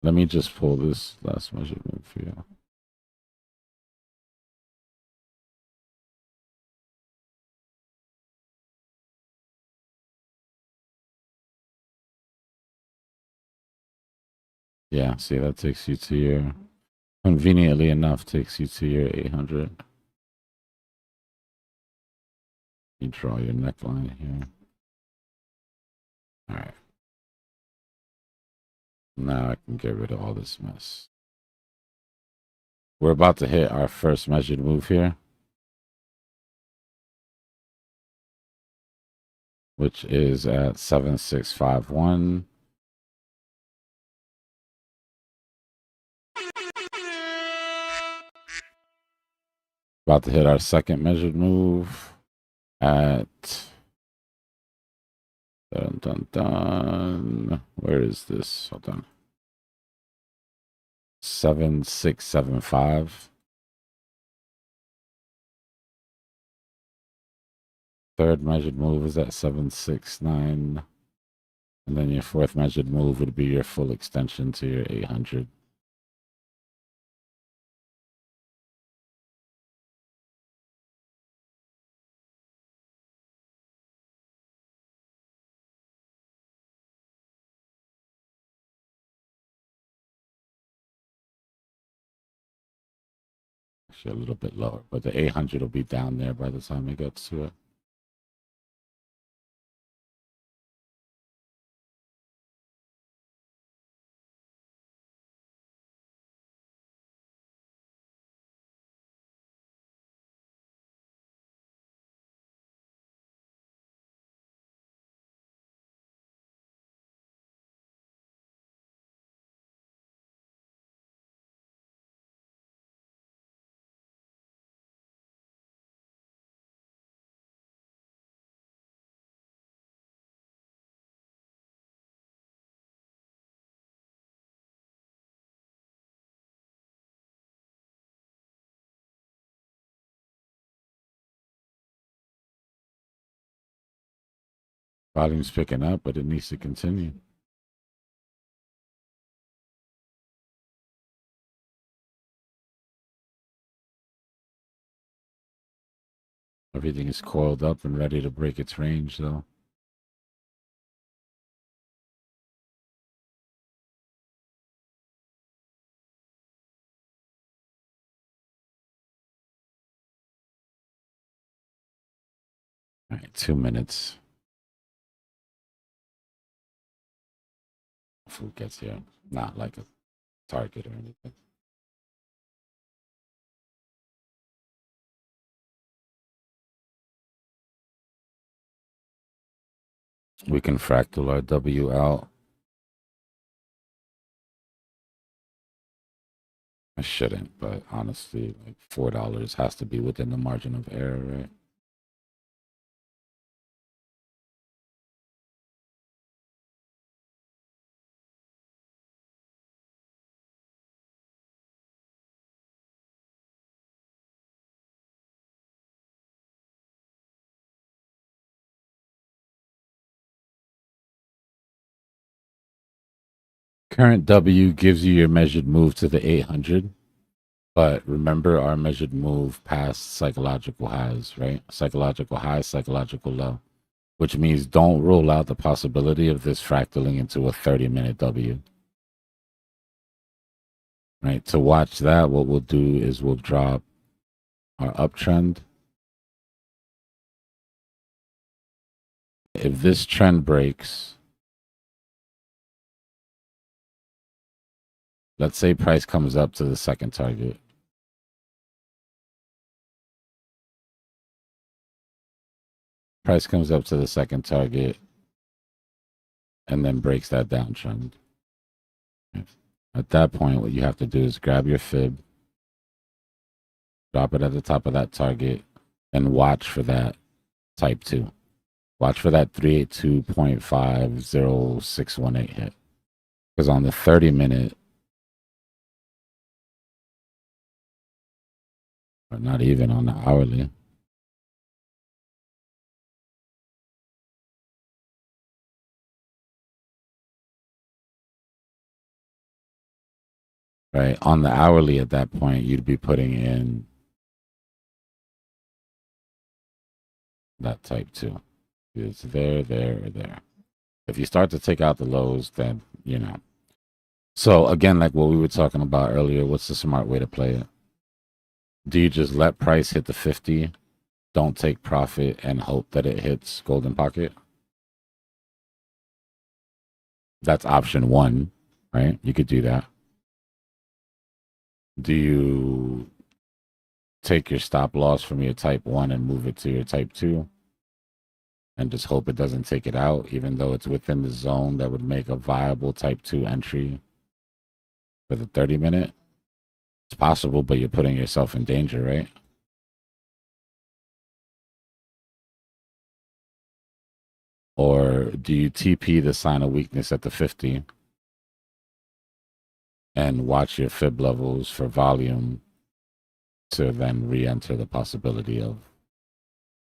Let me just pull this last measured move for you. Yeah, see, that takes you to your, conveniently enough, takes you to your 800. You draw your neckline here. All right. Now I can get rid of all this mess. We're about to hit our first measured move here, which is at 7651. About to hit our second measured move at dun, dun, dun. Where is this? Hold on. 7675. Third measured move is at 769. And then your fourth measured move would be your full extension to your 800. Actually, a little bit lower, but the 800 will be down there by the time it gets to it. Volume's picking up, but it needs to continue. Everything is coiled up and ready to break its range, though. All right, 2 minutes. Hopefully it gets here. Not like a target or anything. We can fractal our W out. I shouldn't, but honestly, like $4 has to be within the margin of error, right? Current W gives you your measured move to the 800. But remember our measured move past psychological highs, right? Psychological high, psychological low, which means don't rule out the possibility of this fractaling into a 30-minute W. Right? To watch that, what we'll do is we'll drop our uptrend. If this trend breaks, let's say price comes up to the second target. Price comes up to the second target and then breaks that downtrend. At that point, what you have to do is grab your fib, drop it at the top of that target, and watch for that type 2. Watch for that 382.50618 hit. Because on the 30-minute, or not even on the hourly, right? On the hourly at that point, you'd be putting in that type 2. It's there, there, or there. If you start to take out the lows, then, you know. So again, like what we were talking about earlier, what's the smart way to play it? Do you just let price hit the 50, don't take profit, and hope that it hits golden pocket? That's option 1, right? You could do that. Do you take your stop loss from your type 1 and move it to your type 2 and just hope it doesn't take it out, even though it's within the zone that would make a viable type 2 entry for the 30-minute? It's possible, but you're putting yourself in danger, right? Or do you TP the sign of weakness at the 50 and watch your fib levels for volume to then re-enter the possibility of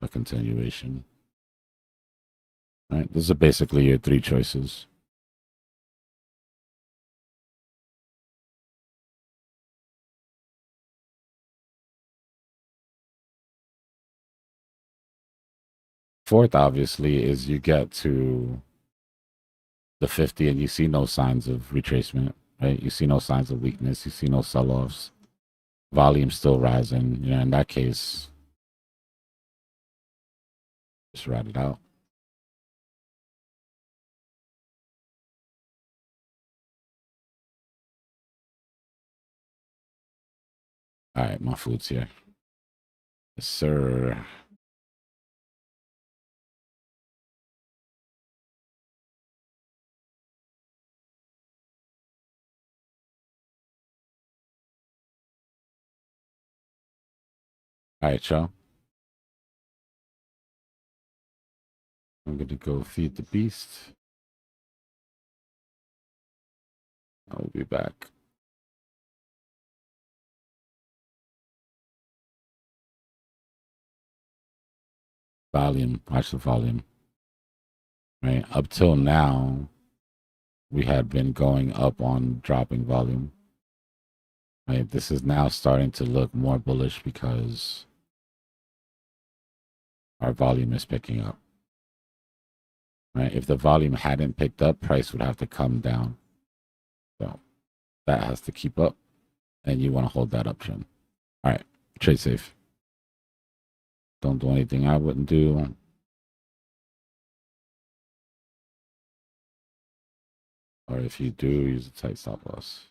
a continuation? Right? Those are basically your 3 choices. Fourth, obviously, is you get to the 50 and you see no signs of retracement, right? You see no signs of weakness. You see no sell-offs. Volume still rising. You know, in that case, just ride it out. All right, my food's here. Yes, sir. All right, y'all. I'm going to go feed the beast. I'll be back. Volume. Watch the volume. Right? Up till now, we had been going up on dropping volume. Right? This is now starting to look more bullish because our volume is picking up. Right? If the volume hadn't picked up, price would have to come down. So that has to keep up, and you want to hold that option. All right, trade safe. Don't do anything I wouldn't do. Or if you do, use a tight stop loss.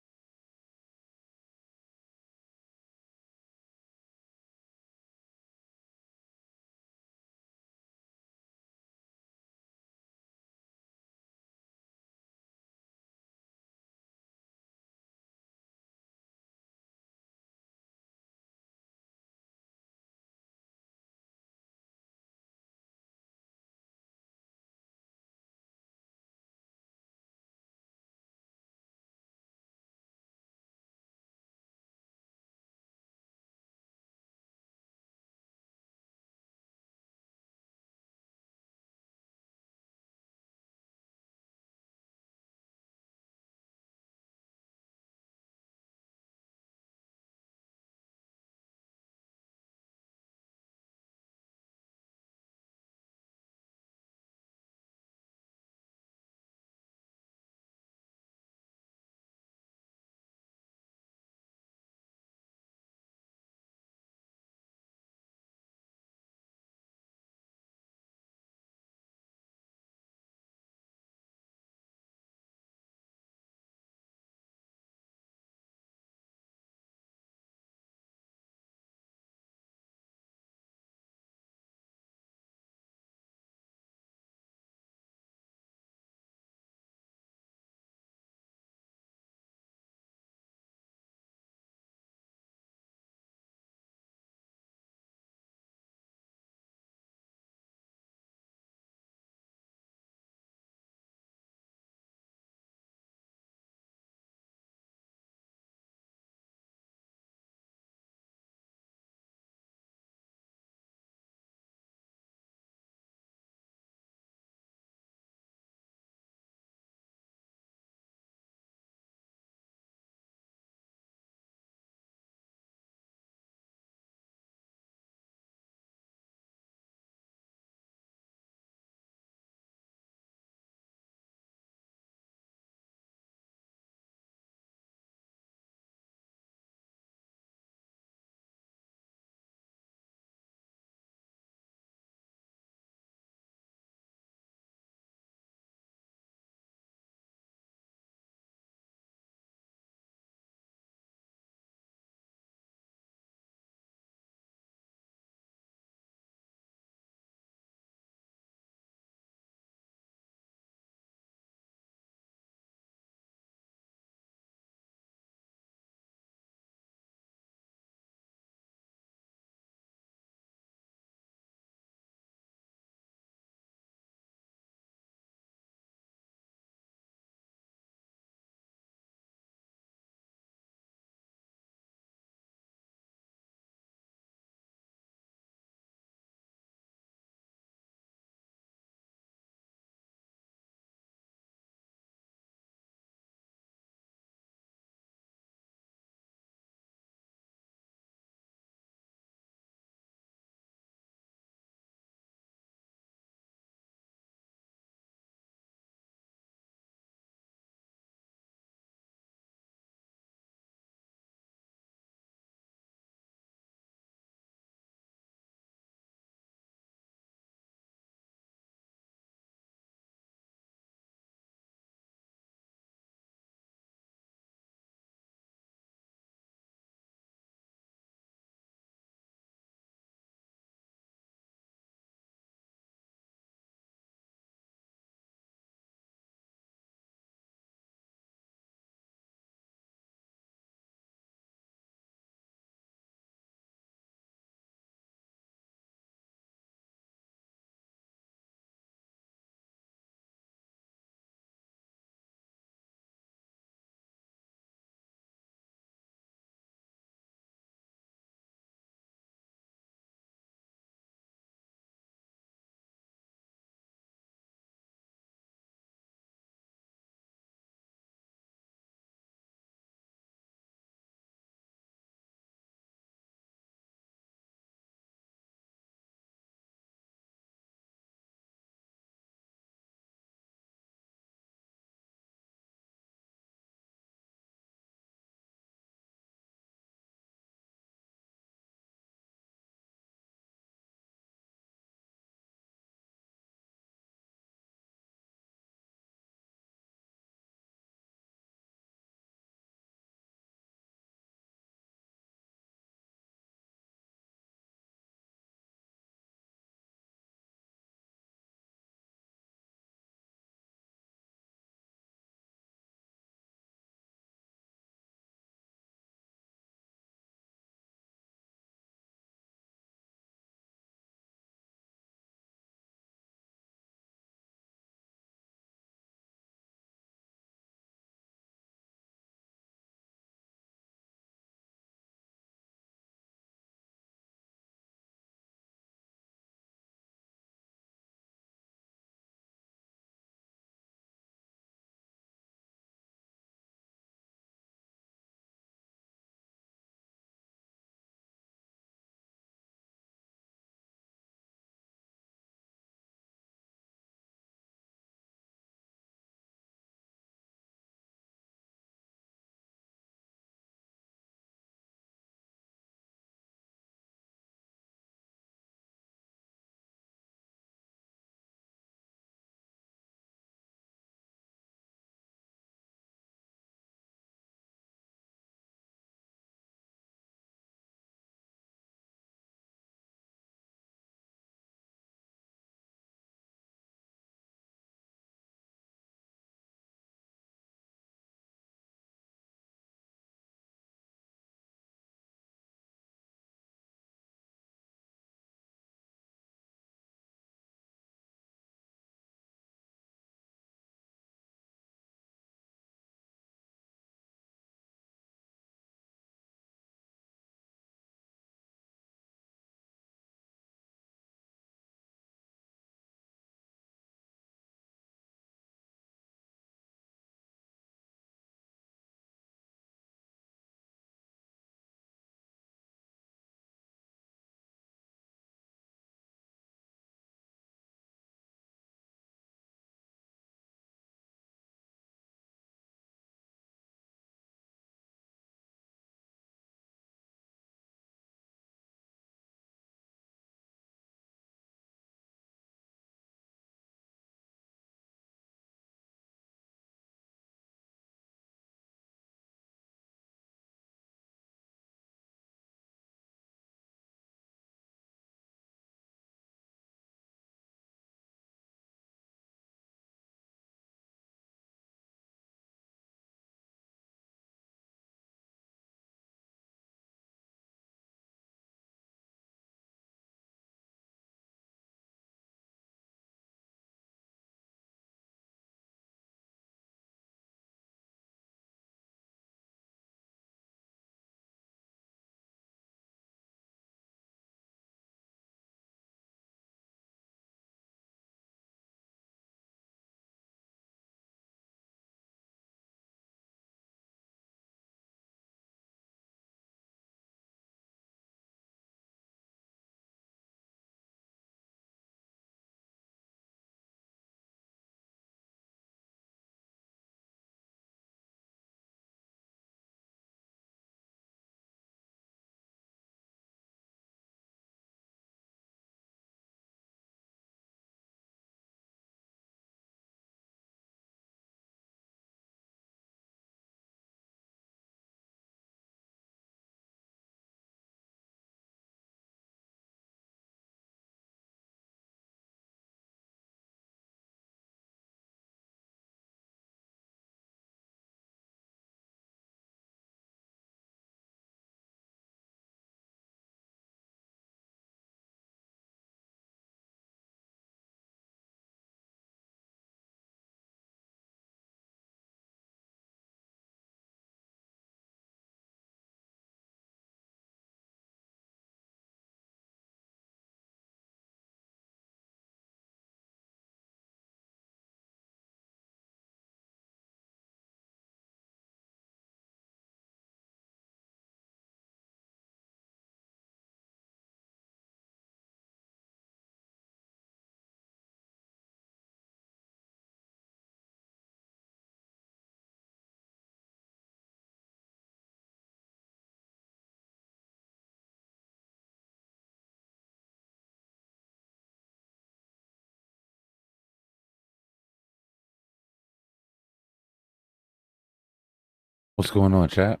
What's going on, chat?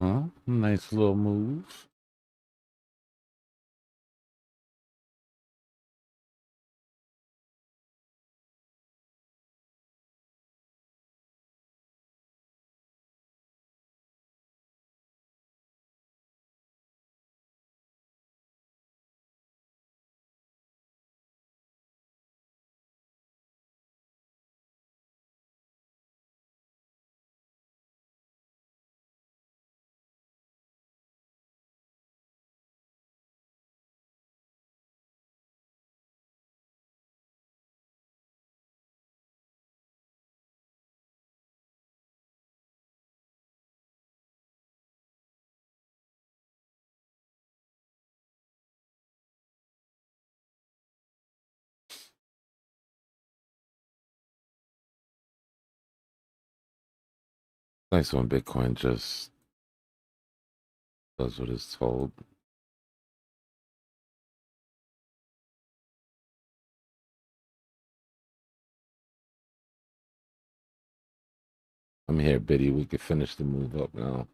Huh? Nice little move. Nice when Bitcoin just does what it's told. I'm here, Biddy. We could finish the move up now.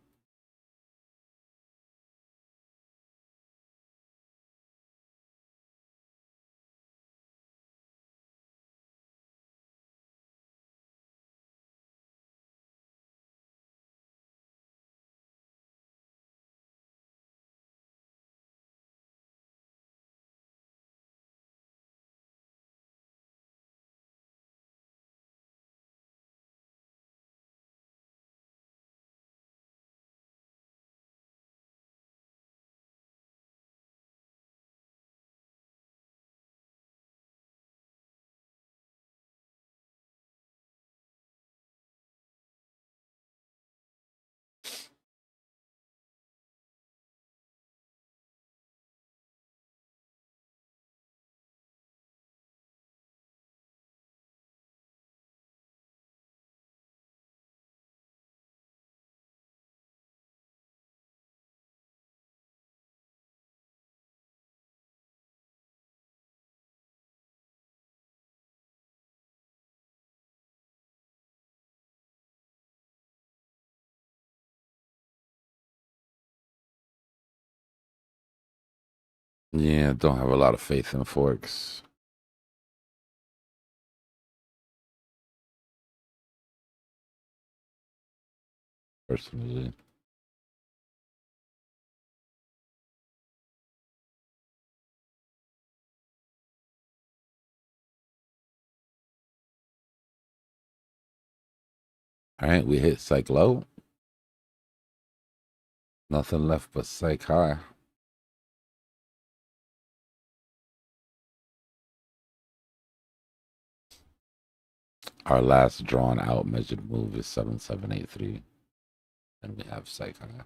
Yeah, don't have a lot of faith in forks. Personally. All right, we hit psych low. Nothing left but psych high. Our last drawn out measured move is 7783. And we have psych high.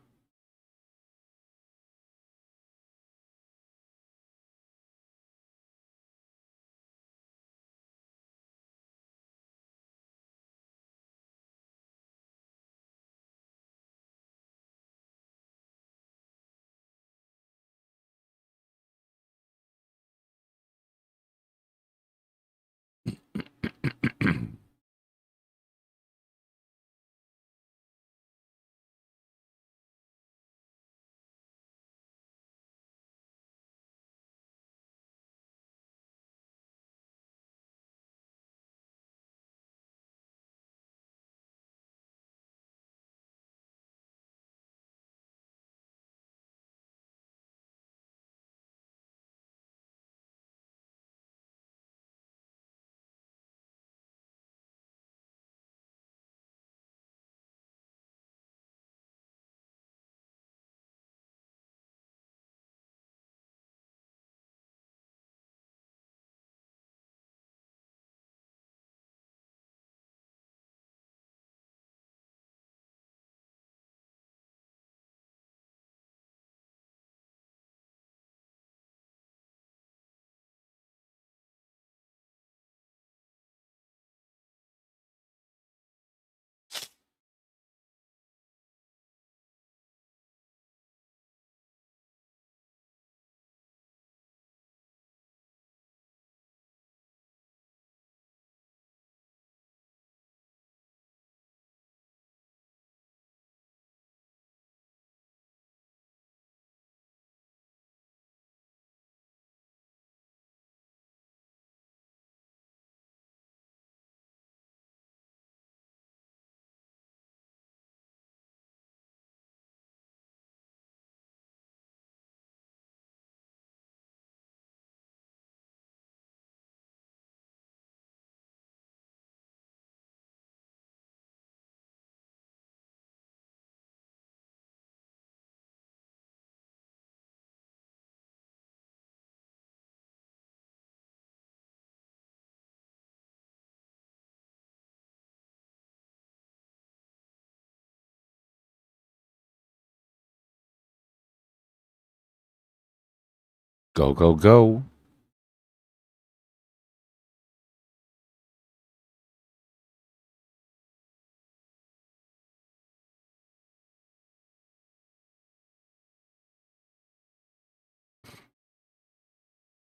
Go, go, go.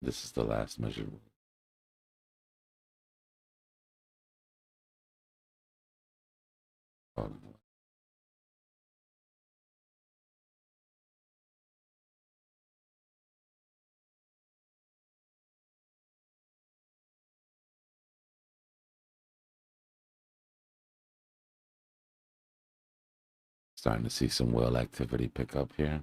This is the last measure. Oh, starting to see some whale activity pick up here.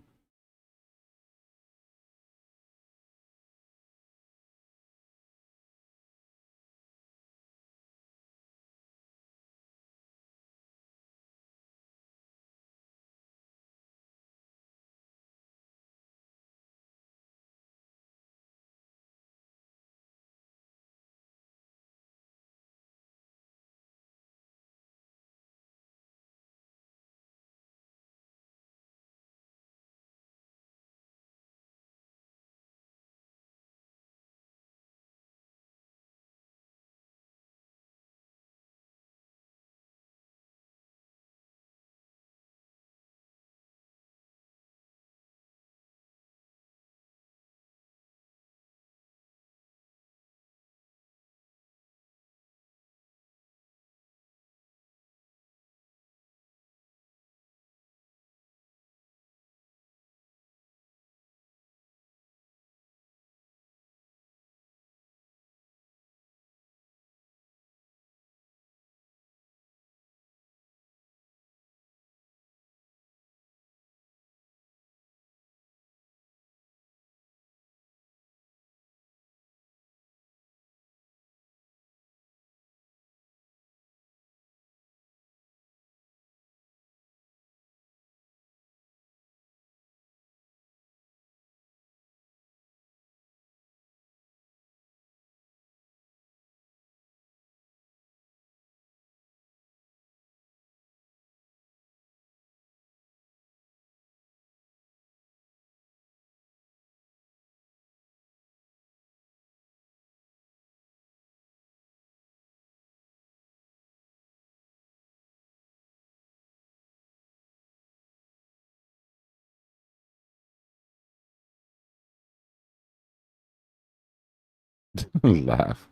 Laugh.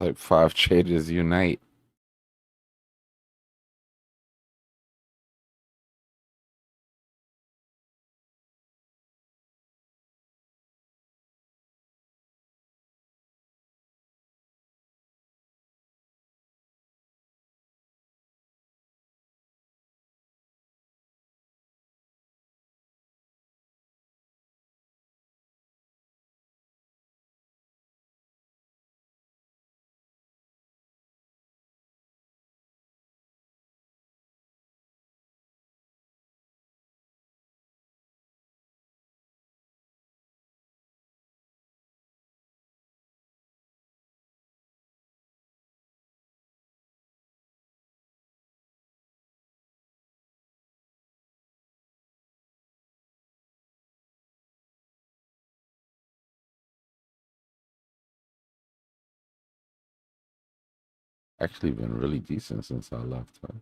Like 5 traders unite. Actually been really decent since I left. Huh?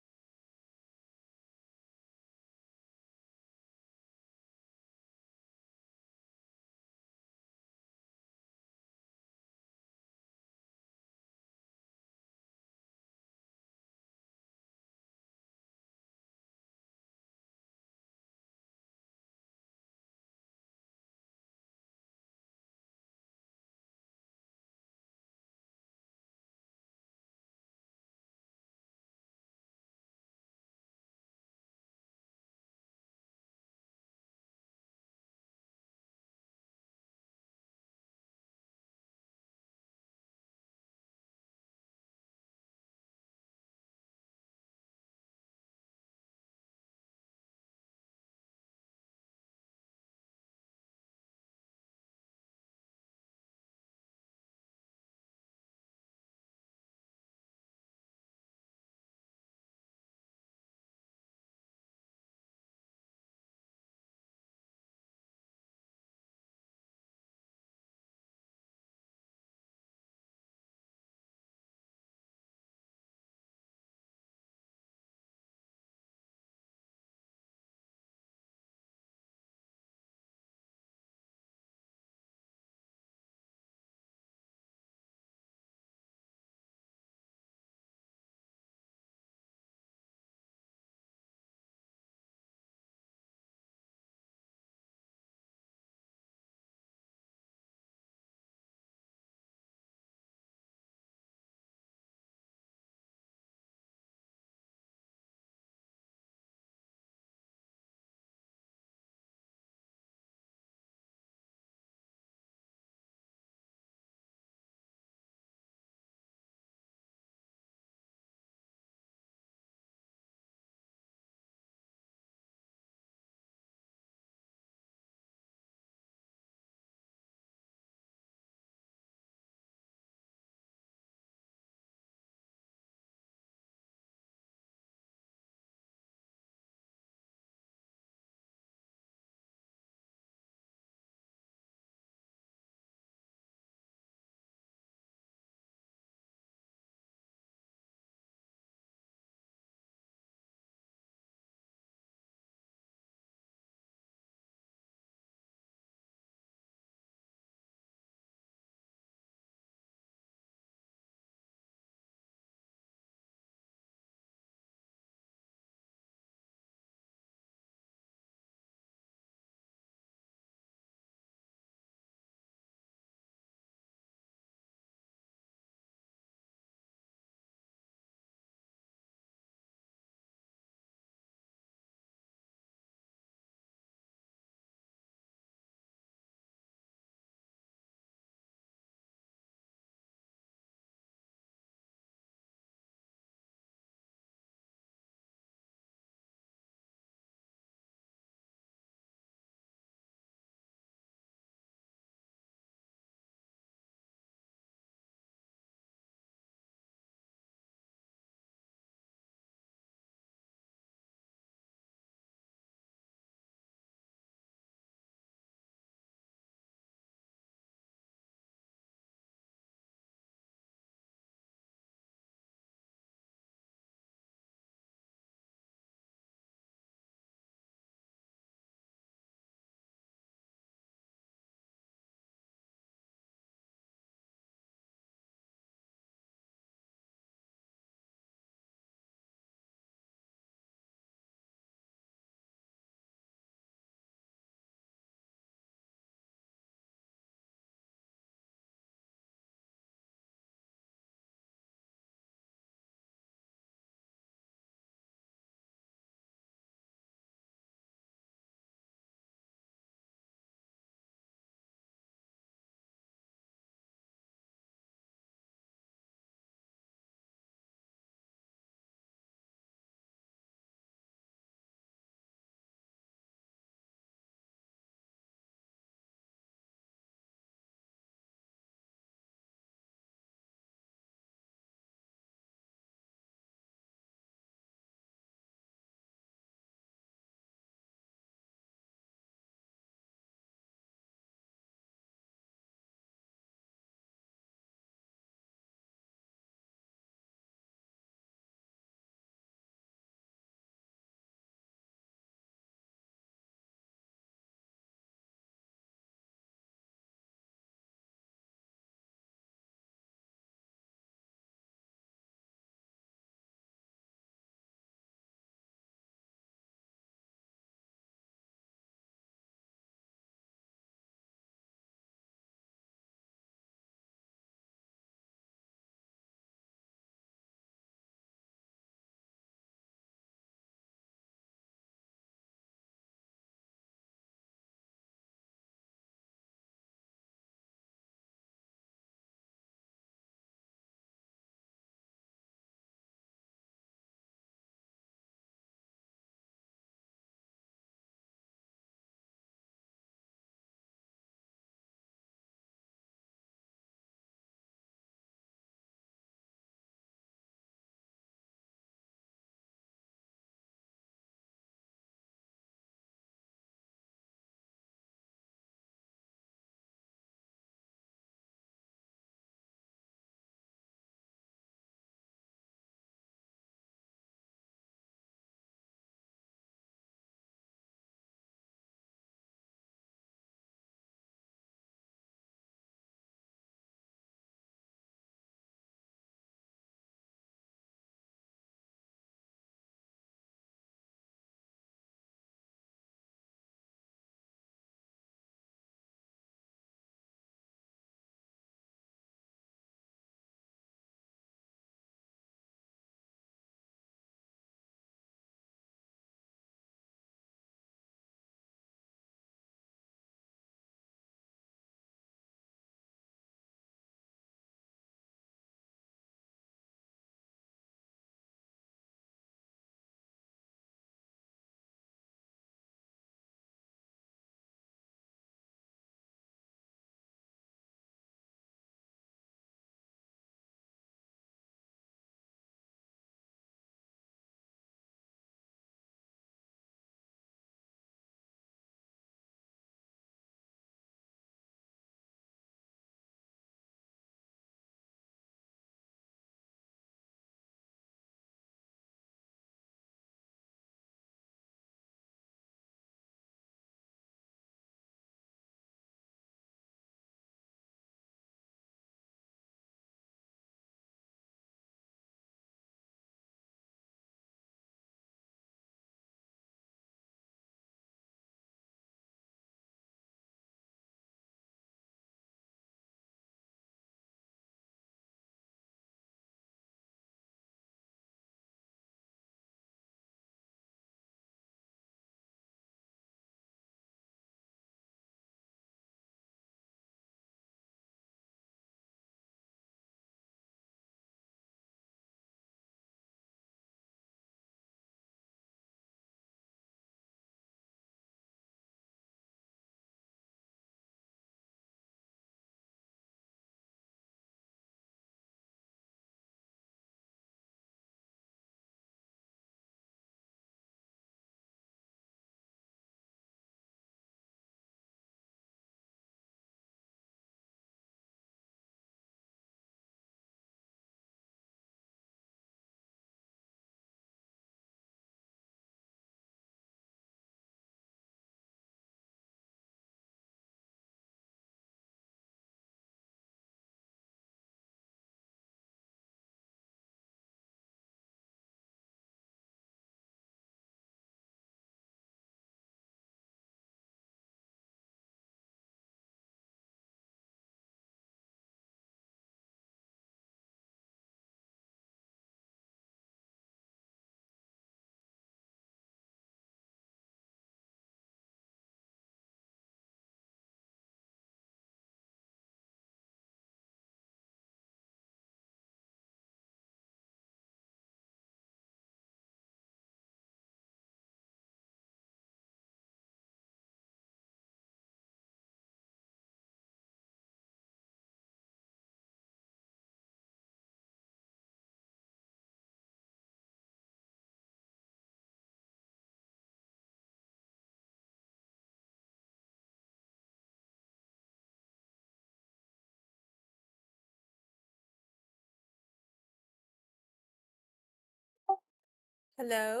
Hello?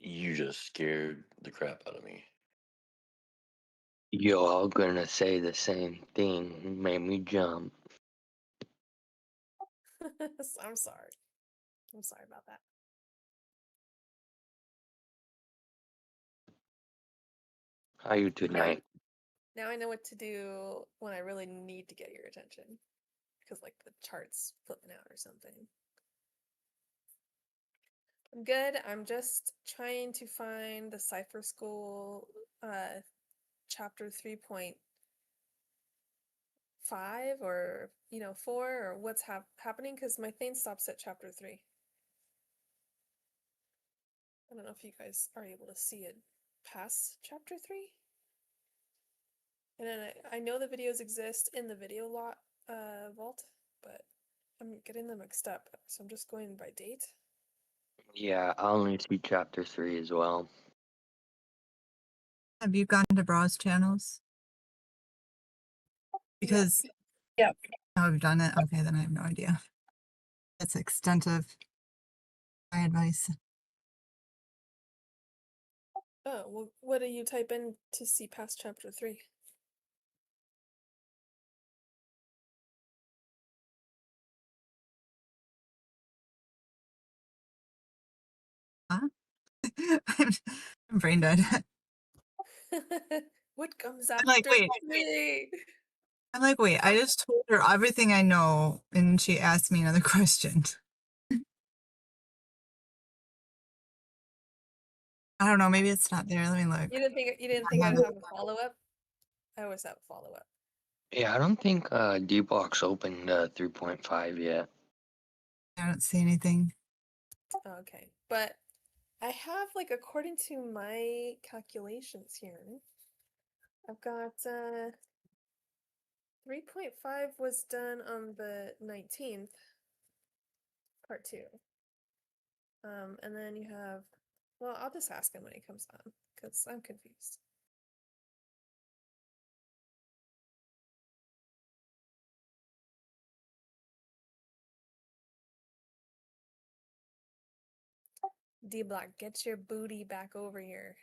You just scared the crap out of me. Yo, I was gonna say the same thing. You made me jump. I'm sorry. I'm sorry about that. How you tonight? Now I know what to do when I really need to get your attention. Because, like, the chart's flipping out or something. I'm good. I'm just trying to find the Cypher School chapter 3.5 or, 4 or what's happening because my thing stops at chapter 3. I don't know if you guys are able to see it past chapter 3. And then I know the videos exist in the video lot vault, but I'm getting them mixed up. So I'm just going by date. Yeah, I only see chapter 3 as well. Have you gone to browse channels? Because Yep. oh, I've done it. Okay, then I have no idea. It's extensive. My advice. Oh, well, what do you type in to see past chapter 3? Huh? I'm brain dead. What comes I'm after like, wait. 3? I'm like, wait. I just told her everything I know, and she asked me another question. I don't know. Maybe it's not there. Let me look. You didn't think I'd have a follow-up? I always have a follow-up. Yeah, I don't think Dbloc's opened 3.5 yet. I don't see anything. Okay, but I have, like, according to my calculations here, I've got 3.5 was done on the 19th, part 2. And then you have, well, I'll just ask him when he comes on, because I'm confused. Dbloc, get your booty back over here.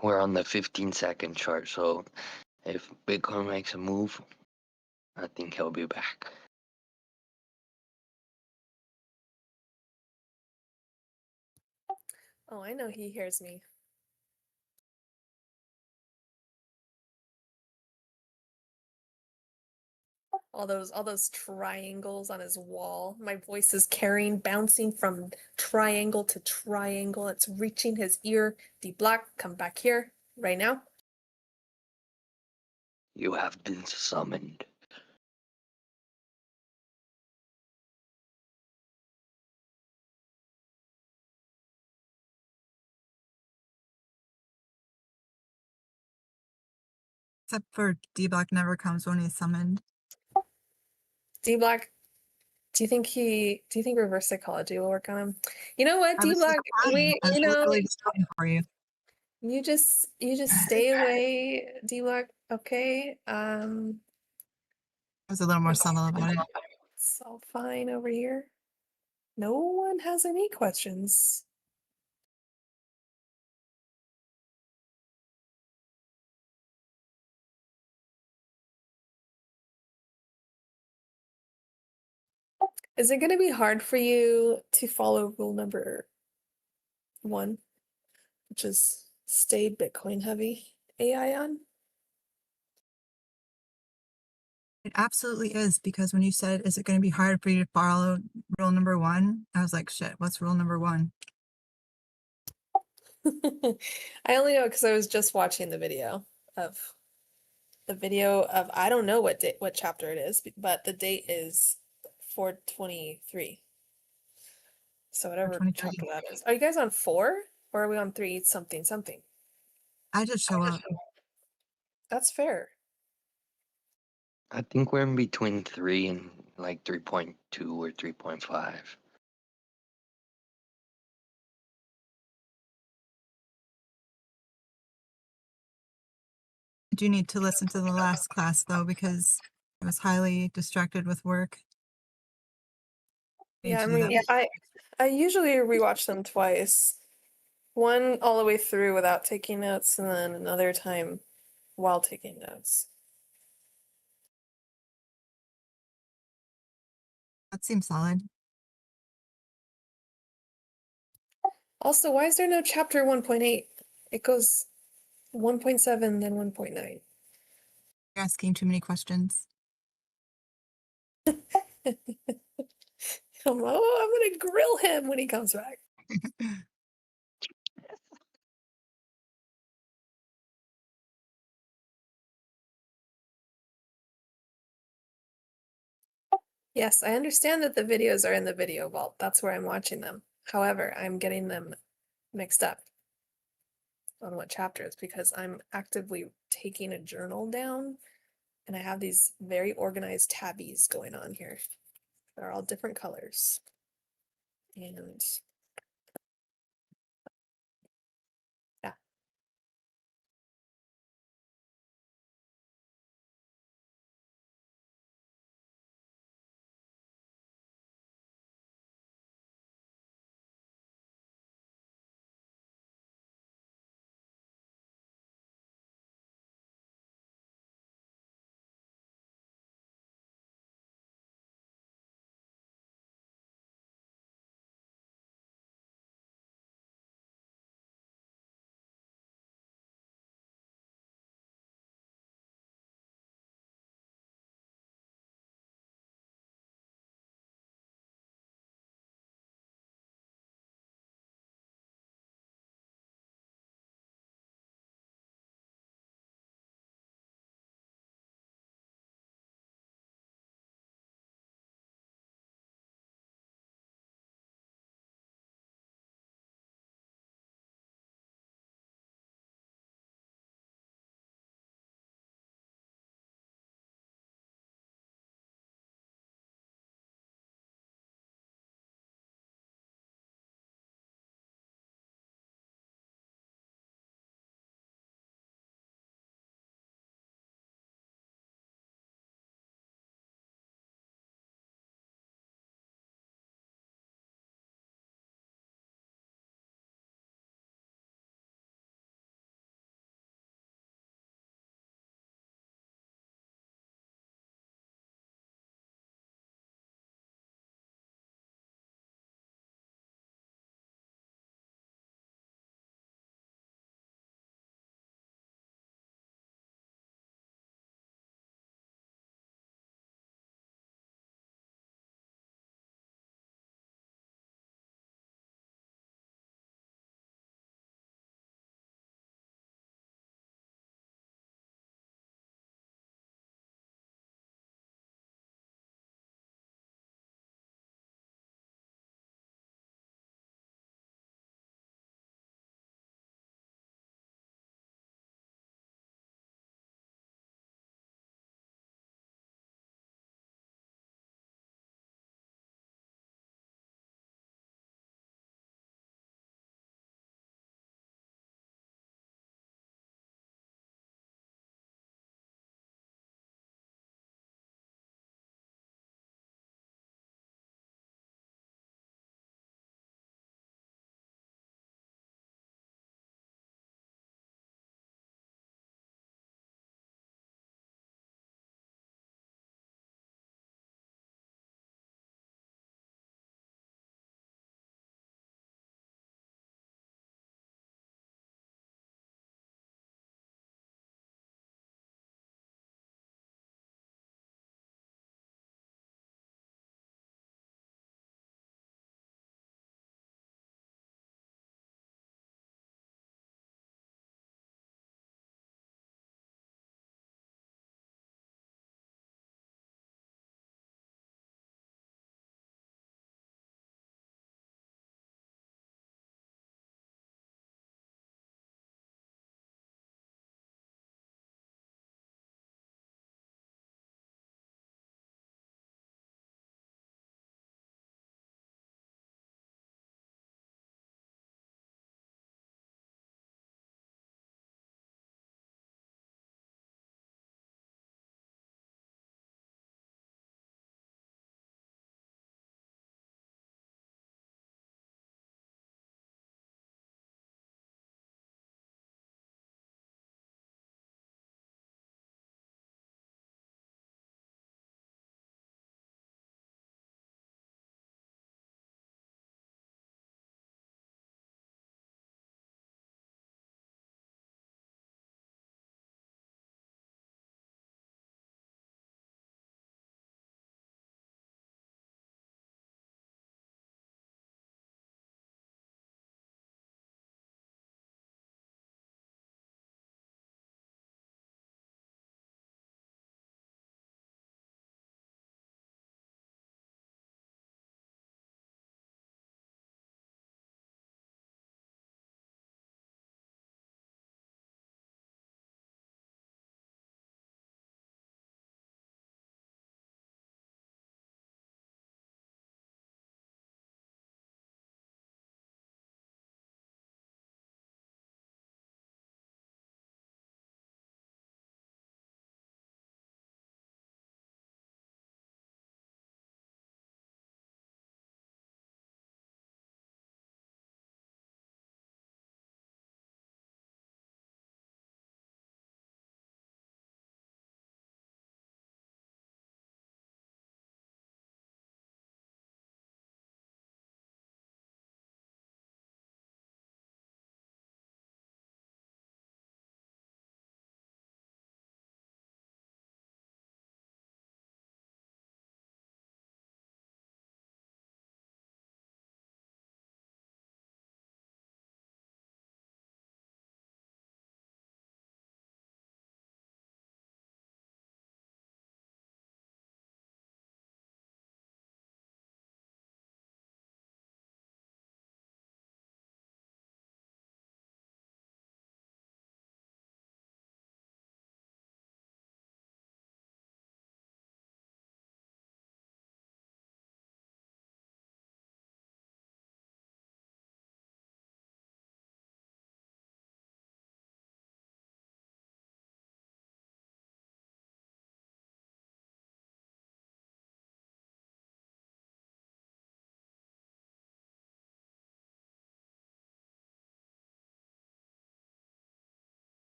We're on the 15-second chart, so if Bitcoin makes a move, I think he'll be back. Oh, I know he hears me. All those triangles on his wall. My voice is carrying, bouncing from triangle to triangle. It's reaching his ear. Dbloc, come back here right now. You have been summoned. Except for Dbloc never comes when he's summoned. Dbloc, do you think reverse psychology will work on him? You know what, Dbloc? I was literally just waiting for you. You just stay away, Dbloc, okay? I was a little more subtle about it. It's all fine over here. No one has any questions. Is it going to be hard for you to follow rule number 1, which is stay Bitcoin heavy AI on? It absolutely is, because when you said, is it going to be hard for you to follow rule number 1? I was like, shit, what's rule number 1? I only know because I was just watching the video of I don't know what chapter it is, but the date is 4/23. So whatever chapter that is. Are you guys on 4 or are we on 3 something something? I just show up. That's fair. I think we're in between 3 and like 3.2 or 3.5. do need to listen to the last class though, because I was highly distracted with work. Yeah, I to do mean, that. I usually rewatch them twice. One all the way through without taking notes, and then another time while taking notes. That seems solid. Also, why is there no chapter 1.8? It goes 1.7, then 1.9. You're asking too many questions. I'm gonna grill him when he comes back. Yes, I understand that the videos are in the video vault. That's where I'm watching them. However, I'm getting them mixed up on what chapters because I'm actively taking a journal down and I have these very organized tabbies going on here. They're all different colors. And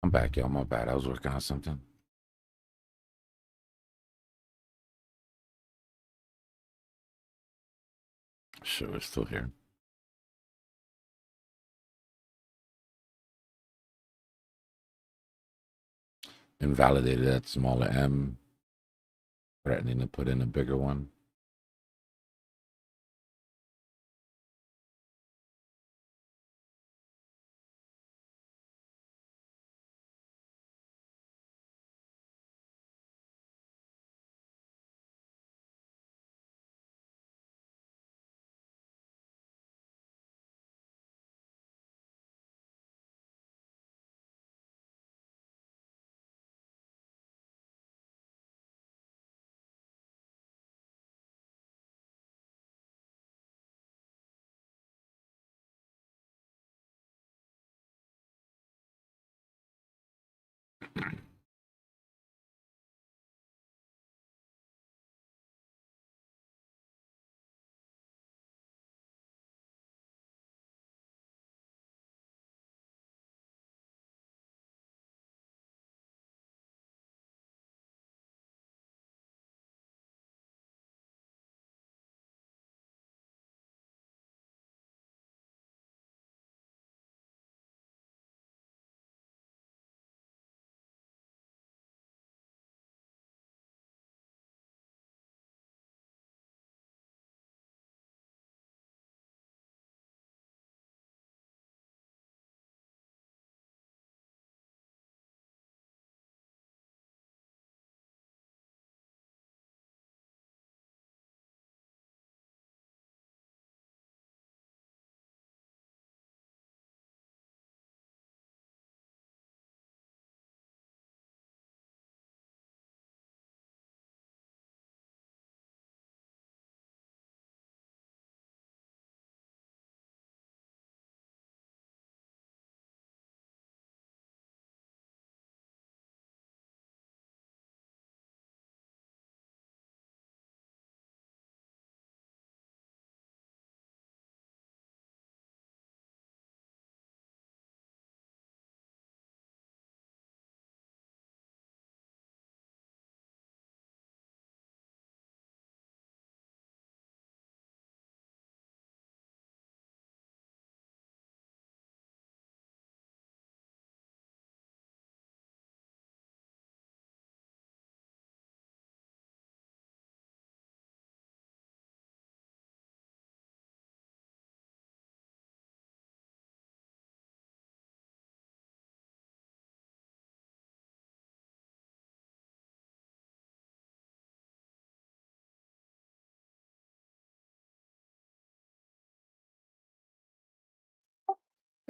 I'm back, y'all. My bad. I was working on something. Sure, it's still here. Invalidated that smaller M. Threatening to put in a bigger one.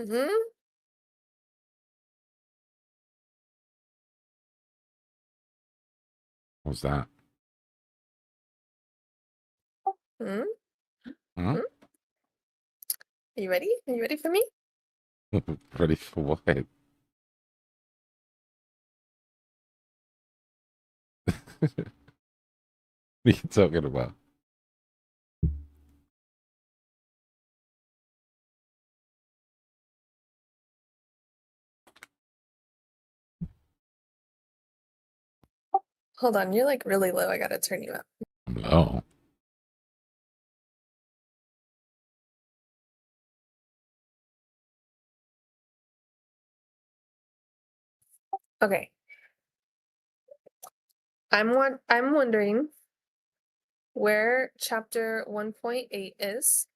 Mm-hmm. What's that? Hmm? Huh? Are you ready? Are you ready for me? Ready for what? What are you talking about? Hold on, you're like really low. I gotta turn you up. Oh. Okay. I'm wondering where chapter 1.8 is.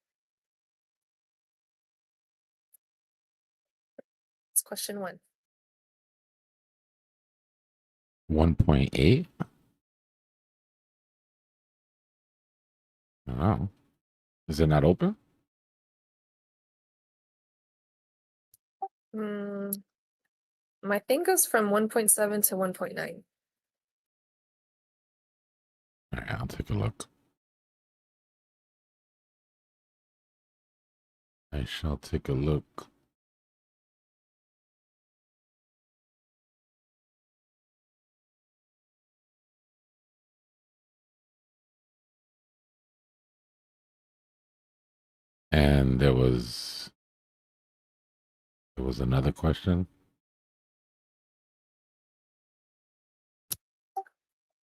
It's question 1. 1.8? Oh. Is it not open? My thing goes from 1.7 to 1.9. All right, I'll take a look. I shall take a look. And there was another question.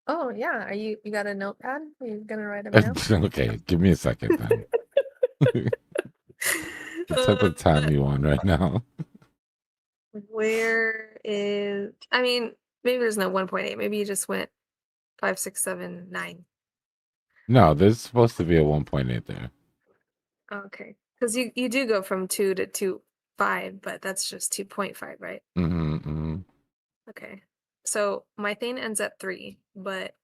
Oh yeah, are you got a notepad? Are you gonna write them down? Okay, give me a second then. What type of time you on right now? Where is? I mean, maybe there's no 1.8. Maybe you just went 5, 6, 7, 9. No, there's supposed to be a 1.8 there. Okay, because you do go from 2 to 2.5, but that's just 2.5, right? Mm-hmm. Okay, so my thing ends at 3, but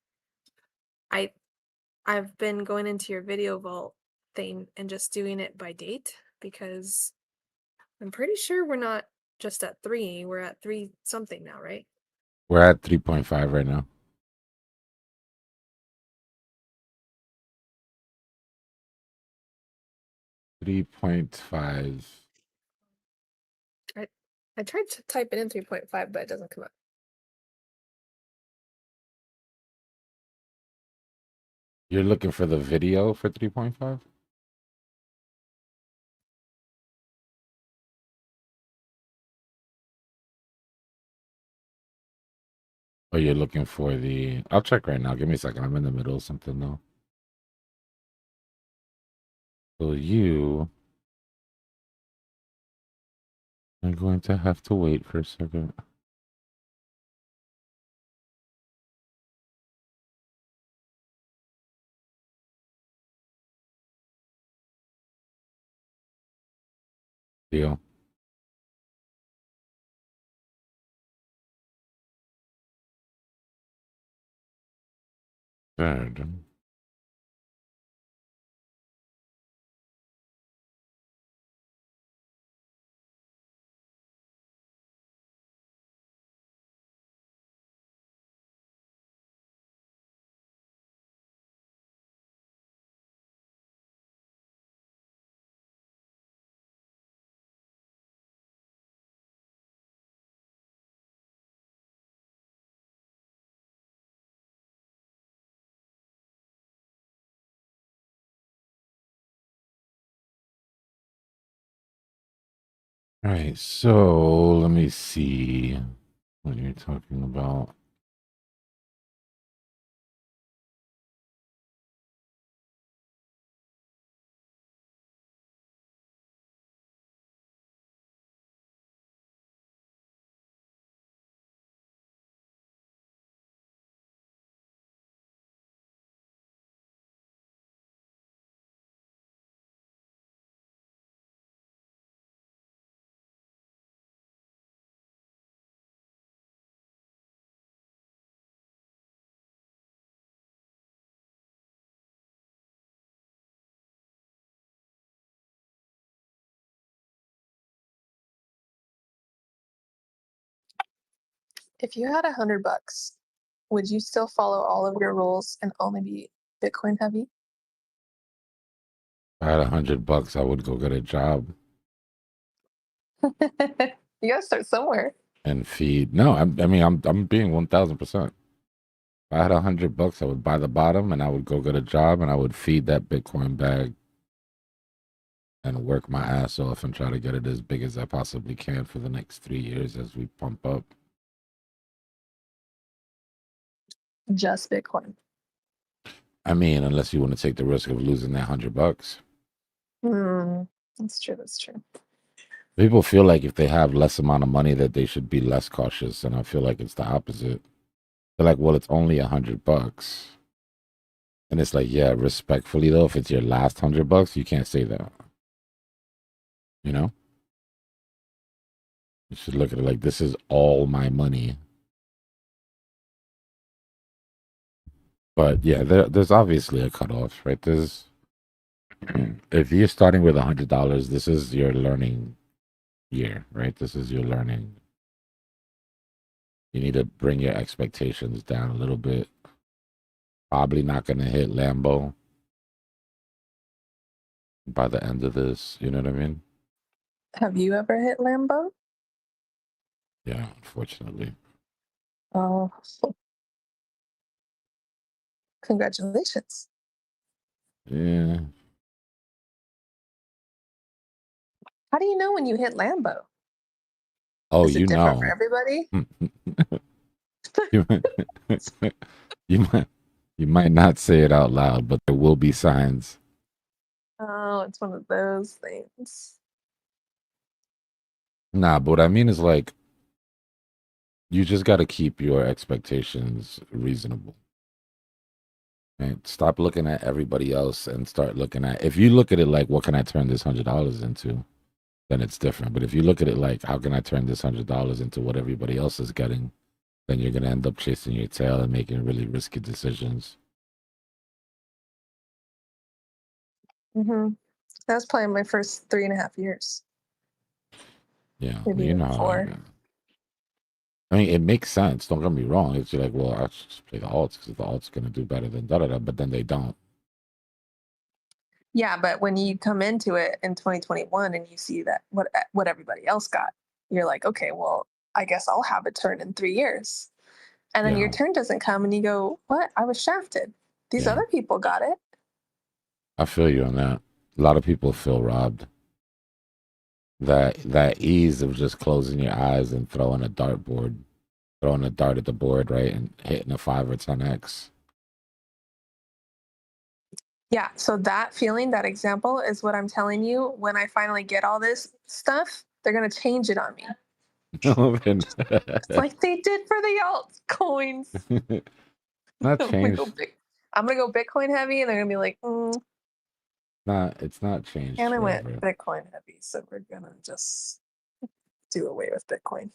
I've been going into your video vault thing and just doing it by date because I'm pretty sure we're not just at 3, we're at 3 something now, right? We're at 3.5 right now. $3.5. I tried to type it in 3.5, but it doesn't come up. You're looking for the video for 3.5? Or you're looking for the... I'll check right now. Give me a second. I'm in the middle of something though. So you are going to have to wait for a second. Deal. Good. All right, so let me see what you're talking about. If you had $100, would you still follow all of your rules and only be Bitcoin heavy? If I had $100, I would go get a job You gotta start somewhere. and feed. No, I mean, I'm being 1,000%. If I had $100, I would buy the bottom and I would go get a job and I would feed that Bitcoin bag and work my ass off and try to get it as big as I possibly can for the next 3 years as we pump up. Just Bitcoin. I mean, unless you want to take the risk of losing that $100. That's true. That's true. People feel like if they have less amount of money that they should be less cautious, and I feel like it's the opposite. They're like, well, it's only $100. And it's like, yeah, respectfully though, if it's your last $100, you can't say that. You know? You should look at it like this is all my money. But yeah, there's obviously a cutoff, right? There's if you're starting with $100, this is your learning year, right? This is your learning. You need to bring your expectations down a little bit. Probably not going to hit Lambo by the end of this. You know what I mean? Have you ever hit Lambo? Yeah, unfortunately. Oh, congratulations. Yeah. How do you know when you hit Lambo? Oh, Is it you different for know. everybody? You might, you might, you might not say it out loud, but there will be signs. Oh, it's one of those things. Nah, but what I mean is like, you just got to keep your expectations reasonable. Right? Stop looking at everybody else and start looking at. If you look at it like, what can I turn this $100 into? Then it's different. But if you look at it like, how can I turn this $100 into what everybody else is getting? Then you're gonna end up chasing your tail and making really risky decisions. Mm-hmm. That was probably my first 3.5 years. Yeah, Maybe you even know how 4. I mean, it makes sense. Don't get me wrong. It's like, well, I should just play the alts because the alts gonna do better than da da da. But then they don't. Yeah, but when you come into it in 2021 and you see that what everybody else got, you're like, okay, well, I guess I'll have a turn in 3 years. And then your Yeah, turn doesn't come and you go, what? I was shafted. These yeah. other people got it. I feel you on that. A lot of people feel robbed. That ease of just closing your eyes and throwing a dart at the board, right, and hitting a 5 or 10x. Yeah, so that feeling, that example is what I'm telling you. When I finally get all this stuff, they're going to change it on me. Like they did for the altcoins. Not I'm gonna changed. go Bitcoin heavy, and they're gonna be like, It's not changed and I went forever. Bitcoin heavy, so we're gonna just do away with Bitcoin.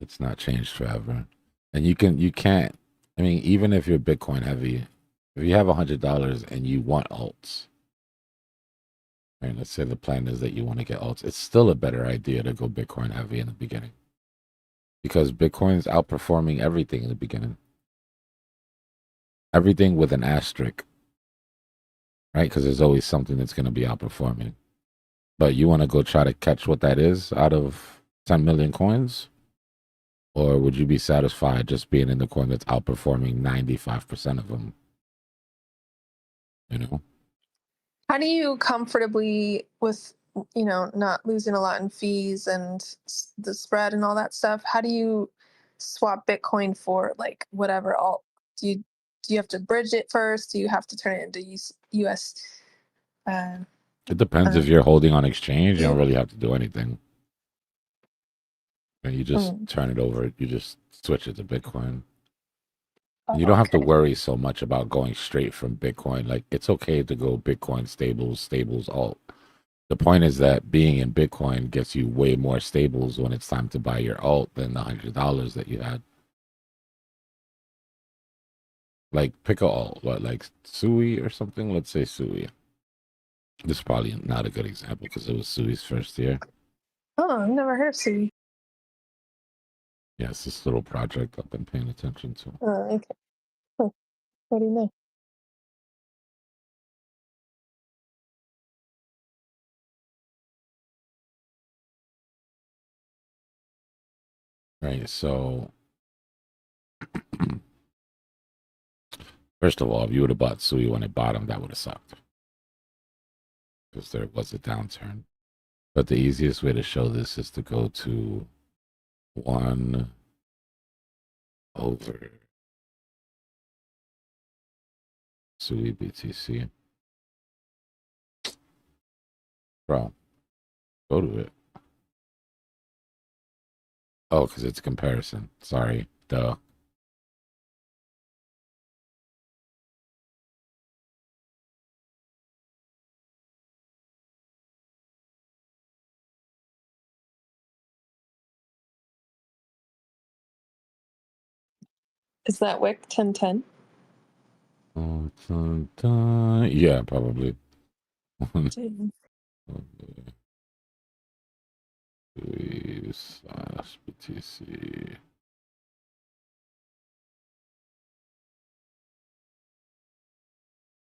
It's not changed forever. And you can't. I mean, even if you're Bitcoin heavy, if you have $100 and you want alts, and let's say the plan is that you want to get alts, it's still a better idea to go Bitcoin heavy in the beginning because Bitcoin's outperforming everything in the beginning. Everything with an asterisk, right? Because there's always something that's going to be outperforming. But you want to go try to catch what that is out of 10 million coins? Or would you be satisfied just being in the coin that's outperforming 95% of them? You know? How do you comfortably with not losing a lot in fees and the spread and all that stuff? How do you swap Bitcoin for like whatever alt? Do you have to bridge it first? Do you have to turn it into US? It depends if you're holding on exchange. You don't really have to do anything. And you just turn it over. You just switch it to Bitcoin. You don't have to worry so much about going straight from Bitcoin. Like it's okay to go Bitcoin stables alt. The point is that being in Bitcoin gets you way more stables when it's time to buy your alt than the $100 that you had. Like pick a alt, what like Sui or something? Let's say Sui. This is probably not a good example because it was Sui's first year. Oh, I've never heard of Sui. Yeah, it's this little project I've been paying attention to. Oh, okay. Huh. What do you know? Right, so first of all, if you would have bought Sui when it bottomed, that would have sucked because there was a downturn. But the easiest way to show this is to go to 1 over Sui BTC. Bro, go to it. Oh, because it's comparison. Sorry. Duh. Is that Wick 1010? Yeah, probably. BTC.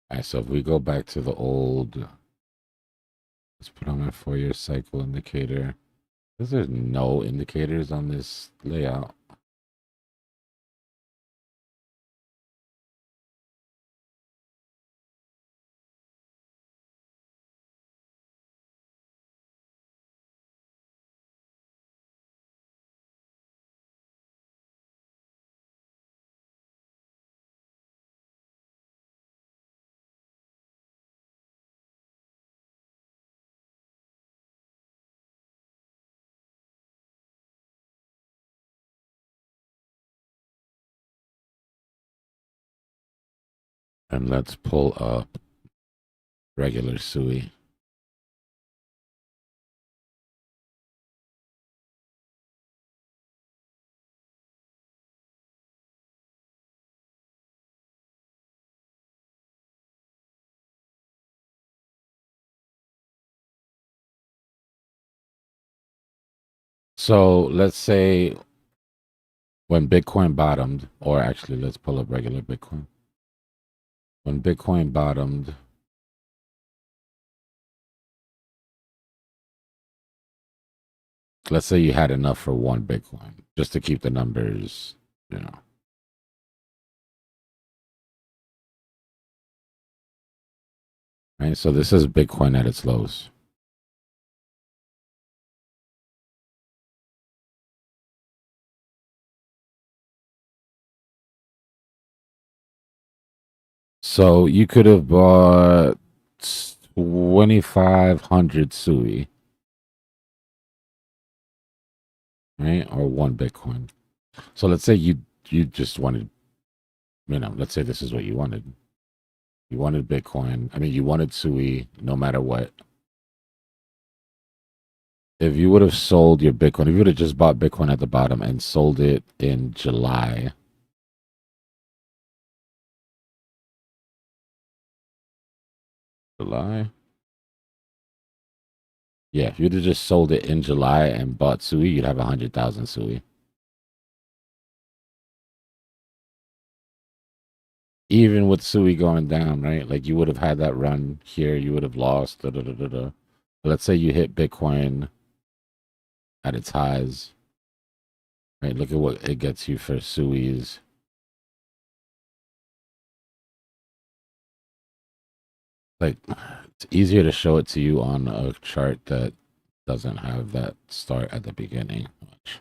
All right, so if we go back to the old, let's put on my 4-year cycle indicator. Because there's no indicators on this layout. And let's pull up regular SUI. So let's say when Bitcoin bottomed, or actually let's pull up regular Bitcoin. When Bitcoin bottomed, let's say you had enough for one Bitcoin, just to keep the numbers, you know. Right, so this is Bitcoin at its lows. So you could have bought 2,500 SUI, right, or one Bitcoin. So let's say you just wanted, you know, let's say this is what you wanted. You wanted Bitcoin. I mean, you wanted SUI no matter what. If you would have sold your Bitcoin, if you would have just bought Bitcoin at the bottom and sold it in July, yeah, if you'd have just sold it in July and bought SUI, you'd have 100,000 SUI. Even with SUI going down, right? Like you would have had that run here, you would have lost. Let's say you hit Bitcoin at its highs, right? Look at what it gets you for SUIs. Like it's easier to show it to you on a chart that doesn't have that start at the beginning. Watch.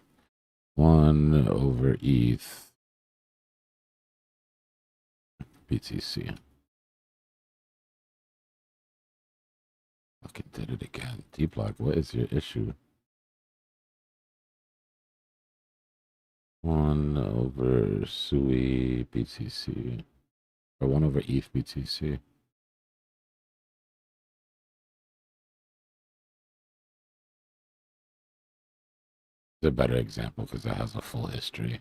1 over ETH BTC. Fucking did it again. Dbloc, what is your issue? 1 over SUI BTC. Or 1 over ETH BTC. It's a better example because it has a full history.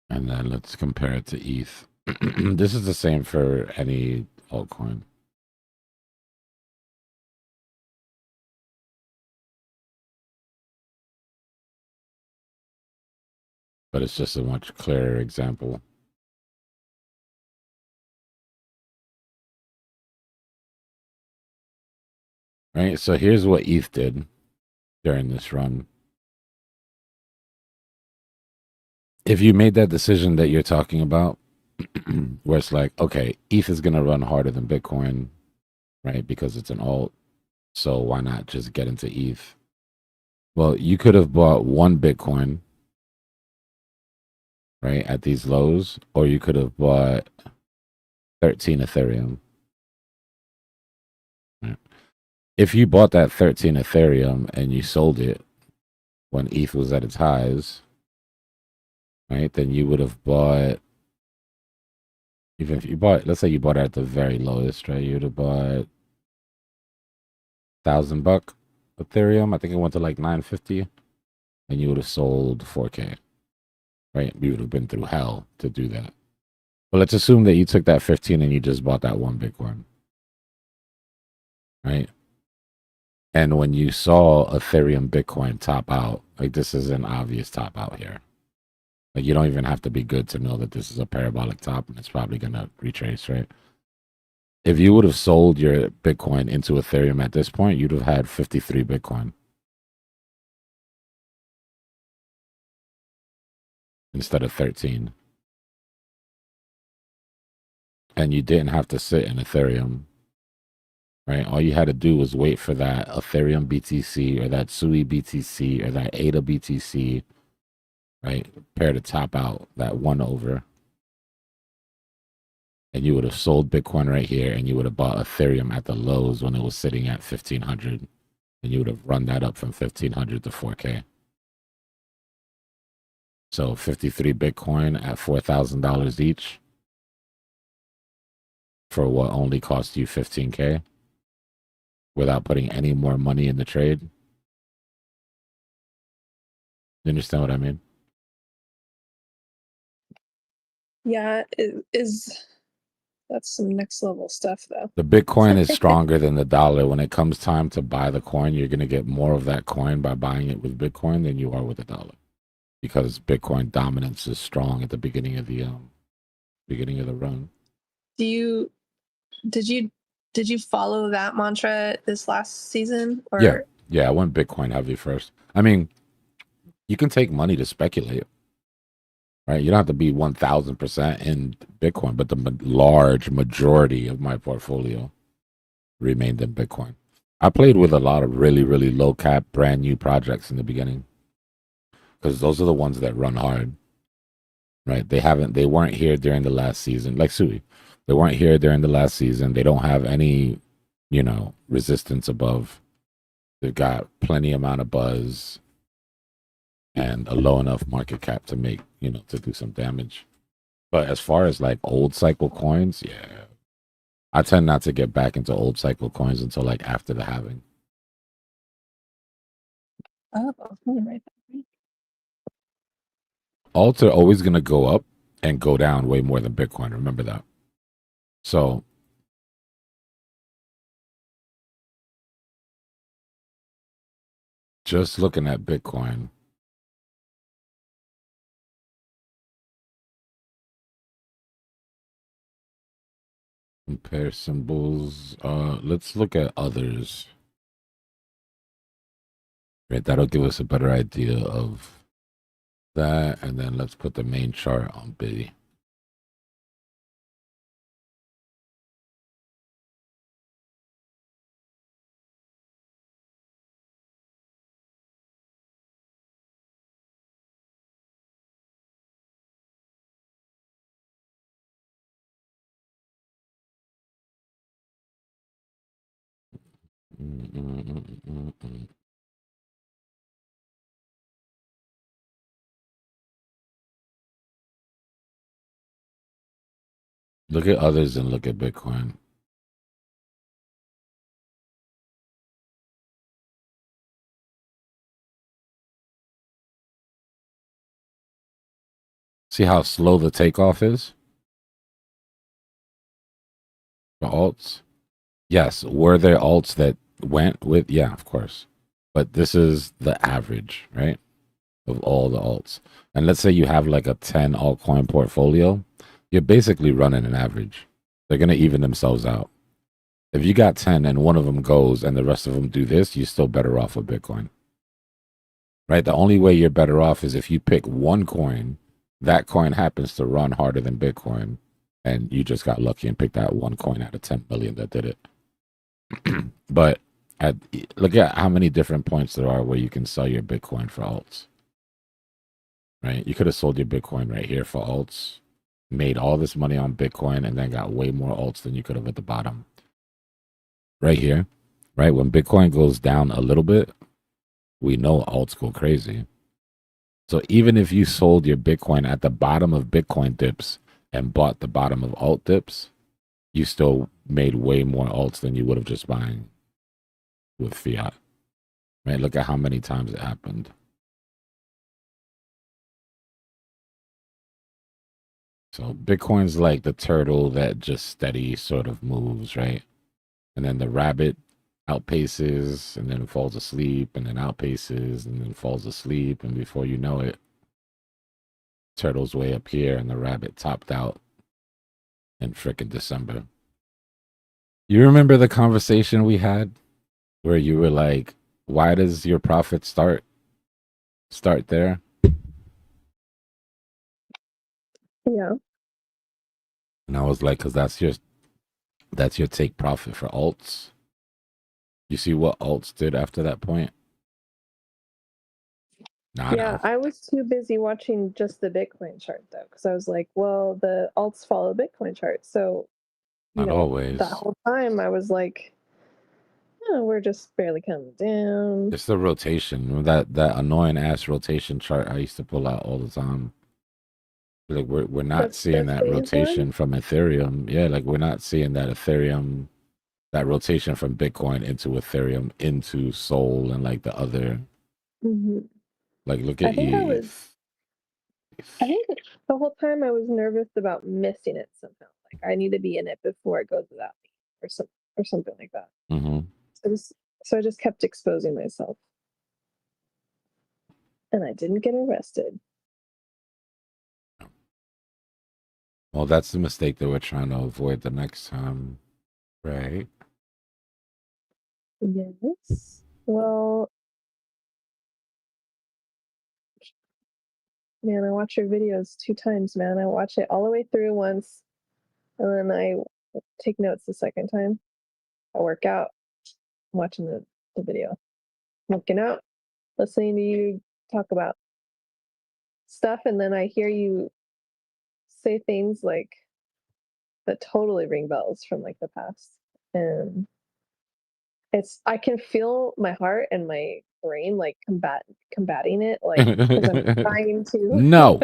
And then let's compare it to ETH. This is the same for any altcoin. But it's just a much clearer example. Right, so here's what ETH did during this run. If you made that decision that you're talking about, where it's like, okay, ETH is going to run harder than Bitcoin, right? Because it's an alt. So why not just get into ETH? Well, you could have bought one Bitcoin, right, at these lows, or you could have bought 13 Ethereum. Right. If you bought that 13 Ethereum and you sold it when ETH was at its highs, right, then you would have bought, even if you bought, let's say you bought it at the very lowest, right, you would have bought $1,000 Ethereum. I think it went to like 950, and you would have sold 4K, right? You would have been through hell to do that. But let's assume that you took that 15 and you just bought that one Bitcoin, right? And when you saw Ethereum Bitcoin top out, like this is an obvious top out here. Like you don't even have to be good to know that this is a parabolic top and it's probably going to retrace, right? If you would have sold your Bitcoin into Ethereum at this point, you'd have had 53 Bitcoin instead of 13. And you didn't have to sit in Ethereum, right? All you had to do was wait for that Ethereum BTC or that SUI BTC or that ADA BTC, right? Pair to top out that 1 over. And you would have sold Bitcoin right here and you would have bought Ethereum at the lows when it was sitting at 1,500. and you would have run that up from 1,500 to 4K. So 53 Bitcoin at $4,000 each for what only cost you 15K without putting any more money in the trade. You understand what I mean? Yeah, it is. That's some next level stuff, though. The Bitcoin is stronger than the dollar. When it comes time to buy the coin, you're going to get more of that coin by buying it with Bitcoin than you are with the dollar, because Bitcoin dominance is strong at the beginning of the run. Did you follow that mantra this last season? Or Yeah, I went Bitcoin heavy first. I mean, you can take money to speculate, right? You don't have to be 1,000% in Bitcoin, but the large majority of my portfolio remained in Bitcoin. I played with a lot of really, really low cap, brand new projects in the beginning, because those are the ones that run hard, right? They weren't here during the last season, like Sui. They weren't here during the last season. They don't have any, resistance above. They've got plenty amount of buzz and a low enough market cap to make, to do some damage. But as far as like old cycle coins, yeah, I tend not to get back into old cycle coins until like after the halving. Alts are always going to go up and go down way more than Bitcoin. Remember that. So just looking at Bitcoin, compare symbols. Let's look at others. Right, that'll give us a better idea of that. And then let's put the main chart on Biddy. Look at others and look at Bitcoin. See how slow the takeoff is for alts? Yes. Were there alts that went with? Yeah, of course. But this is the average, right? Of all the alts. And let's say you have like a 10 altcoin portfolio, you're basically running an average. They're going to even themselves out. If you got 10 and one of them goes and the rest of them do this, you're still better off with Bitcoin. Right? The only way you're better off is if you pick one coin, that coin happens to run harder than Bitcoin, and you just got lucky and picked that one coin out of 10 million that did it. But look at how many different points there are where you can sell your Bitcoin for alts. Right? You could have sold your Bitcoin right here for alts, made all this money on Bitcoin, and then got way more alts than you could have at the bottom. Right here, right? When Bitcoin goes down a little bit, we know alts go crazy. So even if you sold your Bitcoin at the bottom of Bitcoin dips and bought the bottom of alt dips, you still made way more alts than you would have just buying with fiat. Right? Look at how many times it happened. So Bitcoin's like the turtle that just steady sort of moves, right? And then the rabbit outpaces and then falls asleep and then outpaces and then falls asleep. And before you know it, turtle's way up here and the rabbit topped out in frickin' December. You remember the conversation we had where you were like, why does your profit start there? Yeah. And I was like, because that's your take profit for alts. You see what alts did after that point? Yeah, I was too busy watching just the Bitcoin chart though, because I was like, well, the alts follow Bitcoin chart. So Not always. that whole time I was like, oh, we're just barely coming down. It's the rotation. That annoying ass rotation chart I used to pull out all the time. Like we're not That's seeing the that phase rotation one? from Ethereum. Yeah, like we're not seeing that Ethereum, that rotation from Bitcoin into Ethereum into Sol and like the other. Mm-hmm. Like look I at think ETH. I think the whole time I was nervous about missing it somehow. Like I need to be in it before it goes without me, or something like that. Mm-hmm. So I just kept exposing myself, and I didn't get arrested. Well, that's the mistake that we're trying to avoid the next time, right? Yes. Well, man, I watch your videos 2 times, man. I watch it all the way through once, and then I take notes the second time. I work out, I'm watching the video. Working out, listening to you talk about stuff, and then I hear you say things like that totally ring bells from like the past. And I can feel my heart and my brain like combating it, like because I'm trying to No.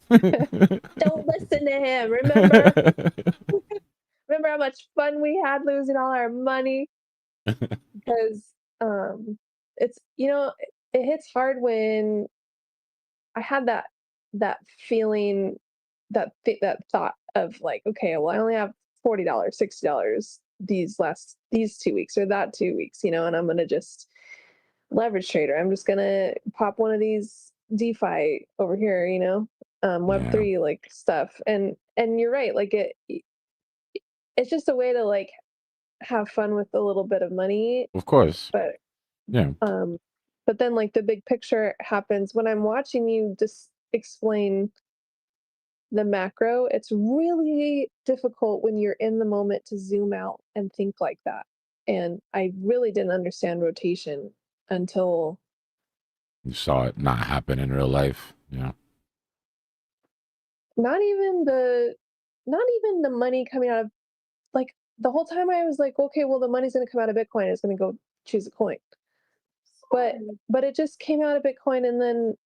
don't listen to him. Remember how much fun we had losing all our money? Because it's it hits hard when I had that feeling, that thought of like, okay, well, I only have $40, $60 these 2 weeks or that 2 weeks, and I'm gonna just leverage trader. I'm just gonna pop one of these DeFi over here, Web3 like stuff. And you're right, like it's just a way to like have fun with a little bit of money. Of course. But yeah. But then like the big picture happens when I'm watching you just explain the macro. It's really difficult when you're in the moment to zoom out and think like that. And I really didn't understand rotation until You saw it not happen in real life. Yeah. not even the money coming out of, like, the whole time I was like, okay, well, the money's going to come out of Bitcoin. It's going to go choose a coin. But it just came out of Bitcoin, and then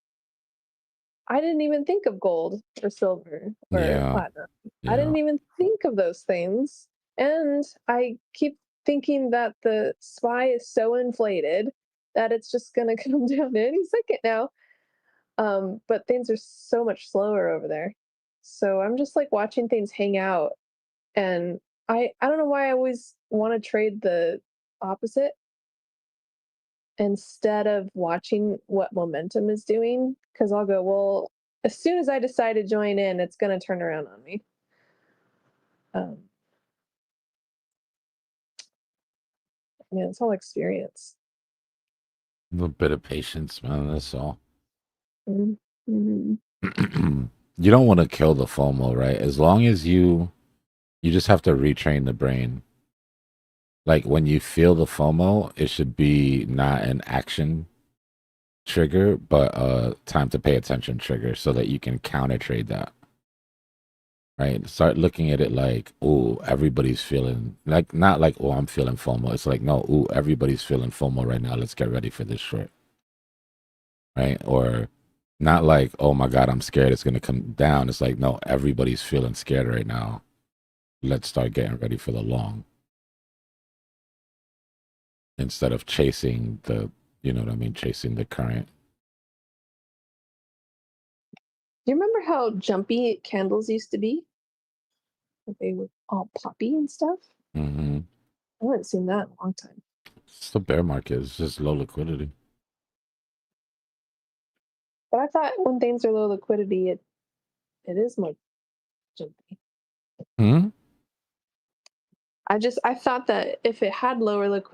I didn't even think of gold or silver or platinum. I didn't even think of those things. And I keep thinking that the SPY is so inflated that it's just going to come down any second now. But things are so much slower over there. So I'm just like watching things hang out. And I don't know why I always want to trade the opposite instead of watching what momentum is doing, because I'll go, well, as soon as I decide to join in, it's going to turn around on me. Man, it's all experience. A little bit of patience, man. That's all. Mm-hmm. You don't want to kill the FOMO, right? As long as you just have to retrain the brain. Like when you feel the FOMO, it should be not an action trigger, but a time to pay attention trigger so that you can counter trade that. Right? Start looking at it like, oh, everybody's feeling like, not like, oh, I'm feeling FOMO. It's like, no, oh, everybody's feeling FOMO right now. Let's get ready for this short. Right? Or not like, oh my God, I'm scared it's gonna come down. It's like, no, everybody's feeling scared right now. Let's start getting ready for the long. Instead of chasing the, you know what I mean, chasing the current. Do you remember how jumpy candles used to be? Like they were all poppy and stuff? Mm-hmm. I haven't seen that in a long time. It's the bear market. It's just low liquidity. But I thought when things are low liquidity, it is more jumpy. Hmm? I thought that if it had lower liquidity,